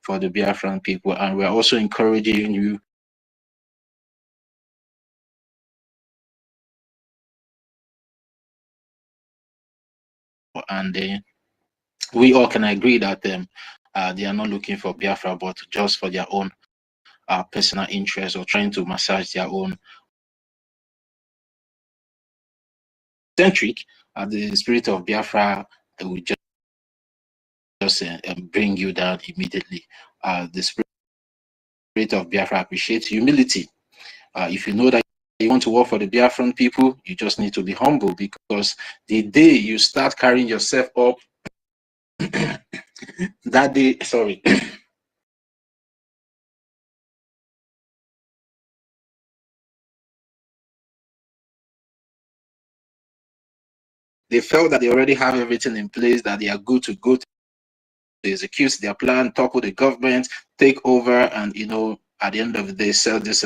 for the Biafran people, and we're also encouraging you and we all can agree that they are not looking for Biafra, but just for their own personal interest, or trying to massage their own centric. The spirit of Biafra will just bring you down immediately. The spirit of Biafra appreciates humility. If you know that you want to work for the Biafran people, you just need to be humble, because the day you start carrying yourself up, that day, sorry, they felt that they already have everything in place, that they are good to go to execute their plan, topple the government, take over, and at the end of the day, sell this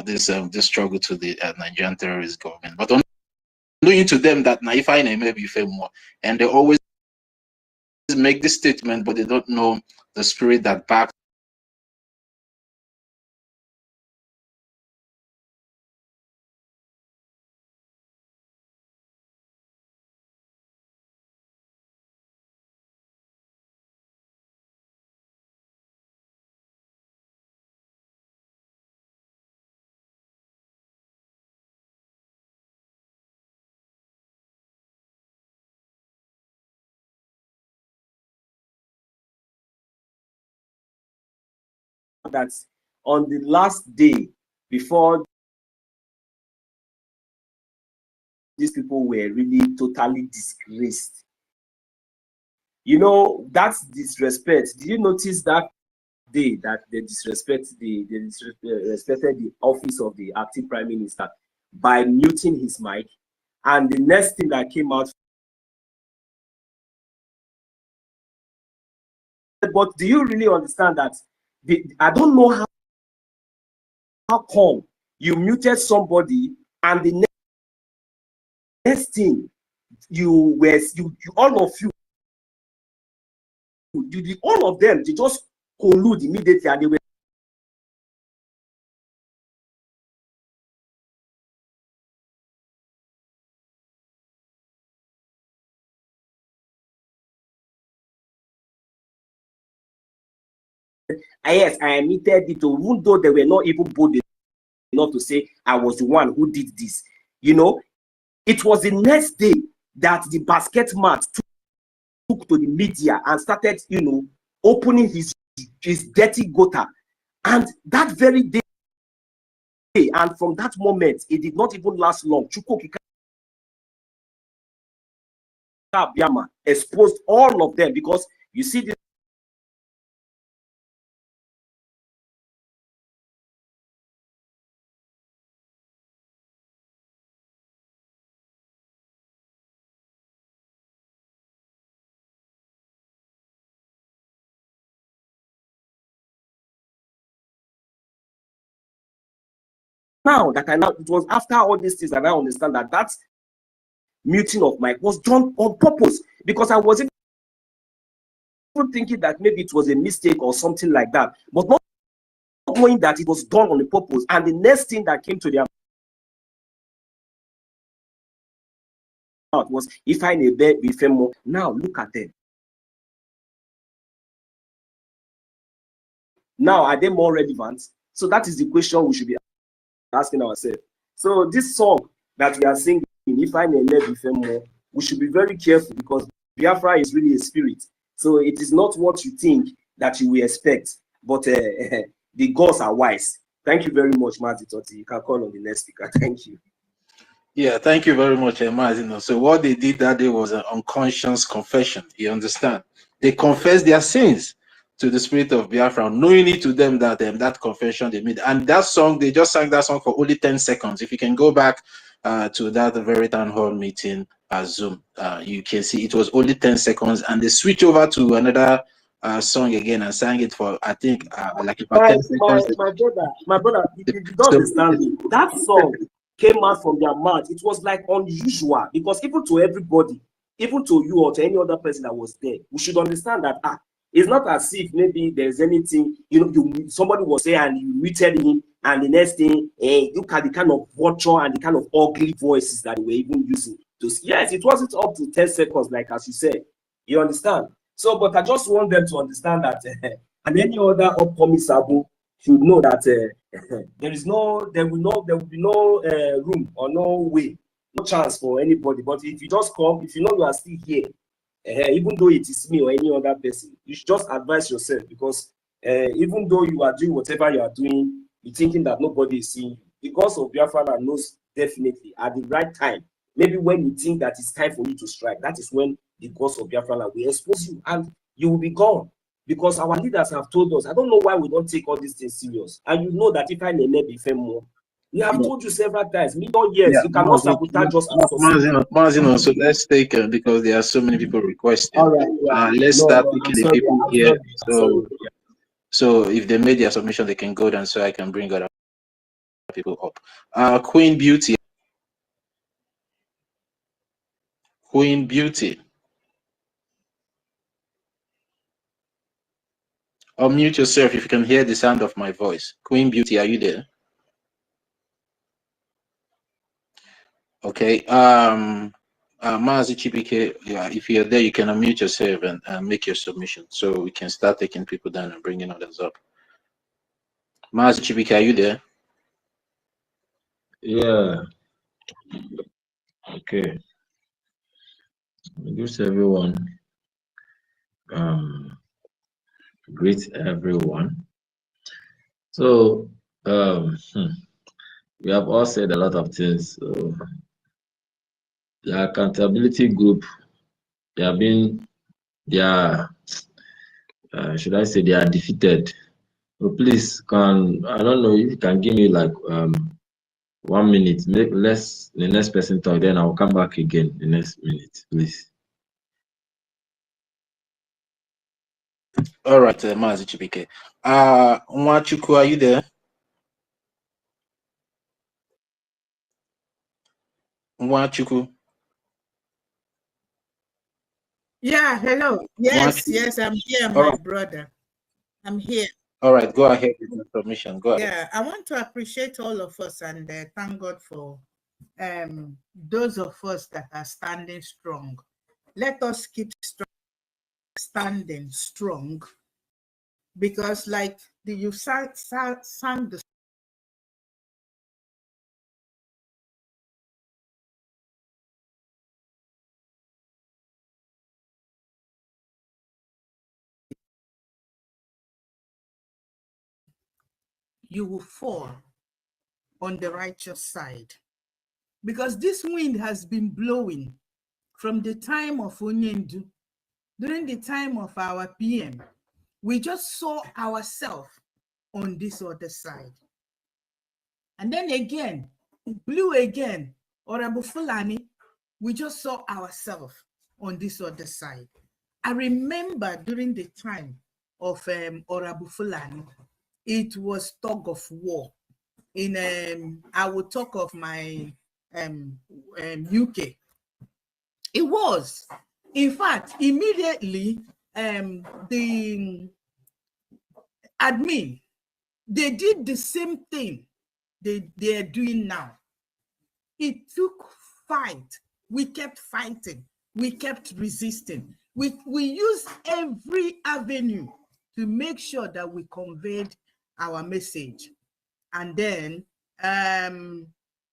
this struggle to the Nigerian terrorist government. But unknowing to them that now if I maybe fail more, and they always make this statement, but they don't know the spirit that backs that on the last day before these people were really totally disgraced. That's disrespect. Did you notice that day that they disrespected the office of the acting prime minister by muting his mic? And the next thing that came out. But do you really understand that? I don't know how come you muted somebody, and the next thing you all of you, all of them, they just collude immediately, and they were yes, I admitted it, even though they were not even bold enough to say I was the one who did this. It was the next day that the basket man took to the media and started, opening his dirty gutter. And that very day, and from that moment, it did not even last long. Chukwuka Biama exposed all of them, because you see this. Now that it was after all these things that I understand that muting of mic was done on purpose, because I was even thinking that maybe it was a mistake or something like that, but not knowing that it was done on purpose. And the next thing that came to their mouth was, if I need be more. Now look at them. Now are they more relevant? So that is the question we should be asking ourselves. So this song that we are singing, if I may be more, we should be very careful, because Biafra is really a spirit. So it is not what you think that you will expect, but the gods are wise. Thank you very much, Marty Totti. You can call on the next speaker. Thank you. Yeah, thank you very much, Martin. So what they did that day was an unconscious confession. You understand? They confessed their sins to the spirit of Biafra, knowing it to them that that confession they made. And that song, they just sang that song for only 10 seconds. If you can go back to that very town hall meeting Zoom, you can see it was only 10 seconds, and they switch over to another song again and sang it for, I think, like about 10 seconds. My brother, you don't understand me. That song came out from their mouth, it was like unusual, because even to everybody, even to you or to any other person that was there, we should understand that it's not as if maybe there's anything, somebody was there and you muted him, and the next thing, look at the kind of vulture and the kind of ugly voices that they were even using. Yes, it wasn't up to 10 seconds, like as you said. You understand? So, but I just want them to understand that, and any other upcoming Sabo should know that there will be no room or no way, no chance for anybody. But if you just come, if you know you are still here, even though it is me or any other person, you should just advise yourself, because even though you are doing whatever you are doing, you're thinking that nobody is seeing you. Because of Biafra knows definitely at the right time, maybe when you think that it's time for you to strike, that is when the gods of Biafra will expose you and you will be gone. Because our leaders have told us, I don't know why we don't take all these things serious. And you know that if I may be fair more, we have told you several times, million years, you cannot sabotage us. Mazino, so let's take because there are so many people requesting. All right, let's start taking the people here. So if they made their submission, they can go down so I can bring other people up. Queen Beauty. Queen Beauty. Unmute yourself if you can hear the sound of my voice. Queen Beauty, are you there? Okay. Mazi Chibike, yeah, if you're there, you can unmute yourself and make your submission so we can start taking people down and bringing others up. Mazi Chibike, are you there? Yeah. Okay. Greet everyone. Greet everyone. So we have all said a lot of things. So the accountability group, they have been, should I say, they are defeated. So please, I don't know if you can give me like 1 minute, make less the next person talk, then I'll come back again the next minute, please. All right, Mazi Chibike. Nwachuku, are you there? Nwachuku. Yeah, hello. Yes, yes, I'm here, my brother. I'm here. All right, go ahead with your submission. Go ahead. Yeah, I want to appreciate all of us and thank God for those of us that are standing strong. Let us keep standing strong, because like you sang the you will fall on the righteous side, because this wind has been blowing from the time of Onyendu, during the time of our PM. We just saw ourselves on this other side, and then again it blew again, Honorable Fulani, we just saw ourselves on this other side. I remember during the time of Honorable Fulani, it was tug of war. I will talk of my UK. It was, in fact, immediately the admin, they did the same thing they are doing now. It took fight. We kept fighting. We kept resisting. We used every avenue to make sure that we conveyed our message. And then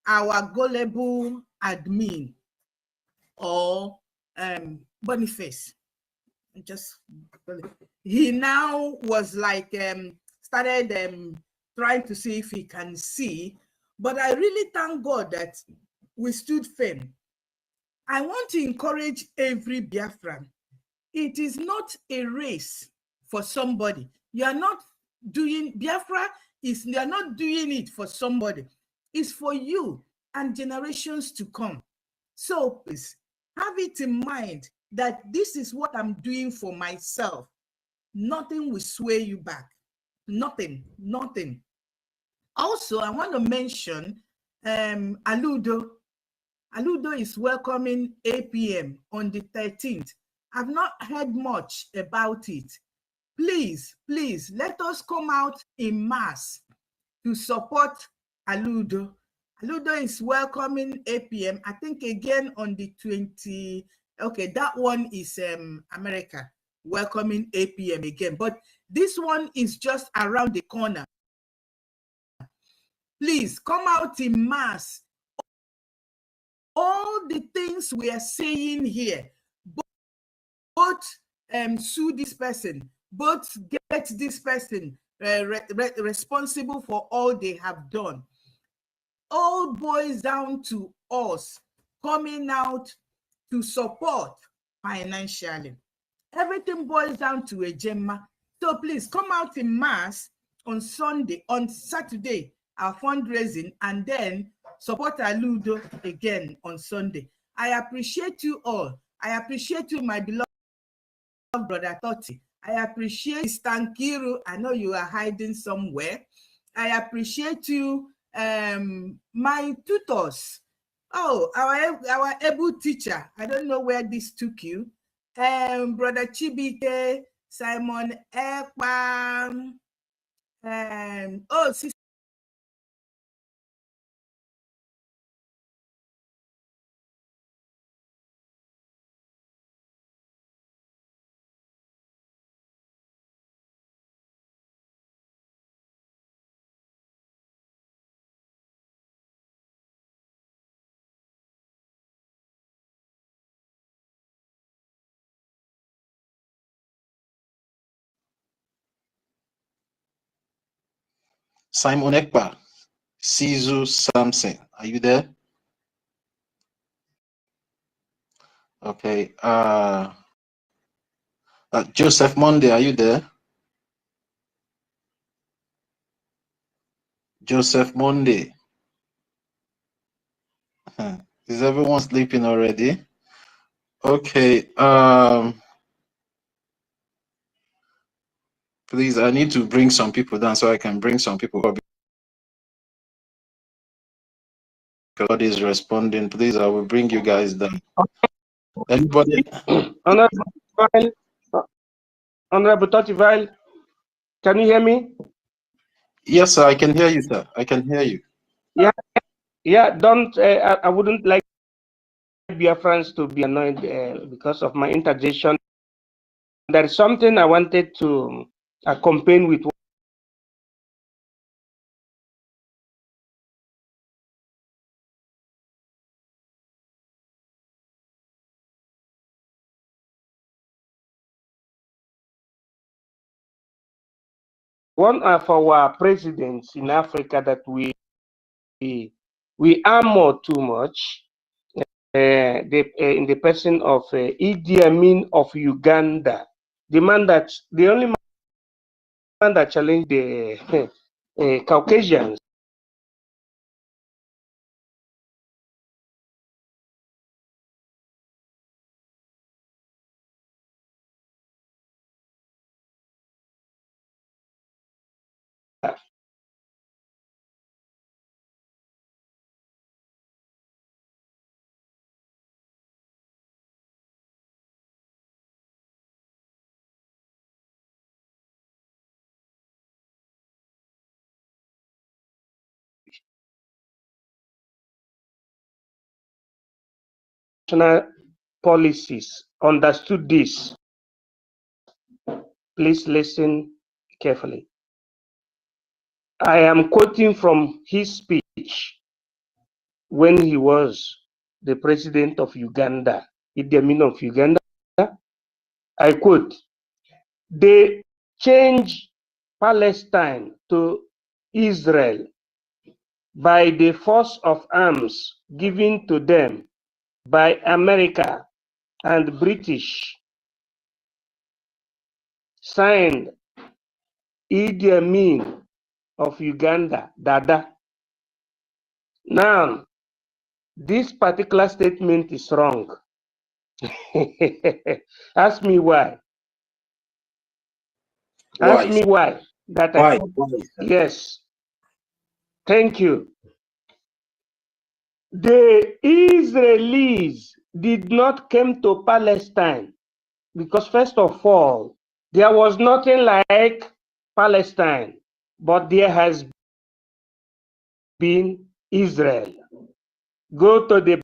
our gullible admin, or Boniface, he now was like started trying to see if he can see. But I really thank God that we stood firm. I want to encourage every Biafran. It is not a race for somebody. You are not doing, Biafra is, you are not doing it for somebody. It's for you and generations to come. So please have it in mind that this is what I'm doing for myself. Nothing will sway you back. Nothing, nothing. Also, I want to mention Aludo. Aludo is welcoming APM on the 13th. I've not heard much about it. Please, please, let us come out in mass to support Aludo. Aludo is welcoming APM, I think again on the 20, okay, that one is America, welcoming APM again. But this one is just around the corner. Please come out in mass. All the things we are saying here, both sue this person, both get this person responsible for all they have done, all boils down to us coming out to support financially. Everything boils down to a Gemma. So please come out in mass on Sunday, on Saturday, our fundraising, and then support Aludo again on Sunday. I appreciate you all. I appreciate you, my beloved brother Totti. I appreciate Stankiru. I know you are hiding somewhere. I appreciate you, my tutors. Oh, our able teacher. I don't know where this took you. Brother Chibike, Simon Ekpa, oh, Sister Simon Ekpa, Sizu Samson, are you there? Okay. Joseph Monday, are you there? Joseph Monday. Is everyone sleeping already? Okay. Please, I need to bring some people down so I can bring some people up. God is responding. Please, I will bring you guys down. Anybody? Honorable Totivile, can you hear me? Yes, sir, I can hear you, sir. I can hear you. Yeah. Don't. I wouldn't like Biafrans to be annoyed because of my interjection. There is something I wanted to accompany with. One of our presidents in Africa that we armor too much, in the person of Idi Amin of Uganda, the only man that challenged the Caucasians. National policies understood this. Please listen carefully. I am quoting from his speech when he was the president of Uganda, Idi Amin of Uganda. I quote, "They change Palestine to Israel by the force of arms given to them by America and British, signed Idi Amin of Uganda, Dada." Now, this particular statement is wrong. Ask me why. Ask me why. That Why? yes. Thank you. the Israelis did not come to Palestine because, first of all, there was nothing like Palestine, but there has been Israel. Go to the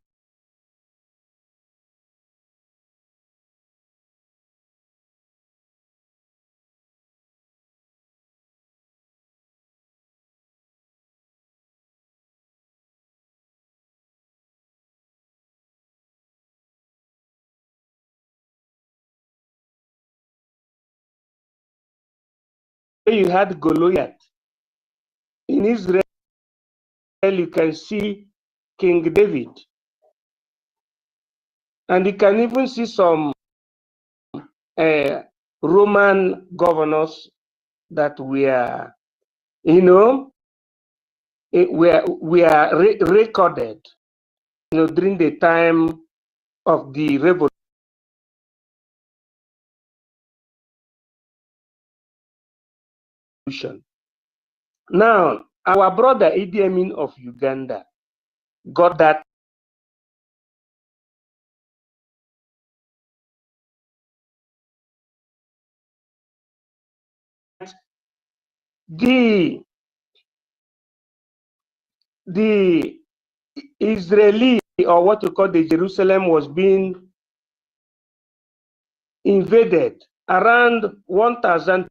you had Goliath. In Israel, you can see King David. And you can even see some Roman governors that were, you know, we are recorded, you know, during the time of the revolution. Now, our brother Idi Amin of Uganda got that the Israeli, or what you call the Jerusalem, was being invaded around 1,000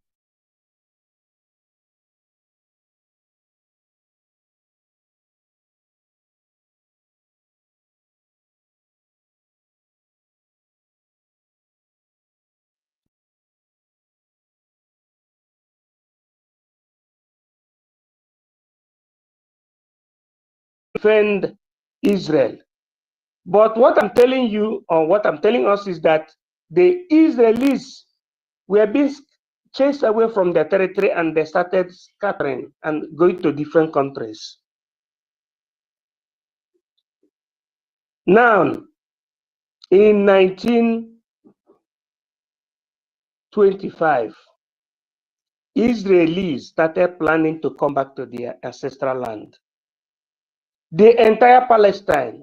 defend Israel. But what I'm telling you, or what I'm telling us, is that the Israelis were being chased away from their territory, and they started scattering and going to different countries. Now, in 1925, Israelis started planning to come back to their ancestral land. The entire Palestine,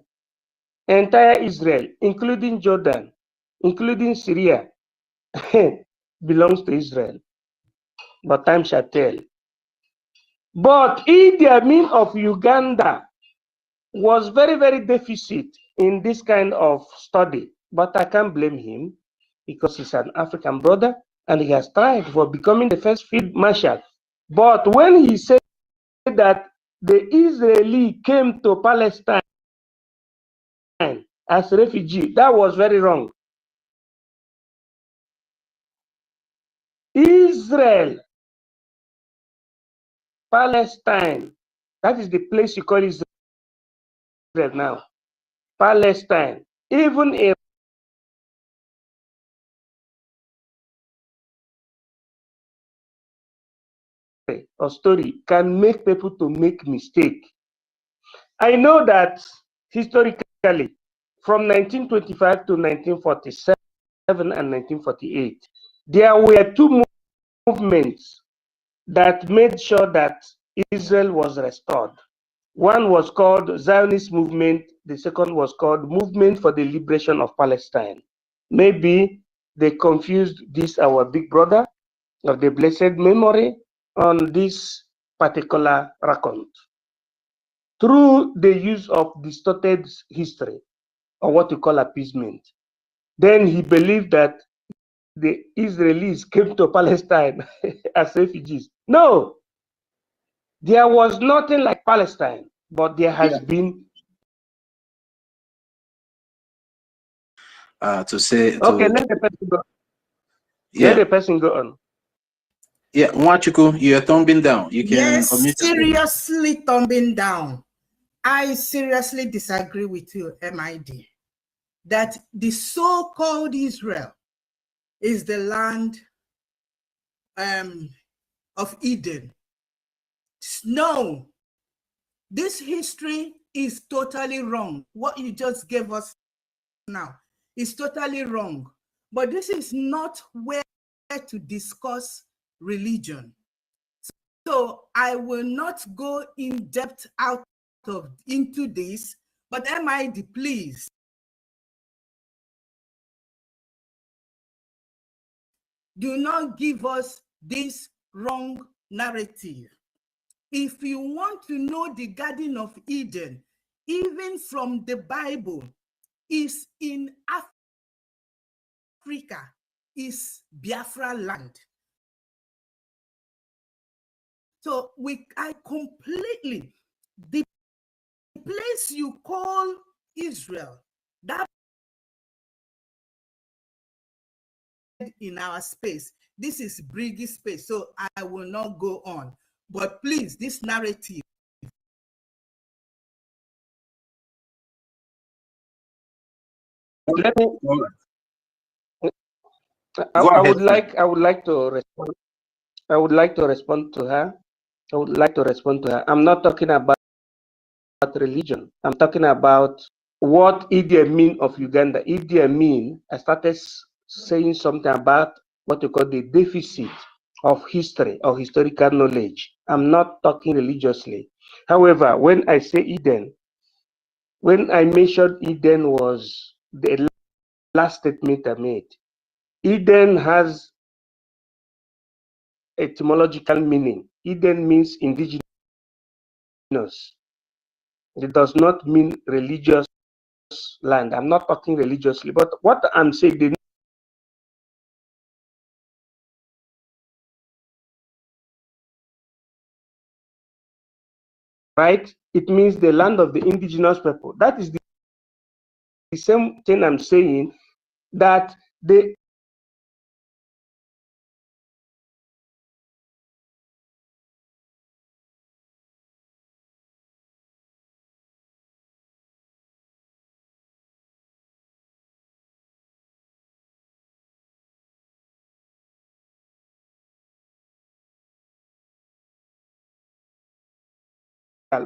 entire Israel, including Jordan, including Syria, belongs to Israel. But time shall tell. But Idi Amin of Uganda was very, very deficit in this kind of study. But I can't blame him, because he's an African brother and he has tried for becoming the first field marshal. But when he said that the Israeli came to Palestine as refugee, that was very wrong. Israel, Palestine, that is the place you call Israel now. Palestine, even a or story can make people to make mistake. I know that historically, from 1925 to 1947 and 1948, there were two movements that made sure that Israel was restored. One was called Zionist movement. The second was called Movement for the Liberation of Palestine. Maybe they confused this, our big brother of the blessed memory, on this particular account through the use of distorted history, or what you call appeasement. Then he believed that the Israelis came to Palestine as refugees. No, there was nothing like Palestine, but there has been. To say. Okay, let the person go. Yeah. Let the person go on. Yeah, Mwachuku, you're thumbing down. You can yes, unmute seriously thumbing down. I seriously disagree with you, MID, that the so-called Israel is the land of Eden. No, this history is totally wrong. What you just gave us now is totally wrong. But this is not where to discuss religion. So I will not go in depth into this, But MID, please, do not give us this wrong narrative. If you want to know the Garden of Eden, even from the Bible, is in Africa, is Biafra land. So I completely, the place you call Israel, that in our space, this is BRGIE space, so I will not go on. But please, this narrative, let me, I would like to respond. I would like to respond to her. I'm not talking about religion. I'm talking about what Idi Amin of Uganda. Idi Amin, I started saying something about what you call the deficit of history or historical knowledge. I'm not talking religiously. However, when I say Eden, when I mentioned Eden was the last statement I made. Eden has etymological meaning. Eden means indigenous. It does not mean religious land. I'm not talking religiously, but what I'm saying, right? It means the land of the indigenous people. That is the same thing I'm saying, that the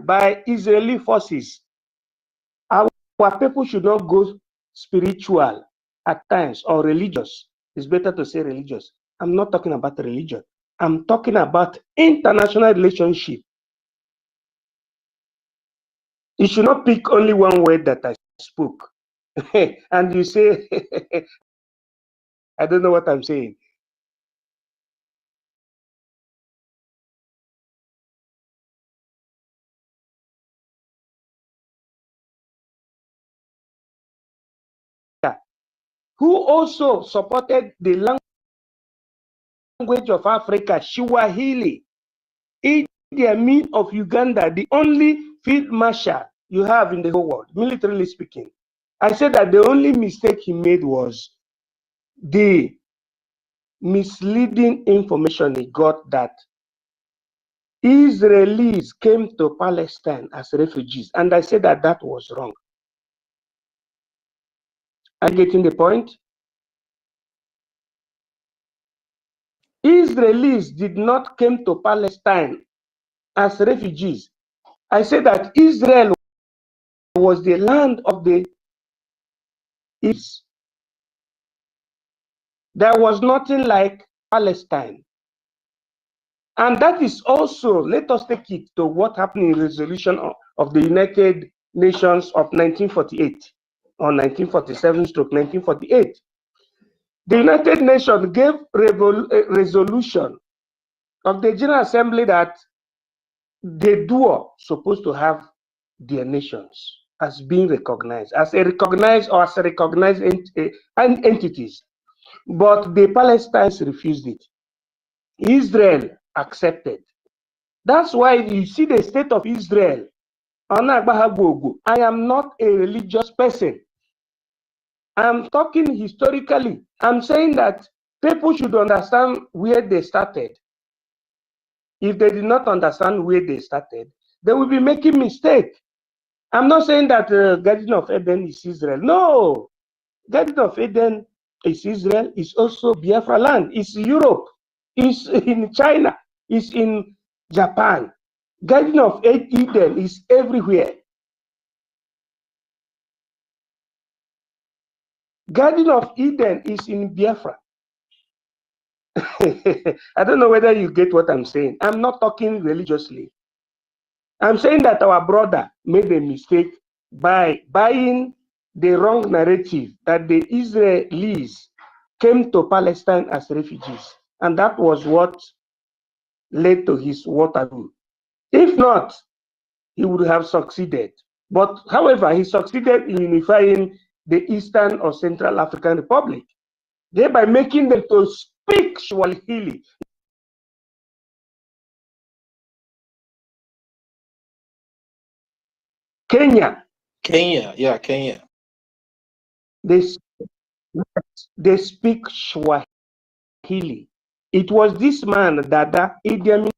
by Israeli forces. Our people should not go spiritual at times or religious. It's better to say religious. I'm not talking about religion. I'm talking about international relationship. You should not pick only one word that I spoke. And you say, I don't know what I'm saying. Who also supported the language of Africa, Swahili. Idi Amin of Uganda, the only field marshal you have in the whole world, militarily speaking. I said that the only mistake he made was the misleading information he got that Israelis came to Palestine as refugees. And I said that that was wrong. Are you getting the point? Israelis did not come to Palestine as refugees. I said that Israel was the land of the East. There was nothing like Palestine. And that is also, let us take it to what happened in resolution of the United Nations of 1948 or 1947-1948. The United Nations gave a resolution of the General Assembly that the duo supposed to have their nations as being recognized, as a recognized or as a recognized entities. But the Palestinians refused it. Israel accepted. That's why you see the state of Israel. I am not a religious person. I'm talking historically. I'm saying that people should understand where they started. If they did not understand where they started, they will be making mistake. I'm not saying that Garden of Eden is Israel. No, Garden of Eden is Israel. It's also Biafra land. It's Europe. It's in China. It's in Japan. Garden of Eden is everywhere. Garden of Eden is in Biafra. I don't know whether you get what I'm saying. I'm not talking religiously. I'm saying that our brother made a mistake by buying the wrong narrative that the Israelis came to Palestine as refugees. And that was what led to his Waterloo. If not, he would have succeeded. But however, he succeeded in unifying the Eastern or Central African Republic, thereby making them to speak Swahili. Kenya. Yeah, Kenya. They speak Swahili. It was this man, Dada Idi Amin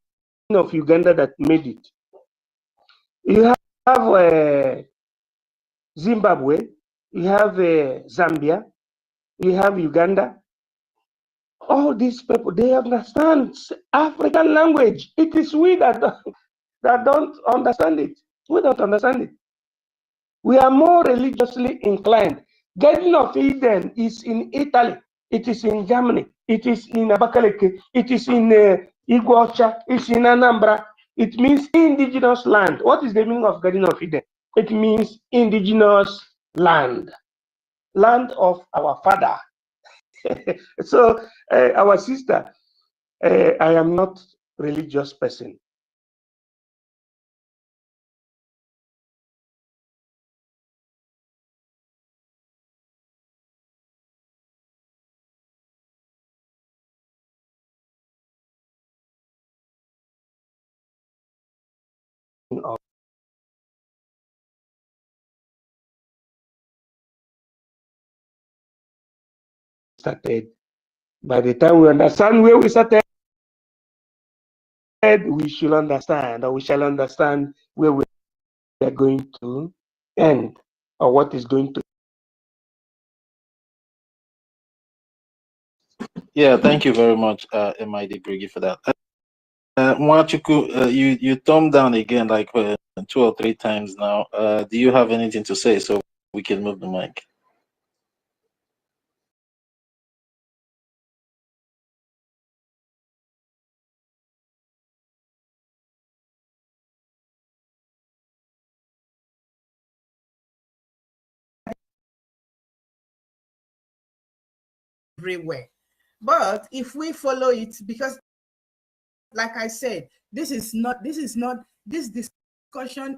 of Uganda, that made it. You have Zimbabwe, you have Zambia, you have Uganda. All these people, they understand African language. It is we that don't understand it. We don't understand it. We are more religiously inclined. Garden of Eden is in Italy. It is in Germany. It is in Abakaliki. It is in Iguacha. It's in Anambra. It means indigenous land. What is the meaning of Garden of Eden? It means indigenous land. Land of our father. So, our sister, I am not religious person. Started. By the time we understand where we started, we should understand, or we shall understand where we are going to end, or what is going to. Yeah, thank you very much, MID BRGIE, for that. Mwachuku, you thumbed down again like 2 or 3 times now. Do you have anything to say so we can move the mic? Everywhere. But if we follow it, because like I said, this discussion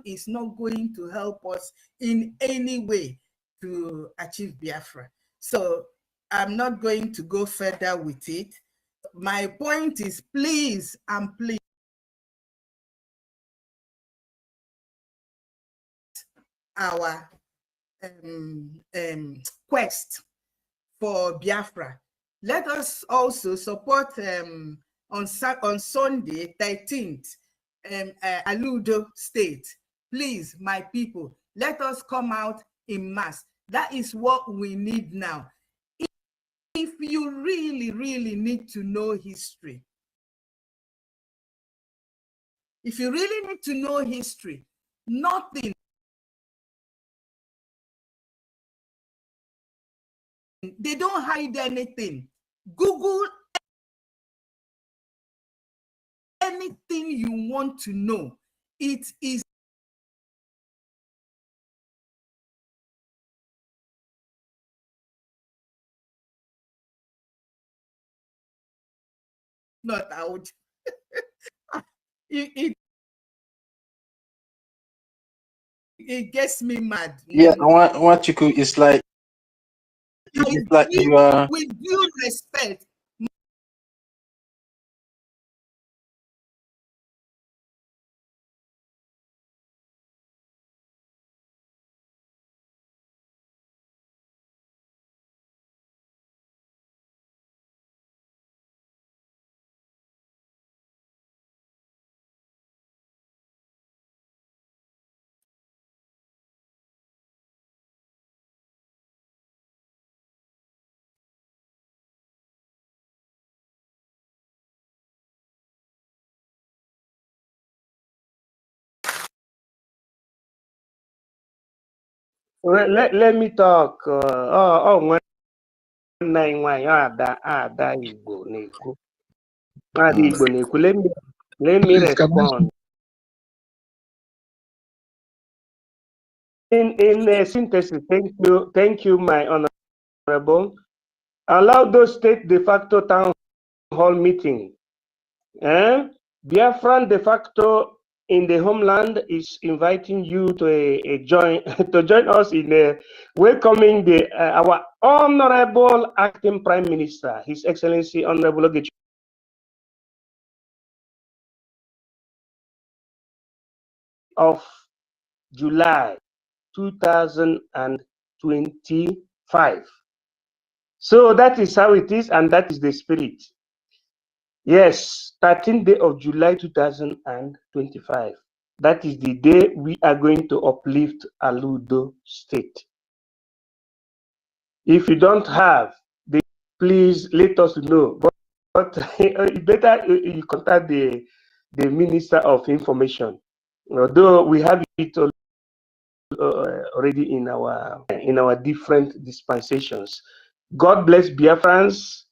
is not going to help us in any way to achieve Biafra. So I'm not going to go further with it. My point is, please and please, our quest for Biafra. Let us also support on Sunday 13th, Aludo State. Please, my people, let us come out in mass. That is what we need now. If you really, really need to know history, nothing. They don't hide anything. Google anything you want to know. It is not out. it gets me mad. Yeah, Mwachuku, it's like you are. With due respect, Let me talk. Nwanne anyị nwanyị ada Igbo na-ekwu. Ada Igbo na-ekwu. Let me respond. In a synthesis, thank you, my honorable. Allow those state de facto town hall meeting. Biafran de facto in the homeland is inviting you to join us in welcoming our honorable acting prime minister, His Excellency Honorable Ogechi of July 2025. So that is how it is, and that is the spirit. Yes, 13th day of July 2025. That is the day we are going to uplift Aludo State. If you don't have, please let us know. But better you contact the Minister of Information. Although we have it already in our different dispensations. God bless Biafrans.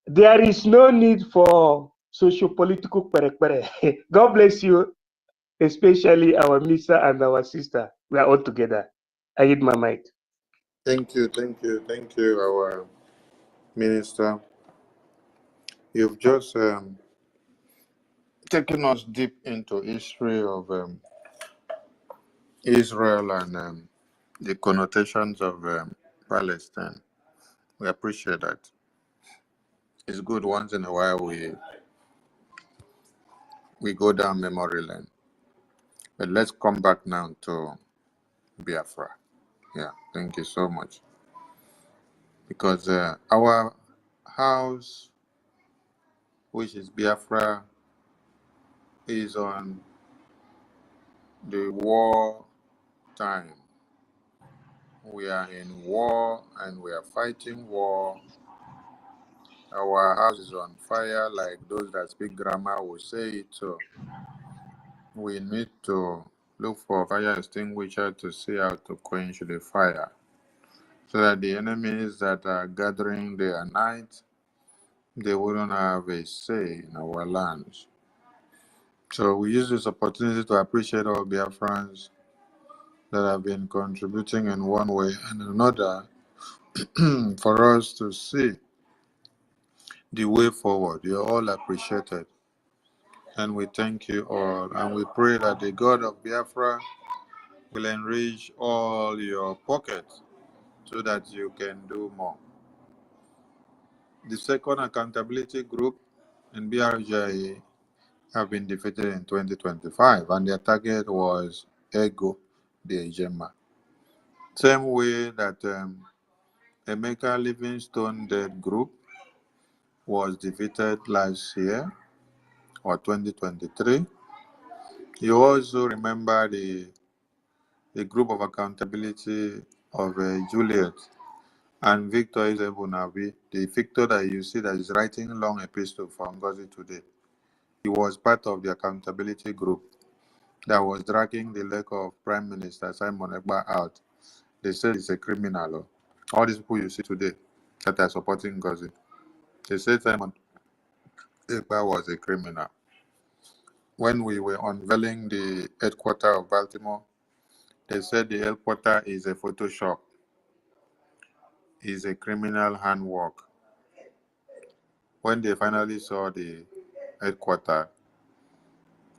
There is no need for socio-political pere. God bless you, especially our minister and our sister. We are all together. I hit my mic. Thank you, our minister. You've just taken us deep into history of Israel and the connotations of Palestine. We appreciate that. It's good once in a while we go down memory lane. But let's come back now to Biafra. Yeah, thank you so much. Because our house, which is Biafra, is on the war time. We are in war and we are fighting war. Our house is on fire, like those that speak grammar will say it. So we need to look for a fire extinguisher to see how to quench the fire, so that the enemies that are gathering day and night, they wouldn't have a say in our lands. So we use this opportunity to appreciate all Biafrans that have been contributing in one way and another for us to see the way forward. You're all appreciated. And we thank you all. And we pray that the God of Biafra will enrich all your pockets so that you can do more. The second accountability group in BRGIE have been defeated in 2025, and their target was Ego the Ejema. Same way that Emeka Livingstone Dead Group was defeated last year, or 2023. You also remember the group of accountability of Juliet and Victor Izebunabi, the Victor that you see that is writing long epistle for Ngozi today. He was part of the accountability group that was dragging the leg of Prime Minister Simon Ekpa out. They said he's a criminal. All these people you see today that are supporting Ngozi, they said Simon Ekpa was a criminal. When we were unveiling the headquarters of Baltimore, they said the headquarters is a Photoshop, is a criminal handwork. When they finally saw the headquarters,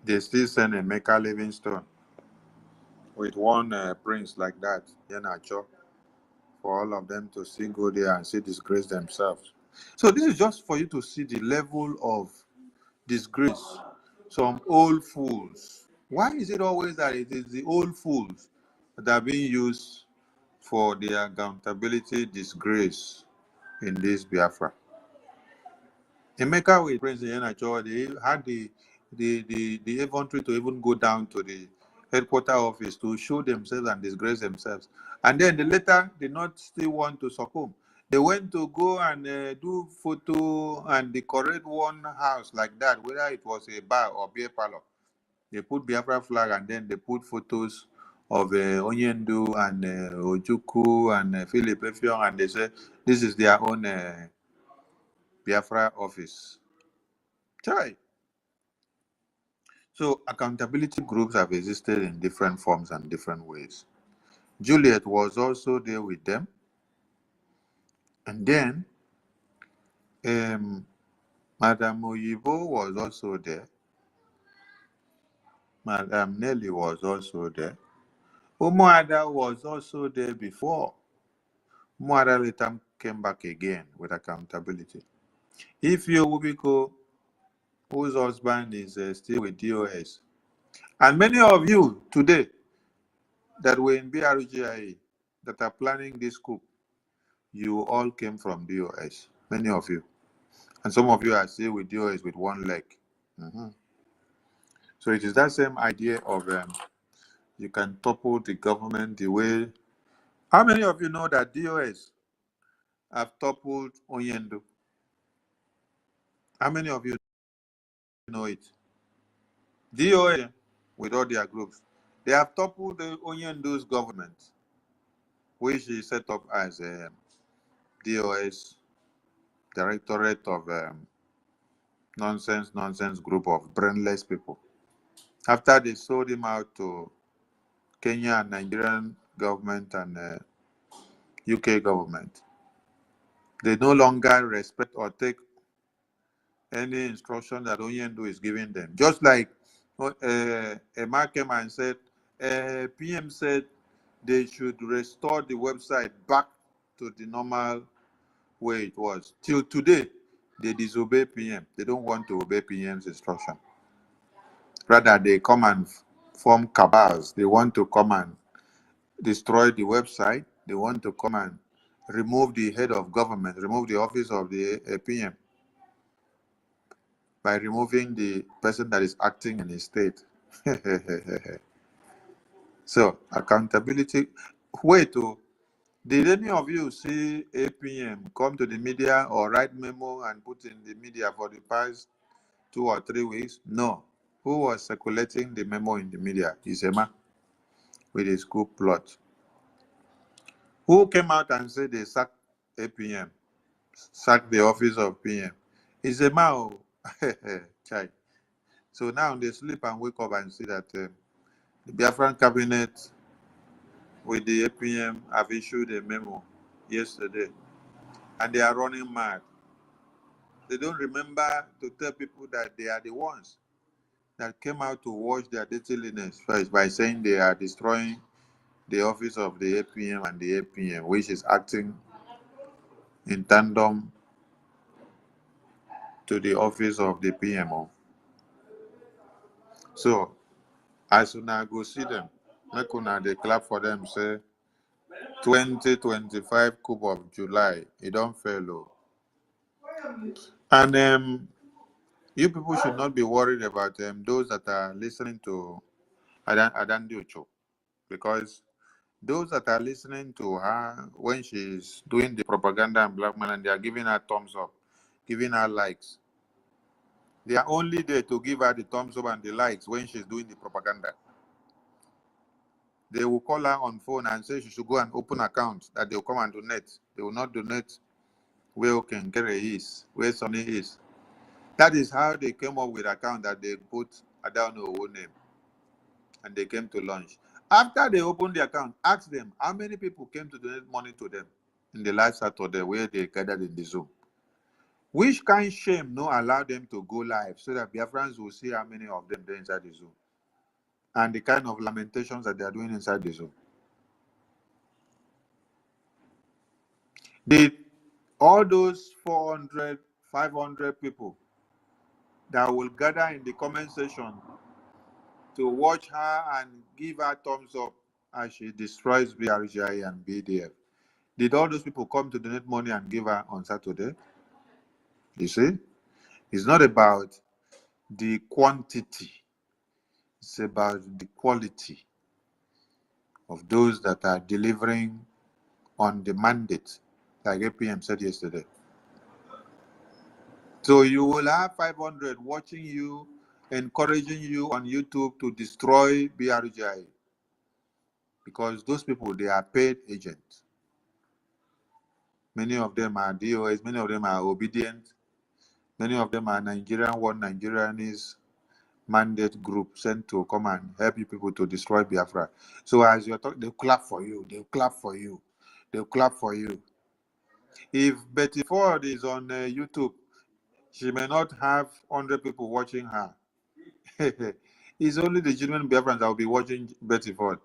they still sent Emeka Livingstone with one prince like that, Yenacho, for all of them to see go there and see disgrace themselves. So this is just for you to see the level of disgrace. Some old fools. Why is it always that it is the old fools that are being used for their accountability disgrace in this Biafra? Emeka with Prince Yenacho, they had the infantry to even go down to the headquarters office to show themselves and disgrace themselves. And then the later did not still want to succumb. They went to go and do photo and decorate one house like that, whether it was a bar or beer parlor. They put Biafra flag and then they put photos of Onyendu and Ojuku and Philip Effiong, and they said this is their own Biafra office. Try. So accountability groups have existed in different forms and different ways. Juliet was also there with them. And then Madam Oyibo was also there. Madam Nelly was also there. Umuada was also there before. Umuada later came back again with accountability. If you Wubiko, whose husband is still with DOS, and many of you today that were in BRGIE that are planning this coup, you all came from DOS, many of you. And some of you are still with DOS with one leg. So it is that same idea of you can topple the government the way. How many of you know that DOS have toppled Oyendo? How many of you know it? DOS, with all their groups, they have toppled the Oyendo's government, which is set up as a DOS, Directorate of nonsense group of brainless people. After they sold him out to Kenya and Nigerian government and UK government, they no longer respect or take any instruction that Oyendo is giving them. Just like Emma came and said, PM said they should restore the website back to the normal way it was. Till today, they disobey PM. They don't want to obey PM's instruction. Rather, they come and form cabals. They want to come and destroy the website. They want to come and remove the head of government, remove the office of the PM by removing the person that is acting in his state. So, accountability. Wait, did any of you see APM come to the media or write memo and put in the media for the past 2 or 3 weeks? No. Who was circulating the memo in the media? Isema, with his coup plot. Who came out and said they sacked APM, sacked the office of PM? Isema. Chai. So now they sleep and wake up and see that the Biafran cabinet with the APM have issued a memo yesterday, and they are running mad. They don't remember to tell people that they are the ones that came out to wash their dirty linens first by saying they are destroying the office of the APM and the APM, which is acting in tandem to the office of the PMO. So, as soon as I go see them, make una they clap for them, say 2025 coup of July, it don't fail. And you people should not be worried about those that are listening to Adan Diocho, because those that are listening to her when she's doing the propaganda and blackmail and they are giving her thumbs up, giving her likes, they are only there to give her the thumbs up and the likes when she's doing the propaganda. They will call her on phone and say she should go and open accounts that they will come and donate. They will not donate where Okengere is, where Sonny is. That is how they came up with account that they put Adanowo name. And they came to lunch. After they opened the account, ask them how many people came to donate money to them in the last Saturday where they gathered in the Zoom. Which kind of shame no allow them to go live so that Biafrans will see how many of them there inside the Zoom and the kind of lamentations that they are doing inside the Zoom. Did all those 400, 500 people that will gather in the comment section to watch her and give her thumbs up as she destroys BRGIE and BDF, did all those people come to donate money and give her on Saturday? You see, it's not about the quantity, it's about the quality of those that are delivering on the mandate, like APM said yesterday. So you will have 500 watching you, encouraging you on YouTube to destroy BRGIE, because those people, they are paid agents. Many of them are DOS, many of them are obedient, many of them are Nigerian, what Nigerian is, mandate group sent to come and help you people to destroy Biafra. So as you're talking, they'll clap for you. They'll clap for you. They'll clap for you. If Betty Ford is on YouTube, she may not have 100 people watching her. It's only the genuine Biafrans that will be watching Betty Ford.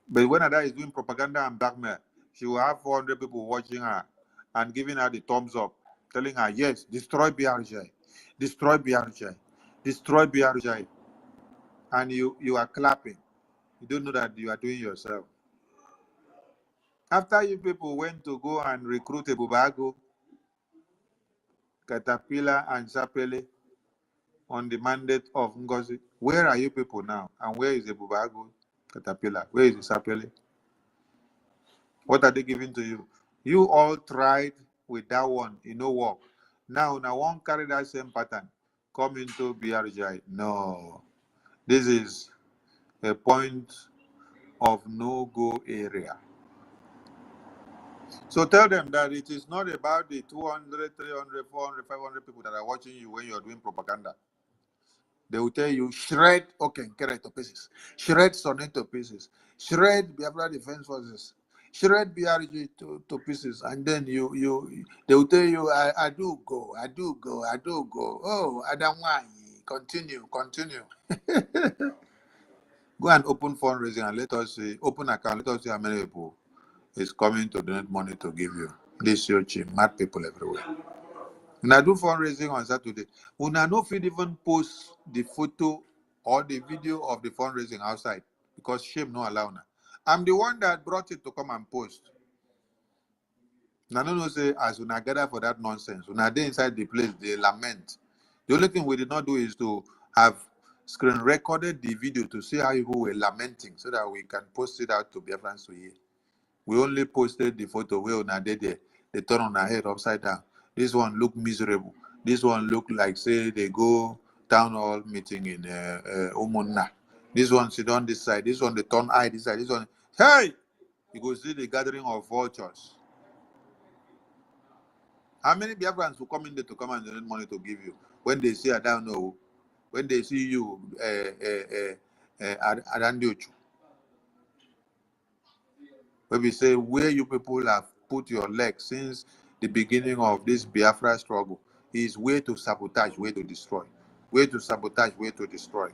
But when Ada is doing propaganda and blackmail, she will have 400 people watching her and giving her the thumbs up, telling her, yes, destroy BRGIE, destroy BRGIE, destroy BRGIE. And you are clapping. You don't know that you are doing yourself. After you people went to go and recruit a Bubago, Caterpillar, and Sapele on the mandate of Ngozi, where are you people now? And where is the Bubago, Caterpillar? Where is the Sapele? What are they giving to you? You all tried with that one, it no work. Now one carry that same pattern, come into BRGIE. No. This is a point of no-go area. So tell them that it is not about the 200, 300, 400, 500 people that are watching you when you're doing propaganda. They will tell you, shred Okenkere to pieces, shred Sonnet to pieces, shred Biafra Defense Forces, shred BRG to pieces, and then they will tell you, I do go. Oh, Adamwai, continue. Go and open fundraising and let us see, open account, let us see how many people is coming to donate money to give you. This your cheap, mad people everywhere. When I do fundraising on Saturday, when I no fit even post the photo or the video of the fundraising outside because shame no allow now. I'm the one that brought it to come and post. Now no say as when I gather for that nonsense, when I dey inside the place, they lament. The only thing we did not do is to have screen recorded the video to see how people were lamenting so that we can post it out to Biafrans to hear. We only posted the photo where on day there, they turn on her head upside down. This one look miserable. This one look like say they go town hall meeting in Umunna. This one sit on this side. This one they turn eye this side. This one, hey, you go see the gathering of vultures. How many Biafrans will come in there to come and donate money to give you when they see I don't know, when they see you Adandiochu? When we say where you people have put your legs since the beginning of this Biafra struggle is way to sabotage, way to destroy. Way to sabotage, way to destroy.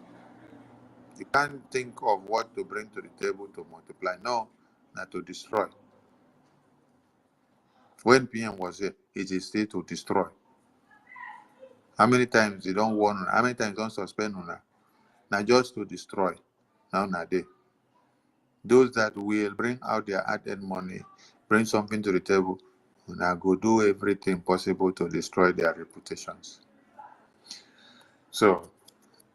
You can't think of what to bring to the table to multiply. No, not to destroy. When PM was here, it is still to destroy. How many times they don't warn? How many times don't suspend on? Now just to destroy. Now they. Those that will bring out their added money, bring something to the table, and I go do everything possible to destroy their reputations. So,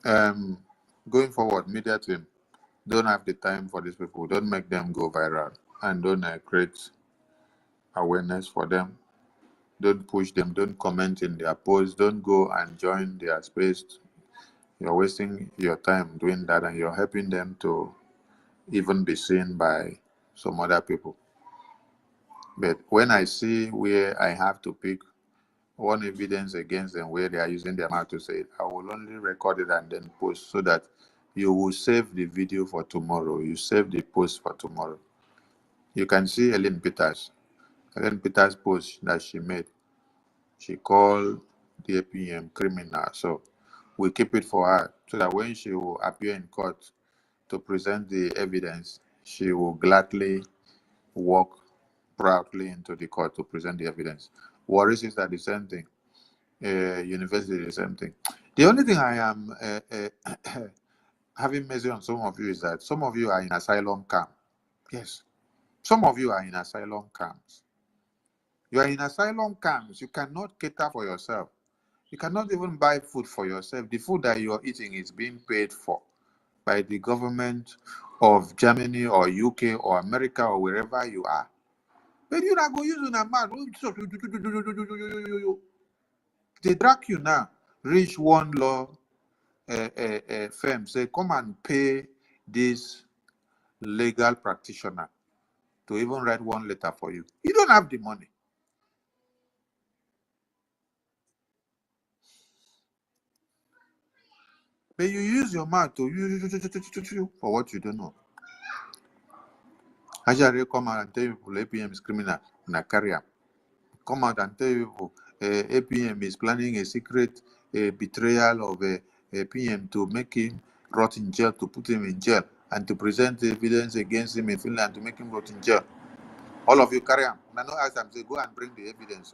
going forward, media team, don't have the time for these people. Don't make them go viral, and don't create awareness for them. Don't push them. Don't comment in their posts. Don't go and join their space. You're wasting your time doing that, and you're helping them to even be seen by some other people. But when I see where I have to pick one evidence against them where they are using their mouth to say it, I will only record it and then post so that you will save the video for tomorrow. You save the post for tomorrow. You can see Ellen Peters' post that she made. She called the APM criminal. So we keep it for her so that when she will appear in court to present the evidence, she will gladly walk proudly into the court to present the evidence. Worries is that the same thing. University, the same thing. The only thing I am having mercy on some of you is that some of you are in asylum camp. Yes, some of you are in asylum camps. You are in asylum camps. You cannot cater for yourself. You cannot even buy food for yourself. The food that you are eating is being paid for by the government of Germany or UK or America or wherever you are. But you not go use a mouth. They drag you now. Reach one law firm, say, come and pay this legal practitioner to even write one letter for you. You don't have the money. But you use your mouth to for what you don't know. Actually, come out and tell people APM is criminal and I carry up. Come out and tell people APM is planning a secret betrayal of a PM to make him rot in jail, to put him in jail, and to present evidence against him in Finland to make him rot in jail. All of you carry on. When I know ask them, say, go and bring the evidence.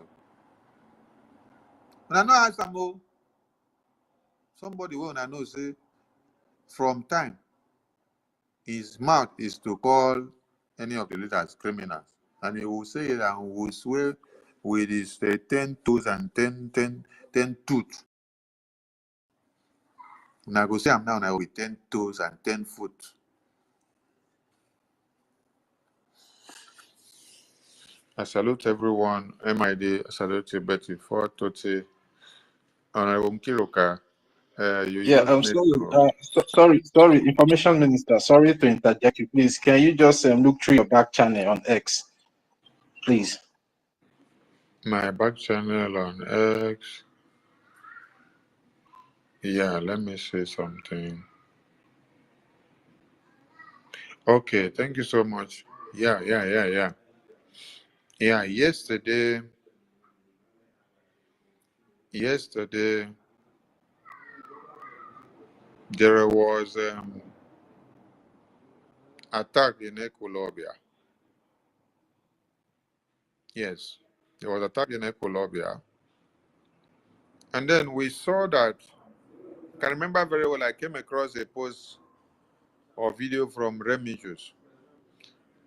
When I know ask them, oh, somebody when I know say, from time, his mouth is to call any of the leaders criminals. And he will say it and will swear with his 10 toes and 10 tooth. When I go say I'm now with 10 toes and 10 foot. I salute everyone. MID, I salute you, Betty, for Toti, Honorable Mkiroka. You Yeah, just I'm need sorry. to. Sorry, Information Minister. Sorry to interject you, please. Can you just look through your back channel on X, please? My back channel on X. Yeah, let me say something. Okay, thank you so much. Yeah. Yeah, yesterday, there was attack in Ecolobia. Yes, there was attack in Ecolobia. And then we saw that, I can remember very well, I came across a post or video from Remigius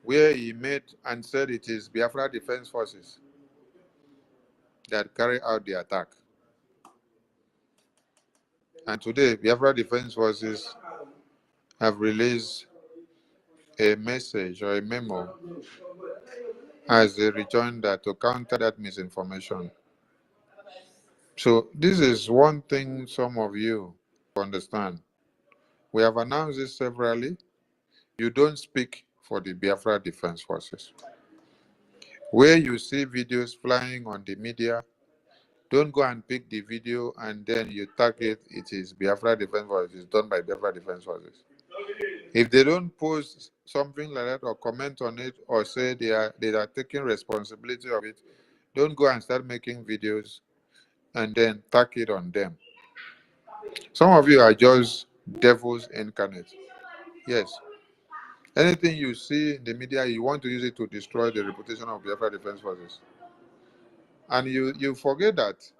where he made and said it is Biafra Defense Forces that carry out the attack. And today, Biafra Defense Forces have released a message or a memo as a rejoinder to counter that misinformation. So this is one thing some of you understand. We have announced this severally. You don't speak for the Biafra Defense Forces. Where you see videos flying on the media, don't go and pick the video and then you tag it is Biafra Defense Forces, it's done by Biafra Defense Forces. If they don't post something like that or comment on it or say they are taking responsibility of it, don't go and start making videos and then tag it on them. Some of you are just devils incarnate. Yes. Anything you see in the media, you want to use it to destroy the reputation of Biafra Defense Forces. And you forget that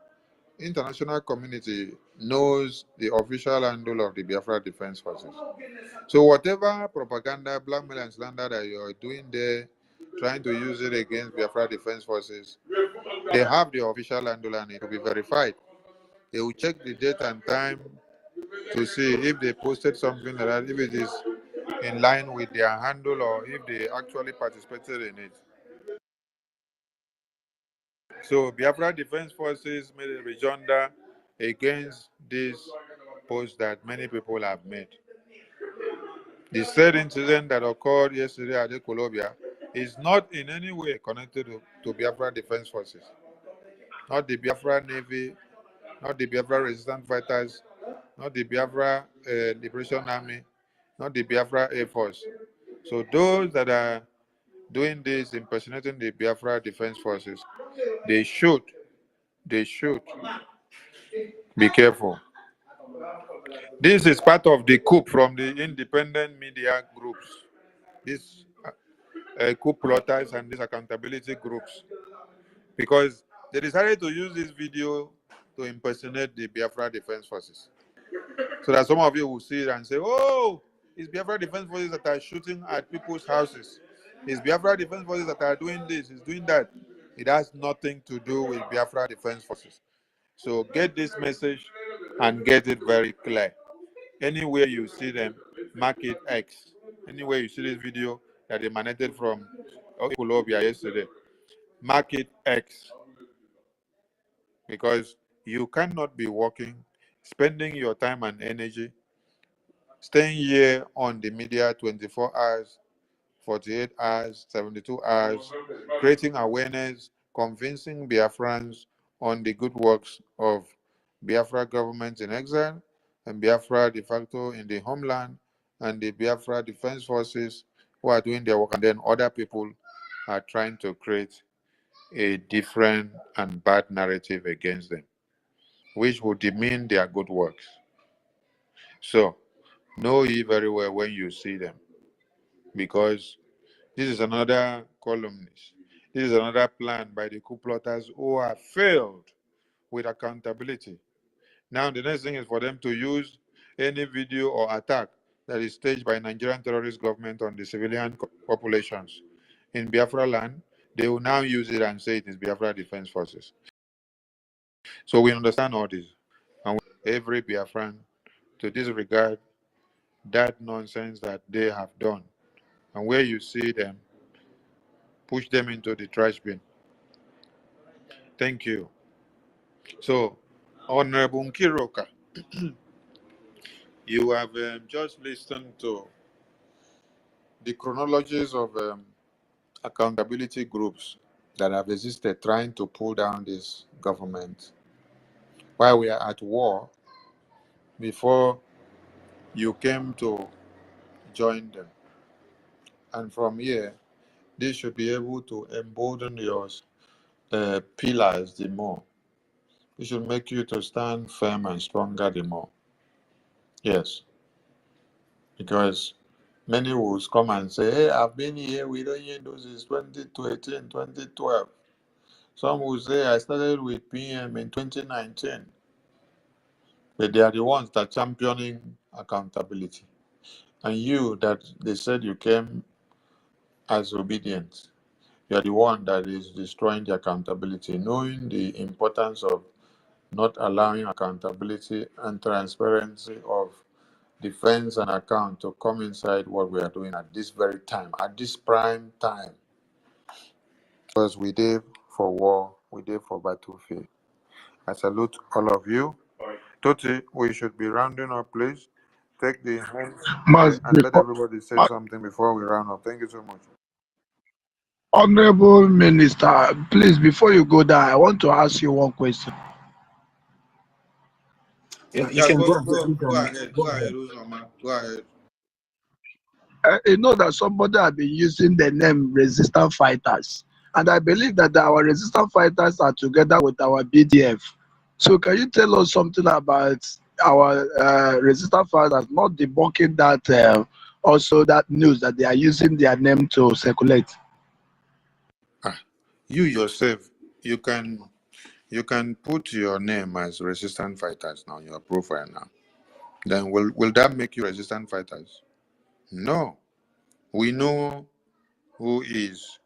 international community knows the official handle of the Biafra Defense Forces. So whatever propaganda, blackmail and slander that you're doing there, trying to use it against Biafra Defense Forces, they have the official handle and it will be verified. They will check the date and time to see if they posted something like that, if it is in line with their handle or if they actually participated in it. So Biafra Defense Forces made a rejoinder against this post that many people have made. The said incident that occurred yesterday at Ecolobia is not in any way connected to Biafra Defense Forces. Not the Biafra Navy, not the Biafra Resistance Fighters, not the Biafra Liberation Army, not the Biafra Air Force. So those that are doing this, impersonating the Biafra Defense Forces, they should be careful. This is part of the coup from the independent media groups, these coup plotters and these accountability groups, because they decided to use this video to impersonate the Biafra Defense Forces. So that some of you will see it and say, oh, it's Biafra Defense Forces that are shooting at people's houses. It's Biafra Defense Forces that are doing this, it's doing that. It has nothing to do with Biafra Defense Forces. So get this message and get it very clear. Anywhere you see them, mark it X. Anywhere you see this video that emanated from Colombia yesterday, mark it X. Because you cannot be working, spending your time and energy, staying here on the media 24 hours, 48 hours, 72 hours, creating awareness, convincing Biafrans on the good works of Biafra government in exile, and Biafra de facto in the homeland, and the Biafra Defense Forces who are doing their work, and then other people are trying to create a different and bad narrative against them, which will demean their good works. So, know ye very well when you see them, because this is another columnist. This is another plan by the coup plotters who have failed with accountability. Now, the next thing is for them to use any video or attack that is staged by Nigerian terrorist government on the civilian populations in Biafra land. They will now use it and say it is Biafra Defense Forces. So we understand all this, and every Biafran to disregard that nonsense that they have done. And where you see them, push them into the trash bin. Thank you. So, Honorable Nkiroka, you have just listened to the chronologies of accountability groups that have existed trying to pull down this government while we are at war before you came to join them. And from here, this should be able to embolden your pillars the more. It should make you to stand firm and stronger the more. Yes. Because many will come and say, hey, I've been here with Onyendu since 2013, 2012. Some will say, I started with PM in 2019. But they are the ones that championing accountability. And you, that they said you came as obedient, you are the one that is destroying the accountability, knowing the importance of not allowing accountability and transparency of defense and account to come inside what we are doing at this very time, at this prime time. Because we did for war, we did for battlefield. I salute all of you. Toti, we should be rounding up, please. Take the hands and let everybody say something before we round up. Thank you so much. Honorable Minister, please, before you go there, I want to ask you one question. You can Go go. ahead. Go ahead, Uzoma. Go ahead. You know that somebody has been using the name resistant fighters, and I believe that our resistant fighters are together with our BDF. So can you tell us something about our resistant fighters not debunking that also that news that they are using their name to circulate? You yourself, you can put your name as resistant fighters now, your profile now. Then will that make you resistant fighters? No. We know who is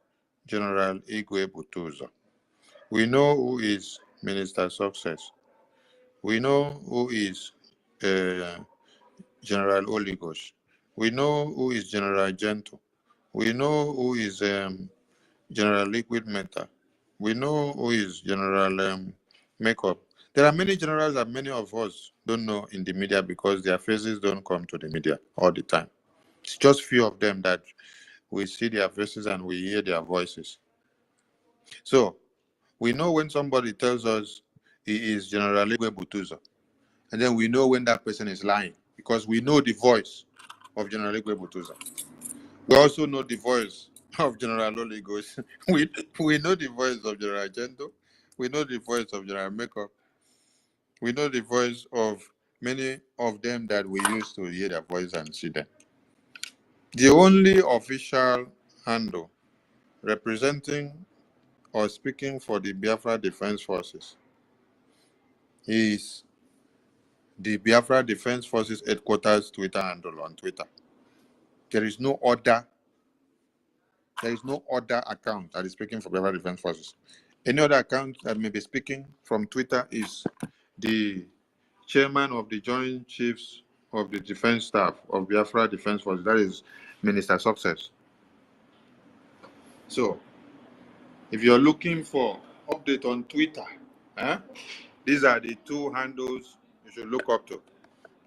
General Igwe Butuzo. We know who is Minister Success. We know who is General Oligos. We know who is General Gento. We know who is General Liquid Metal. We know who is General Makeup. There are many generals that many of us don't know in the media because their faces don't come to the media all the time. It's just few of them that we see their faces and we hear their voices. So we know when somebody tells us he is General Igwe Butuzo, and then we know when that person is lying because we know the voice of General Igwe Butuzo. We also know the voice of General Oligos. we know the voice of General Gento. We know the voice of General Makeup. We know the voice of many of them that we used to hear their voice and see them. The only official handle representing or speaking for the Biafra Defense Forces is the Biafra Defense Forces headquarters Twitter handle on Twitter. There is no other account that is speaking for Biafra Defense Forces. Any other account that may be speaking from Twitter is the chairman of the Joint Chiefs of the Defense Staff of Biafra Defense Forces, that is Minister Success. So, if you're looking for update on Twitter, these are the two handles you should look up to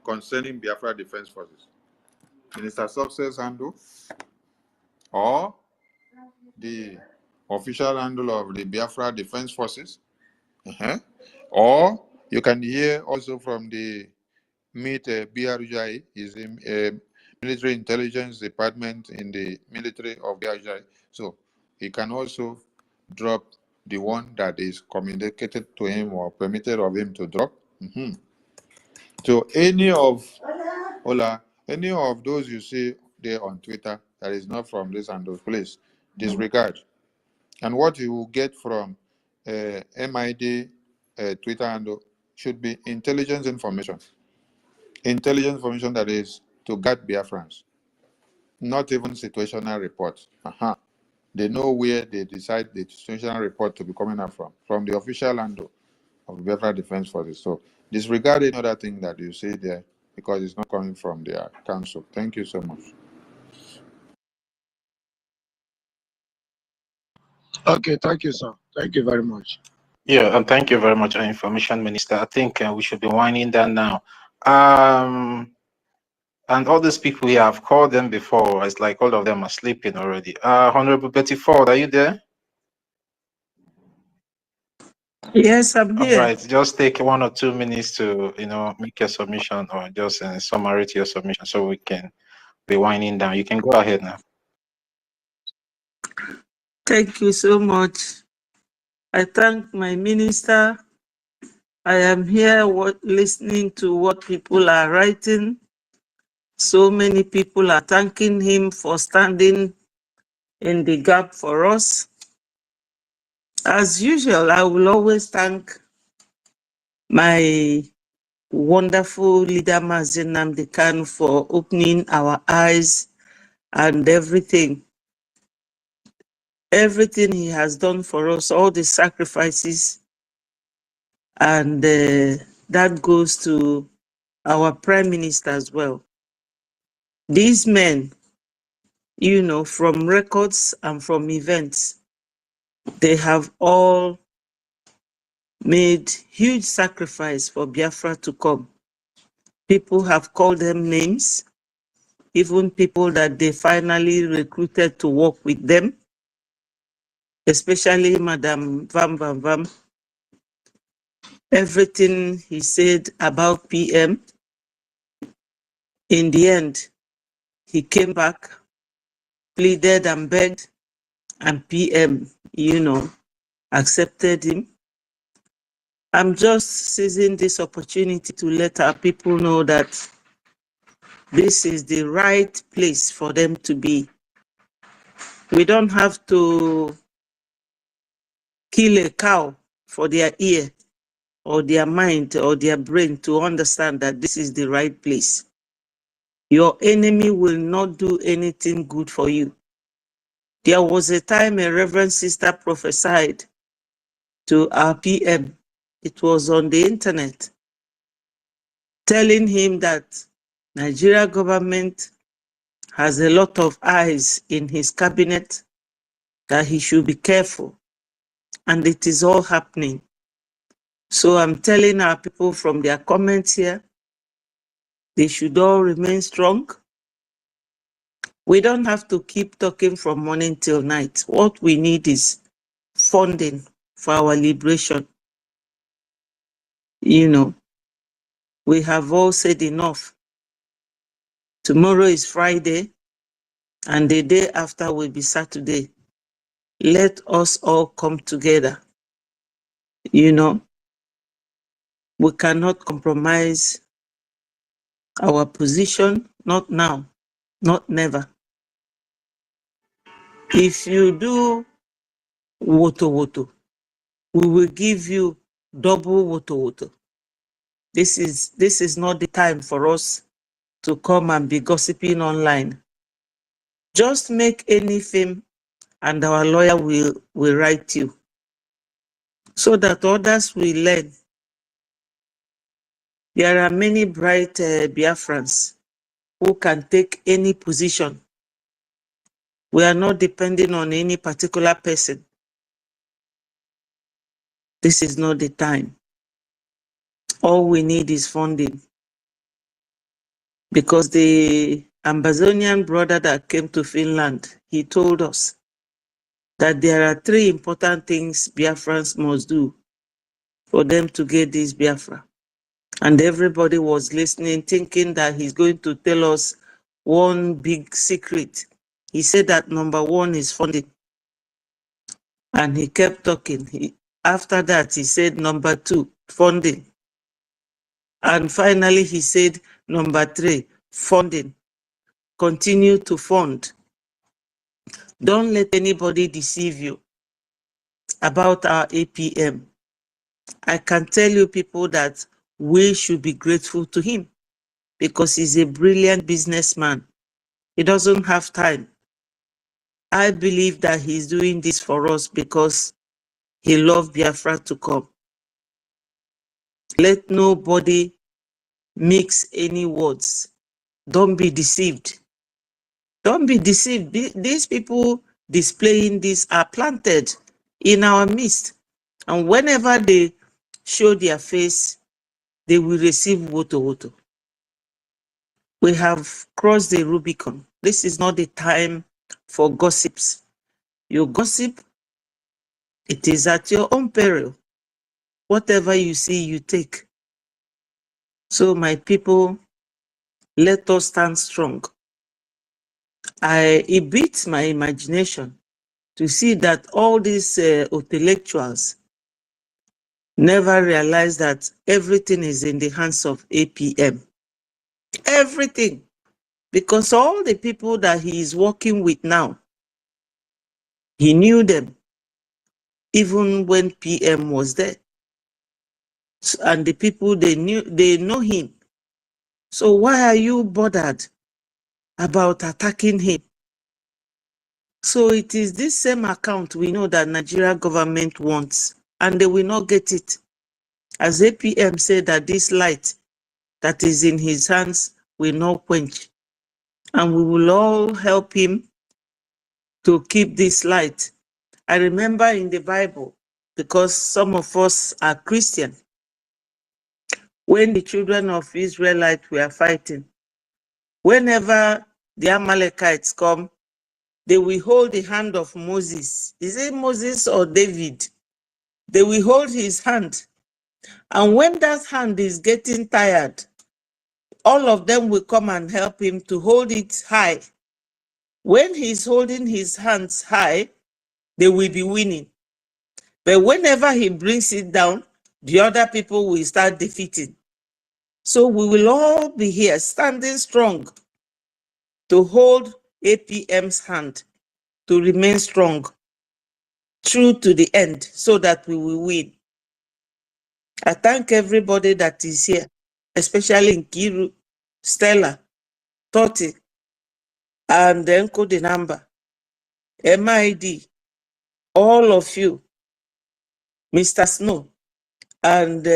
concerning Biafra Defense Forces. Minister Success handle or the official handle of the Biafra Defense Forces. Or you can hear also from the meet BRGIE, is a military intelligence department in the military of BRGIE. So he can also drop the one that is communicated to him or permitted of him to drop. So any of those you see there on Twitter that is not from this and those, please disregard. And what you will get from MID Twitter handle should be intelligence information. Intelligence information that is to guard Biafrans, not even situational reports. They know where they decide the situational report to be coming up from the official handle of the Biafra Defense Forces. So disregard any other thing that you see there because it's not coming from their council. Thank you so much. Okay, thank you, sir. Thank you very much. Yeah, and thank you very much, Information Minister. I think we should be winding down now. And all these people here, I've called them before. It's like all of them are sleeping already. Honorable Betty Ford, are you there? Yes, I'm here. All right, just take 1 or 2 minutes to, make your submission or just summary to your submission so we can be winding down. You can go ahead now. Thank you so much. I thank my minister. I am here listening to what people are writing. So many people are thanking him for standing in the gap for us. As usual, I will always thank my wonderful leader, Mazen Nnamdi Kanu, for opening our eyes and everything he has done for us, all the sacrifices, and that goes to our Prime Minister as well. These men, from records and from events, they have all made huge sacrifice for Biafra to come. People have called them names, even people that they finally recruited to work with them, especially Madam Vam Vam Vam. Everything he said about PM, in the end, he came back, pleaded and begged, and PM, accepted him. I'm just seizing this opportunity to let our people know that this is the right place for them to be. We don't have to kill a cow for their ear or their mind or their brain to understand that this is the right place. Your enemy will not do anything good for you. There was a time a Reverend Sister prophesied to our PM. It was on the internet, telling him that Nigeria government has a lot of eyes in his cabinet, that he should be careful. And it is all happening. So I'm telling our people from their comments here, they should all remain strong. We don't have to keep talking from morning till night. What we need is funding for our liberation. We have all said enough. Tomorrow is Friday, and the day after will be Saturday. Let us all come together. We cannot compromise our position, not now, not never. If you do woto, we will give you double woto. This is not the time for us to come and be gossiping online. Just make any film and our lawyer will write you, so that others will learn. There are many bright Biafrans who can take any position. We are not depending on any particular person. This is not the time. All we need is funding. Because the Ambazonian brother that came to Finland, he told us that there are 3 important things Biafrans must do for them to get this Biafra. And everybody was listening, thinking that he's going to tell us one big secret. He said that number one is funding. And he kept talking. After that, he said number two, funding. And finally, he said number three, funding. Continue to fund. Don't let anybody deceive you about our APM. I can tell you people that we should be grateful to him because he's a brilliant businessman. He doesn't have time. I believe that he's doing this for us because he loved Biafra to come. Let nobody mix any words. Don't be deceived. Don't be deceived. These people displaying this are planted in our midst. And whenever they show their face, they will receive woto woto. We have crossed the Rubicon. This is not the time for gossips. You gossip, it is at your own peril. Whatever you see, you take. So my people, let us stand strong. It beats my imagination to see that all these intellectuals never realize that everything is in the hands of APM. Everything. Because all the people that he is working with now, he knew them even when PM was there. And the people they know him. So why are you bothered about attacking him? So it is this same account we know that Nigeria government wants, and they will not get it. As APM said that this light that is in his hands will not quench. And we will all help him to keep this light. I remember in the Bible, because some of us are Christian, when the children of Israelites were fighting, whenever the Amalekites come, they will hold the hand of Moses. Is it Moses or David? They will hold his hand. And when that hand is getting tired, all of them will come and help him to hold it high. When he's holding his hands high, they will be winning. But whenever he brings it down, the other people will start defeating. So we will all be here standing strong to hold APM's hand, to remain strong, true to the end, so that we will win. I thank everybody that is here, especially Nkiru, Stella, Toti, and then Kodinamba, MID, all of you, Mr. Snow, and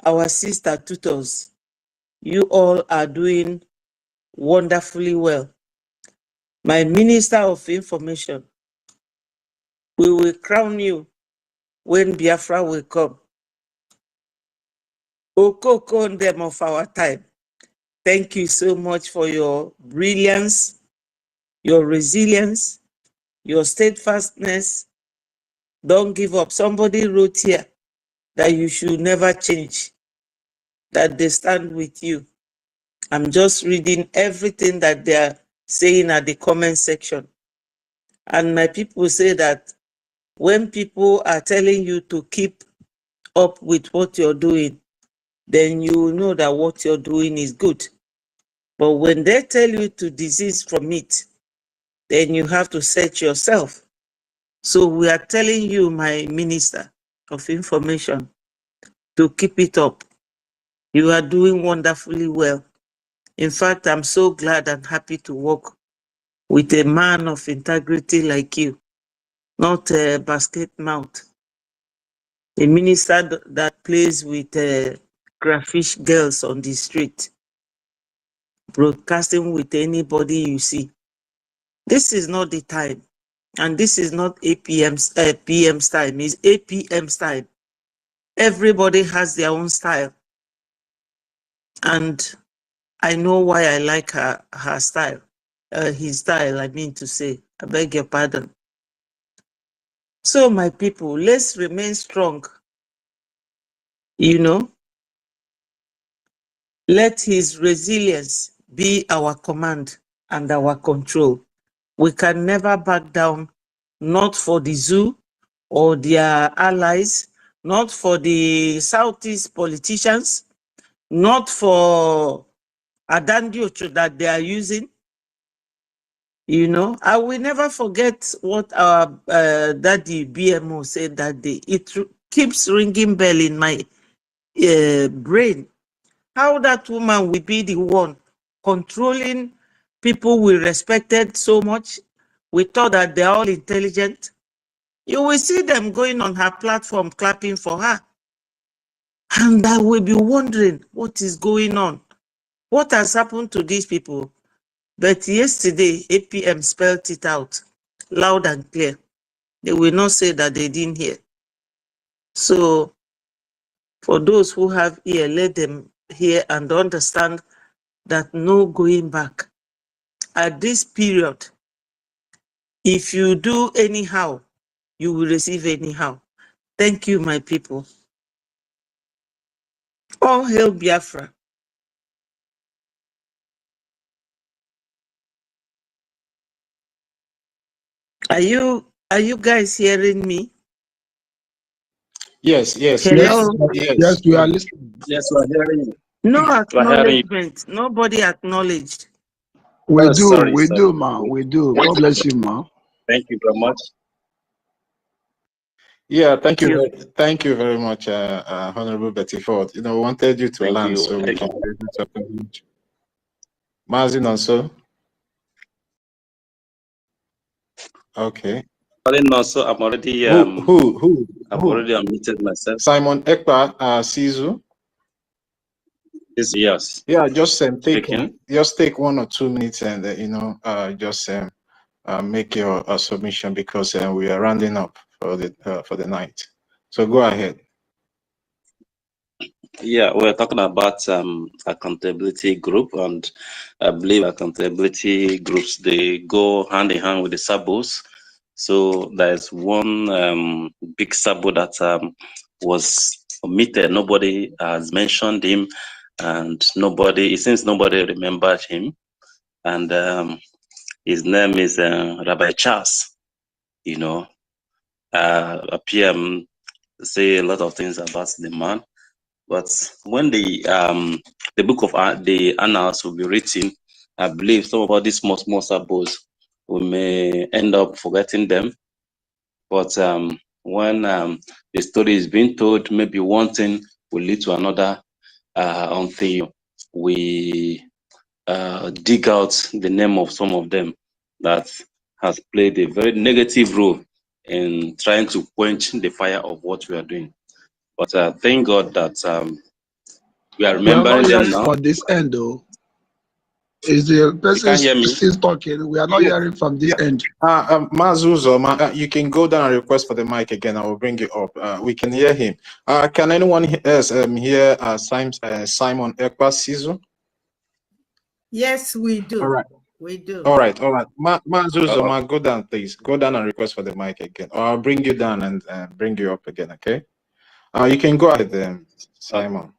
our sister tutors. You all are doing wonderfully well. My Minister of Information, we will crown you when Biafra will come. Okoko them of our time. Thank you so much for your brilliance, your resilience, your steadfastness. Don't give up. Somebody wrote here that you should never change, that they stand with you. I'm just reading everything that they are saying at the comment section. And my people say that when people are telling you to keep up with what you're doing, then you know that what you're doing is good. But when they tell you to desist from it, then you have to search yourself. So we are telling you, my Minister of Information, to keep it up. You are doing wonderfully well. In fact, I'm so glad and happy to work with a man of integrity like you, not a basket mouth. A minister that plays with graphish girls on the street, broadcasting with anybody you see. This is not the time. And this is not PM's time, it's APM's time. Everybody has their own style. And I know why I like her style. His style, I mean to say. I beg your pardon. So my people, let's remain strong. You know, Let his resilience be our command and our control. We can never back down, not for the zoo or their allies, not for the Southeast politicians, not for Adandiocho that they are using. You know, I will never forget what our daddy BMO said that day. It keeps ringing bell in my brain. How that woman will be the one controlling people we respected so much. We thought that they're all intelligent. You will see them going on her platform clapping for her. And I will be wondering what is going on. What has happened to these people? But yesterday, APM spelled it out loud and clear. They will not say that they didn't hear. So for those who have ear, let them hear and understand that no going back. At this period, if you do anyhow, you will receive anyhow. Thank you, my people. All hail Biafra. Are you guys hearing me? Yes, yes, Hello? yes. We are listening. Yes, we are hearing you. No We are hearing you. acknowledgement. Nobody acknowledged. We Oh, do, sorry, we sorry. do, ma. We do. God bless you, ma. Thank you very much. Yeah, thank you very much, Honorable Betty Ford. You know, we wanted you to Thank land you. so we Thank can you. be able to acknowledge. Mazin also. Okay. Also, I'm already Who? I've already unmuted myself. Simon Ekpa Sizu. Yes. Yeah, just Speaking. take 1 or 2 minutes and just make your submission because we are rounding up for the night. So go ahead. Yeah, we're talking about accountability group, and I believe accountability groups, they go hand in hand with the sabos. So there's one big sabo that was omitted. Nobody has mentioned him, and since nobody remembered him, and his name is Rabbi Charles. You know, PM say a lot of things about the man. But when the book of the annals will be written, I believe some of all these small sabos, we may end up forgetting them. But when the story is being told, maybe one thing will lead to another until we dig out the name of some of them that has played a very negative role in trying to quench the fire of what we are doing. But thank God that we are We are not remembering them hearing now. from this end, though. Is the person hear me? still talking? We are not hearing from this end. Mazuzo, you can go down and request for the mic again. I will bring you up. We can hear him. Can anyone else hear Simon Ekpa Sizu? Yes, we do. All right. We do. All right. Mazuzo, go down, please. Go down and request for the mic again. Or I'll bring you down and bring you up again, okay? You can go ahead, Simon.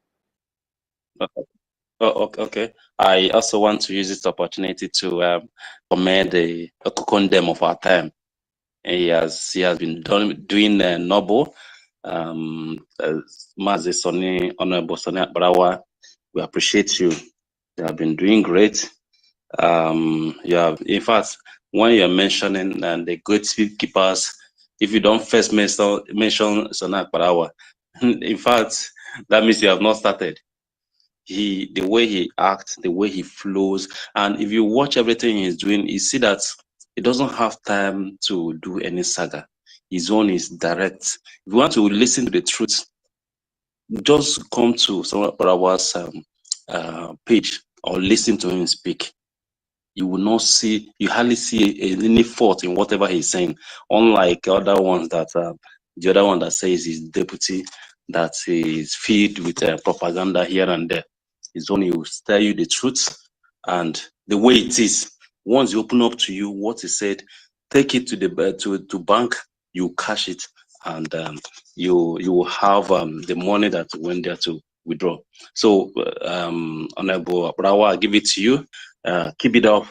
Okay. I also want to use this opportunity to commend the Okokondem of our time. He has been doing noble. Mazi Soni, Honorable Soni Akbarawa, we appreciate you. You have been doing great. You have, in fact, when you're mentioning the gatekeepers, if you don't first mention Soni Akbarawa, in fact, that means you have not started. The way he acts, the way he flows, and if you watch everything he's doing, you see that he doesn't have time to do any saga. His own is direct. If you want to listen to the truth, just come to some of our page or listen to him speak. You will not see, you hardly see any fault in whatever he's saying, unlike other ones that the other one that says he's deputy, that is filled with propaganda here and there. His own, he will tell you the truth and the way it is. Once you open up to you what he said, take it to the to bank, you cash it, and you will have the money that went there to withdraw. So, Honorable Brawa, I give it to you. Keep it up.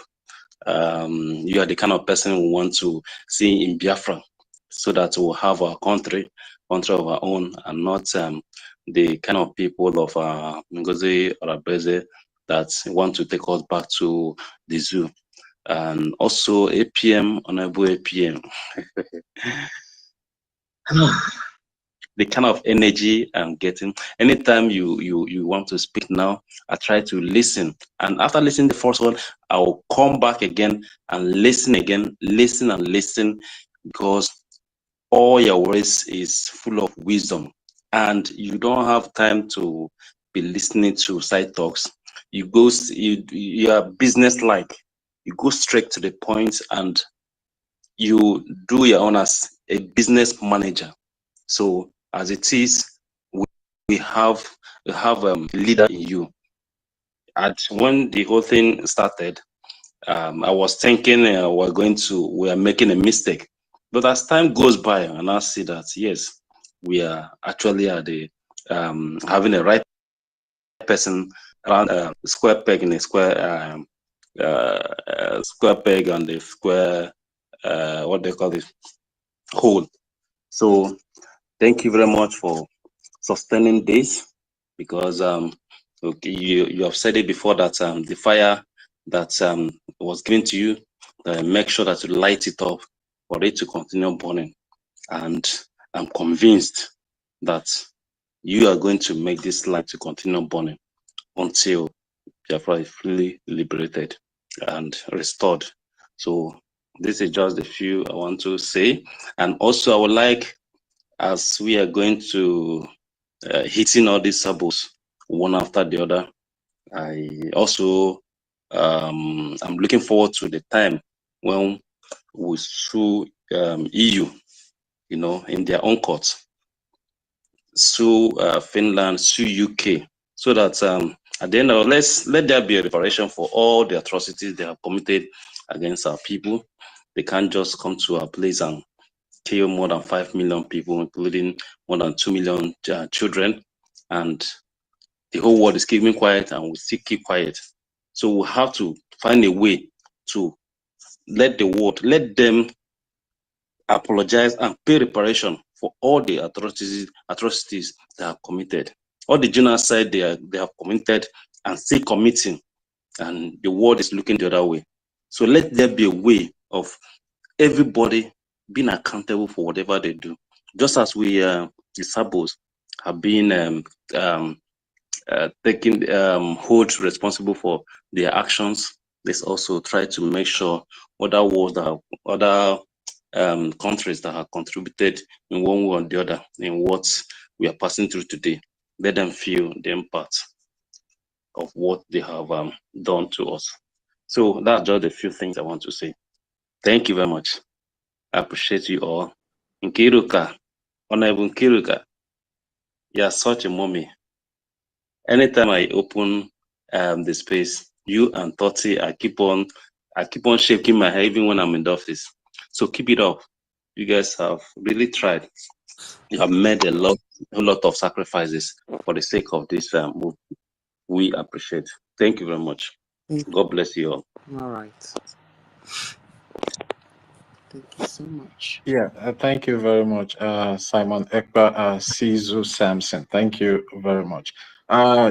You are the kind of person we want to see in Biafra, so that we'll have our country of our own, and not the kind of people of Ngozi Arabeze that want to take us back to the zoo. And also APM, Honorable APM. The kind of energy I'm getting. Anytime you want to speak now, I try to listen. And after listening to the first one, I will come back again and listen again, listen and listen, because all your words is full of wisdom. And you don't have time to be listening to side talks. You are business-like. You go straight to the point and you do your own as a business manager. So as it is, we have a leader in you. And when the whole thing started, I was thinking we are making a mistake. But as time goes by, and I see that yes, we are actually at the having the right person around square peg in a square square peg on the square what they call it, hole. So thank you very much for sustaining this, because okay, you have said it before that the fire that was given to you, make sure that you light it up for it to continue burning. And I'm convinced that you are going to make this light to continue burning until Biafra is fully liberated and restored. So this is just a few I want to say. And also I would like, as we are going to hitting all these sabos one after the other, I also I'm looking forward to the time when we sue EU, in their own courts, sue Finland, sue UK, so that at the end of let there be a reparation for all the atrocities they have committed against our people. They can't just come to our place and kill more than 5 million people, including more than 2 million children, and the whole world is keeping quiet, and we still keep quiet. So we have to find a way to let them apologize and pay reparation for all the atrocities they have committed, all the genocide they have committed and still committing, and the world is looking the other way. So let there be a way of everybody being accountable for whatever they do, just as we the Sabos have been taking hold responsible for their actions. Let's also try to make sure other countries that have contributed in one way or the other in what we are passing through today, let them feel the impact of what they have done to us. So that's just a few things I want to say. Thank you very much. I appreciate you all. Nkiruka, Honorable Nkiruka, you are such a mommy. Anytime I open the space, you and Toti, I keep on shaking my head even when I'm in the office. So keep it up. You guys have really tried. You have made a lot of sacrifices for the sake of this movement. We appreciate. Thank you very much. God bless you all. All right. Thank you so much. Yeah, thank you very much, Simon Ekpa, Sizu Samson. Thank you very much.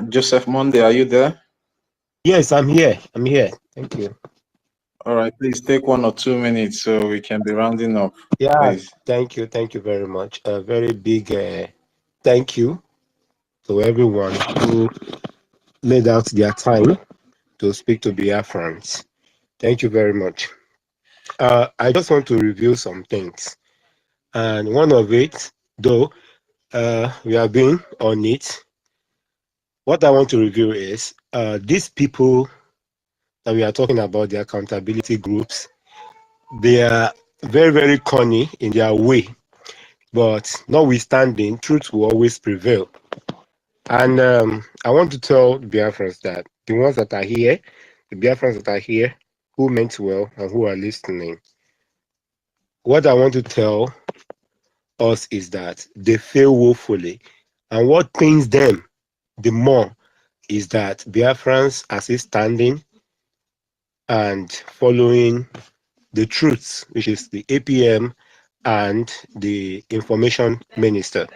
Joseph Monday, are you there? Yes, I'm here. Thank you. All right, please take 1 or 2 minutes so we can be rounding up. Yeah, please. Thank you very much. A very big thank you to everyone who laid out their time to speak to Biafrans. Thank you very much. I just want to review some things, and one of it, though we have been on it, what I want to review is these people that we are talking about, the accountability groups. They are very, very corny in their way, but notwithstanding, truth will always prevail. And I want to tell Biafrans that the ones that are here, the Biafrans that are here, who meant well and who are listening, what I want to tell us is that they fail woefully. And what pains them the more is that Biafrans are still standing and following the truth, which is the APM and the information minister.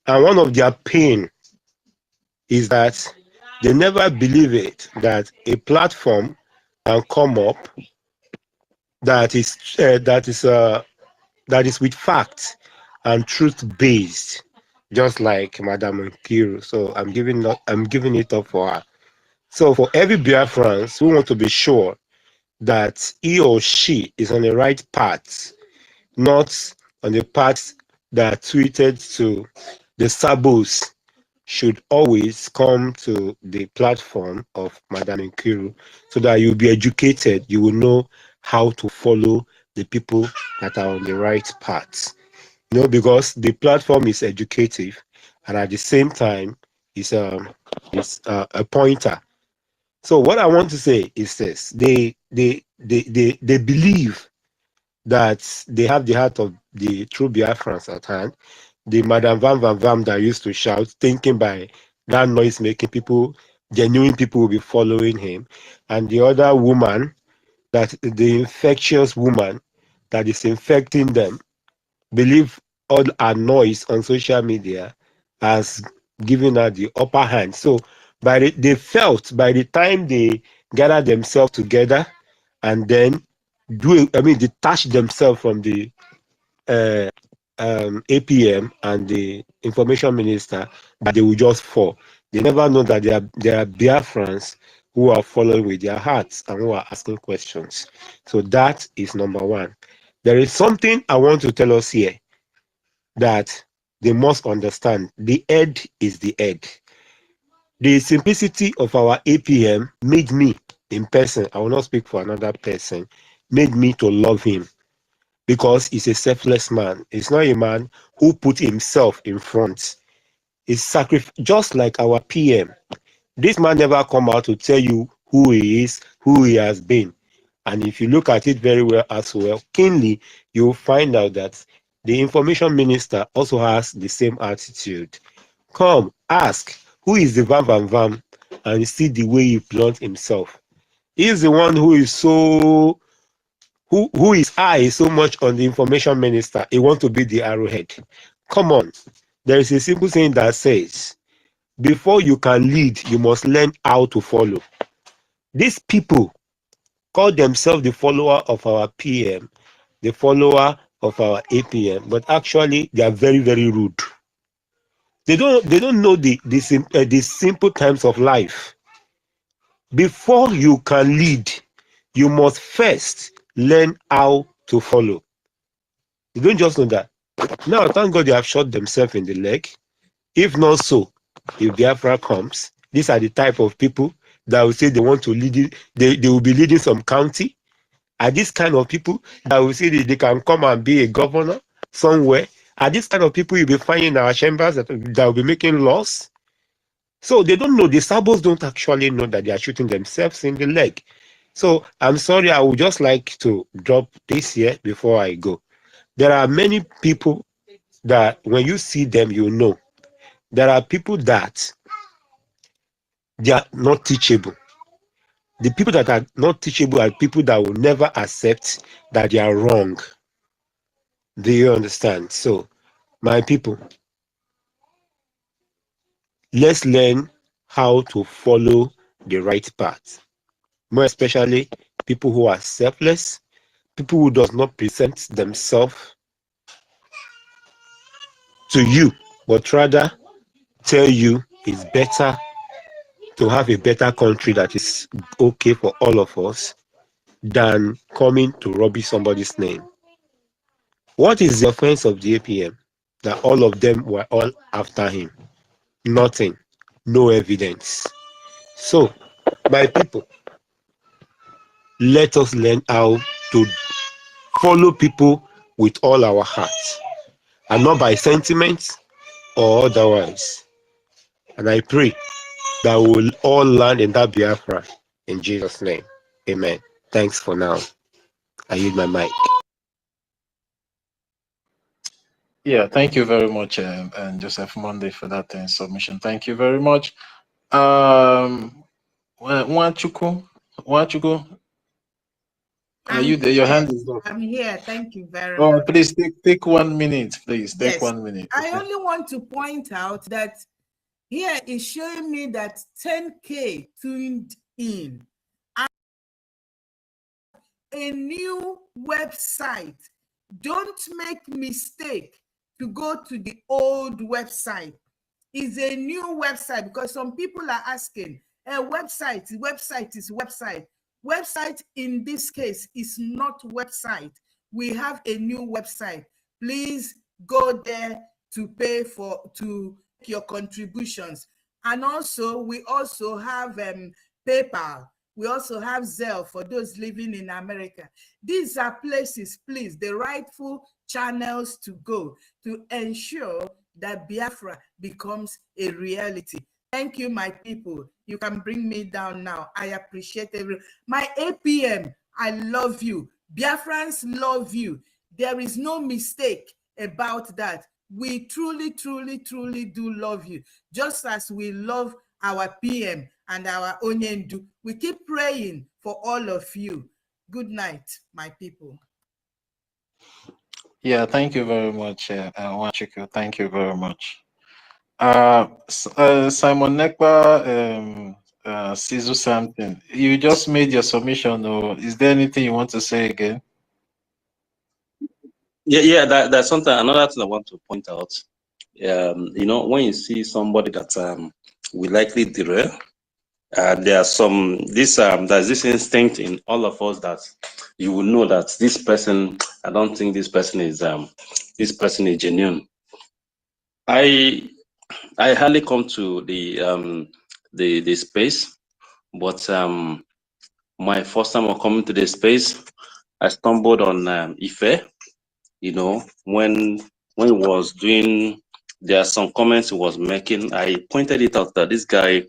And one of their pain is that they never believe it, that a platform can come up that is with facts and truth based, just like Madam Nkiru. So I'm giving it up for her. So for every Biafrans who want to be sure that he or she is on the right path, not on the path that tweeted to the Sabos, should always come to the platform of Madam Nkiru so that you'll be educated. You will know how to follow the people that are on the right path. You know, because the platform is educative and at the same time is a pointer. So what I want to say is this: they believe that they have the heart of the true Biafrans at hand. The Madam Vam Vam Vam that used to shout, thinking by that noise making people, genuine people will be following him. And the other woman, that the infectious woman that is infecting them, believe all our noise on social media has given her the upper hand. So they felt by the time they gather themselves together and then detach themselves from the APM and the information minister, that they will just fall. They never know that there are Biafrans who are following with their hearts and who are asking questions. So that is number one. There is something I want to tell us here that they must understand. The head is the head. The simplicity of our APM made me, in person, I will not speak for another person, made me to love him, because he's a selfless man. He's not a man who put himself in front. He's just like our PM. This man never come out to tell you who he is, who he has been. And if you look at it very well as well, keenly, you'll find out that the information minister also has the same attitude. Come, ask, who is the Vam Vam Vam? And see the way he blunt himself. He's the one who is so who is eye so much on the information minister. He want to be the arrowhead. Come on. There is a simple saying that says, before you can lead, you must learn how to follow. These people call themselves the follower of our PM, the follower of our APM, but actually they are very, very rude. They don't know the simple times of life. Before you can lead, you must first learn how to follow. You don't just know that. Now, thank God they have shot themselves in the leg. If not so, if Biafra comes, these are the type of people that will say they want to lead it. They will be leading some county. Are these kind of people that will say that they can come and be a governor somewhere? Are these kind of people you'll be finding in our chambers that will be making laws? So they don't know. The Sabos don't actually know that they are shooting themselves in the leg. So I'm sorry, I would just like to drop this here before I go. There are many people that when you see them, you know. There are people that they are not teachable. The people that are not teachable are people that will never accept that they are wrong. Do you understand? So, my people, let's learn how to follow the right path. More especially, people who are selfless, people who does not present themselves to you, but rather tell you it's better to have a better country that is okay for all of us than coming to rubbish somebody's name. What is the offense of the APM? That all of them were all after him. Nothing. No evidence. So, my people, let us learn how to follow people with all our hearts and not by sentiments or otherwise. And I pray that we will all land in that Biafra in Jesus' name. Amen. Thanks for now. I use my mic. Yeah, thank you very much, and Joseph Monday, for that submission. Thank you very much. Nwachukwu, are I'm you there? Your here. hand is up. I'm here. Thank you very Oh, much. please take 1 minute, please. Take Yes. 1 minute. I Okay. only want to point out that here is showing me that 10K tuned in. A new website. Don't make mistake to go to the old website. It's a new website because some people are asking, a website is website. Website in this case is not website. We have a new website. Please go there to pay to your contributions. And also, we also have PayPal. We also have Zelle for those living in America. These are places, please, the rightful channels to go to ensure that Biafra becomes a reality. Thank you, my people. You can bring me down now. I appreciate everyone. My APM, I love you. Biafrans love you. There is no mistake about that. We truly, truly, truly do love you. Just as we love our PM and our Onyendu. We keep praying for all of you. Good night, my people. Yeah, thank you very much, Nwachukwu. Thank you very much. Simon Nekpa, Sizu something. You just made your submission, or is there anything you want to say again? Yeah, that's something. Another thing I want to point out. You know, when you see somebody that will likely derail, there are some there's this instinct in all of us that you will know that this person, I don't think this person is genuine. I hardly come to the space, but my first time of coming to the space, I stumbled on Ife. You know, when he was doing, there are some comments he was making. I pointed it out that this guy,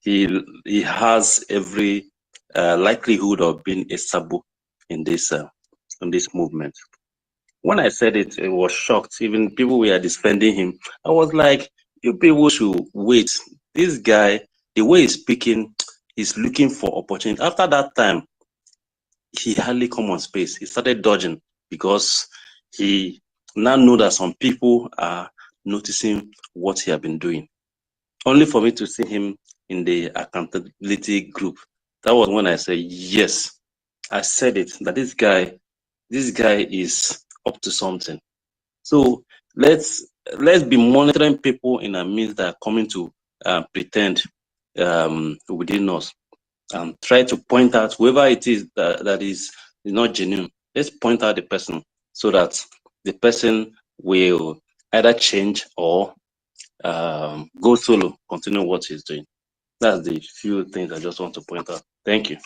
he has every likelihood of being a sabo in this movement. When I said it, it was shocked. Even people were defending him. I was like, you people should wait. This guy, the way he's speaking, he's looking for opportunity. After that time, he hardly come on space. He started dodging because he now know that some people are noticing what he has been doing. Only for me to see him in the accountability group. That was when I said, yes, I said it, that this guy is up to something. So let's be monitoring people in our midst that are coming to pretend within us, and try to point out whoever it is that is not genuine. Let's point out the person so that the person will either change or go solo, continue what he's doing. That's the few things I just want to point out. Thank you.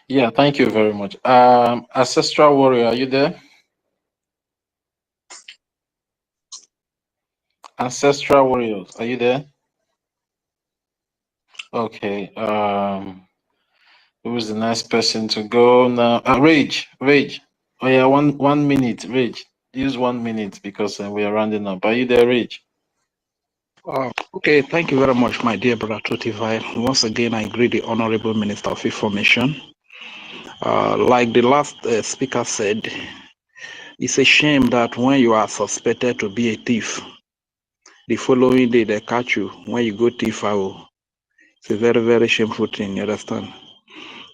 Yeah, thank you very much. Ancestral Warrior, are you there? Ancestral Warriors, are you there? Okay. Who's the next person to go now? Rage. Oh yeah, one minute, Rage. Use 1 minute because we are rounding up. Are you there, Rage? Okay, thank you very much, my dear brother Totivai. Once again, I greet the Honorable Minister of Information. Like the last speaker said, it's a shame that when you are suspected to be a thief, the following day they catch you when you go thief out. It's a very, very shameful thing, you understand?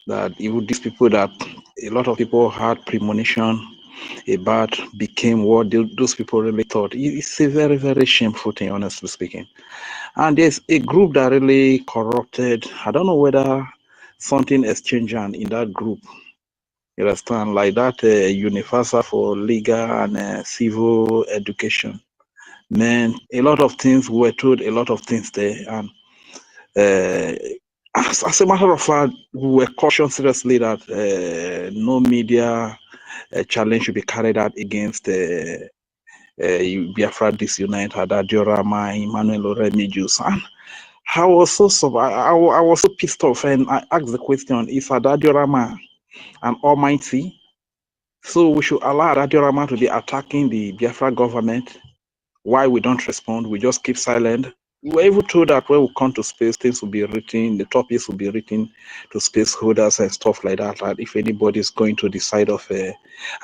That even these people that a lot of people had premonition about became what those people really thought. It's a very, very shameful thing, honestly speaking. And there's a group that really corrupted. I don't know whether something is changing in that group. You understand? Like that Universal for Legal and Civil Education. Man, a lot of things were told, a lot of things there. And as a matter of fact, we were cautioned seriously that no media challenge should be carried out against Biafra Disunite, Diorama, Emmanuel Remedios. And I was so pissed off, and I asked the question: is Diorama an almighty? So we should allow Diorama to be attacking the Biafra government Why we don't respond? We just keep silent. We were even told that when we come to space, things will be written, the topics will be written to space holders and stuff like that. Like if anybody is going to the side of a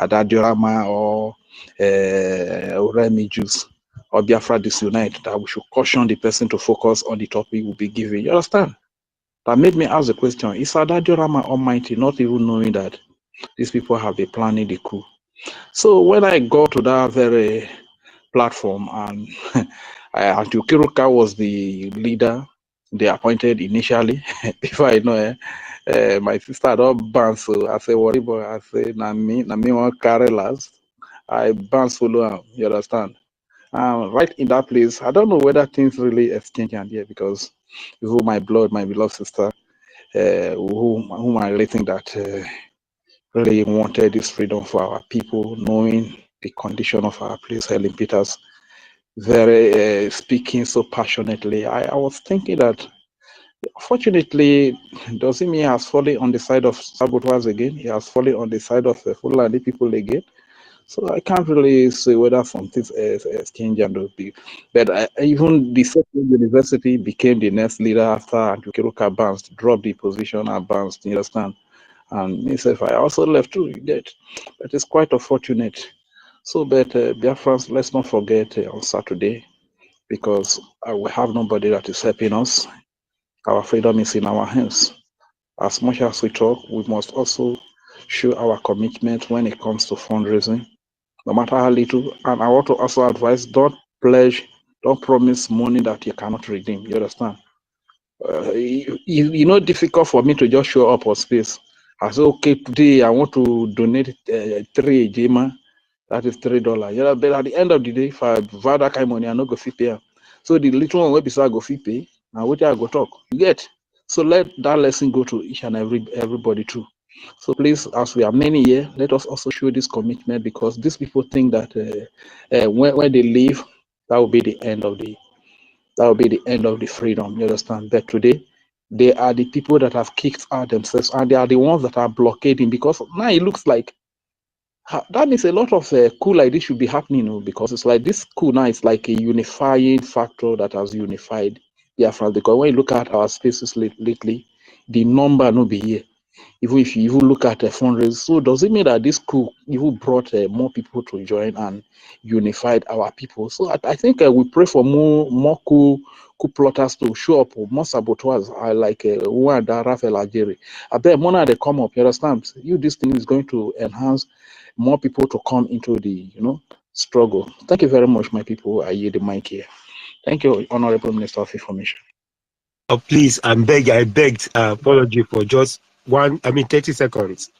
diorama or Remy Juice or Biafra Disunite, that we should caution the person to focus on the topic we'll be giving. You understand? That made me ask the question, is Adadiorama Almighty not even knowing that these people have been planning the coup? So when I got to that very platform and Antikiruka was the leader they appointed initially, before I know my sister don't bounce, so I say, worry boy, I say, na me want carry last. I bounce follow him, you understand? Right in that place, I don't know whether things really exchange and here because who my blood, my beloved sister, whom I really think that really wanted this freedom for our people, knowing the condition of our place, Helen Peters, very speaking so passionately. I was thinking that, fortunately, doesn't mean he has fallen on the side of Sabotage again. He has fallen on the side of the Fulani people again. So I can't really say whether some things exchange and will be. But even the Second University became the next leader after Antukiruka bounced, dropped the position and bounced, you understand? And myself, I also left too, you get. But it's quite unfortunate. So, but Biafrans, let's not forget on Saturday, because we have nobody that is helping us. Our freedom is in our hands. As much as we talk, we must also show our commitment when it comes to fundraising, no matter how little. And I want to also advise, don't pledge, don't promise money that you cannot redeem. You understand? You know, difficult for me to just show up on space. I say, okay, today I want to donate 3 Jema, that is $3. You know, but at the end of the day, if I vow that kind of money, I no go fit pay. So the little one where beside go fit pay, and what I go talk. You get? So let that lesson go to each and everybody too. So please, as we are many here, let us also show this commitment, because these people think that when they leave, that will be the end of the freedom. You understand? But today, they are the people that have kicked out themselves, and they are the ones that are blockading, because now it looks like that means a lot of coup like this should be happening, you know, because it's like this coup now is like a unifying factor that has unified Biafra. Because when you look at our spaces lately, the number no be here. Even if you even look at the fundraising, so does it mean that this coup even brought more people to join and unified our people? So I think we pray for more coup plotters to show up, more saboteurs. I like one that Raphael Algeri. I bet more now they come up. You understand? This thing is going to enhance more people to come into the struggle. Thank you very much, my people. I yield the mic here. Thank you, Honorable Minister of Information. Oh, please, I begged apology for just 30 seconds.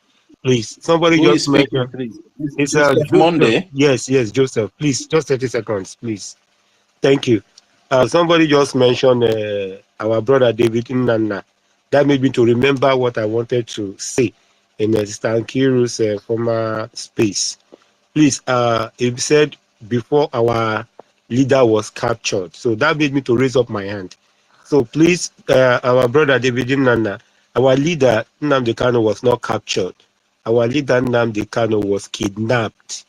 Please, somebody Who just is speaking, mentioned. please? It's Joseph Joseph. Monday. Yes, Joseph. Please, just 30 seconds, please. Thank you. Somebody just mentioned our brother David Nnanna. That made me to remember what I wanted to say in Stankiru's former space. Please, he said before our leader was captured. So that made me to raise up my hand. So please, our brother David Nnanna, our leader Nnamdi Kanu was not captured. Our leader Nnamdi Kanu was kidnapped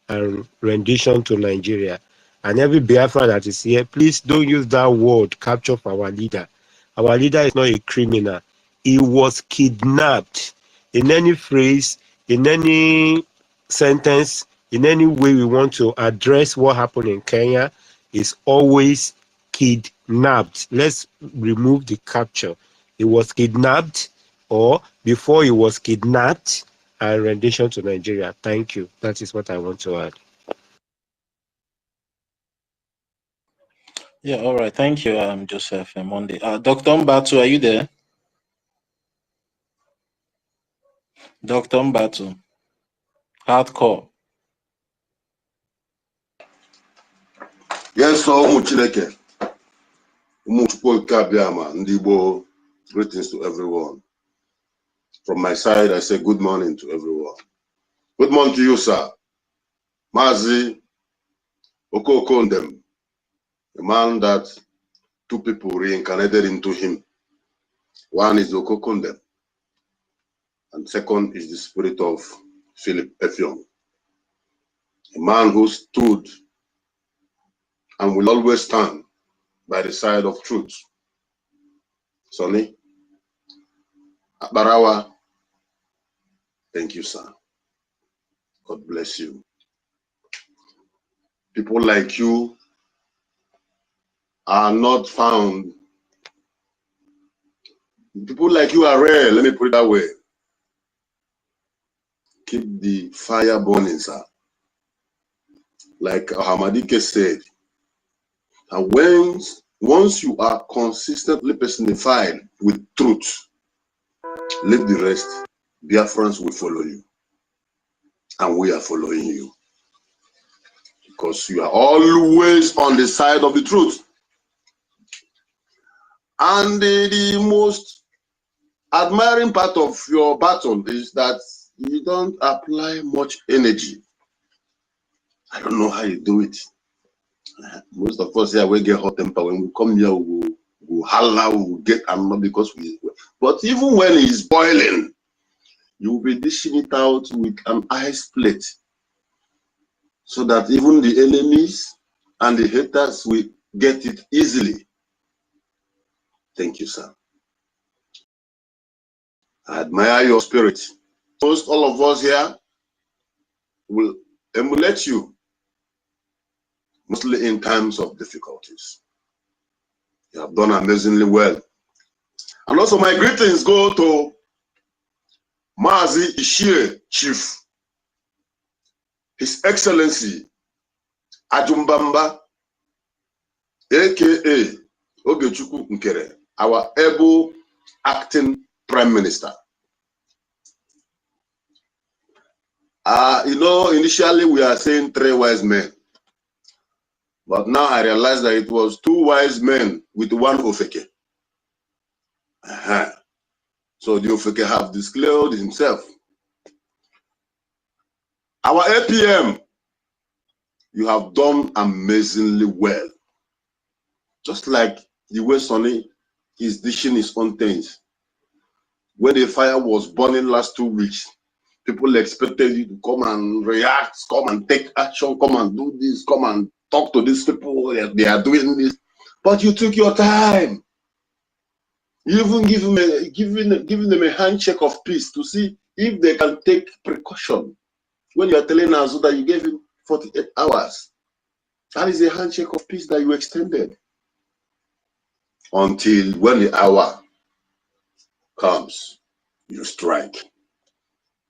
and rendition to Nigeria. And every Biafra that is here, please don't use that word capture for our leader. Our leader is not a criminal. He was kidnapped. In any phrase, in any sentence, in any way we want to address what happened in Kenya, is always kidnapped. Let's remove the capture. He was kidnapped, or before he was kidnapped and rendition to Nigeria. Thank you. That is what I want to add. Yeah, all right. Thank you, Joseph Monday. Dr. Mbatu, are you there? Dr. Mbatu, hardcore. Yes, so Chineke. Greetings to everyone. From my side, I say good morning to everyone. Good morning to you, sir. Mazi Okokondem, a man that two people reincarnated into him. One is Okokondem, and second is the spirit of Philip Effiong, a man who stood and will always stand by the side of truth. Sonny, Barawa, thank you, sir. God bless you. People like you are not found. People like you are rare, let me put it that way. Keep the fire burning, sir. Like Hamadike said, and once you are consistently personified with truth, leave the rest. Biafrans will follow you. And we are following you. Because you are always on the side of the truth. And the most admiring part of your battle is that you don't apply much energy. I don't know how you do it. Most of us here will get hot temper. When we come here, we'll holler, we'll get angry because we. But even when it's boiling, you will be dishing it out with an ice plate so that even the enemies and the haters will get it easily. Thank you, sir. I admire your spirit. Most all of us here will emulate you, mostly in times of difficulties. You have done amazingly well. And also my greetings go to Mazi Ishie Chief, His Excellency Ajumbamba, aka Ogechukwu Nkere, our able acting Prime Minister. Initially we are saying 3 wise men, but now I realize that it was 2 wise men with 1 Ofeke. So the Ofeke have disclosed himself. Our APM, you have done amazingly well. Just like the way Sonny is dishing his own things. When the fire was burning last 2 weeks, people expected you to come and react, come and take action, come and do this, come and talk to these people, they are doing this. But you took your time. You even giving them a handshake of peace to see if they can take precaution. When you are telling us that you gave him 48 hours, that is a handshake of peace that you extended. Until when the hour comes, you strike.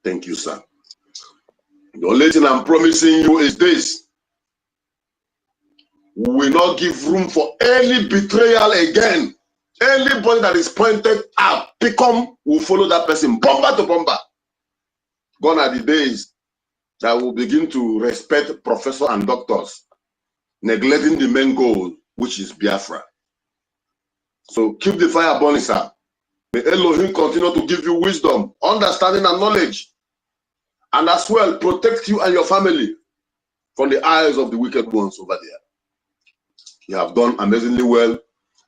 Thank you, sir. The only thing I'm promising you is this. We will not give room for any betrayal again. Anybody that is pointed out, Picom will follow that person, bomber to bomber. Gone are the days that will begin to respect professors and doctors, neglecting the main goal, which is Biafra. So keep the fire burning, sir. May Elohim continue to give you wisdom, understanding, and knowledge. And as well, protect you and your family from the eyes of the wicked ones over there. You have done amazingly well,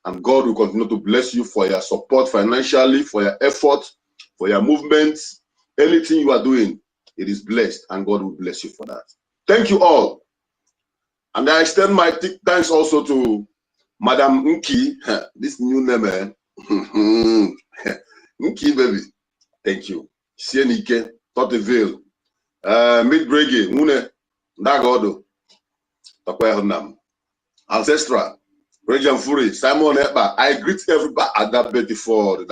and God will continue to bless you for your support financially, for your effort, for your movements. Anything you are doing, it is blessed, and God will bless you for that. Thank you all. And I extend my thanks also to Madam Nki, this new name, Nki baby. Thank you. Sienike, Toteville, Mid-BRGIE, Mune, Dagodo, Takwahunam, Ancestral, Region Fury, Simon Eba. I greet everybody at that Betty Ford,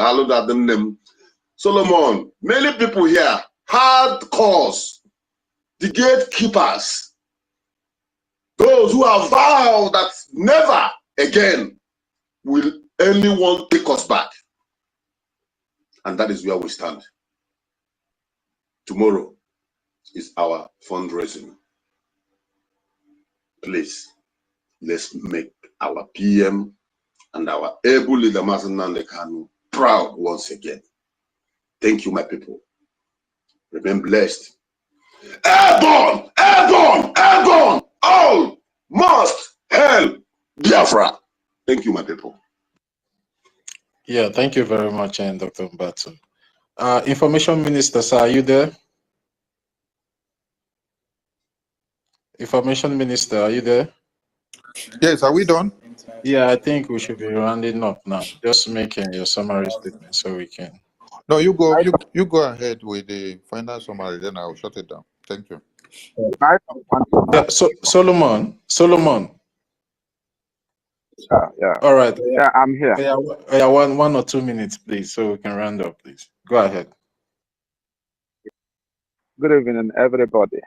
Solomon, many people here, hardcores, the gatekeepers, those who have vowed that never again will anyone take us back. And that is where we stand. Tomorrow is our fundraising. Please, let's make our PM and our able leader, Mazen Nandekanu, proud once again. Thank you, my people. Remain blessed. Airborne! Airborne! Airborne! All must hail Biafra. Thank you, my people. Yeah, thank you very much, Dr. Mbatu. Information Minister, sir, are you there? Information Minister, are you there? Yes, are we done? Yeah, I think we should be rounding up now. Just making your summary statement so we can. No, you go ahead with the final summary, then I'll shut it down. Thank you. Yeah, so Solomon. Yeah. All right. Yeah, I'm here. Yeah, 1 or 2 minutes, please, so we can round up, please. Go ahead. Good evening, everybody.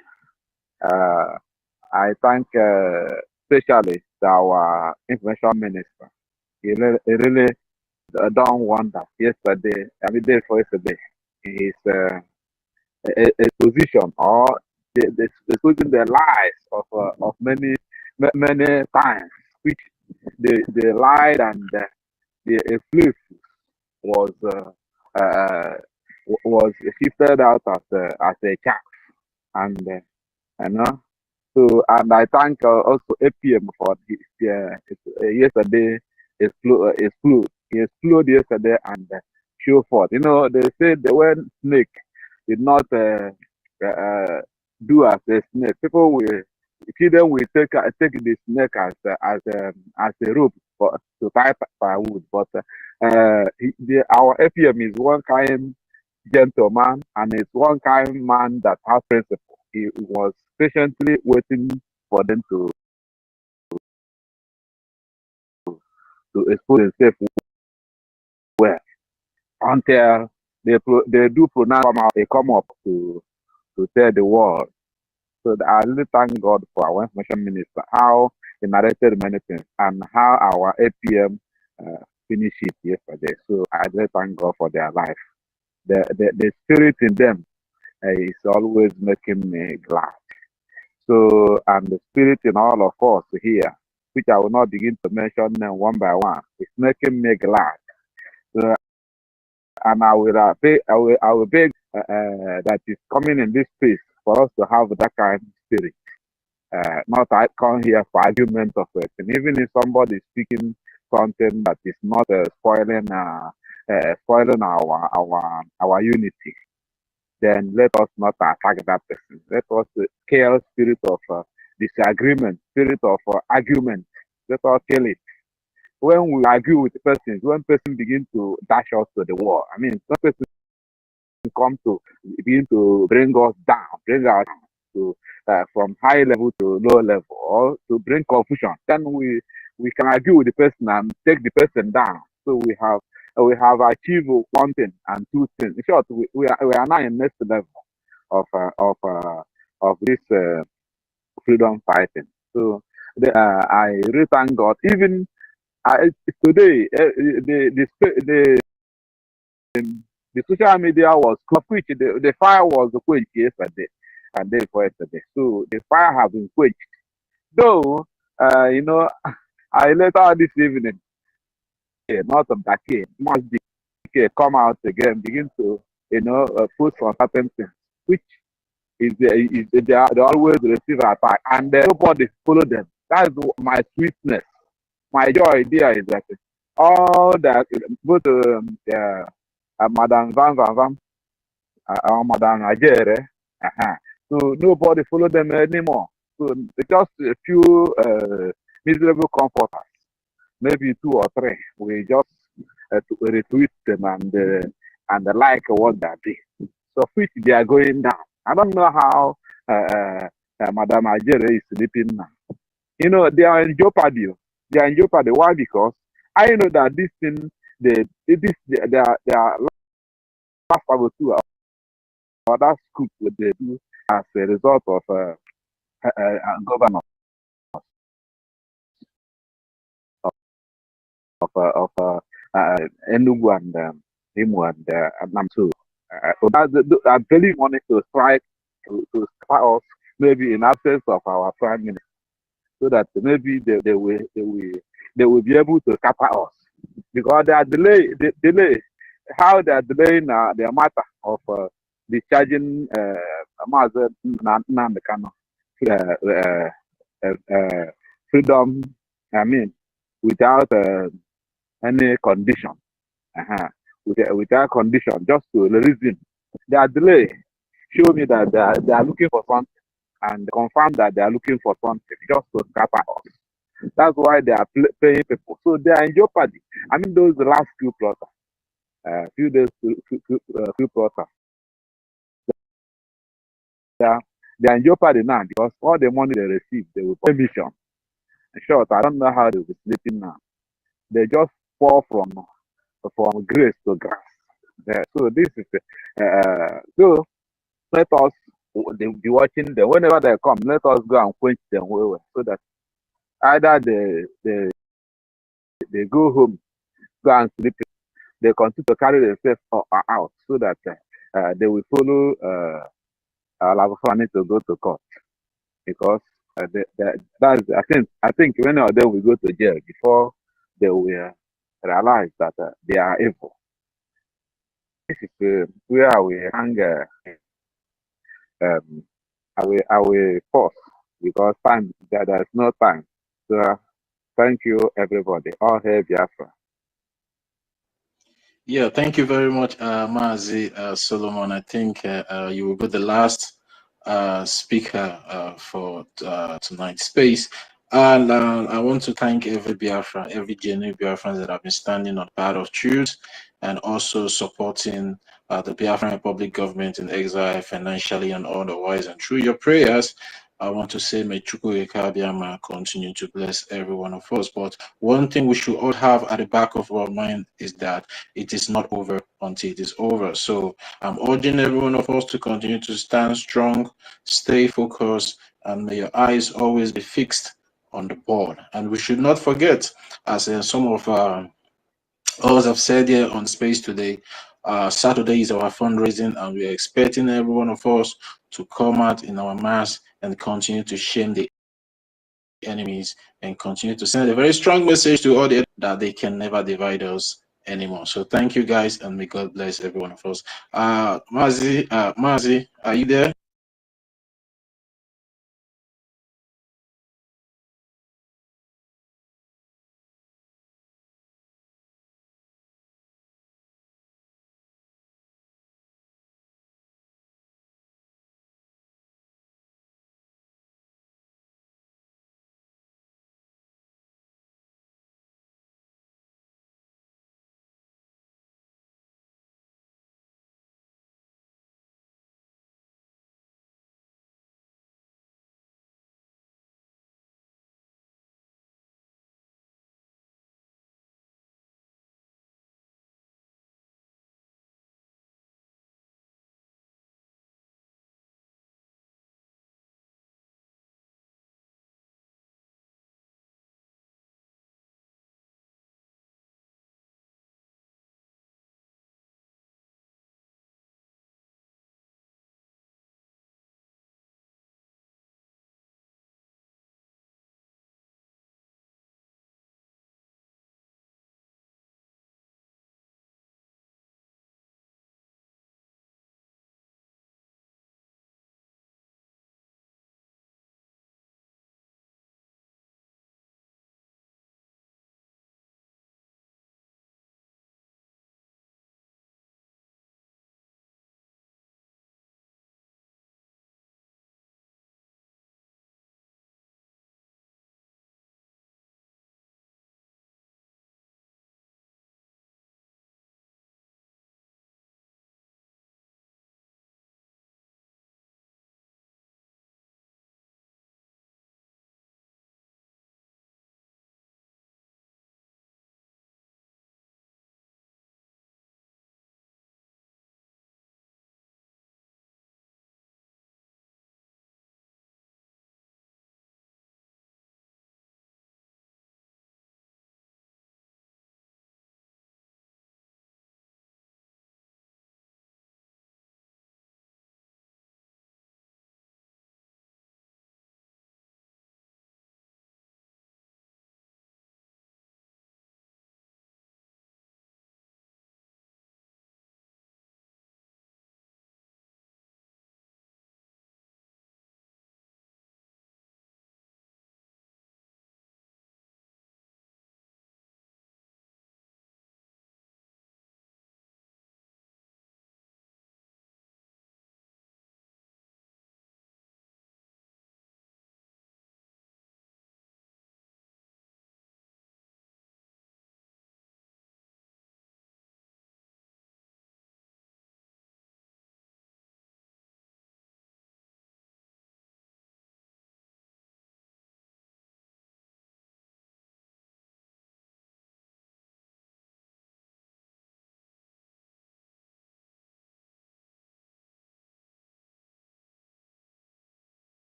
I thank especially our information minister. He really done wonders yesterday. I mean, day for yesterday. His a position or exposing the lies of many times, which they lied and the flip was shifted out as a chaff, and you know. So, and I thank also APM for yesterday he exploded yesterday and show forth. You know, they said the word snake did not uh, do as a snake. People will children will take the snake as a rope to tie firewood, but our APM is one kind gentleman and is one kind man that has principle. He was patiently waiting for them to expose themselves well until they do pronounce they come up to tell the world. So I really thank God for our information minister, how he narrated many things and how our APM finished it yesterday. So I really thank God for their life. The spirit in them is always making me glad. So, and the spirit in all of us here, which I will not begin to mention them one by one, is making me glad. So, and I will beg that is coming in this space for us to have that kind of spirit. Not I come here for argument of it. And even if somebody is speaking something that is not spoiling our unity, then let us not attack that person. Let us kill spirit of disagreement, spirit of argument. Let us kill it. When we argue with persons, when person begin to dash us to the wall, I mean, when person come to begin to bring us down, bring us to from high level to low level, or to bring confusion, then we can argue with the person and take the person down. So we have achieved one thing and two things. In short, we are now in next level of this freedom fighting. So I really thank God. Even today, the social media was quenched. The fire was quenched yesterday and day before yesterday. So the fire has been quenched. Though, you know, I later this evening, not of that case, must come out again, begin to, you know, put some certain things, which they always receive attack, and nobody follow them. That's my sweetness. My joy there is that all that both Madam Van Madam Ajere, so nobody follow them anymore. So just a few miserable comforters, maybe 2 or 3, we just retweet them and like what they do. So which they are going down. I don't know how Madam Ajere is sleeping now. You know, they are in jeopardy. They are in jeopardy. Why? Because I know that this thing, their last level 2 or that scoop what they do as a result of governor of Enugu and Imo and Namsu. I'm really wanting to strike to start us maybe in absence of our prime minister, so that maybe they will be able to capture us, because they are delay how they are delaying the matter of discharging Mazen Namekano freedom. I mean, without any condition, without condition, just to release him. Their delay show me that they are looking for something, and confirm that they are looking for something just to scatter us. That's why they are paying people. So they are in jeopardy. I mean, those the last few plotters, few plotters. They are in jeopardy now because all the money they receive, they will pay mission. In short, I don't know how they will be sleeping now. They just fall from grace to grass. So this is so let us be watching them whenever they come. Let us go and quench them so that either they go home, go and sleep. They continue to carry themselves out so that they will follow Lavafani to go to court because that's I think many of them will go to jail before they will realize that they are evil. This is where we hang I will pause because there's no time. So thank you everybody. All hail Biafra. Yeah, thank you very much, Mazi Solomon. I think you will be the last speaker for tonight's space. And I want to thank every Biafra, every genuine Biafran that have been standing on the path of truth and also supporting the Biafran Republic government in exile financially and otherwise. And through your prayers, I want to say, may Chukwuemeka continue to bless every one of us. But one thing we should all have at the back of our mind is that it is not over until it is over. So I'm urging every one of us to continue to stand strong, stay focused, and may your eyes always be fixed on the ball. And we should not forget, as some of us have said here on space today, Saturday is our fundraising, and we are expecting every one of us to come out in our mass and continue to shame the enemies and continue to send a very strong message to all the that they can never divide us anymore. So thank you guys, and may God bless every one of us. Mazi, are you there?